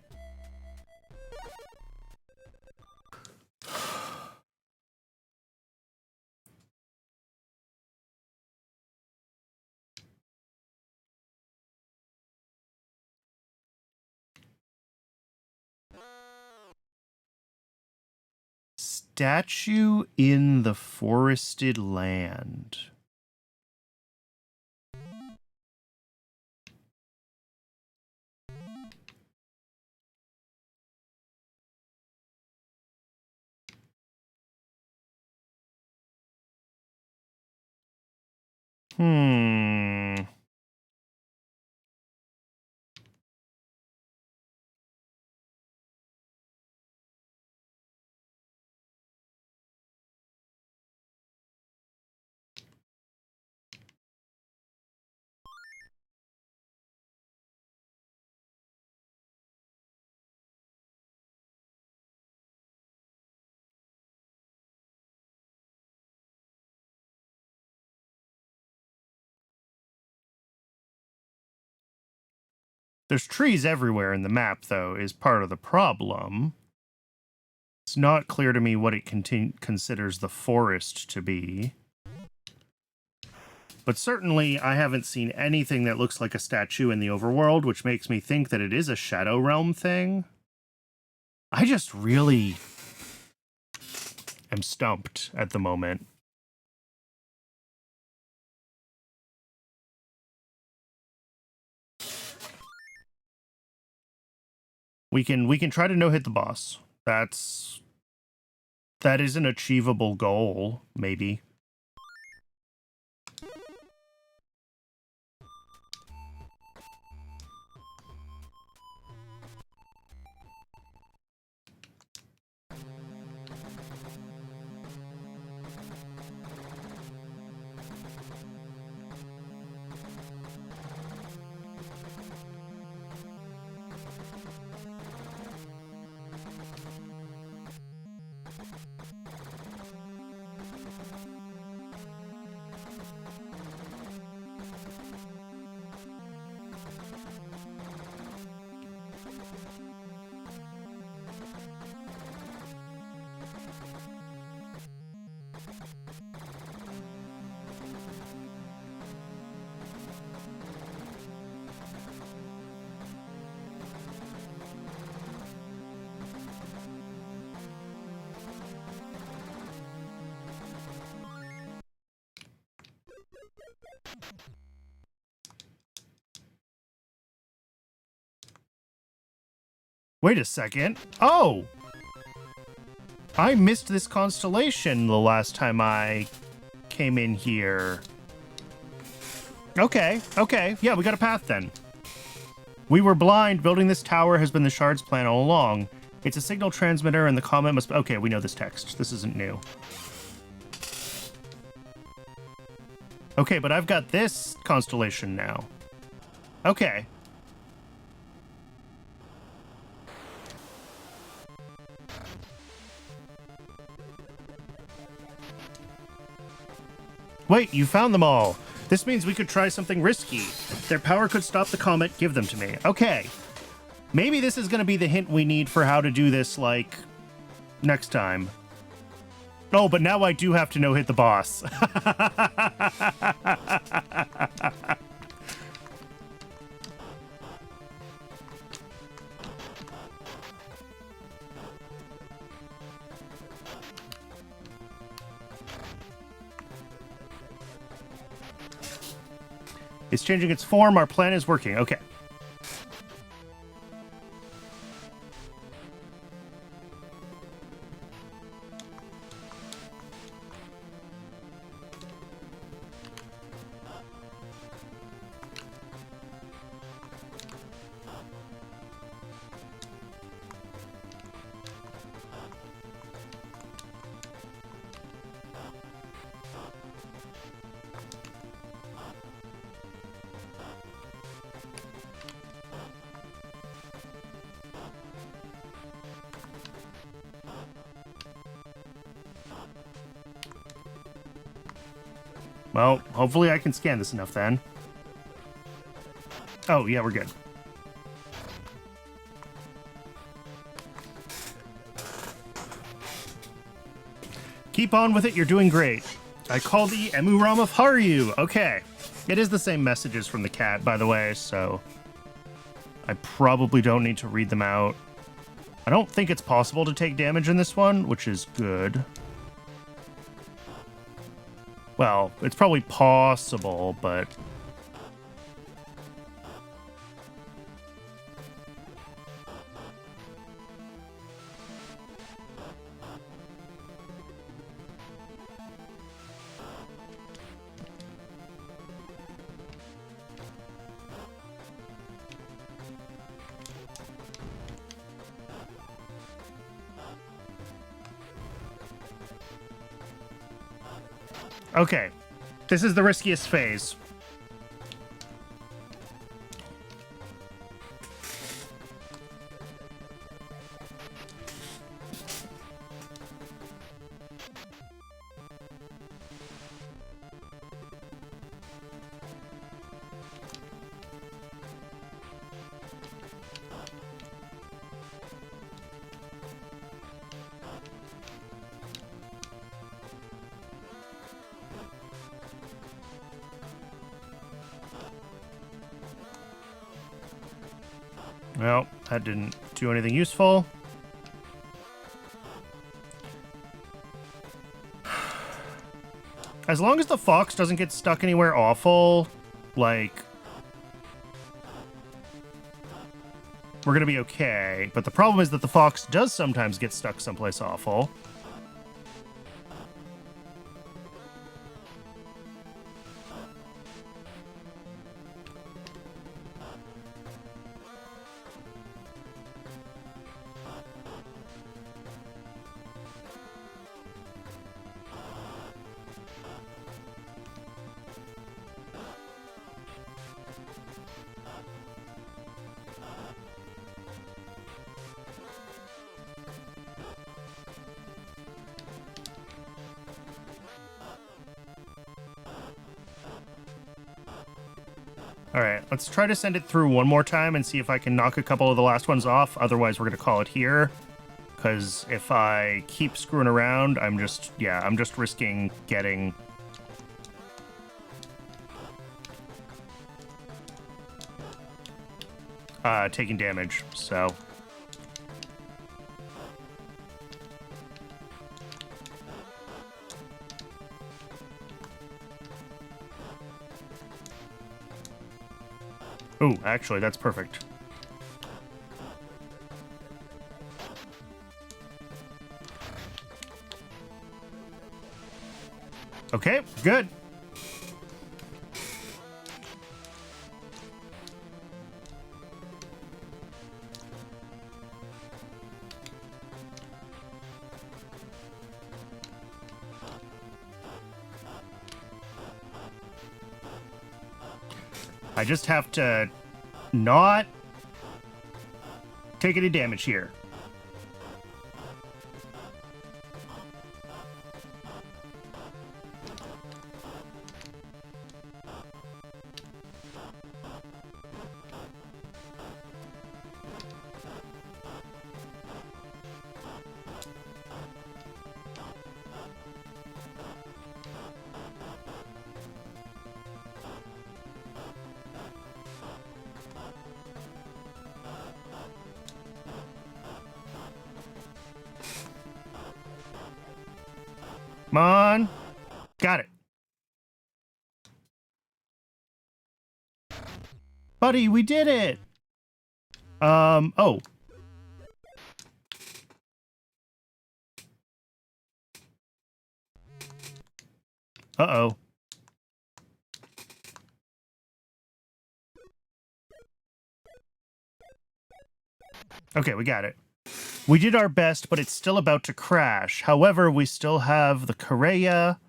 Statue in the forested land. There's trees everywhere in the map, though, is part of the problem. It's not clear to me what it considers the forest to be. But certainly, I haven't seen anything that looks like a statue in the overworld, which makes me think that it is a Shadow Realm thing. I just really am stumped at the moment. We can try to no-hit the boss. That is an achievable goal, maybe. Wait a second. Oh! I missed this constellation the last time I came in here. Okay. Yeah, we got a path then. We were blind. Building this tower has been the Shard's plan all along. It's a signal transmitter and the comet must... Okay, we know this text. This isn't new. Okay, but I've got this constellation now. Okay. Wait, you found them all. This means we could try something risky. Their power could stop the comet. Give them to me. Okay. Maybe this is going to be the hint we need for how to do this, like, next time. Oh, but now I do have to no-hit the boss. It's changing its form. Our plan is working. Okay. Well, hopefully I can scan this enough then. Oh, yeah, we're good. Keep on with it, you're doing great. I call the EMUUROM of Haru. Okay. It is the same messages from the cat, by the way, so I probably don't need to read them out. I don't think it's possible to take damage in this one, which is good. Well, it's probably possible, but... Okay, this is the riskiest phase. Well, that didn't do anything useful. As long as the fox doesn't get stuck anywhere awful, like, we're gonna be okay. But the problem is that the fox does sometimes get stuck someplace awful. Alright, let's try to send it through one more time and see if I can knock a couple of the last ones off. Otherwise, we're going to call it here. Because if I keep screwing around, I'm just risking getting... taking damage, so... Oh, actually, that's perfect. Okay, good. I just have to not take any damage here. Come on. Got it. Buddy, we did it. Oh. Uh-oh. Okay, we got it. We did our best, but it's still about to crash. However, we still have the Korea.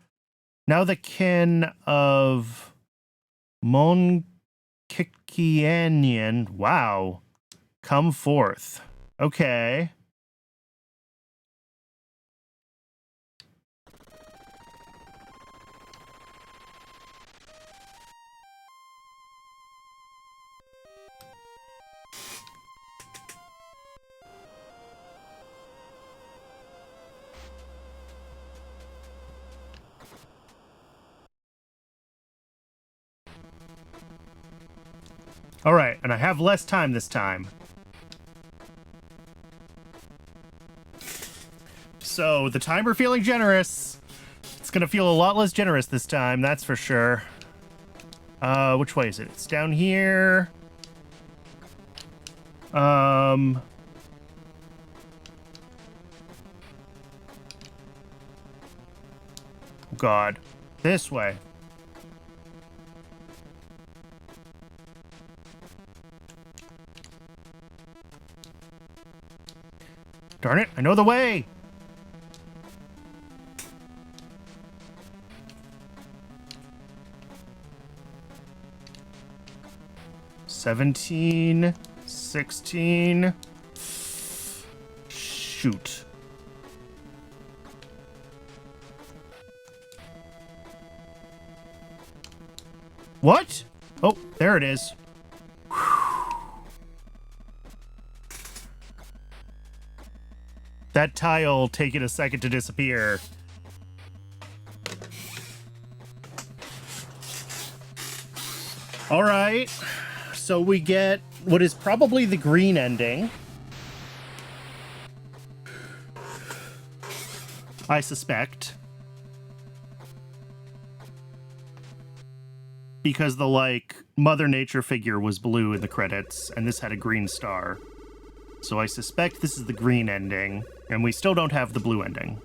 Now the kin of Monkikianian. Wow. Come forth. Okay. All right, and I have less time this time. So the timer feeling generous. It's gonna feel a lot less generous this time, that's for sure. Which way is it? It's down here. God. This way. Darn it, I know the way! $17, 16. Shoot. What? Oh, there it is. That tile taking a second to disappear. All right. So we get what is probably the green ending. I suspect. Because the, like, Mother Nature figure was blue in the credits, and this had a green star. So I suspect this is the green ending, and we still don't have the blue ending.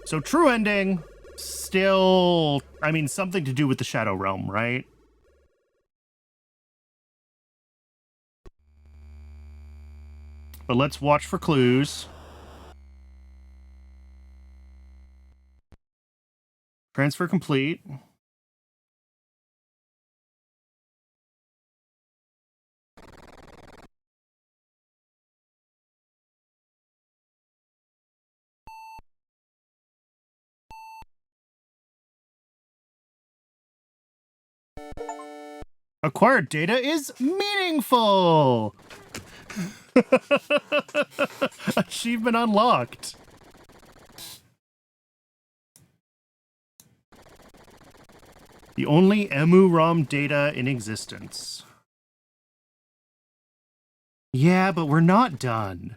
So true ending, still, I mean, something to do with the Shadow Realm, right? But let's watch for clues. Transfer complete. Acquired data is meaningful! Achievement unlocked. The only EMUUROM data in existence. Yeah, but we're not done.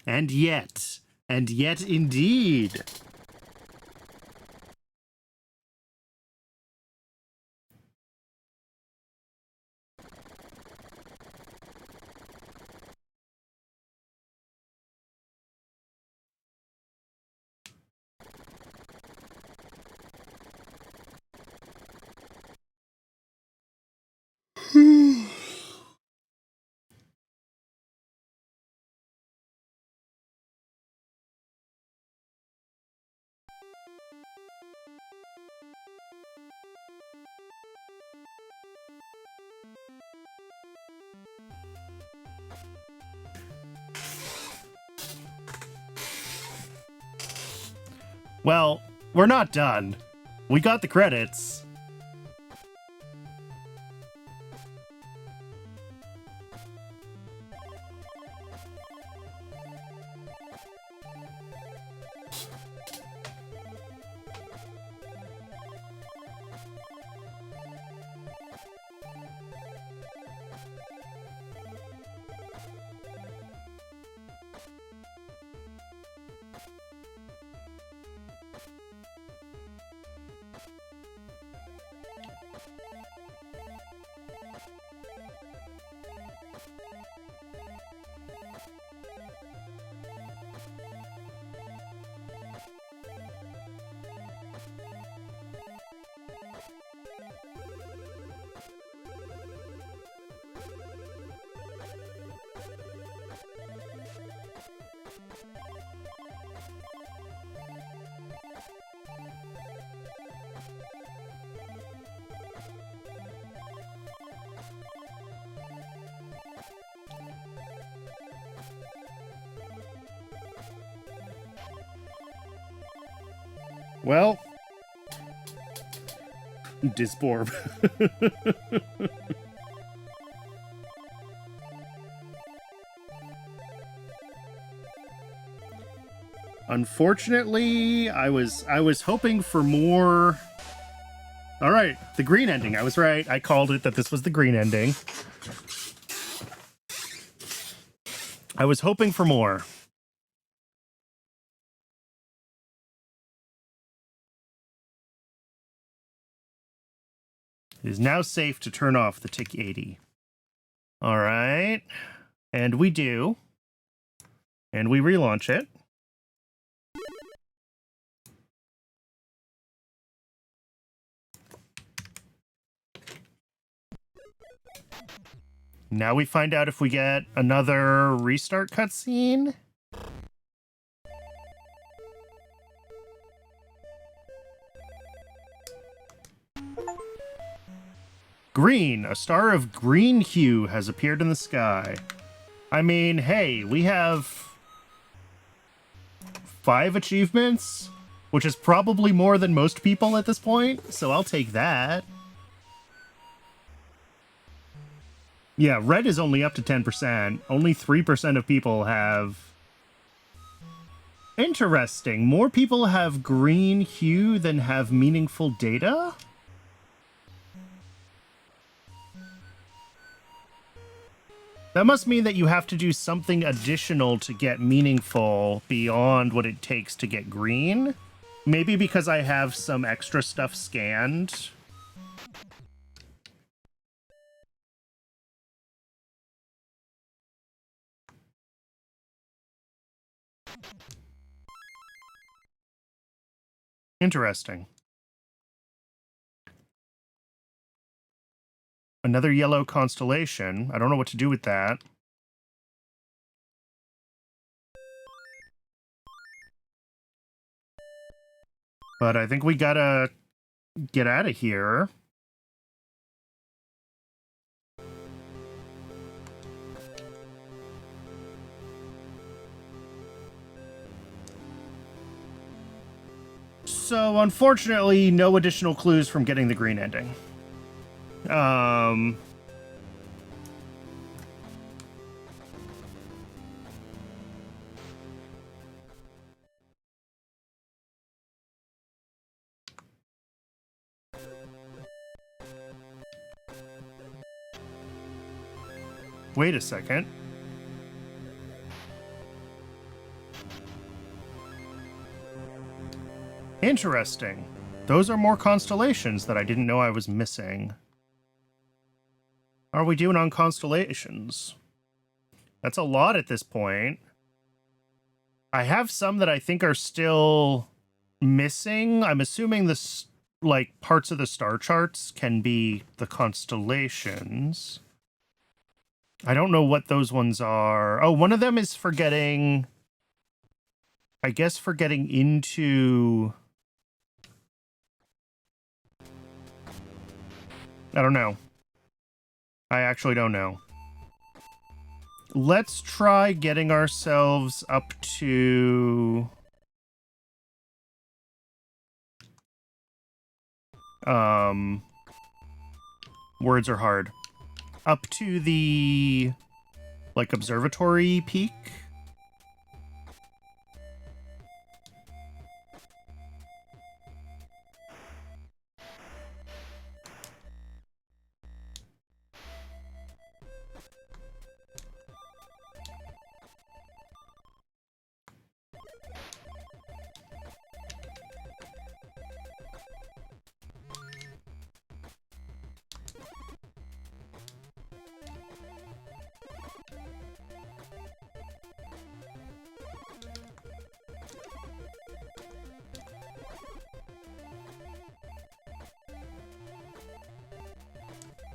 And yet indeed. Well, we're not done. We got the credits. Well, Disborb. Unfortunately, I was hoping for more. All right, the green ending. I was right. I called it that this was the green ending. I was hoping for more. It is now safe to turn off the Tick 80. All right. And we do. And we relaunch it. Now we find out if we get another restart cutscene. Green, a star of green hue has appeared in the sky. I mean, hey, we have 5 achievements, which is probably more than most people at this point, so I'll take that. Yeah, red is only up to 10%. Only 3% of people have... Interesting. More people have green hue than have meaningful data? That must mean that you have to do something additional to get meaningful beyond what it takes to get green. Maybe because I have some extra stuff scanned. Interesting. Another yellow constellation. I don't know what to do with that. But I think we gotta get out of here. So, unfortunately, no additional clues from getting the green ending. Wait a second. Interesting. Those are more constellations that I didn't know I was missing. How are we doing on constellations? That's a lot at this point. I have some that I think are still missing. I'm assuming this, like, parts of the star charts can be the constellations. I don't know what those ones are. Oh, one of them is for getting... I guess for getting into... I don't know. I actually don't know. Let's try getting ourselves up to... Words are hard. Up to the, like, observatory peak.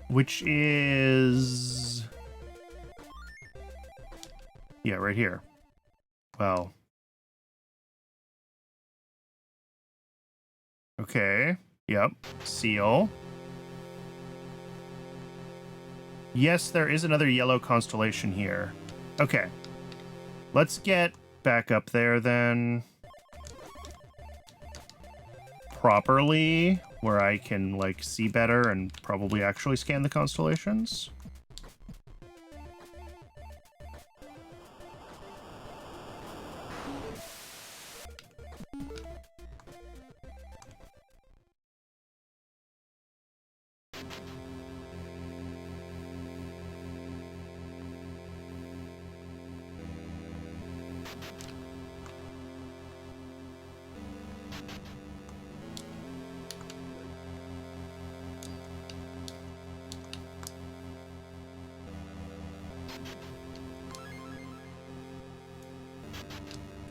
Which is... yeah, right here. Well. Okay. Yep. Seal. Yes, there is another yellow constellation here. Okay. Let's get back up there then. Properly, where I can, like, see better and probably actually scan the constellations.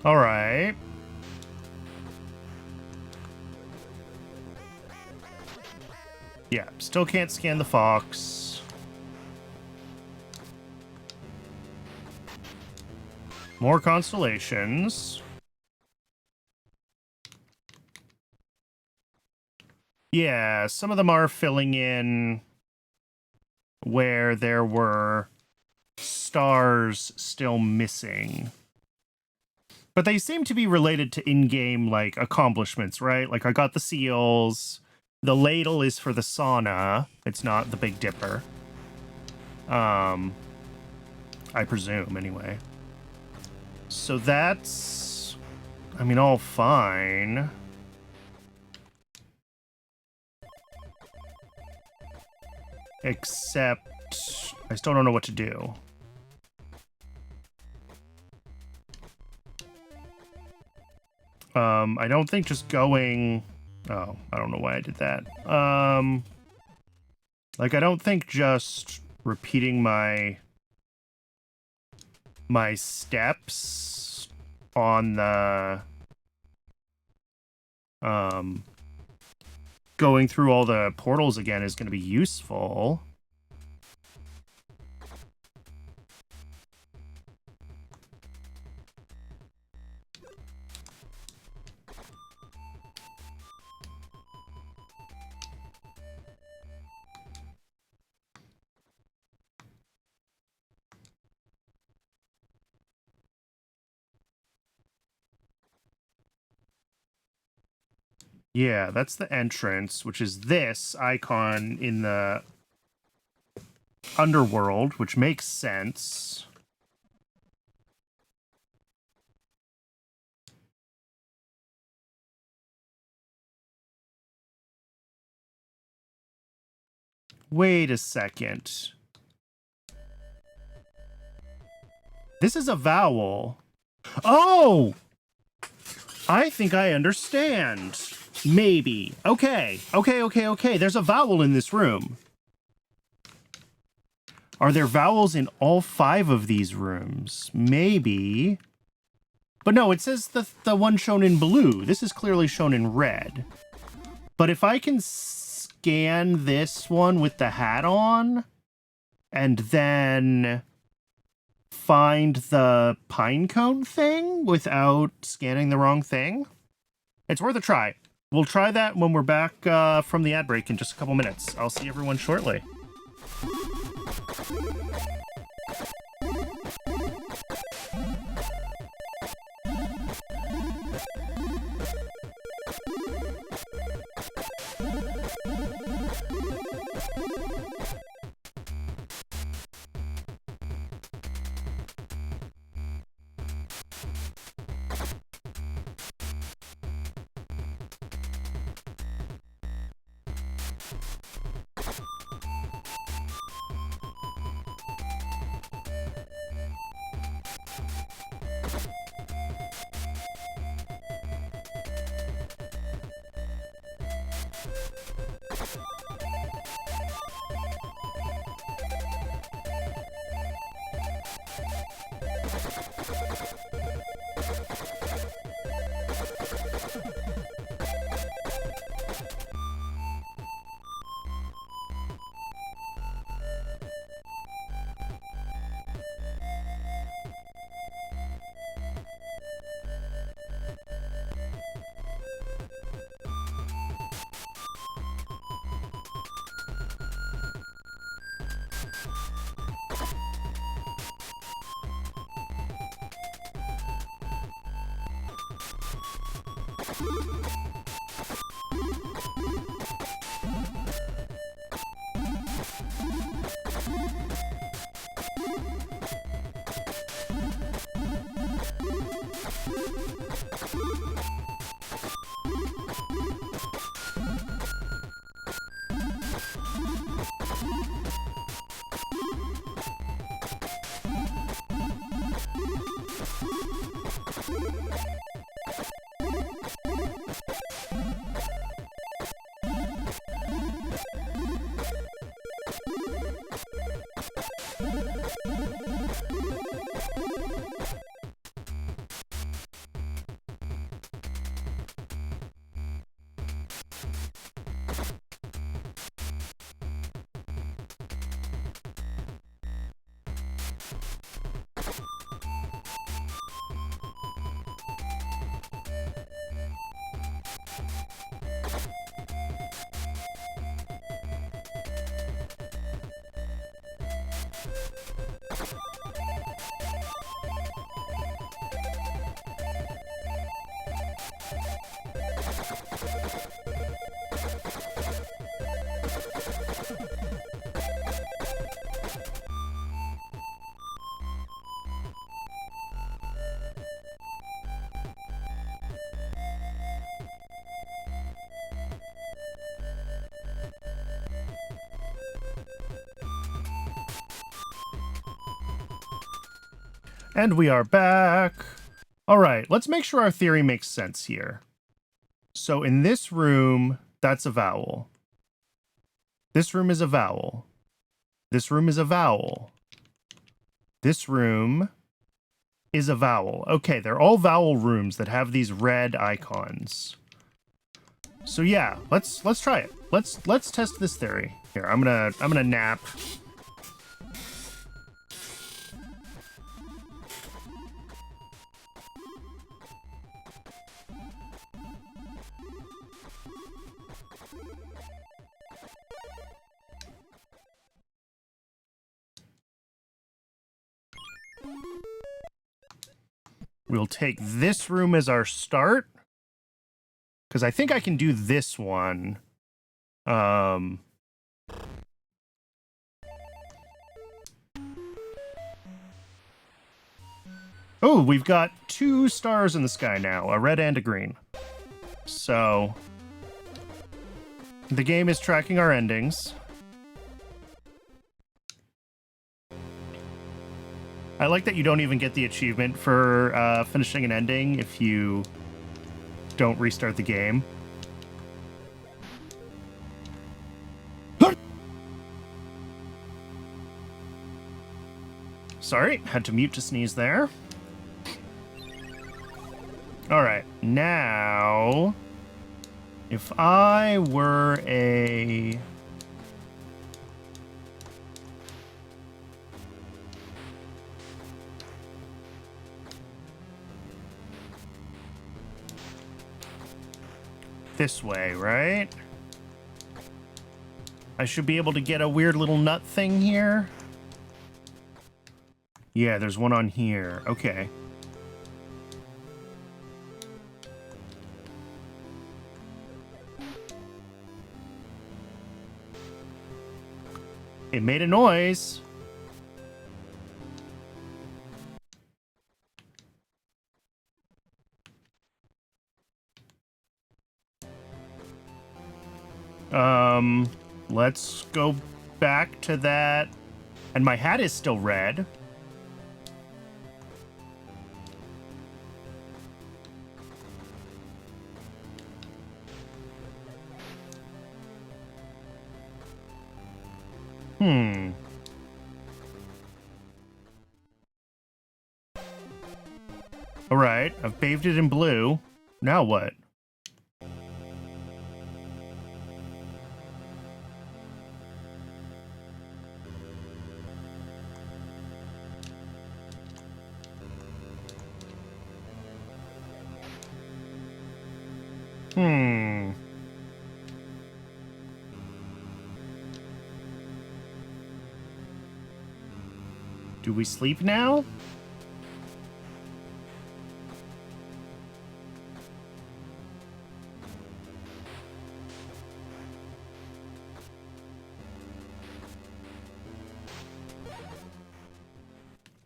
All right. Yeah, still can't scan the fox. More constellations. Yeah, some of them are filling in where there were stars still missing. But they seem to be related to in-game, like, accomplishments, right? Like, I got the seals. The ladle is for the sauna. It's not the Big Dipper. I presume, anyway. So that's... I mean, all fine. Except... I still don't know what to do. I don't think just going... Oh, I don't know why I did that. Like, I don't think just repeating my steps on the... going through all the portals again is going to be useful. Yeah, that's the entrance, which is this icon in the underworld, which makes sense. Wait a second. This is a vowel. Oh! I think I understand. Maybe. Okay. There's a vowel in this room. Are there vowels in all 5 of these rooms? Maybe. But no, it says the one shown in blue. This is clearly shown in red. But if I can scan this one with the hat on, and then find the pine cone thing without scanning the wrong thing, it's worth a try. We'll try that when we're back from the ad break in just a couple minutes. I'll see everyone shortly. And we are back. All right, let's make sure our theory makes sense here. So in this room, that's a vowel. This room is a vowel. This room is a vowel. This room is a vowel. Okay, they're all vowel rooms that have these red icons. So yeah, let's try it. Let's test this theory. Here, I'm gonna nap. We'll take this room as our start. Because I think I can do this one. Oh, we've got 2 stars in the sky now, a red and a green. So the game is tracking our endings. I like that you don't even get the achievement for finishing an ending if you don't restart the game. Sorry, had to mute to sneeze there. All right, now, if I were a... this way, right? I should be able to get a weird little nut thing here. Yeah, there's one on here. Okay. It made a noise. Let's go back to that. And my hat is still red. All right, I've paved it in blue. Now what? Do we sleep now?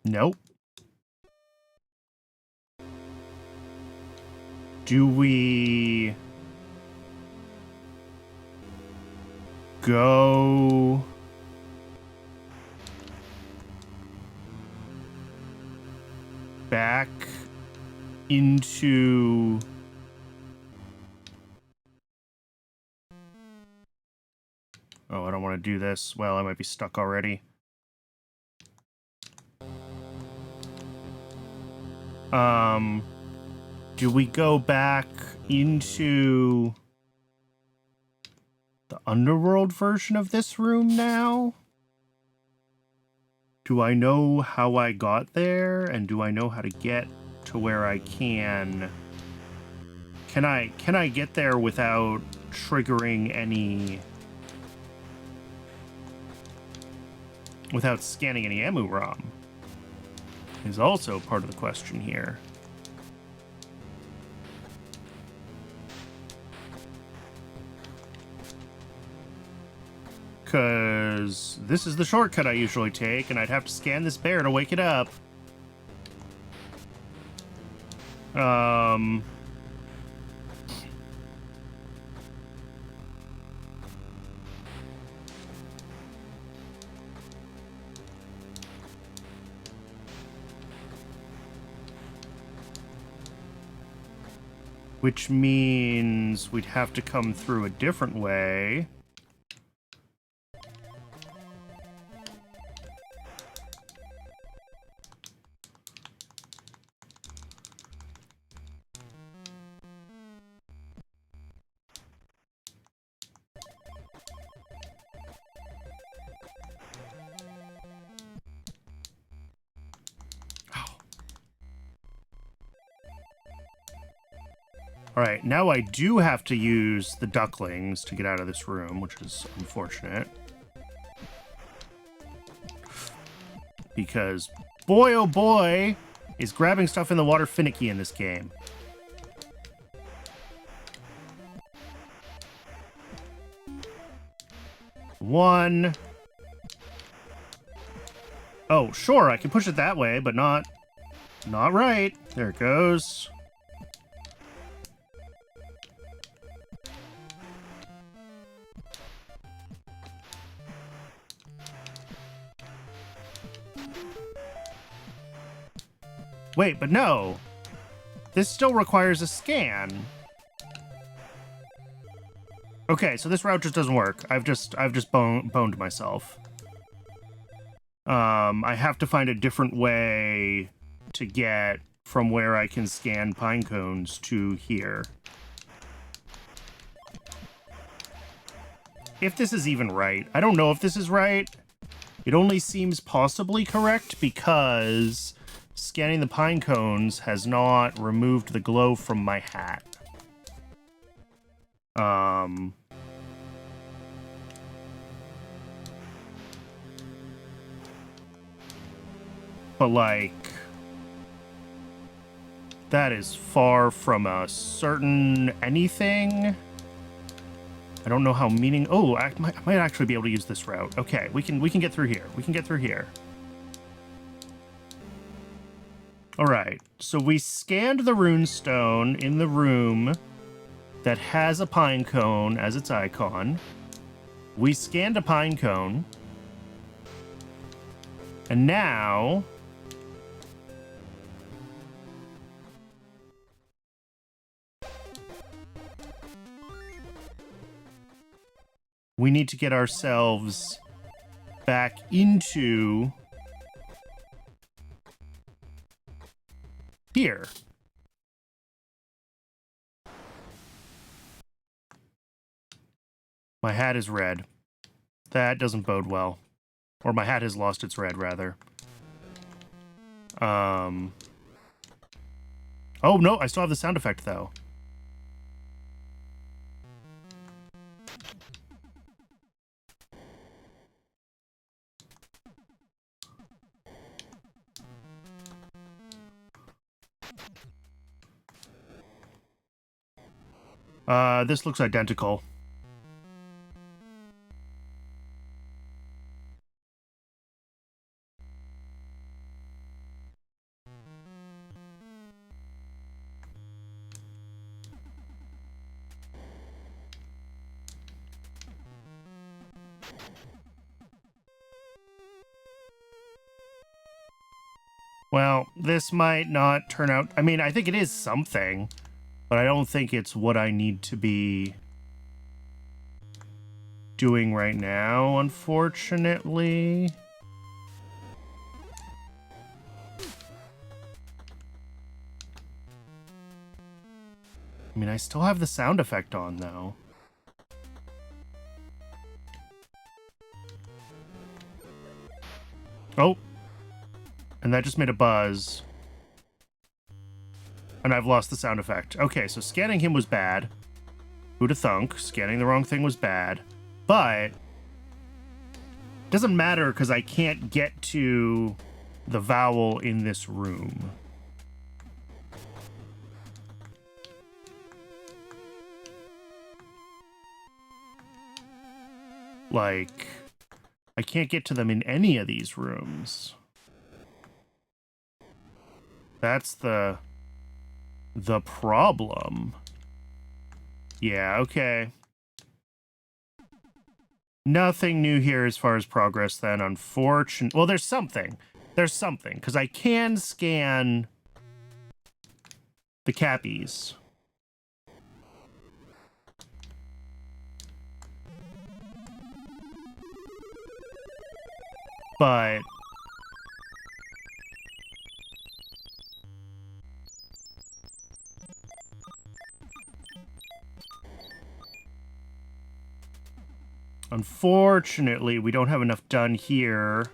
Nope. Do we go back into oh, I don't want to do this. Well, I might be stuck already. Do we go back into the underworld version of this room now? Do I know how I got there? And do I know how to get to where I can? Can I get there without triggering any... without scanning any EMUUROM? Is also part of the question here. Because this is the shortcut I usually take, and I'd have to scan this bear to wake it up. Which means we'd have to come through a different way. Alright, now I do have to use the ducklings to get out of this room, which is unfortunate. Because, boy oh boy, is grabbing stuff in the water finicky in this game. 1. Oh, sure, I can push it that way, but not right. There it goes. Wait, but no. This still requires a scan. Okay, so this route just doesn't work. I've just boned myself. I have to find a different way to get from where I can scan pine cones to here. If this is even right. I don't know if this is right. It only seems possibly correct because scanning the pine cones has not removed the glow from my hat. But, like, that is far from a certain anything. I don't know how oh, I might actually be able to use this route. Okay, we can get through here. We can get through here. All right, so we scanned the runestone in the room that has a pine cone as its icon. We scanned a pine cone. And now we need to get ourselves back into here. My hat is red. That doesn't bode well. Or my hat has lost its red, rather. Oh, no, I still have the sound effect, though. This looks identical. Well, this might not turn out... I mean, I think it is something, but I don't think it's what I need to be doing right now, unfortunately. I mean, I still have the sound effect on, though. Oh. And that just made a buzz. And I've lost the sound effect. Okay, so scanning him was bad. Who'da thunk? Scanning the wrong thing was bad. But it doesn't matter because I can't get to the vowel in this room. Like, I can't get to them in any of these rooms. That's the problem. Yeah, okay. Nothing new here as far as progress then, unfortunately. Well, there's something. There's something, because I can scan the cappies. But unfortunately, we don't have enough done here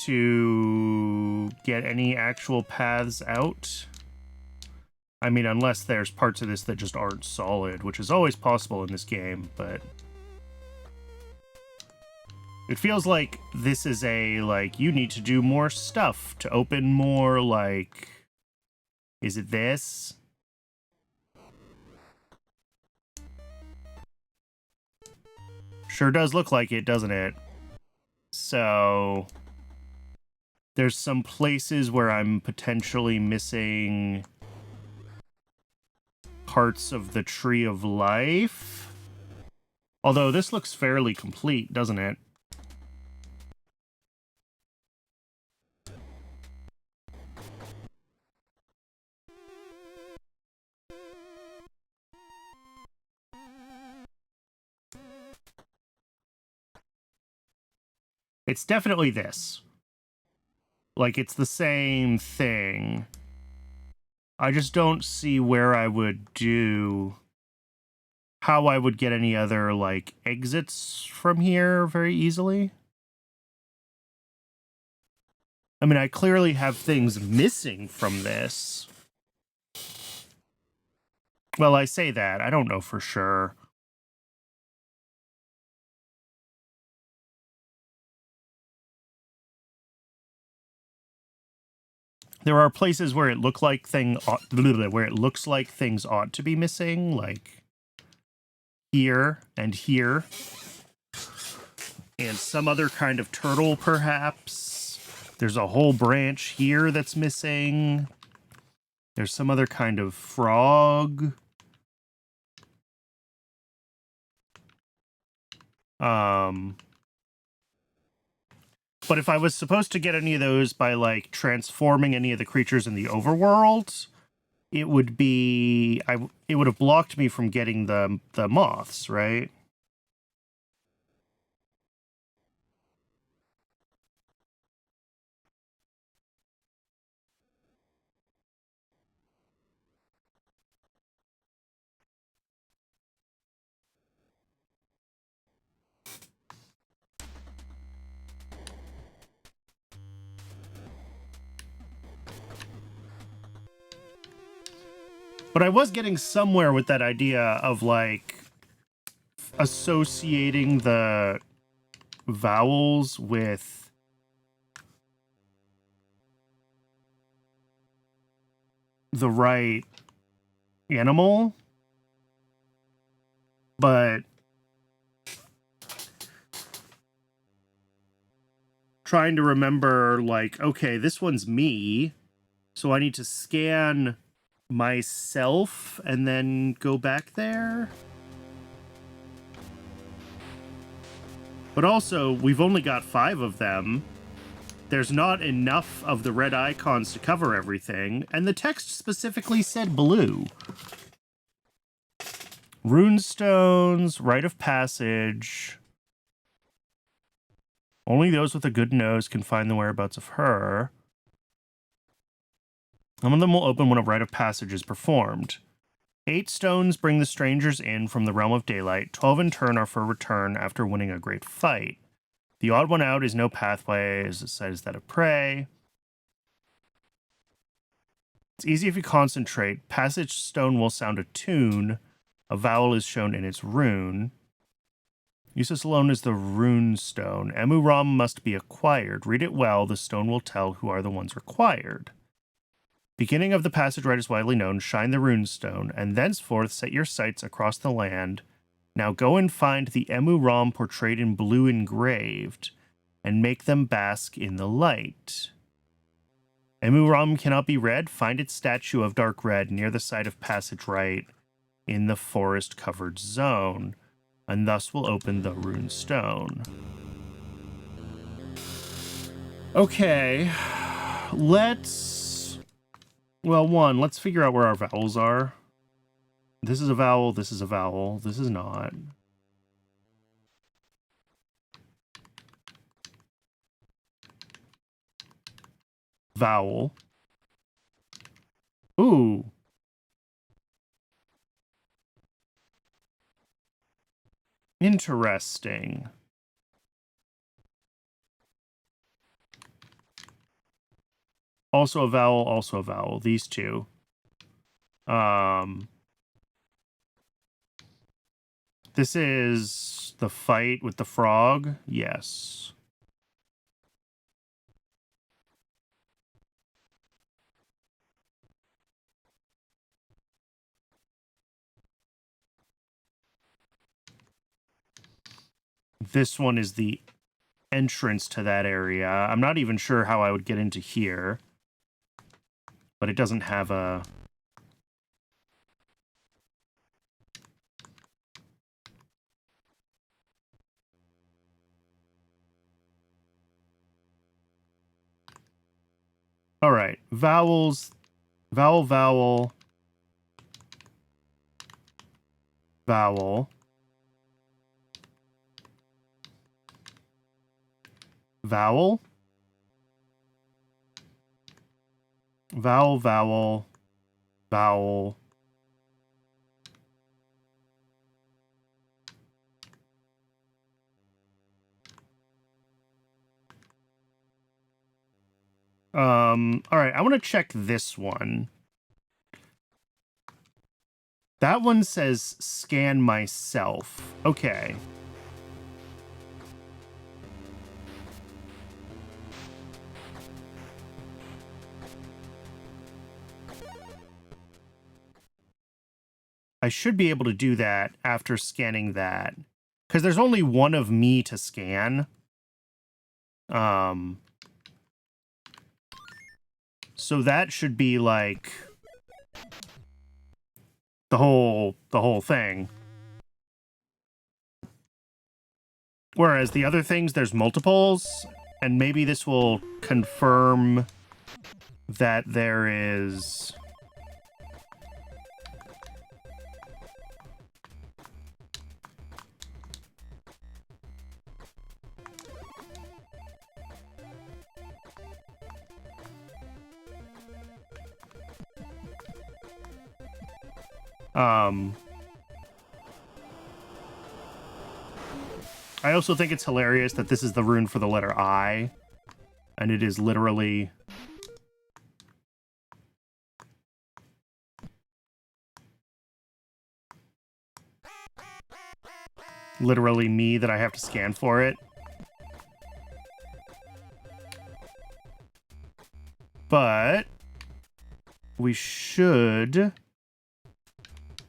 to get any actual paths out. I mean, unless there's parts of this that just aren't solid, which is always possible in this game, but it feels like this is a, like, you need to do more stuff to open more, like, is it this? Sure does look like it, doesn't it? So there's some places where I'm potentially missing parts of the Tree of Life. Although this looks fairly complete, doesn't it? It's definitely this. Like, it's the same thing. I just don't see where I would how I would get any other, like, exits from here very easily. I mean, I clearly have things missing from this. Well, I say that. I don't know for sure. There are places where it looks like things ought to be missing, like here and here. And some other kind of turtle, perhaps. There's a whole branch here that's missing. There's some other kind of frog. But if I was supposed to get any of those by, like, transforming any of the creatures in the overworld, it would be... it would have blocked me from getting the moths, right? But I was getting somewhere with that idea of, like, associating the vowels with the right animal. But trying to remember, like, okay, this one's me, so I need to scan myself and then go back there. But also, we've only got 5 of them. There's not enough of the red icons to cover everything, and the text specifically said blue. Runestones, rite of passage. Only those with a good nose can find the whereabouts of her. Some of them will open when a rite of passage is performed. 8 stones bring the strangers in from the realm of daylight. 12 in turn are for return after winning a great fight. The odd one out is no pathway, as the site is that of prey. It's easy if you concentrate. Passage stone will sound a tune. A vowel is shown in its rune. Useless alone is the rune stone. EMUUROM must be acquired. Read it well. The stone will tell who are the ones required. Beginning of the passage rite is widely known. Shine the rune stone, and thenceforth set your sights across the land. Now go and find the EMUUROM portrayed in blue engraved, and make them bask in the light. EMUUROM cannot be read. Find its statue of dark red near the site of passage rite in the forest-covered zone, and thus will open the rune stone. Okay, let's figure out where our vowels are. This is a vowel, this is a vowel, this is not. Vowel. Ooh. Interesting. Also a vowel, also a vowel. These two. This is the fight with the frog. Yes. this one is the entrance to that area. I'm not even sure how I would get into here, but it doesn't have a... All right, vowels, vowel, vowel, vowel, vowel, vowel, vowel, vowel, all right, I want to check this one. That one says scan myself. Okay. I should be able to do that after scanning that, because there's only one of me to scan. So that should be like the whole thing. Whereas the other things, there's multiples, and maybe this will confirm that there is... I also think it's hilarious that this is the rune for the letter I, and it is literally... literally me that I have to scan for it. But we should...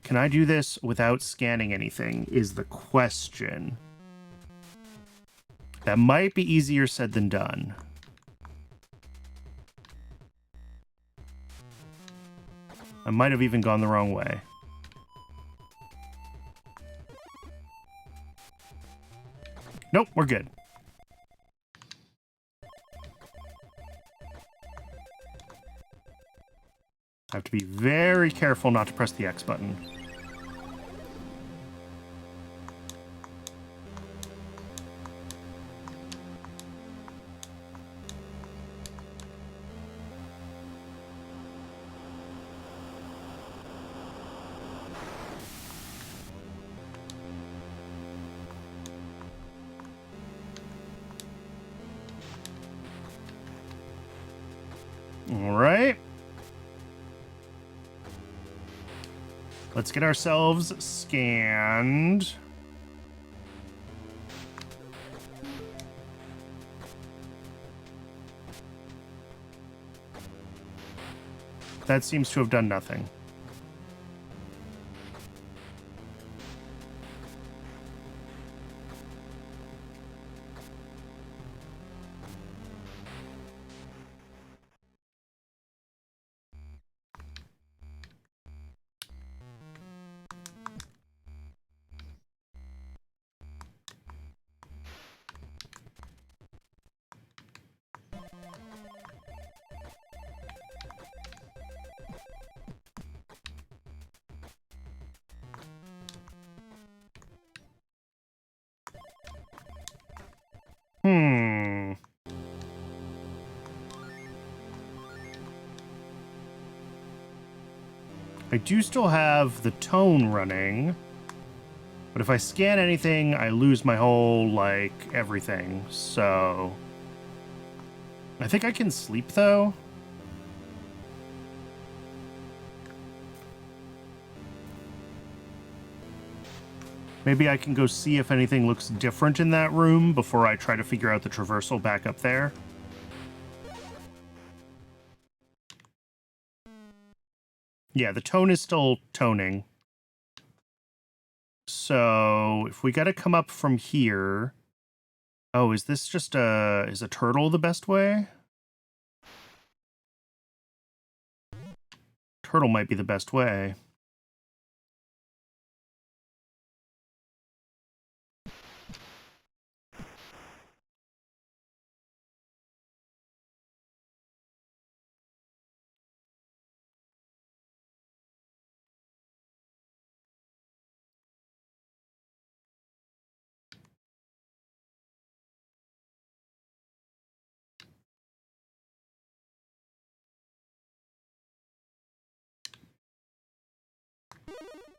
Can I do this without scanning anything is the question. That might be easier said than done. I might have even gone the wrong way. Nope, we're good. I have to be very careful not to press the X button. All right. Let's get ourselves scanned. That seems to have done nothing. I do still have the tone running, but if I scan anything, I lose my whole, like, everything, so... I think I can sleep, though. Maybe I can go see if anything looks different in that room before I try to figure out the traversal back up there. Yeah, the tone is still toning. So, if we gotta come up from here... Oh, is this just is a turtle the best way? Turtle might be the best way.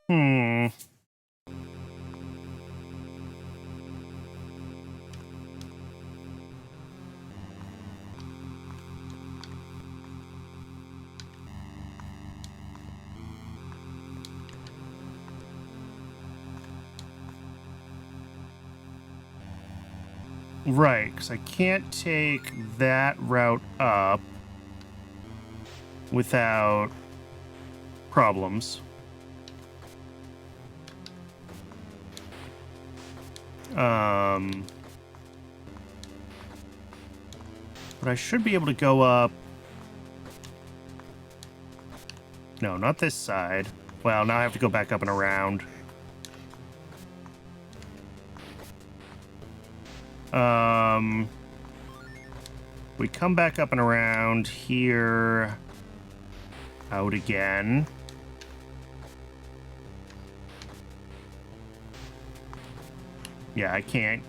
Hmm. Right, because I can't take that route up without problems. But I should be able to go up. No, not this side. Well, now I have to go back up and around. We come back up and around here. Out again. Yeah, I can't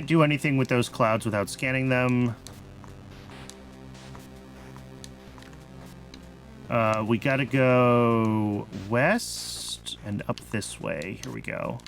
do anything with those clouds without scanning them. We gotta go west and up this way. Here we go.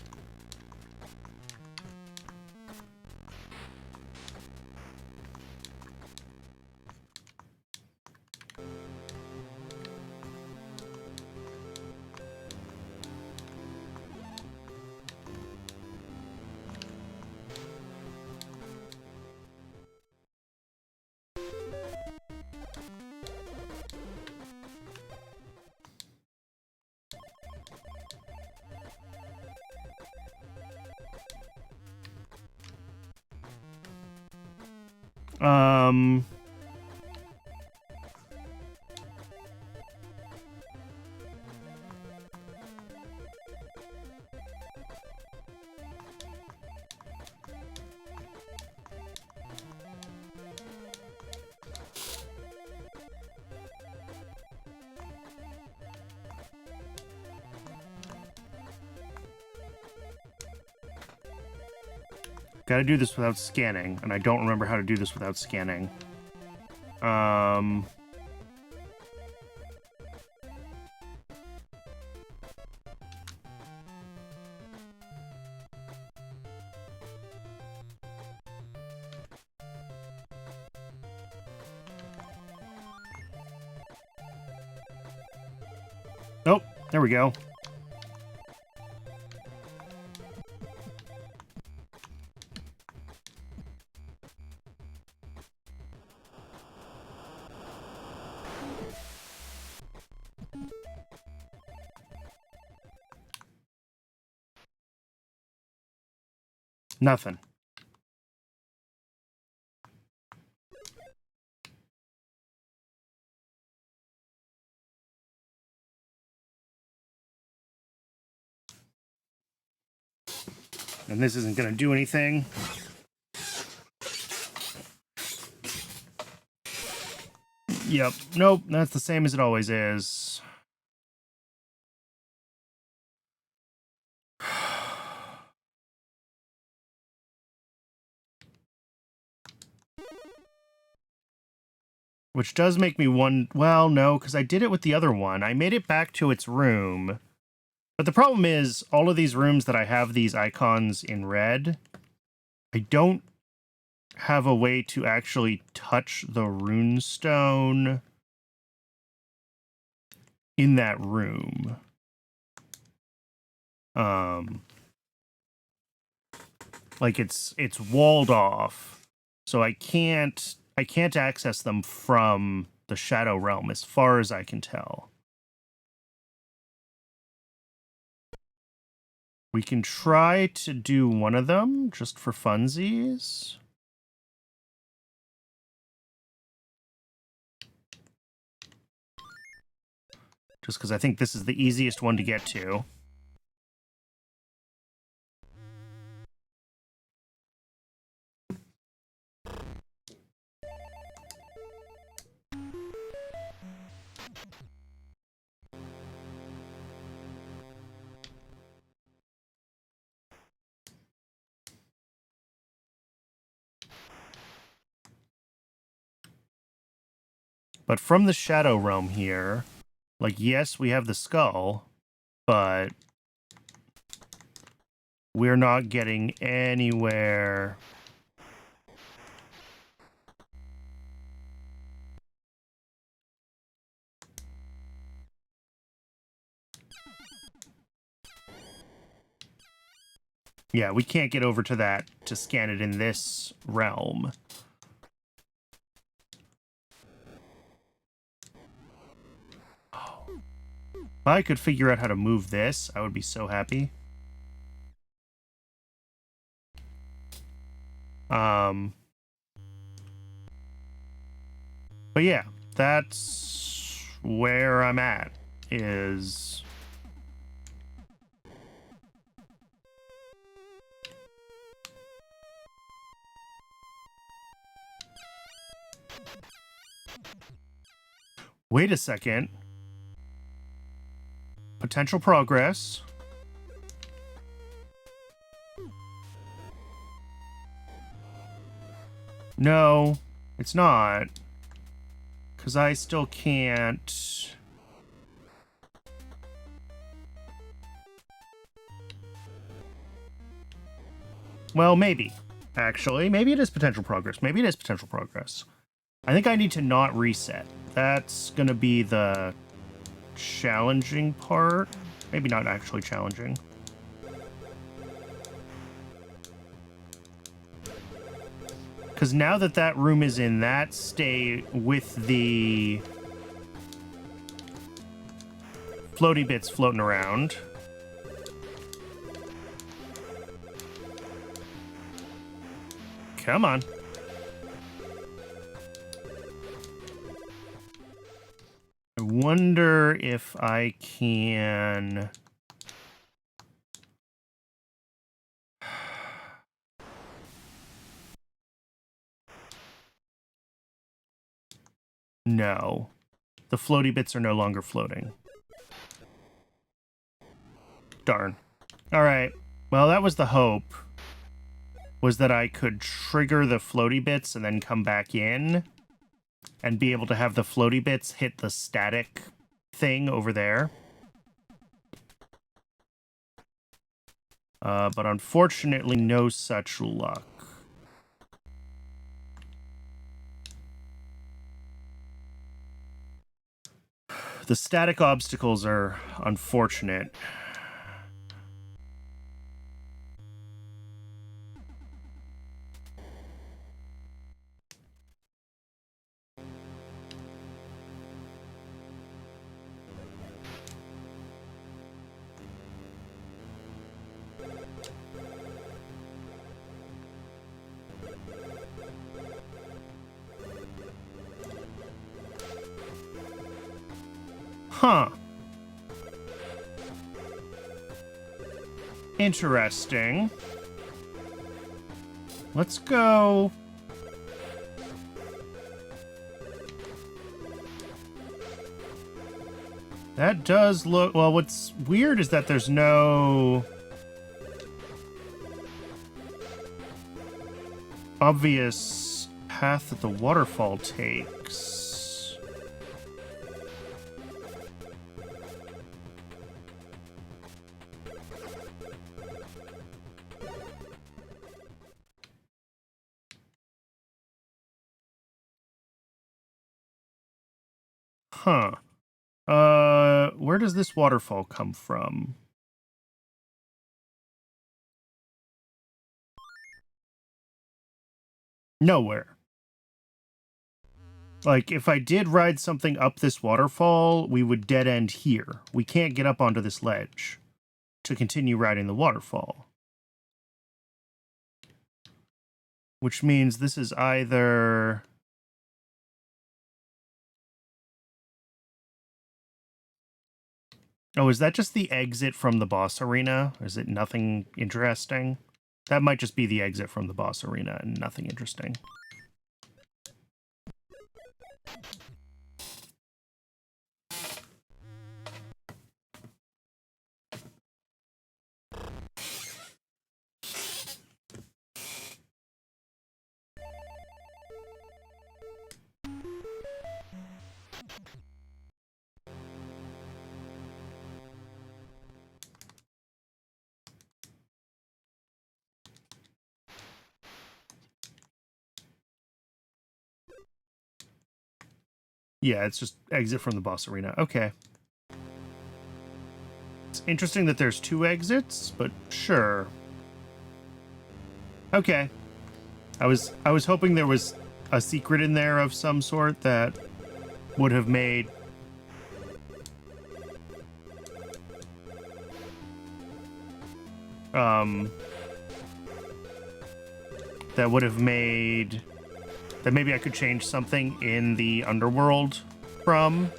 Gotta do this without scanning, and I don't remember how to do this without scanning. Oh, there we go. Nothing. And this isn't going to do anything. Yep. Nope. That's the same as it always is. Which does make me one. Well, no, because I did it with the other one. I made it back to its room. But the problem is, all of these rooms that I have these icons in red, I don't have a way to actually touch the runestone in that room. Like it's walled off, so I can't access them from the Shadow Realm as far as I can tell. We can try to do one of them just for funsies. Just because I think this is the easiest one to get to. But from the Shadow Realm here, like, yes, we have the skull, but we're not getting anywhere. Yeah, we can't get over to that to scan it in this realm. If I could figure out how to move this, I would be so happy. But yeah, that's where I'm at, is... Wait a second. Potential progress. No, it's not. Because I still can't... Well, maybe. Actually, maybe it is potential progress. Maybe it is potential progress. I think I need to not reset. That's going to be the challenging part. Maybe not actually challenging. Because now that that room is in that state with the floaty bits floating around... Come on. I wonder if I can... No. The floaty bits are no longer floating. Darn. Alright. Well, that was the hope. Was that I could trigger the floaty bits and then come back in and be able to have the floaty bits hit the static thing over there. But unfortunately, no such luck. The static obstacles are unfortunate. Huh. Interesting. Let's go. That does look... Well, what's weird is that there's no obvious path that the waterfall takes. Huh. Where does this waterfall come from? Nowhere. Like, if I did ride something up this waterfall, we would dead end here. We can't get up onto this ledge. to continue riding the waterfall. Which means this is either... Oh, is that just the exit from the boss arena? Is it nothing interesting? That might just be the exit from the boss arena and nothing interesting. Yeah, it's just exit from the boss arena. Okay. It's interesting that there's 2 exits, but sure. Okay. I was hoping there was a secret in there of some sort that would have made that maybe I could change something in the underworld from.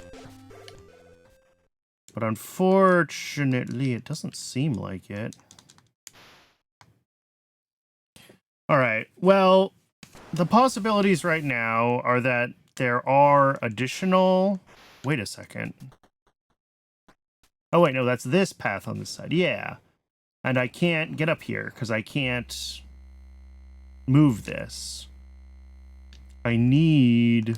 But unfortunately, it doesn't seem like it. All right. Well, the possibilities right now are that there are additional... Wait a second. Oh, wait, no, that's this path on this side. Yeah. And I can't get up here because I can't move this. I need...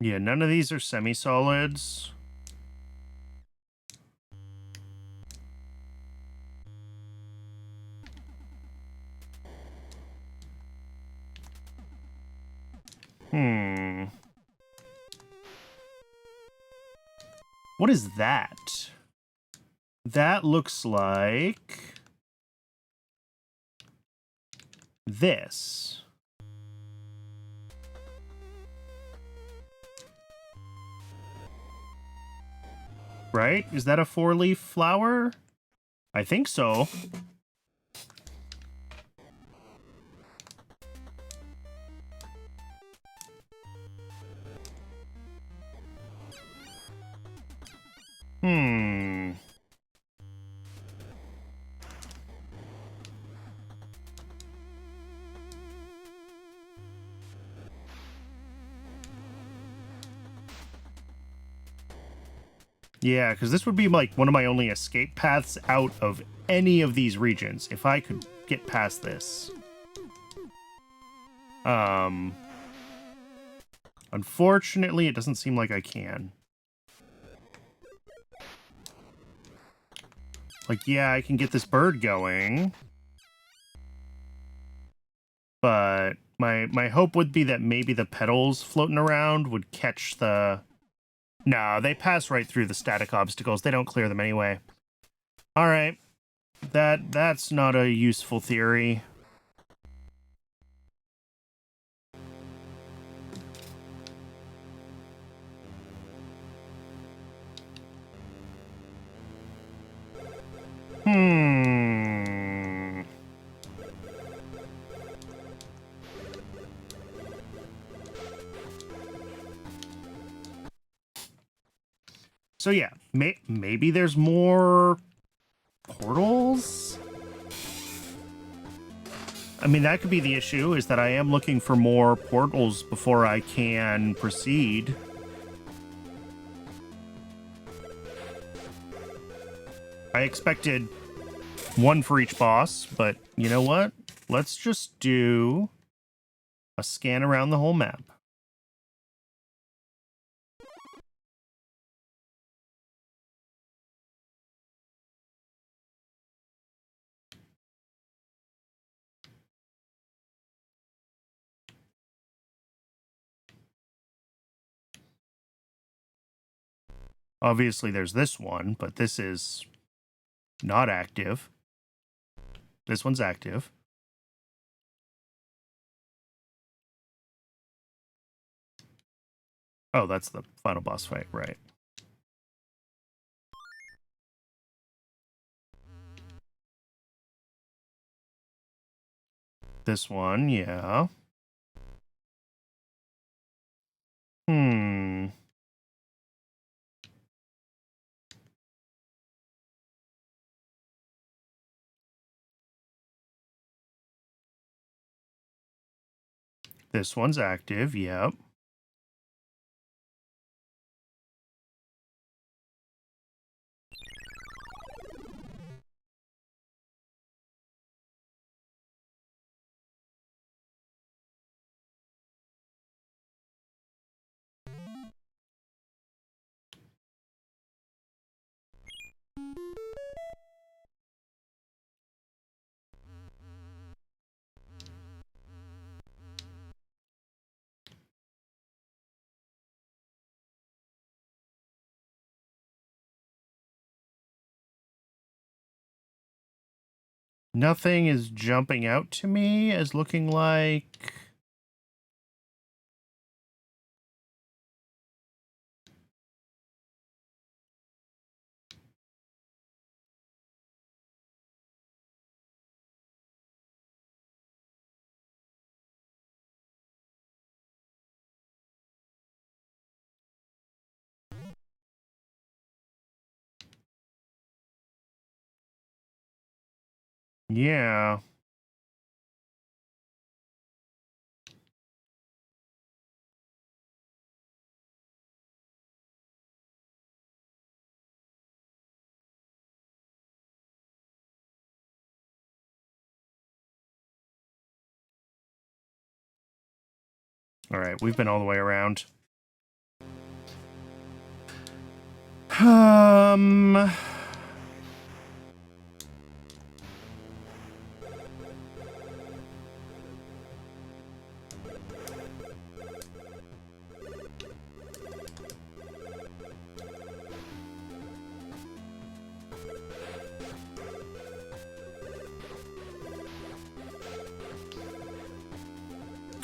Yeah, none of these are semi-solids. What is that? That looks like... this. Right? Is that a 4-leaf flower? I think so. Yeah, because this would be like one of my only escape paths out of any of these regions, if I could get past this. Unfortunately, it doesn't seem like I can. Like, yeah, I can get this bird going. But my hope would be that maybe the petals floating around would catch the... No, they pass right through the static obstacles. They don't clear them anyway. All right. That's not a useful theory. So yeah, maybe there's more portals? I mean, that could be the issue, is that I am looking for more portals before I can proceed. I expected one for each boss, but you know what? Let's just do a scan around the whole map. Obviously, there's this one, but this is not active. This one's active. Oh, that's the final boss fight, right. This one, yeah. This one's active, yep. Nothing is jumping out to me as looking like... Yeah. All right, we've been all the way around.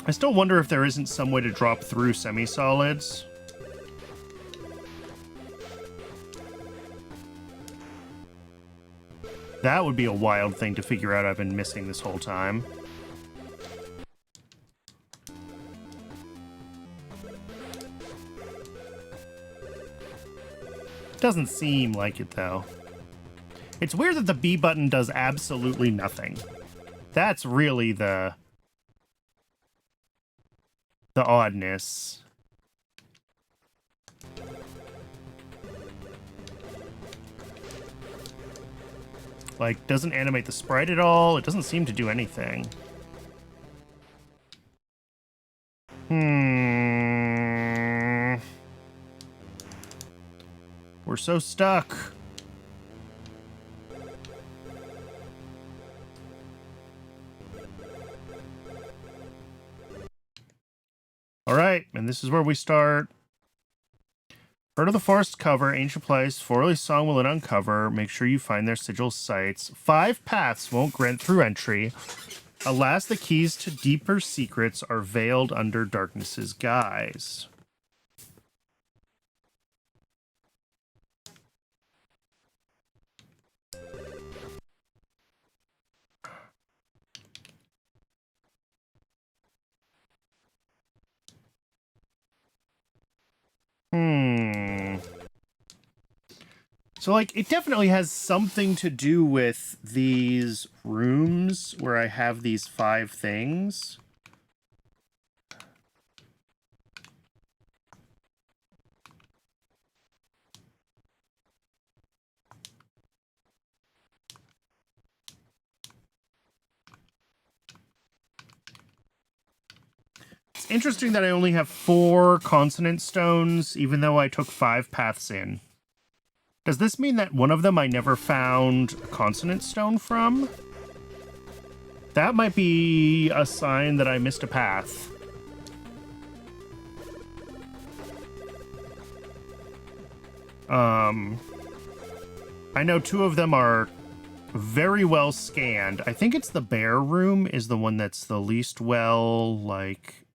I still wonder if there isn't some way to drop through semi-solids. That would be a wild thing to figure out I've been missing this whole time. Doesn't seem like it, though. It's weird that the B button does absolutely nothing. That's really the oddness. Like, doesn't animate the sprite at all. It doesn't seem to do anything. We're so stuck. All right, and this is where we start. Heard of the Forest cover, ancient place, Forley song will it uncover. Make sure you find their sigil sites. 5 paths won't grant through entry. Alas, the keys to deeper secrets are veiled under darkness's guise. So, like, it definitely has something to do with these rooms where I have these 5 things. It's interesting that I only have 4 consonant stones, even though I took 5 paths in. Does this mean that one of them I never found a consonant stone from? That might be a sign that I missed a path. I know 2 of them are very well scanned. I think it's the bear room is the one that's the least well, like,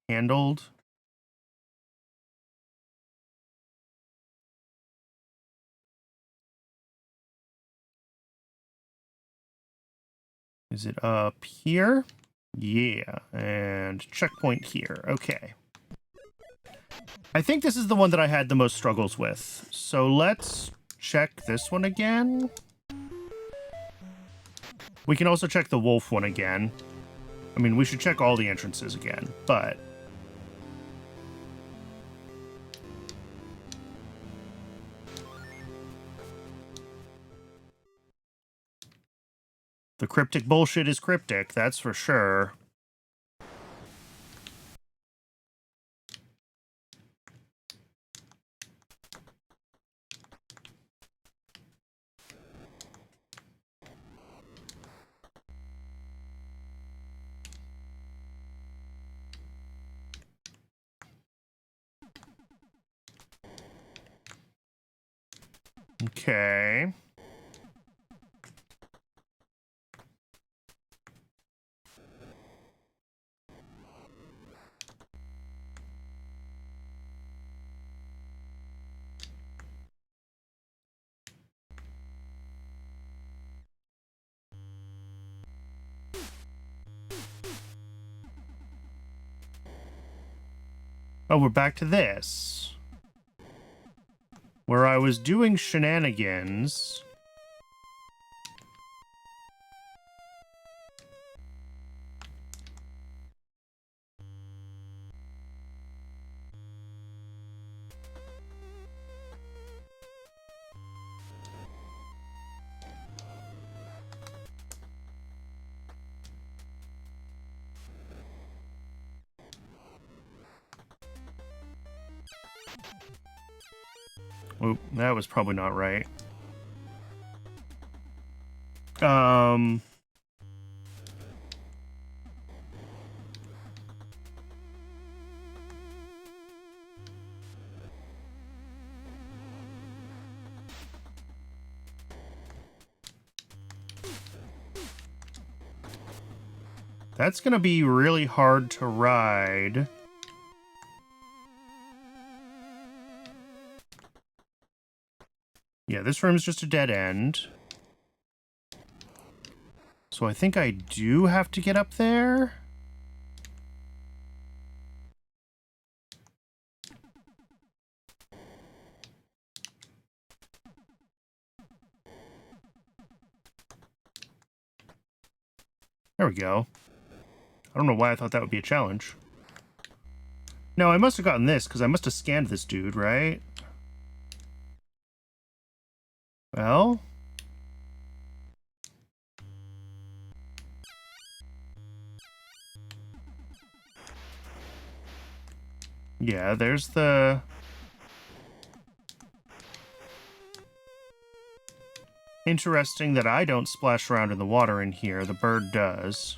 handled. Is it up here? Yeah, and checkpoint here. Okay. I think this is the one that I had the most struggles with. So let's check this one again. We can also check the wolf one again. I mean, we should check all the entrances again, but... the cryptic bullshit is cryptic, that's for sure. Okay. Oh, we're back to this. Where I was doing shenanigans. Oop, that was probably not right. That's gonna be really hard to ride. Yeah, this room's just a dead end. So I think I do have to get up there. There we go. I don't know why I thought that would be a challenge. No, I must have gotten this, because I must have scanned this dude, right? Well... yeah, there's the... interesting that I don't splash around in the water in here. The bird does.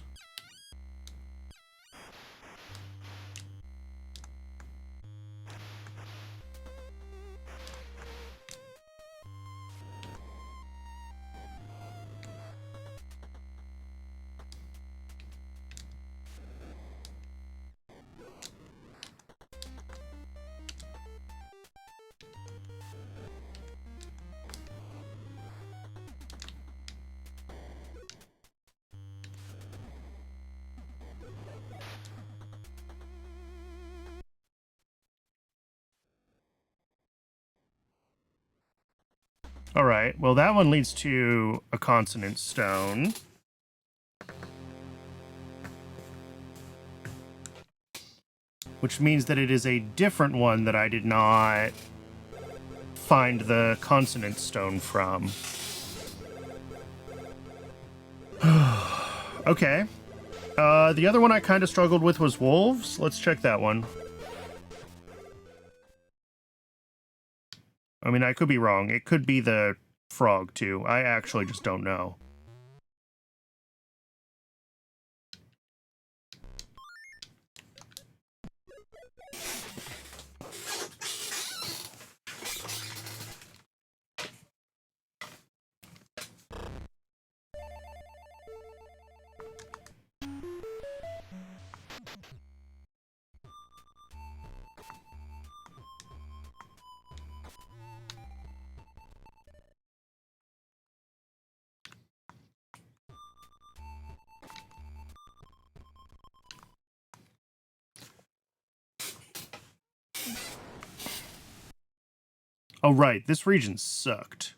Alright, well that one leads to a consonant stone. Which means that it is a different one that I did not find the consonant stone from. Okay. The other one I kind of struggled with was wolves. Let's check that one. I mean, I could be wrong. It could be the frog, too. I actually just don't know. Oh, right. This region sucked.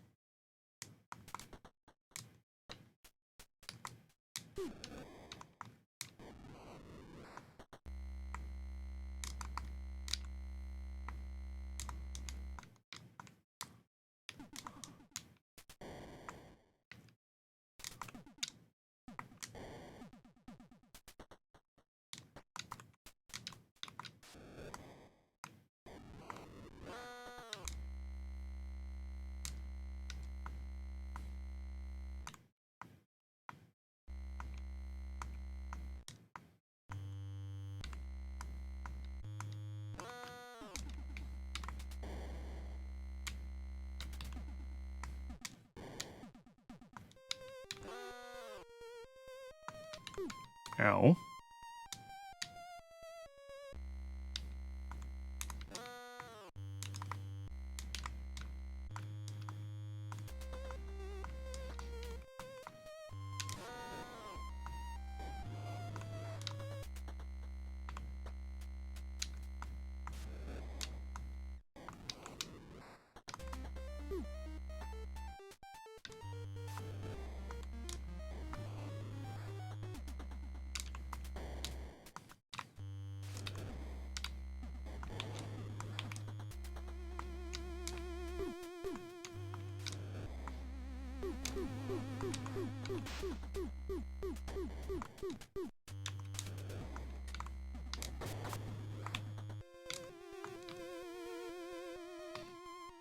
Ow.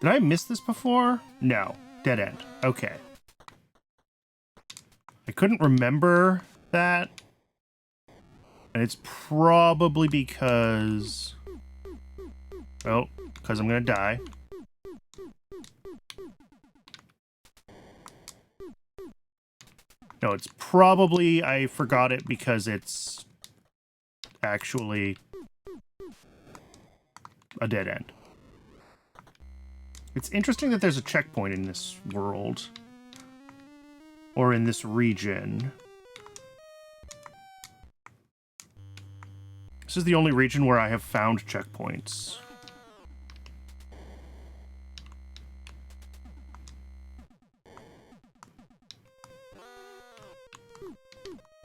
Did I miss this before? No. Dead end. Okay. I couldn't remember that. And it's probably because... Oh, because I'm gonna die. No, it's probably I forgot it because it's actually a dead end. It's interesting that there's a checkpoint in this world. Or in this region. This is the only region where I have found checkpoints.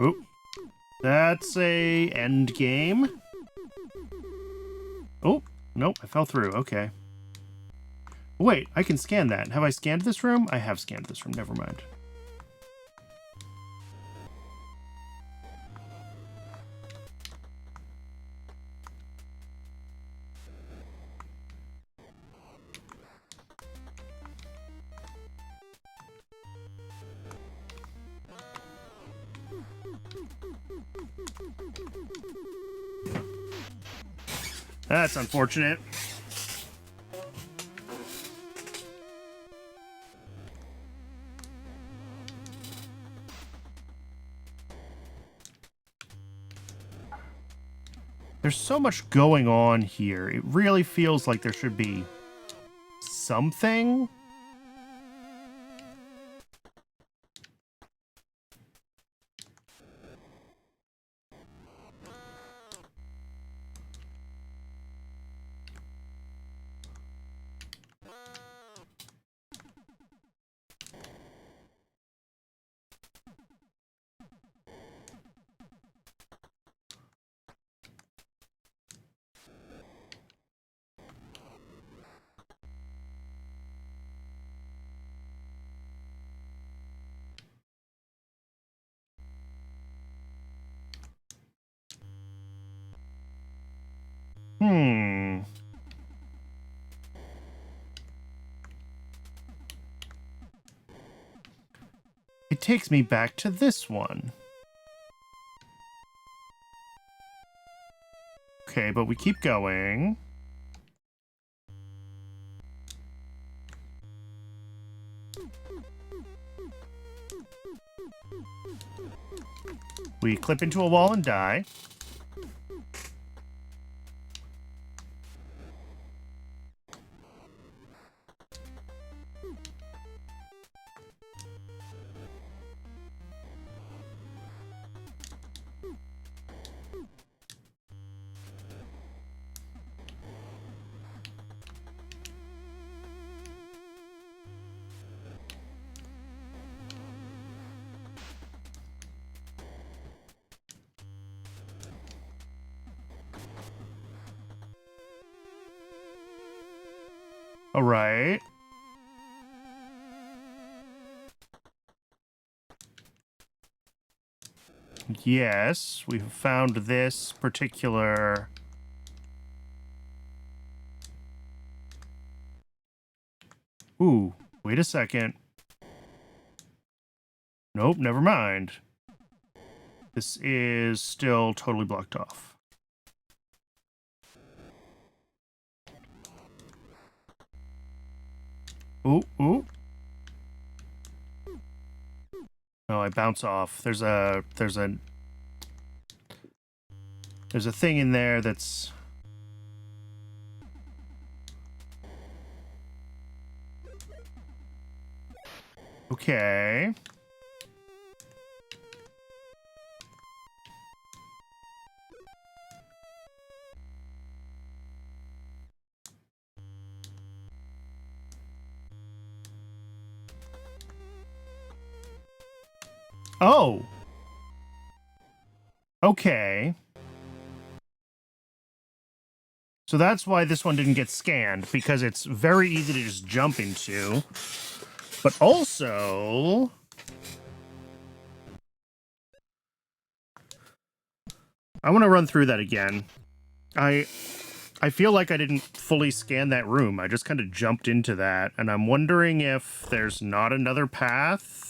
Oop. That's a end game. Oh, nope, I fell through. Okay. Wait, I can scan that. Have I scanned this room? I have scanned this room. Never mind. That's unfortunate. There's so much going on here. It really feels like there should be something. It takes me back to this one. Okay, but we keep going. We clip into a wall and die. All right. Yes, we've found this particular... Ooh, wait a second. Nope, never mind. This is still totally blocked off. Ooh, ooh. Oh, I bounce off. There's a thing in there that's... Okay. Oh. Okay. So that's why this one didn't get scanned, because it's very easy to just jump into. But also... I want to run through that again. I feel like I didn't fully scan that room. I just kind of jumped into that, and I'm wondering if there's not another path.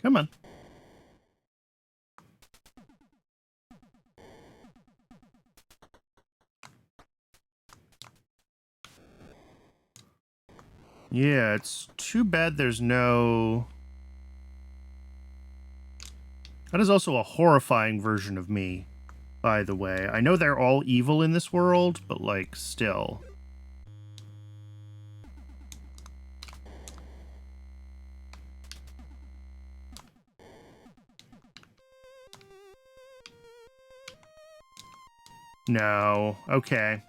Come on. Yeah, it's too bad there's no... That is also a horrifying version of me, by the way. I know they're all evil in this world, but, like, still. No. Okay.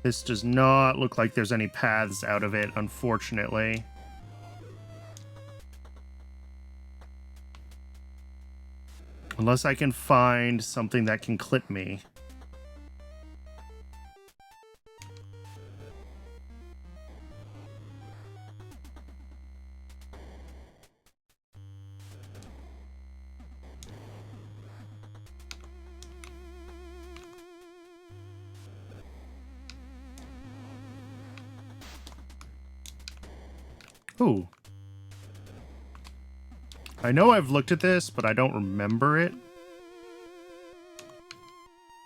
This does not look like there's any paths out of it, unfortunately. Unless I can find something that can clip me. Ooh. I know I've looked at this, but I don't remember it.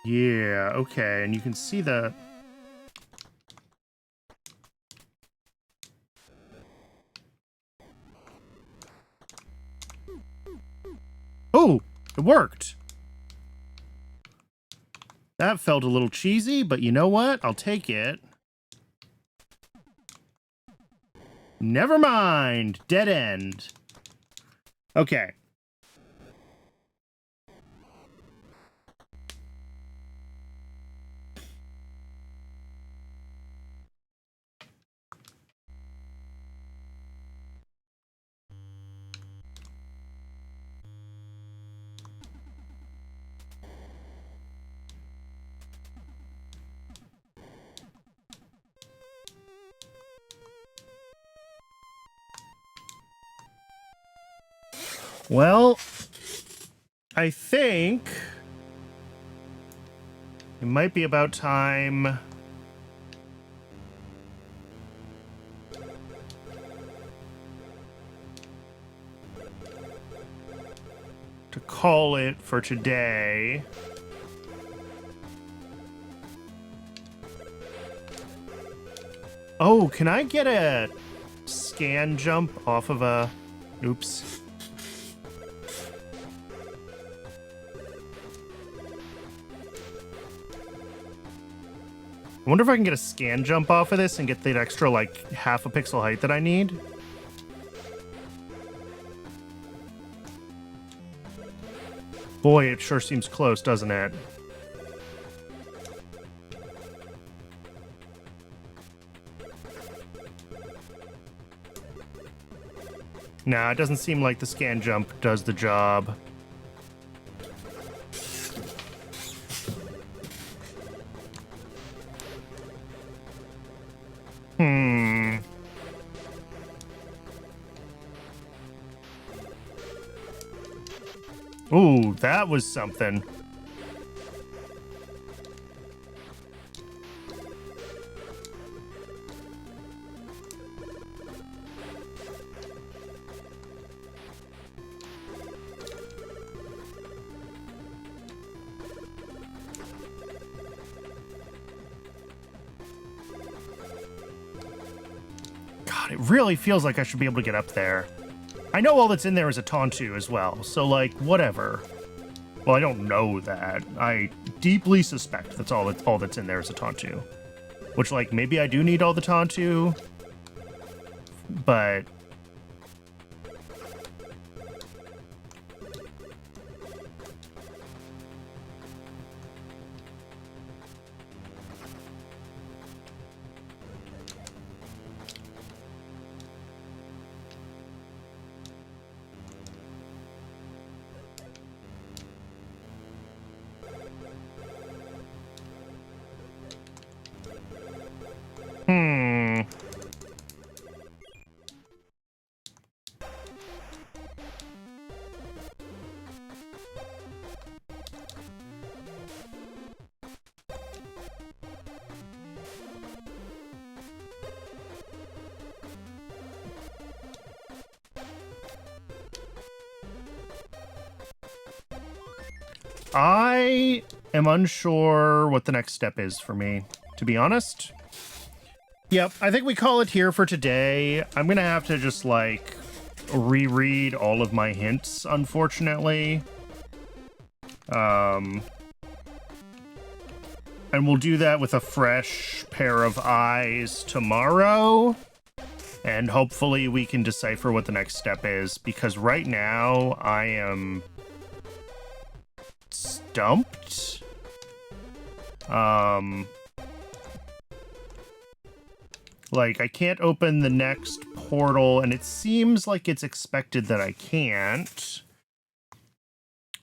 Yeah, okay, and you can see the... Oh, it worked. That felt a little cheesy, but you know what? I'll take it. Never mind. Dead end. Okay. Well, I think it might be about time to call it for today. Oh, can I get a scan jump off of a... Oops. I wonder if I can get a scan jump off of this and get that extra, like, half a pixel height that I need. Boy, it sure seems close, doesn't it? Nah, it doesn't seem like the scan jump does the job. Ooh, that was something. God, it really feels like I should be able to get up there. I know all that's in there is a Tontu as well, so, like, whatever. Well, I don't know that. I deeply suspect that's all that's in there is a Tontu. Which, like, maybe I do need all the Tontu, but... I am unsure what the next step is for me, to be honest. Yep, I think we call it here for today. I'm gonna have to just, like, reread all of my hints, unfortunately. And we'll do that with a fresh pair of eyes tomorrow. And hopefully we can decipher what the next step is, because right now I am stumped. Like, I can't open the next portal, and it seems like it's expected that I can't.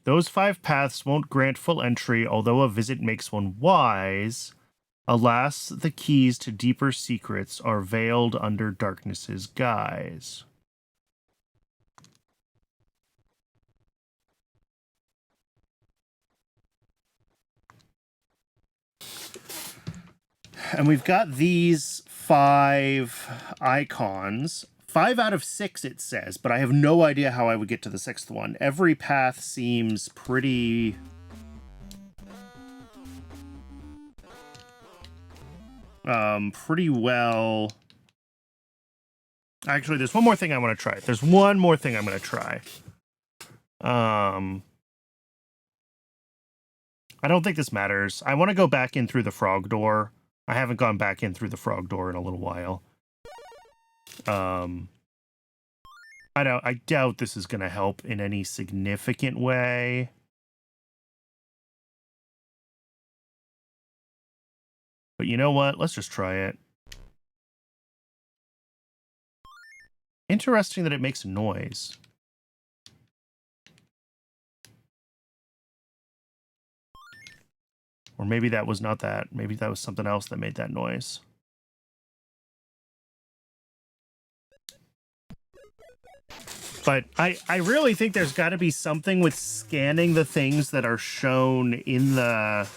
Those 5 paths won't grant full entry, although a visit makes one wise. Alas, the keys to deeper secrets are veiled under darkness's guise. And we've got these 5 icons. 5 out of 6, it says, but I have no idea how I would get to the 6th one. Every path seems pretty... pretty well... Actually, there's one more thing I want to try. There's one more thing I'm going to try. I don't think this matters. I want to go back in through the frog door. I haven't gone back in through the frog door in a little while. I doubt this is going to help in any significant way. But you know what? Let's just try it. Interesting that it makes a noise. Or maybe that was not that. Maybe that was something else that made that noise. But I really think there's got to be something with scanning the things that are shown in the...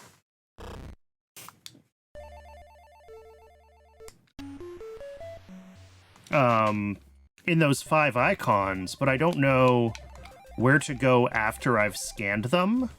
in those 5 icons, but I don't know where to go after I've scanned them.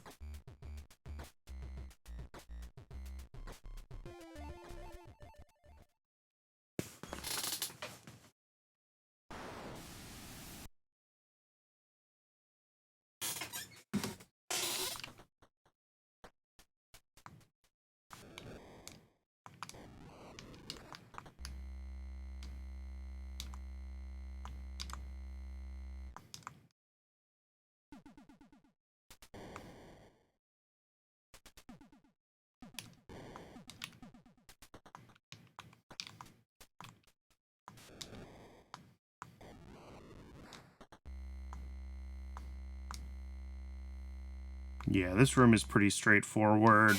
Yeah, this room is pretty straightforward.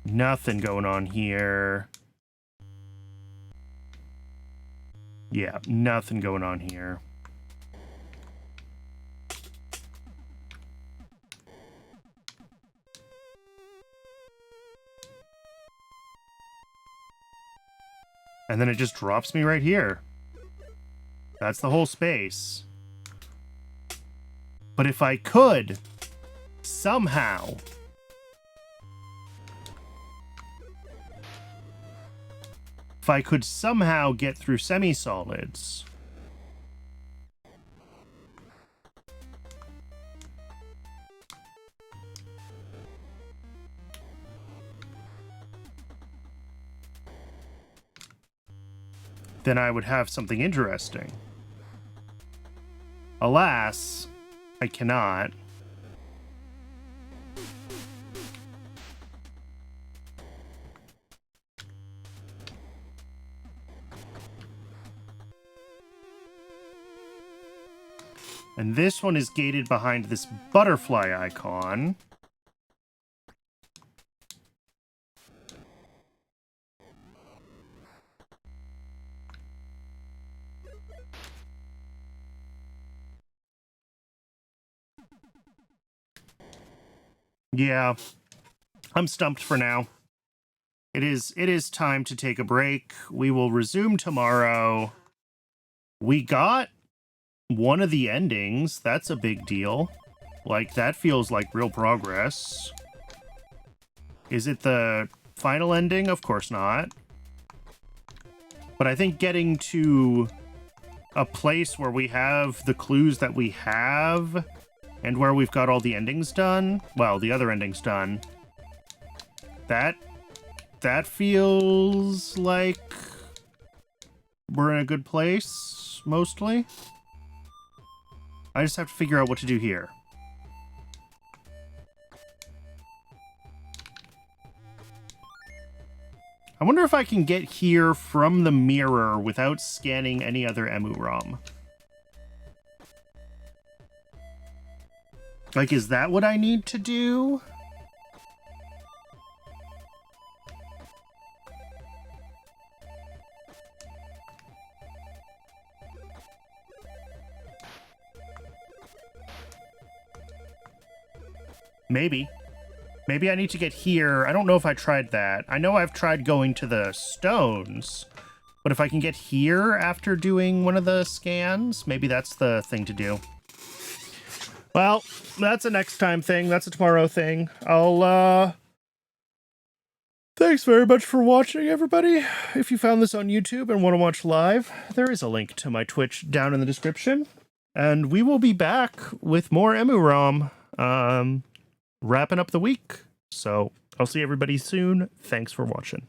Nothing going on here. Yeah, nothing going on here. And then it just drops me right here. That's the whole space. But if I could, somehow, get through semi-solids, then I would have something interesting. Alas, I cannot. And this one is gated behind this butterfly icon. Yeah, I'm stumped for now. It is time to take a break. We will resume tomorrow. We got one of the endings. That's a big deal. Like, that feels like real progress. Is it the final ending? Of course not. But I think getting to a place where we have the clues that we have and where we've got all the endings done, well, the other endings done, that feels like we're in a good place, mostly. I just have to figure out what to do here. I wonder if I can get here from the mirror without scanning any other EMUUROM. Like, is that what I need to do? Maybe. Maybe I need to get here. I don't know if I tried that. I know I've tried going to the stones, but if I can get here after doing one of the scans, maybe that's the thing to do. Well, that's a next time thing. That's a tomorrow thing. Thanks very much for watching, everybody. If you found this on YouTube and want to watch live, there is a link to my Twitch down in the description. And we will be back with more EMUUROM, wrapping up the week. So I'll see everybody soon. Thanks for watching.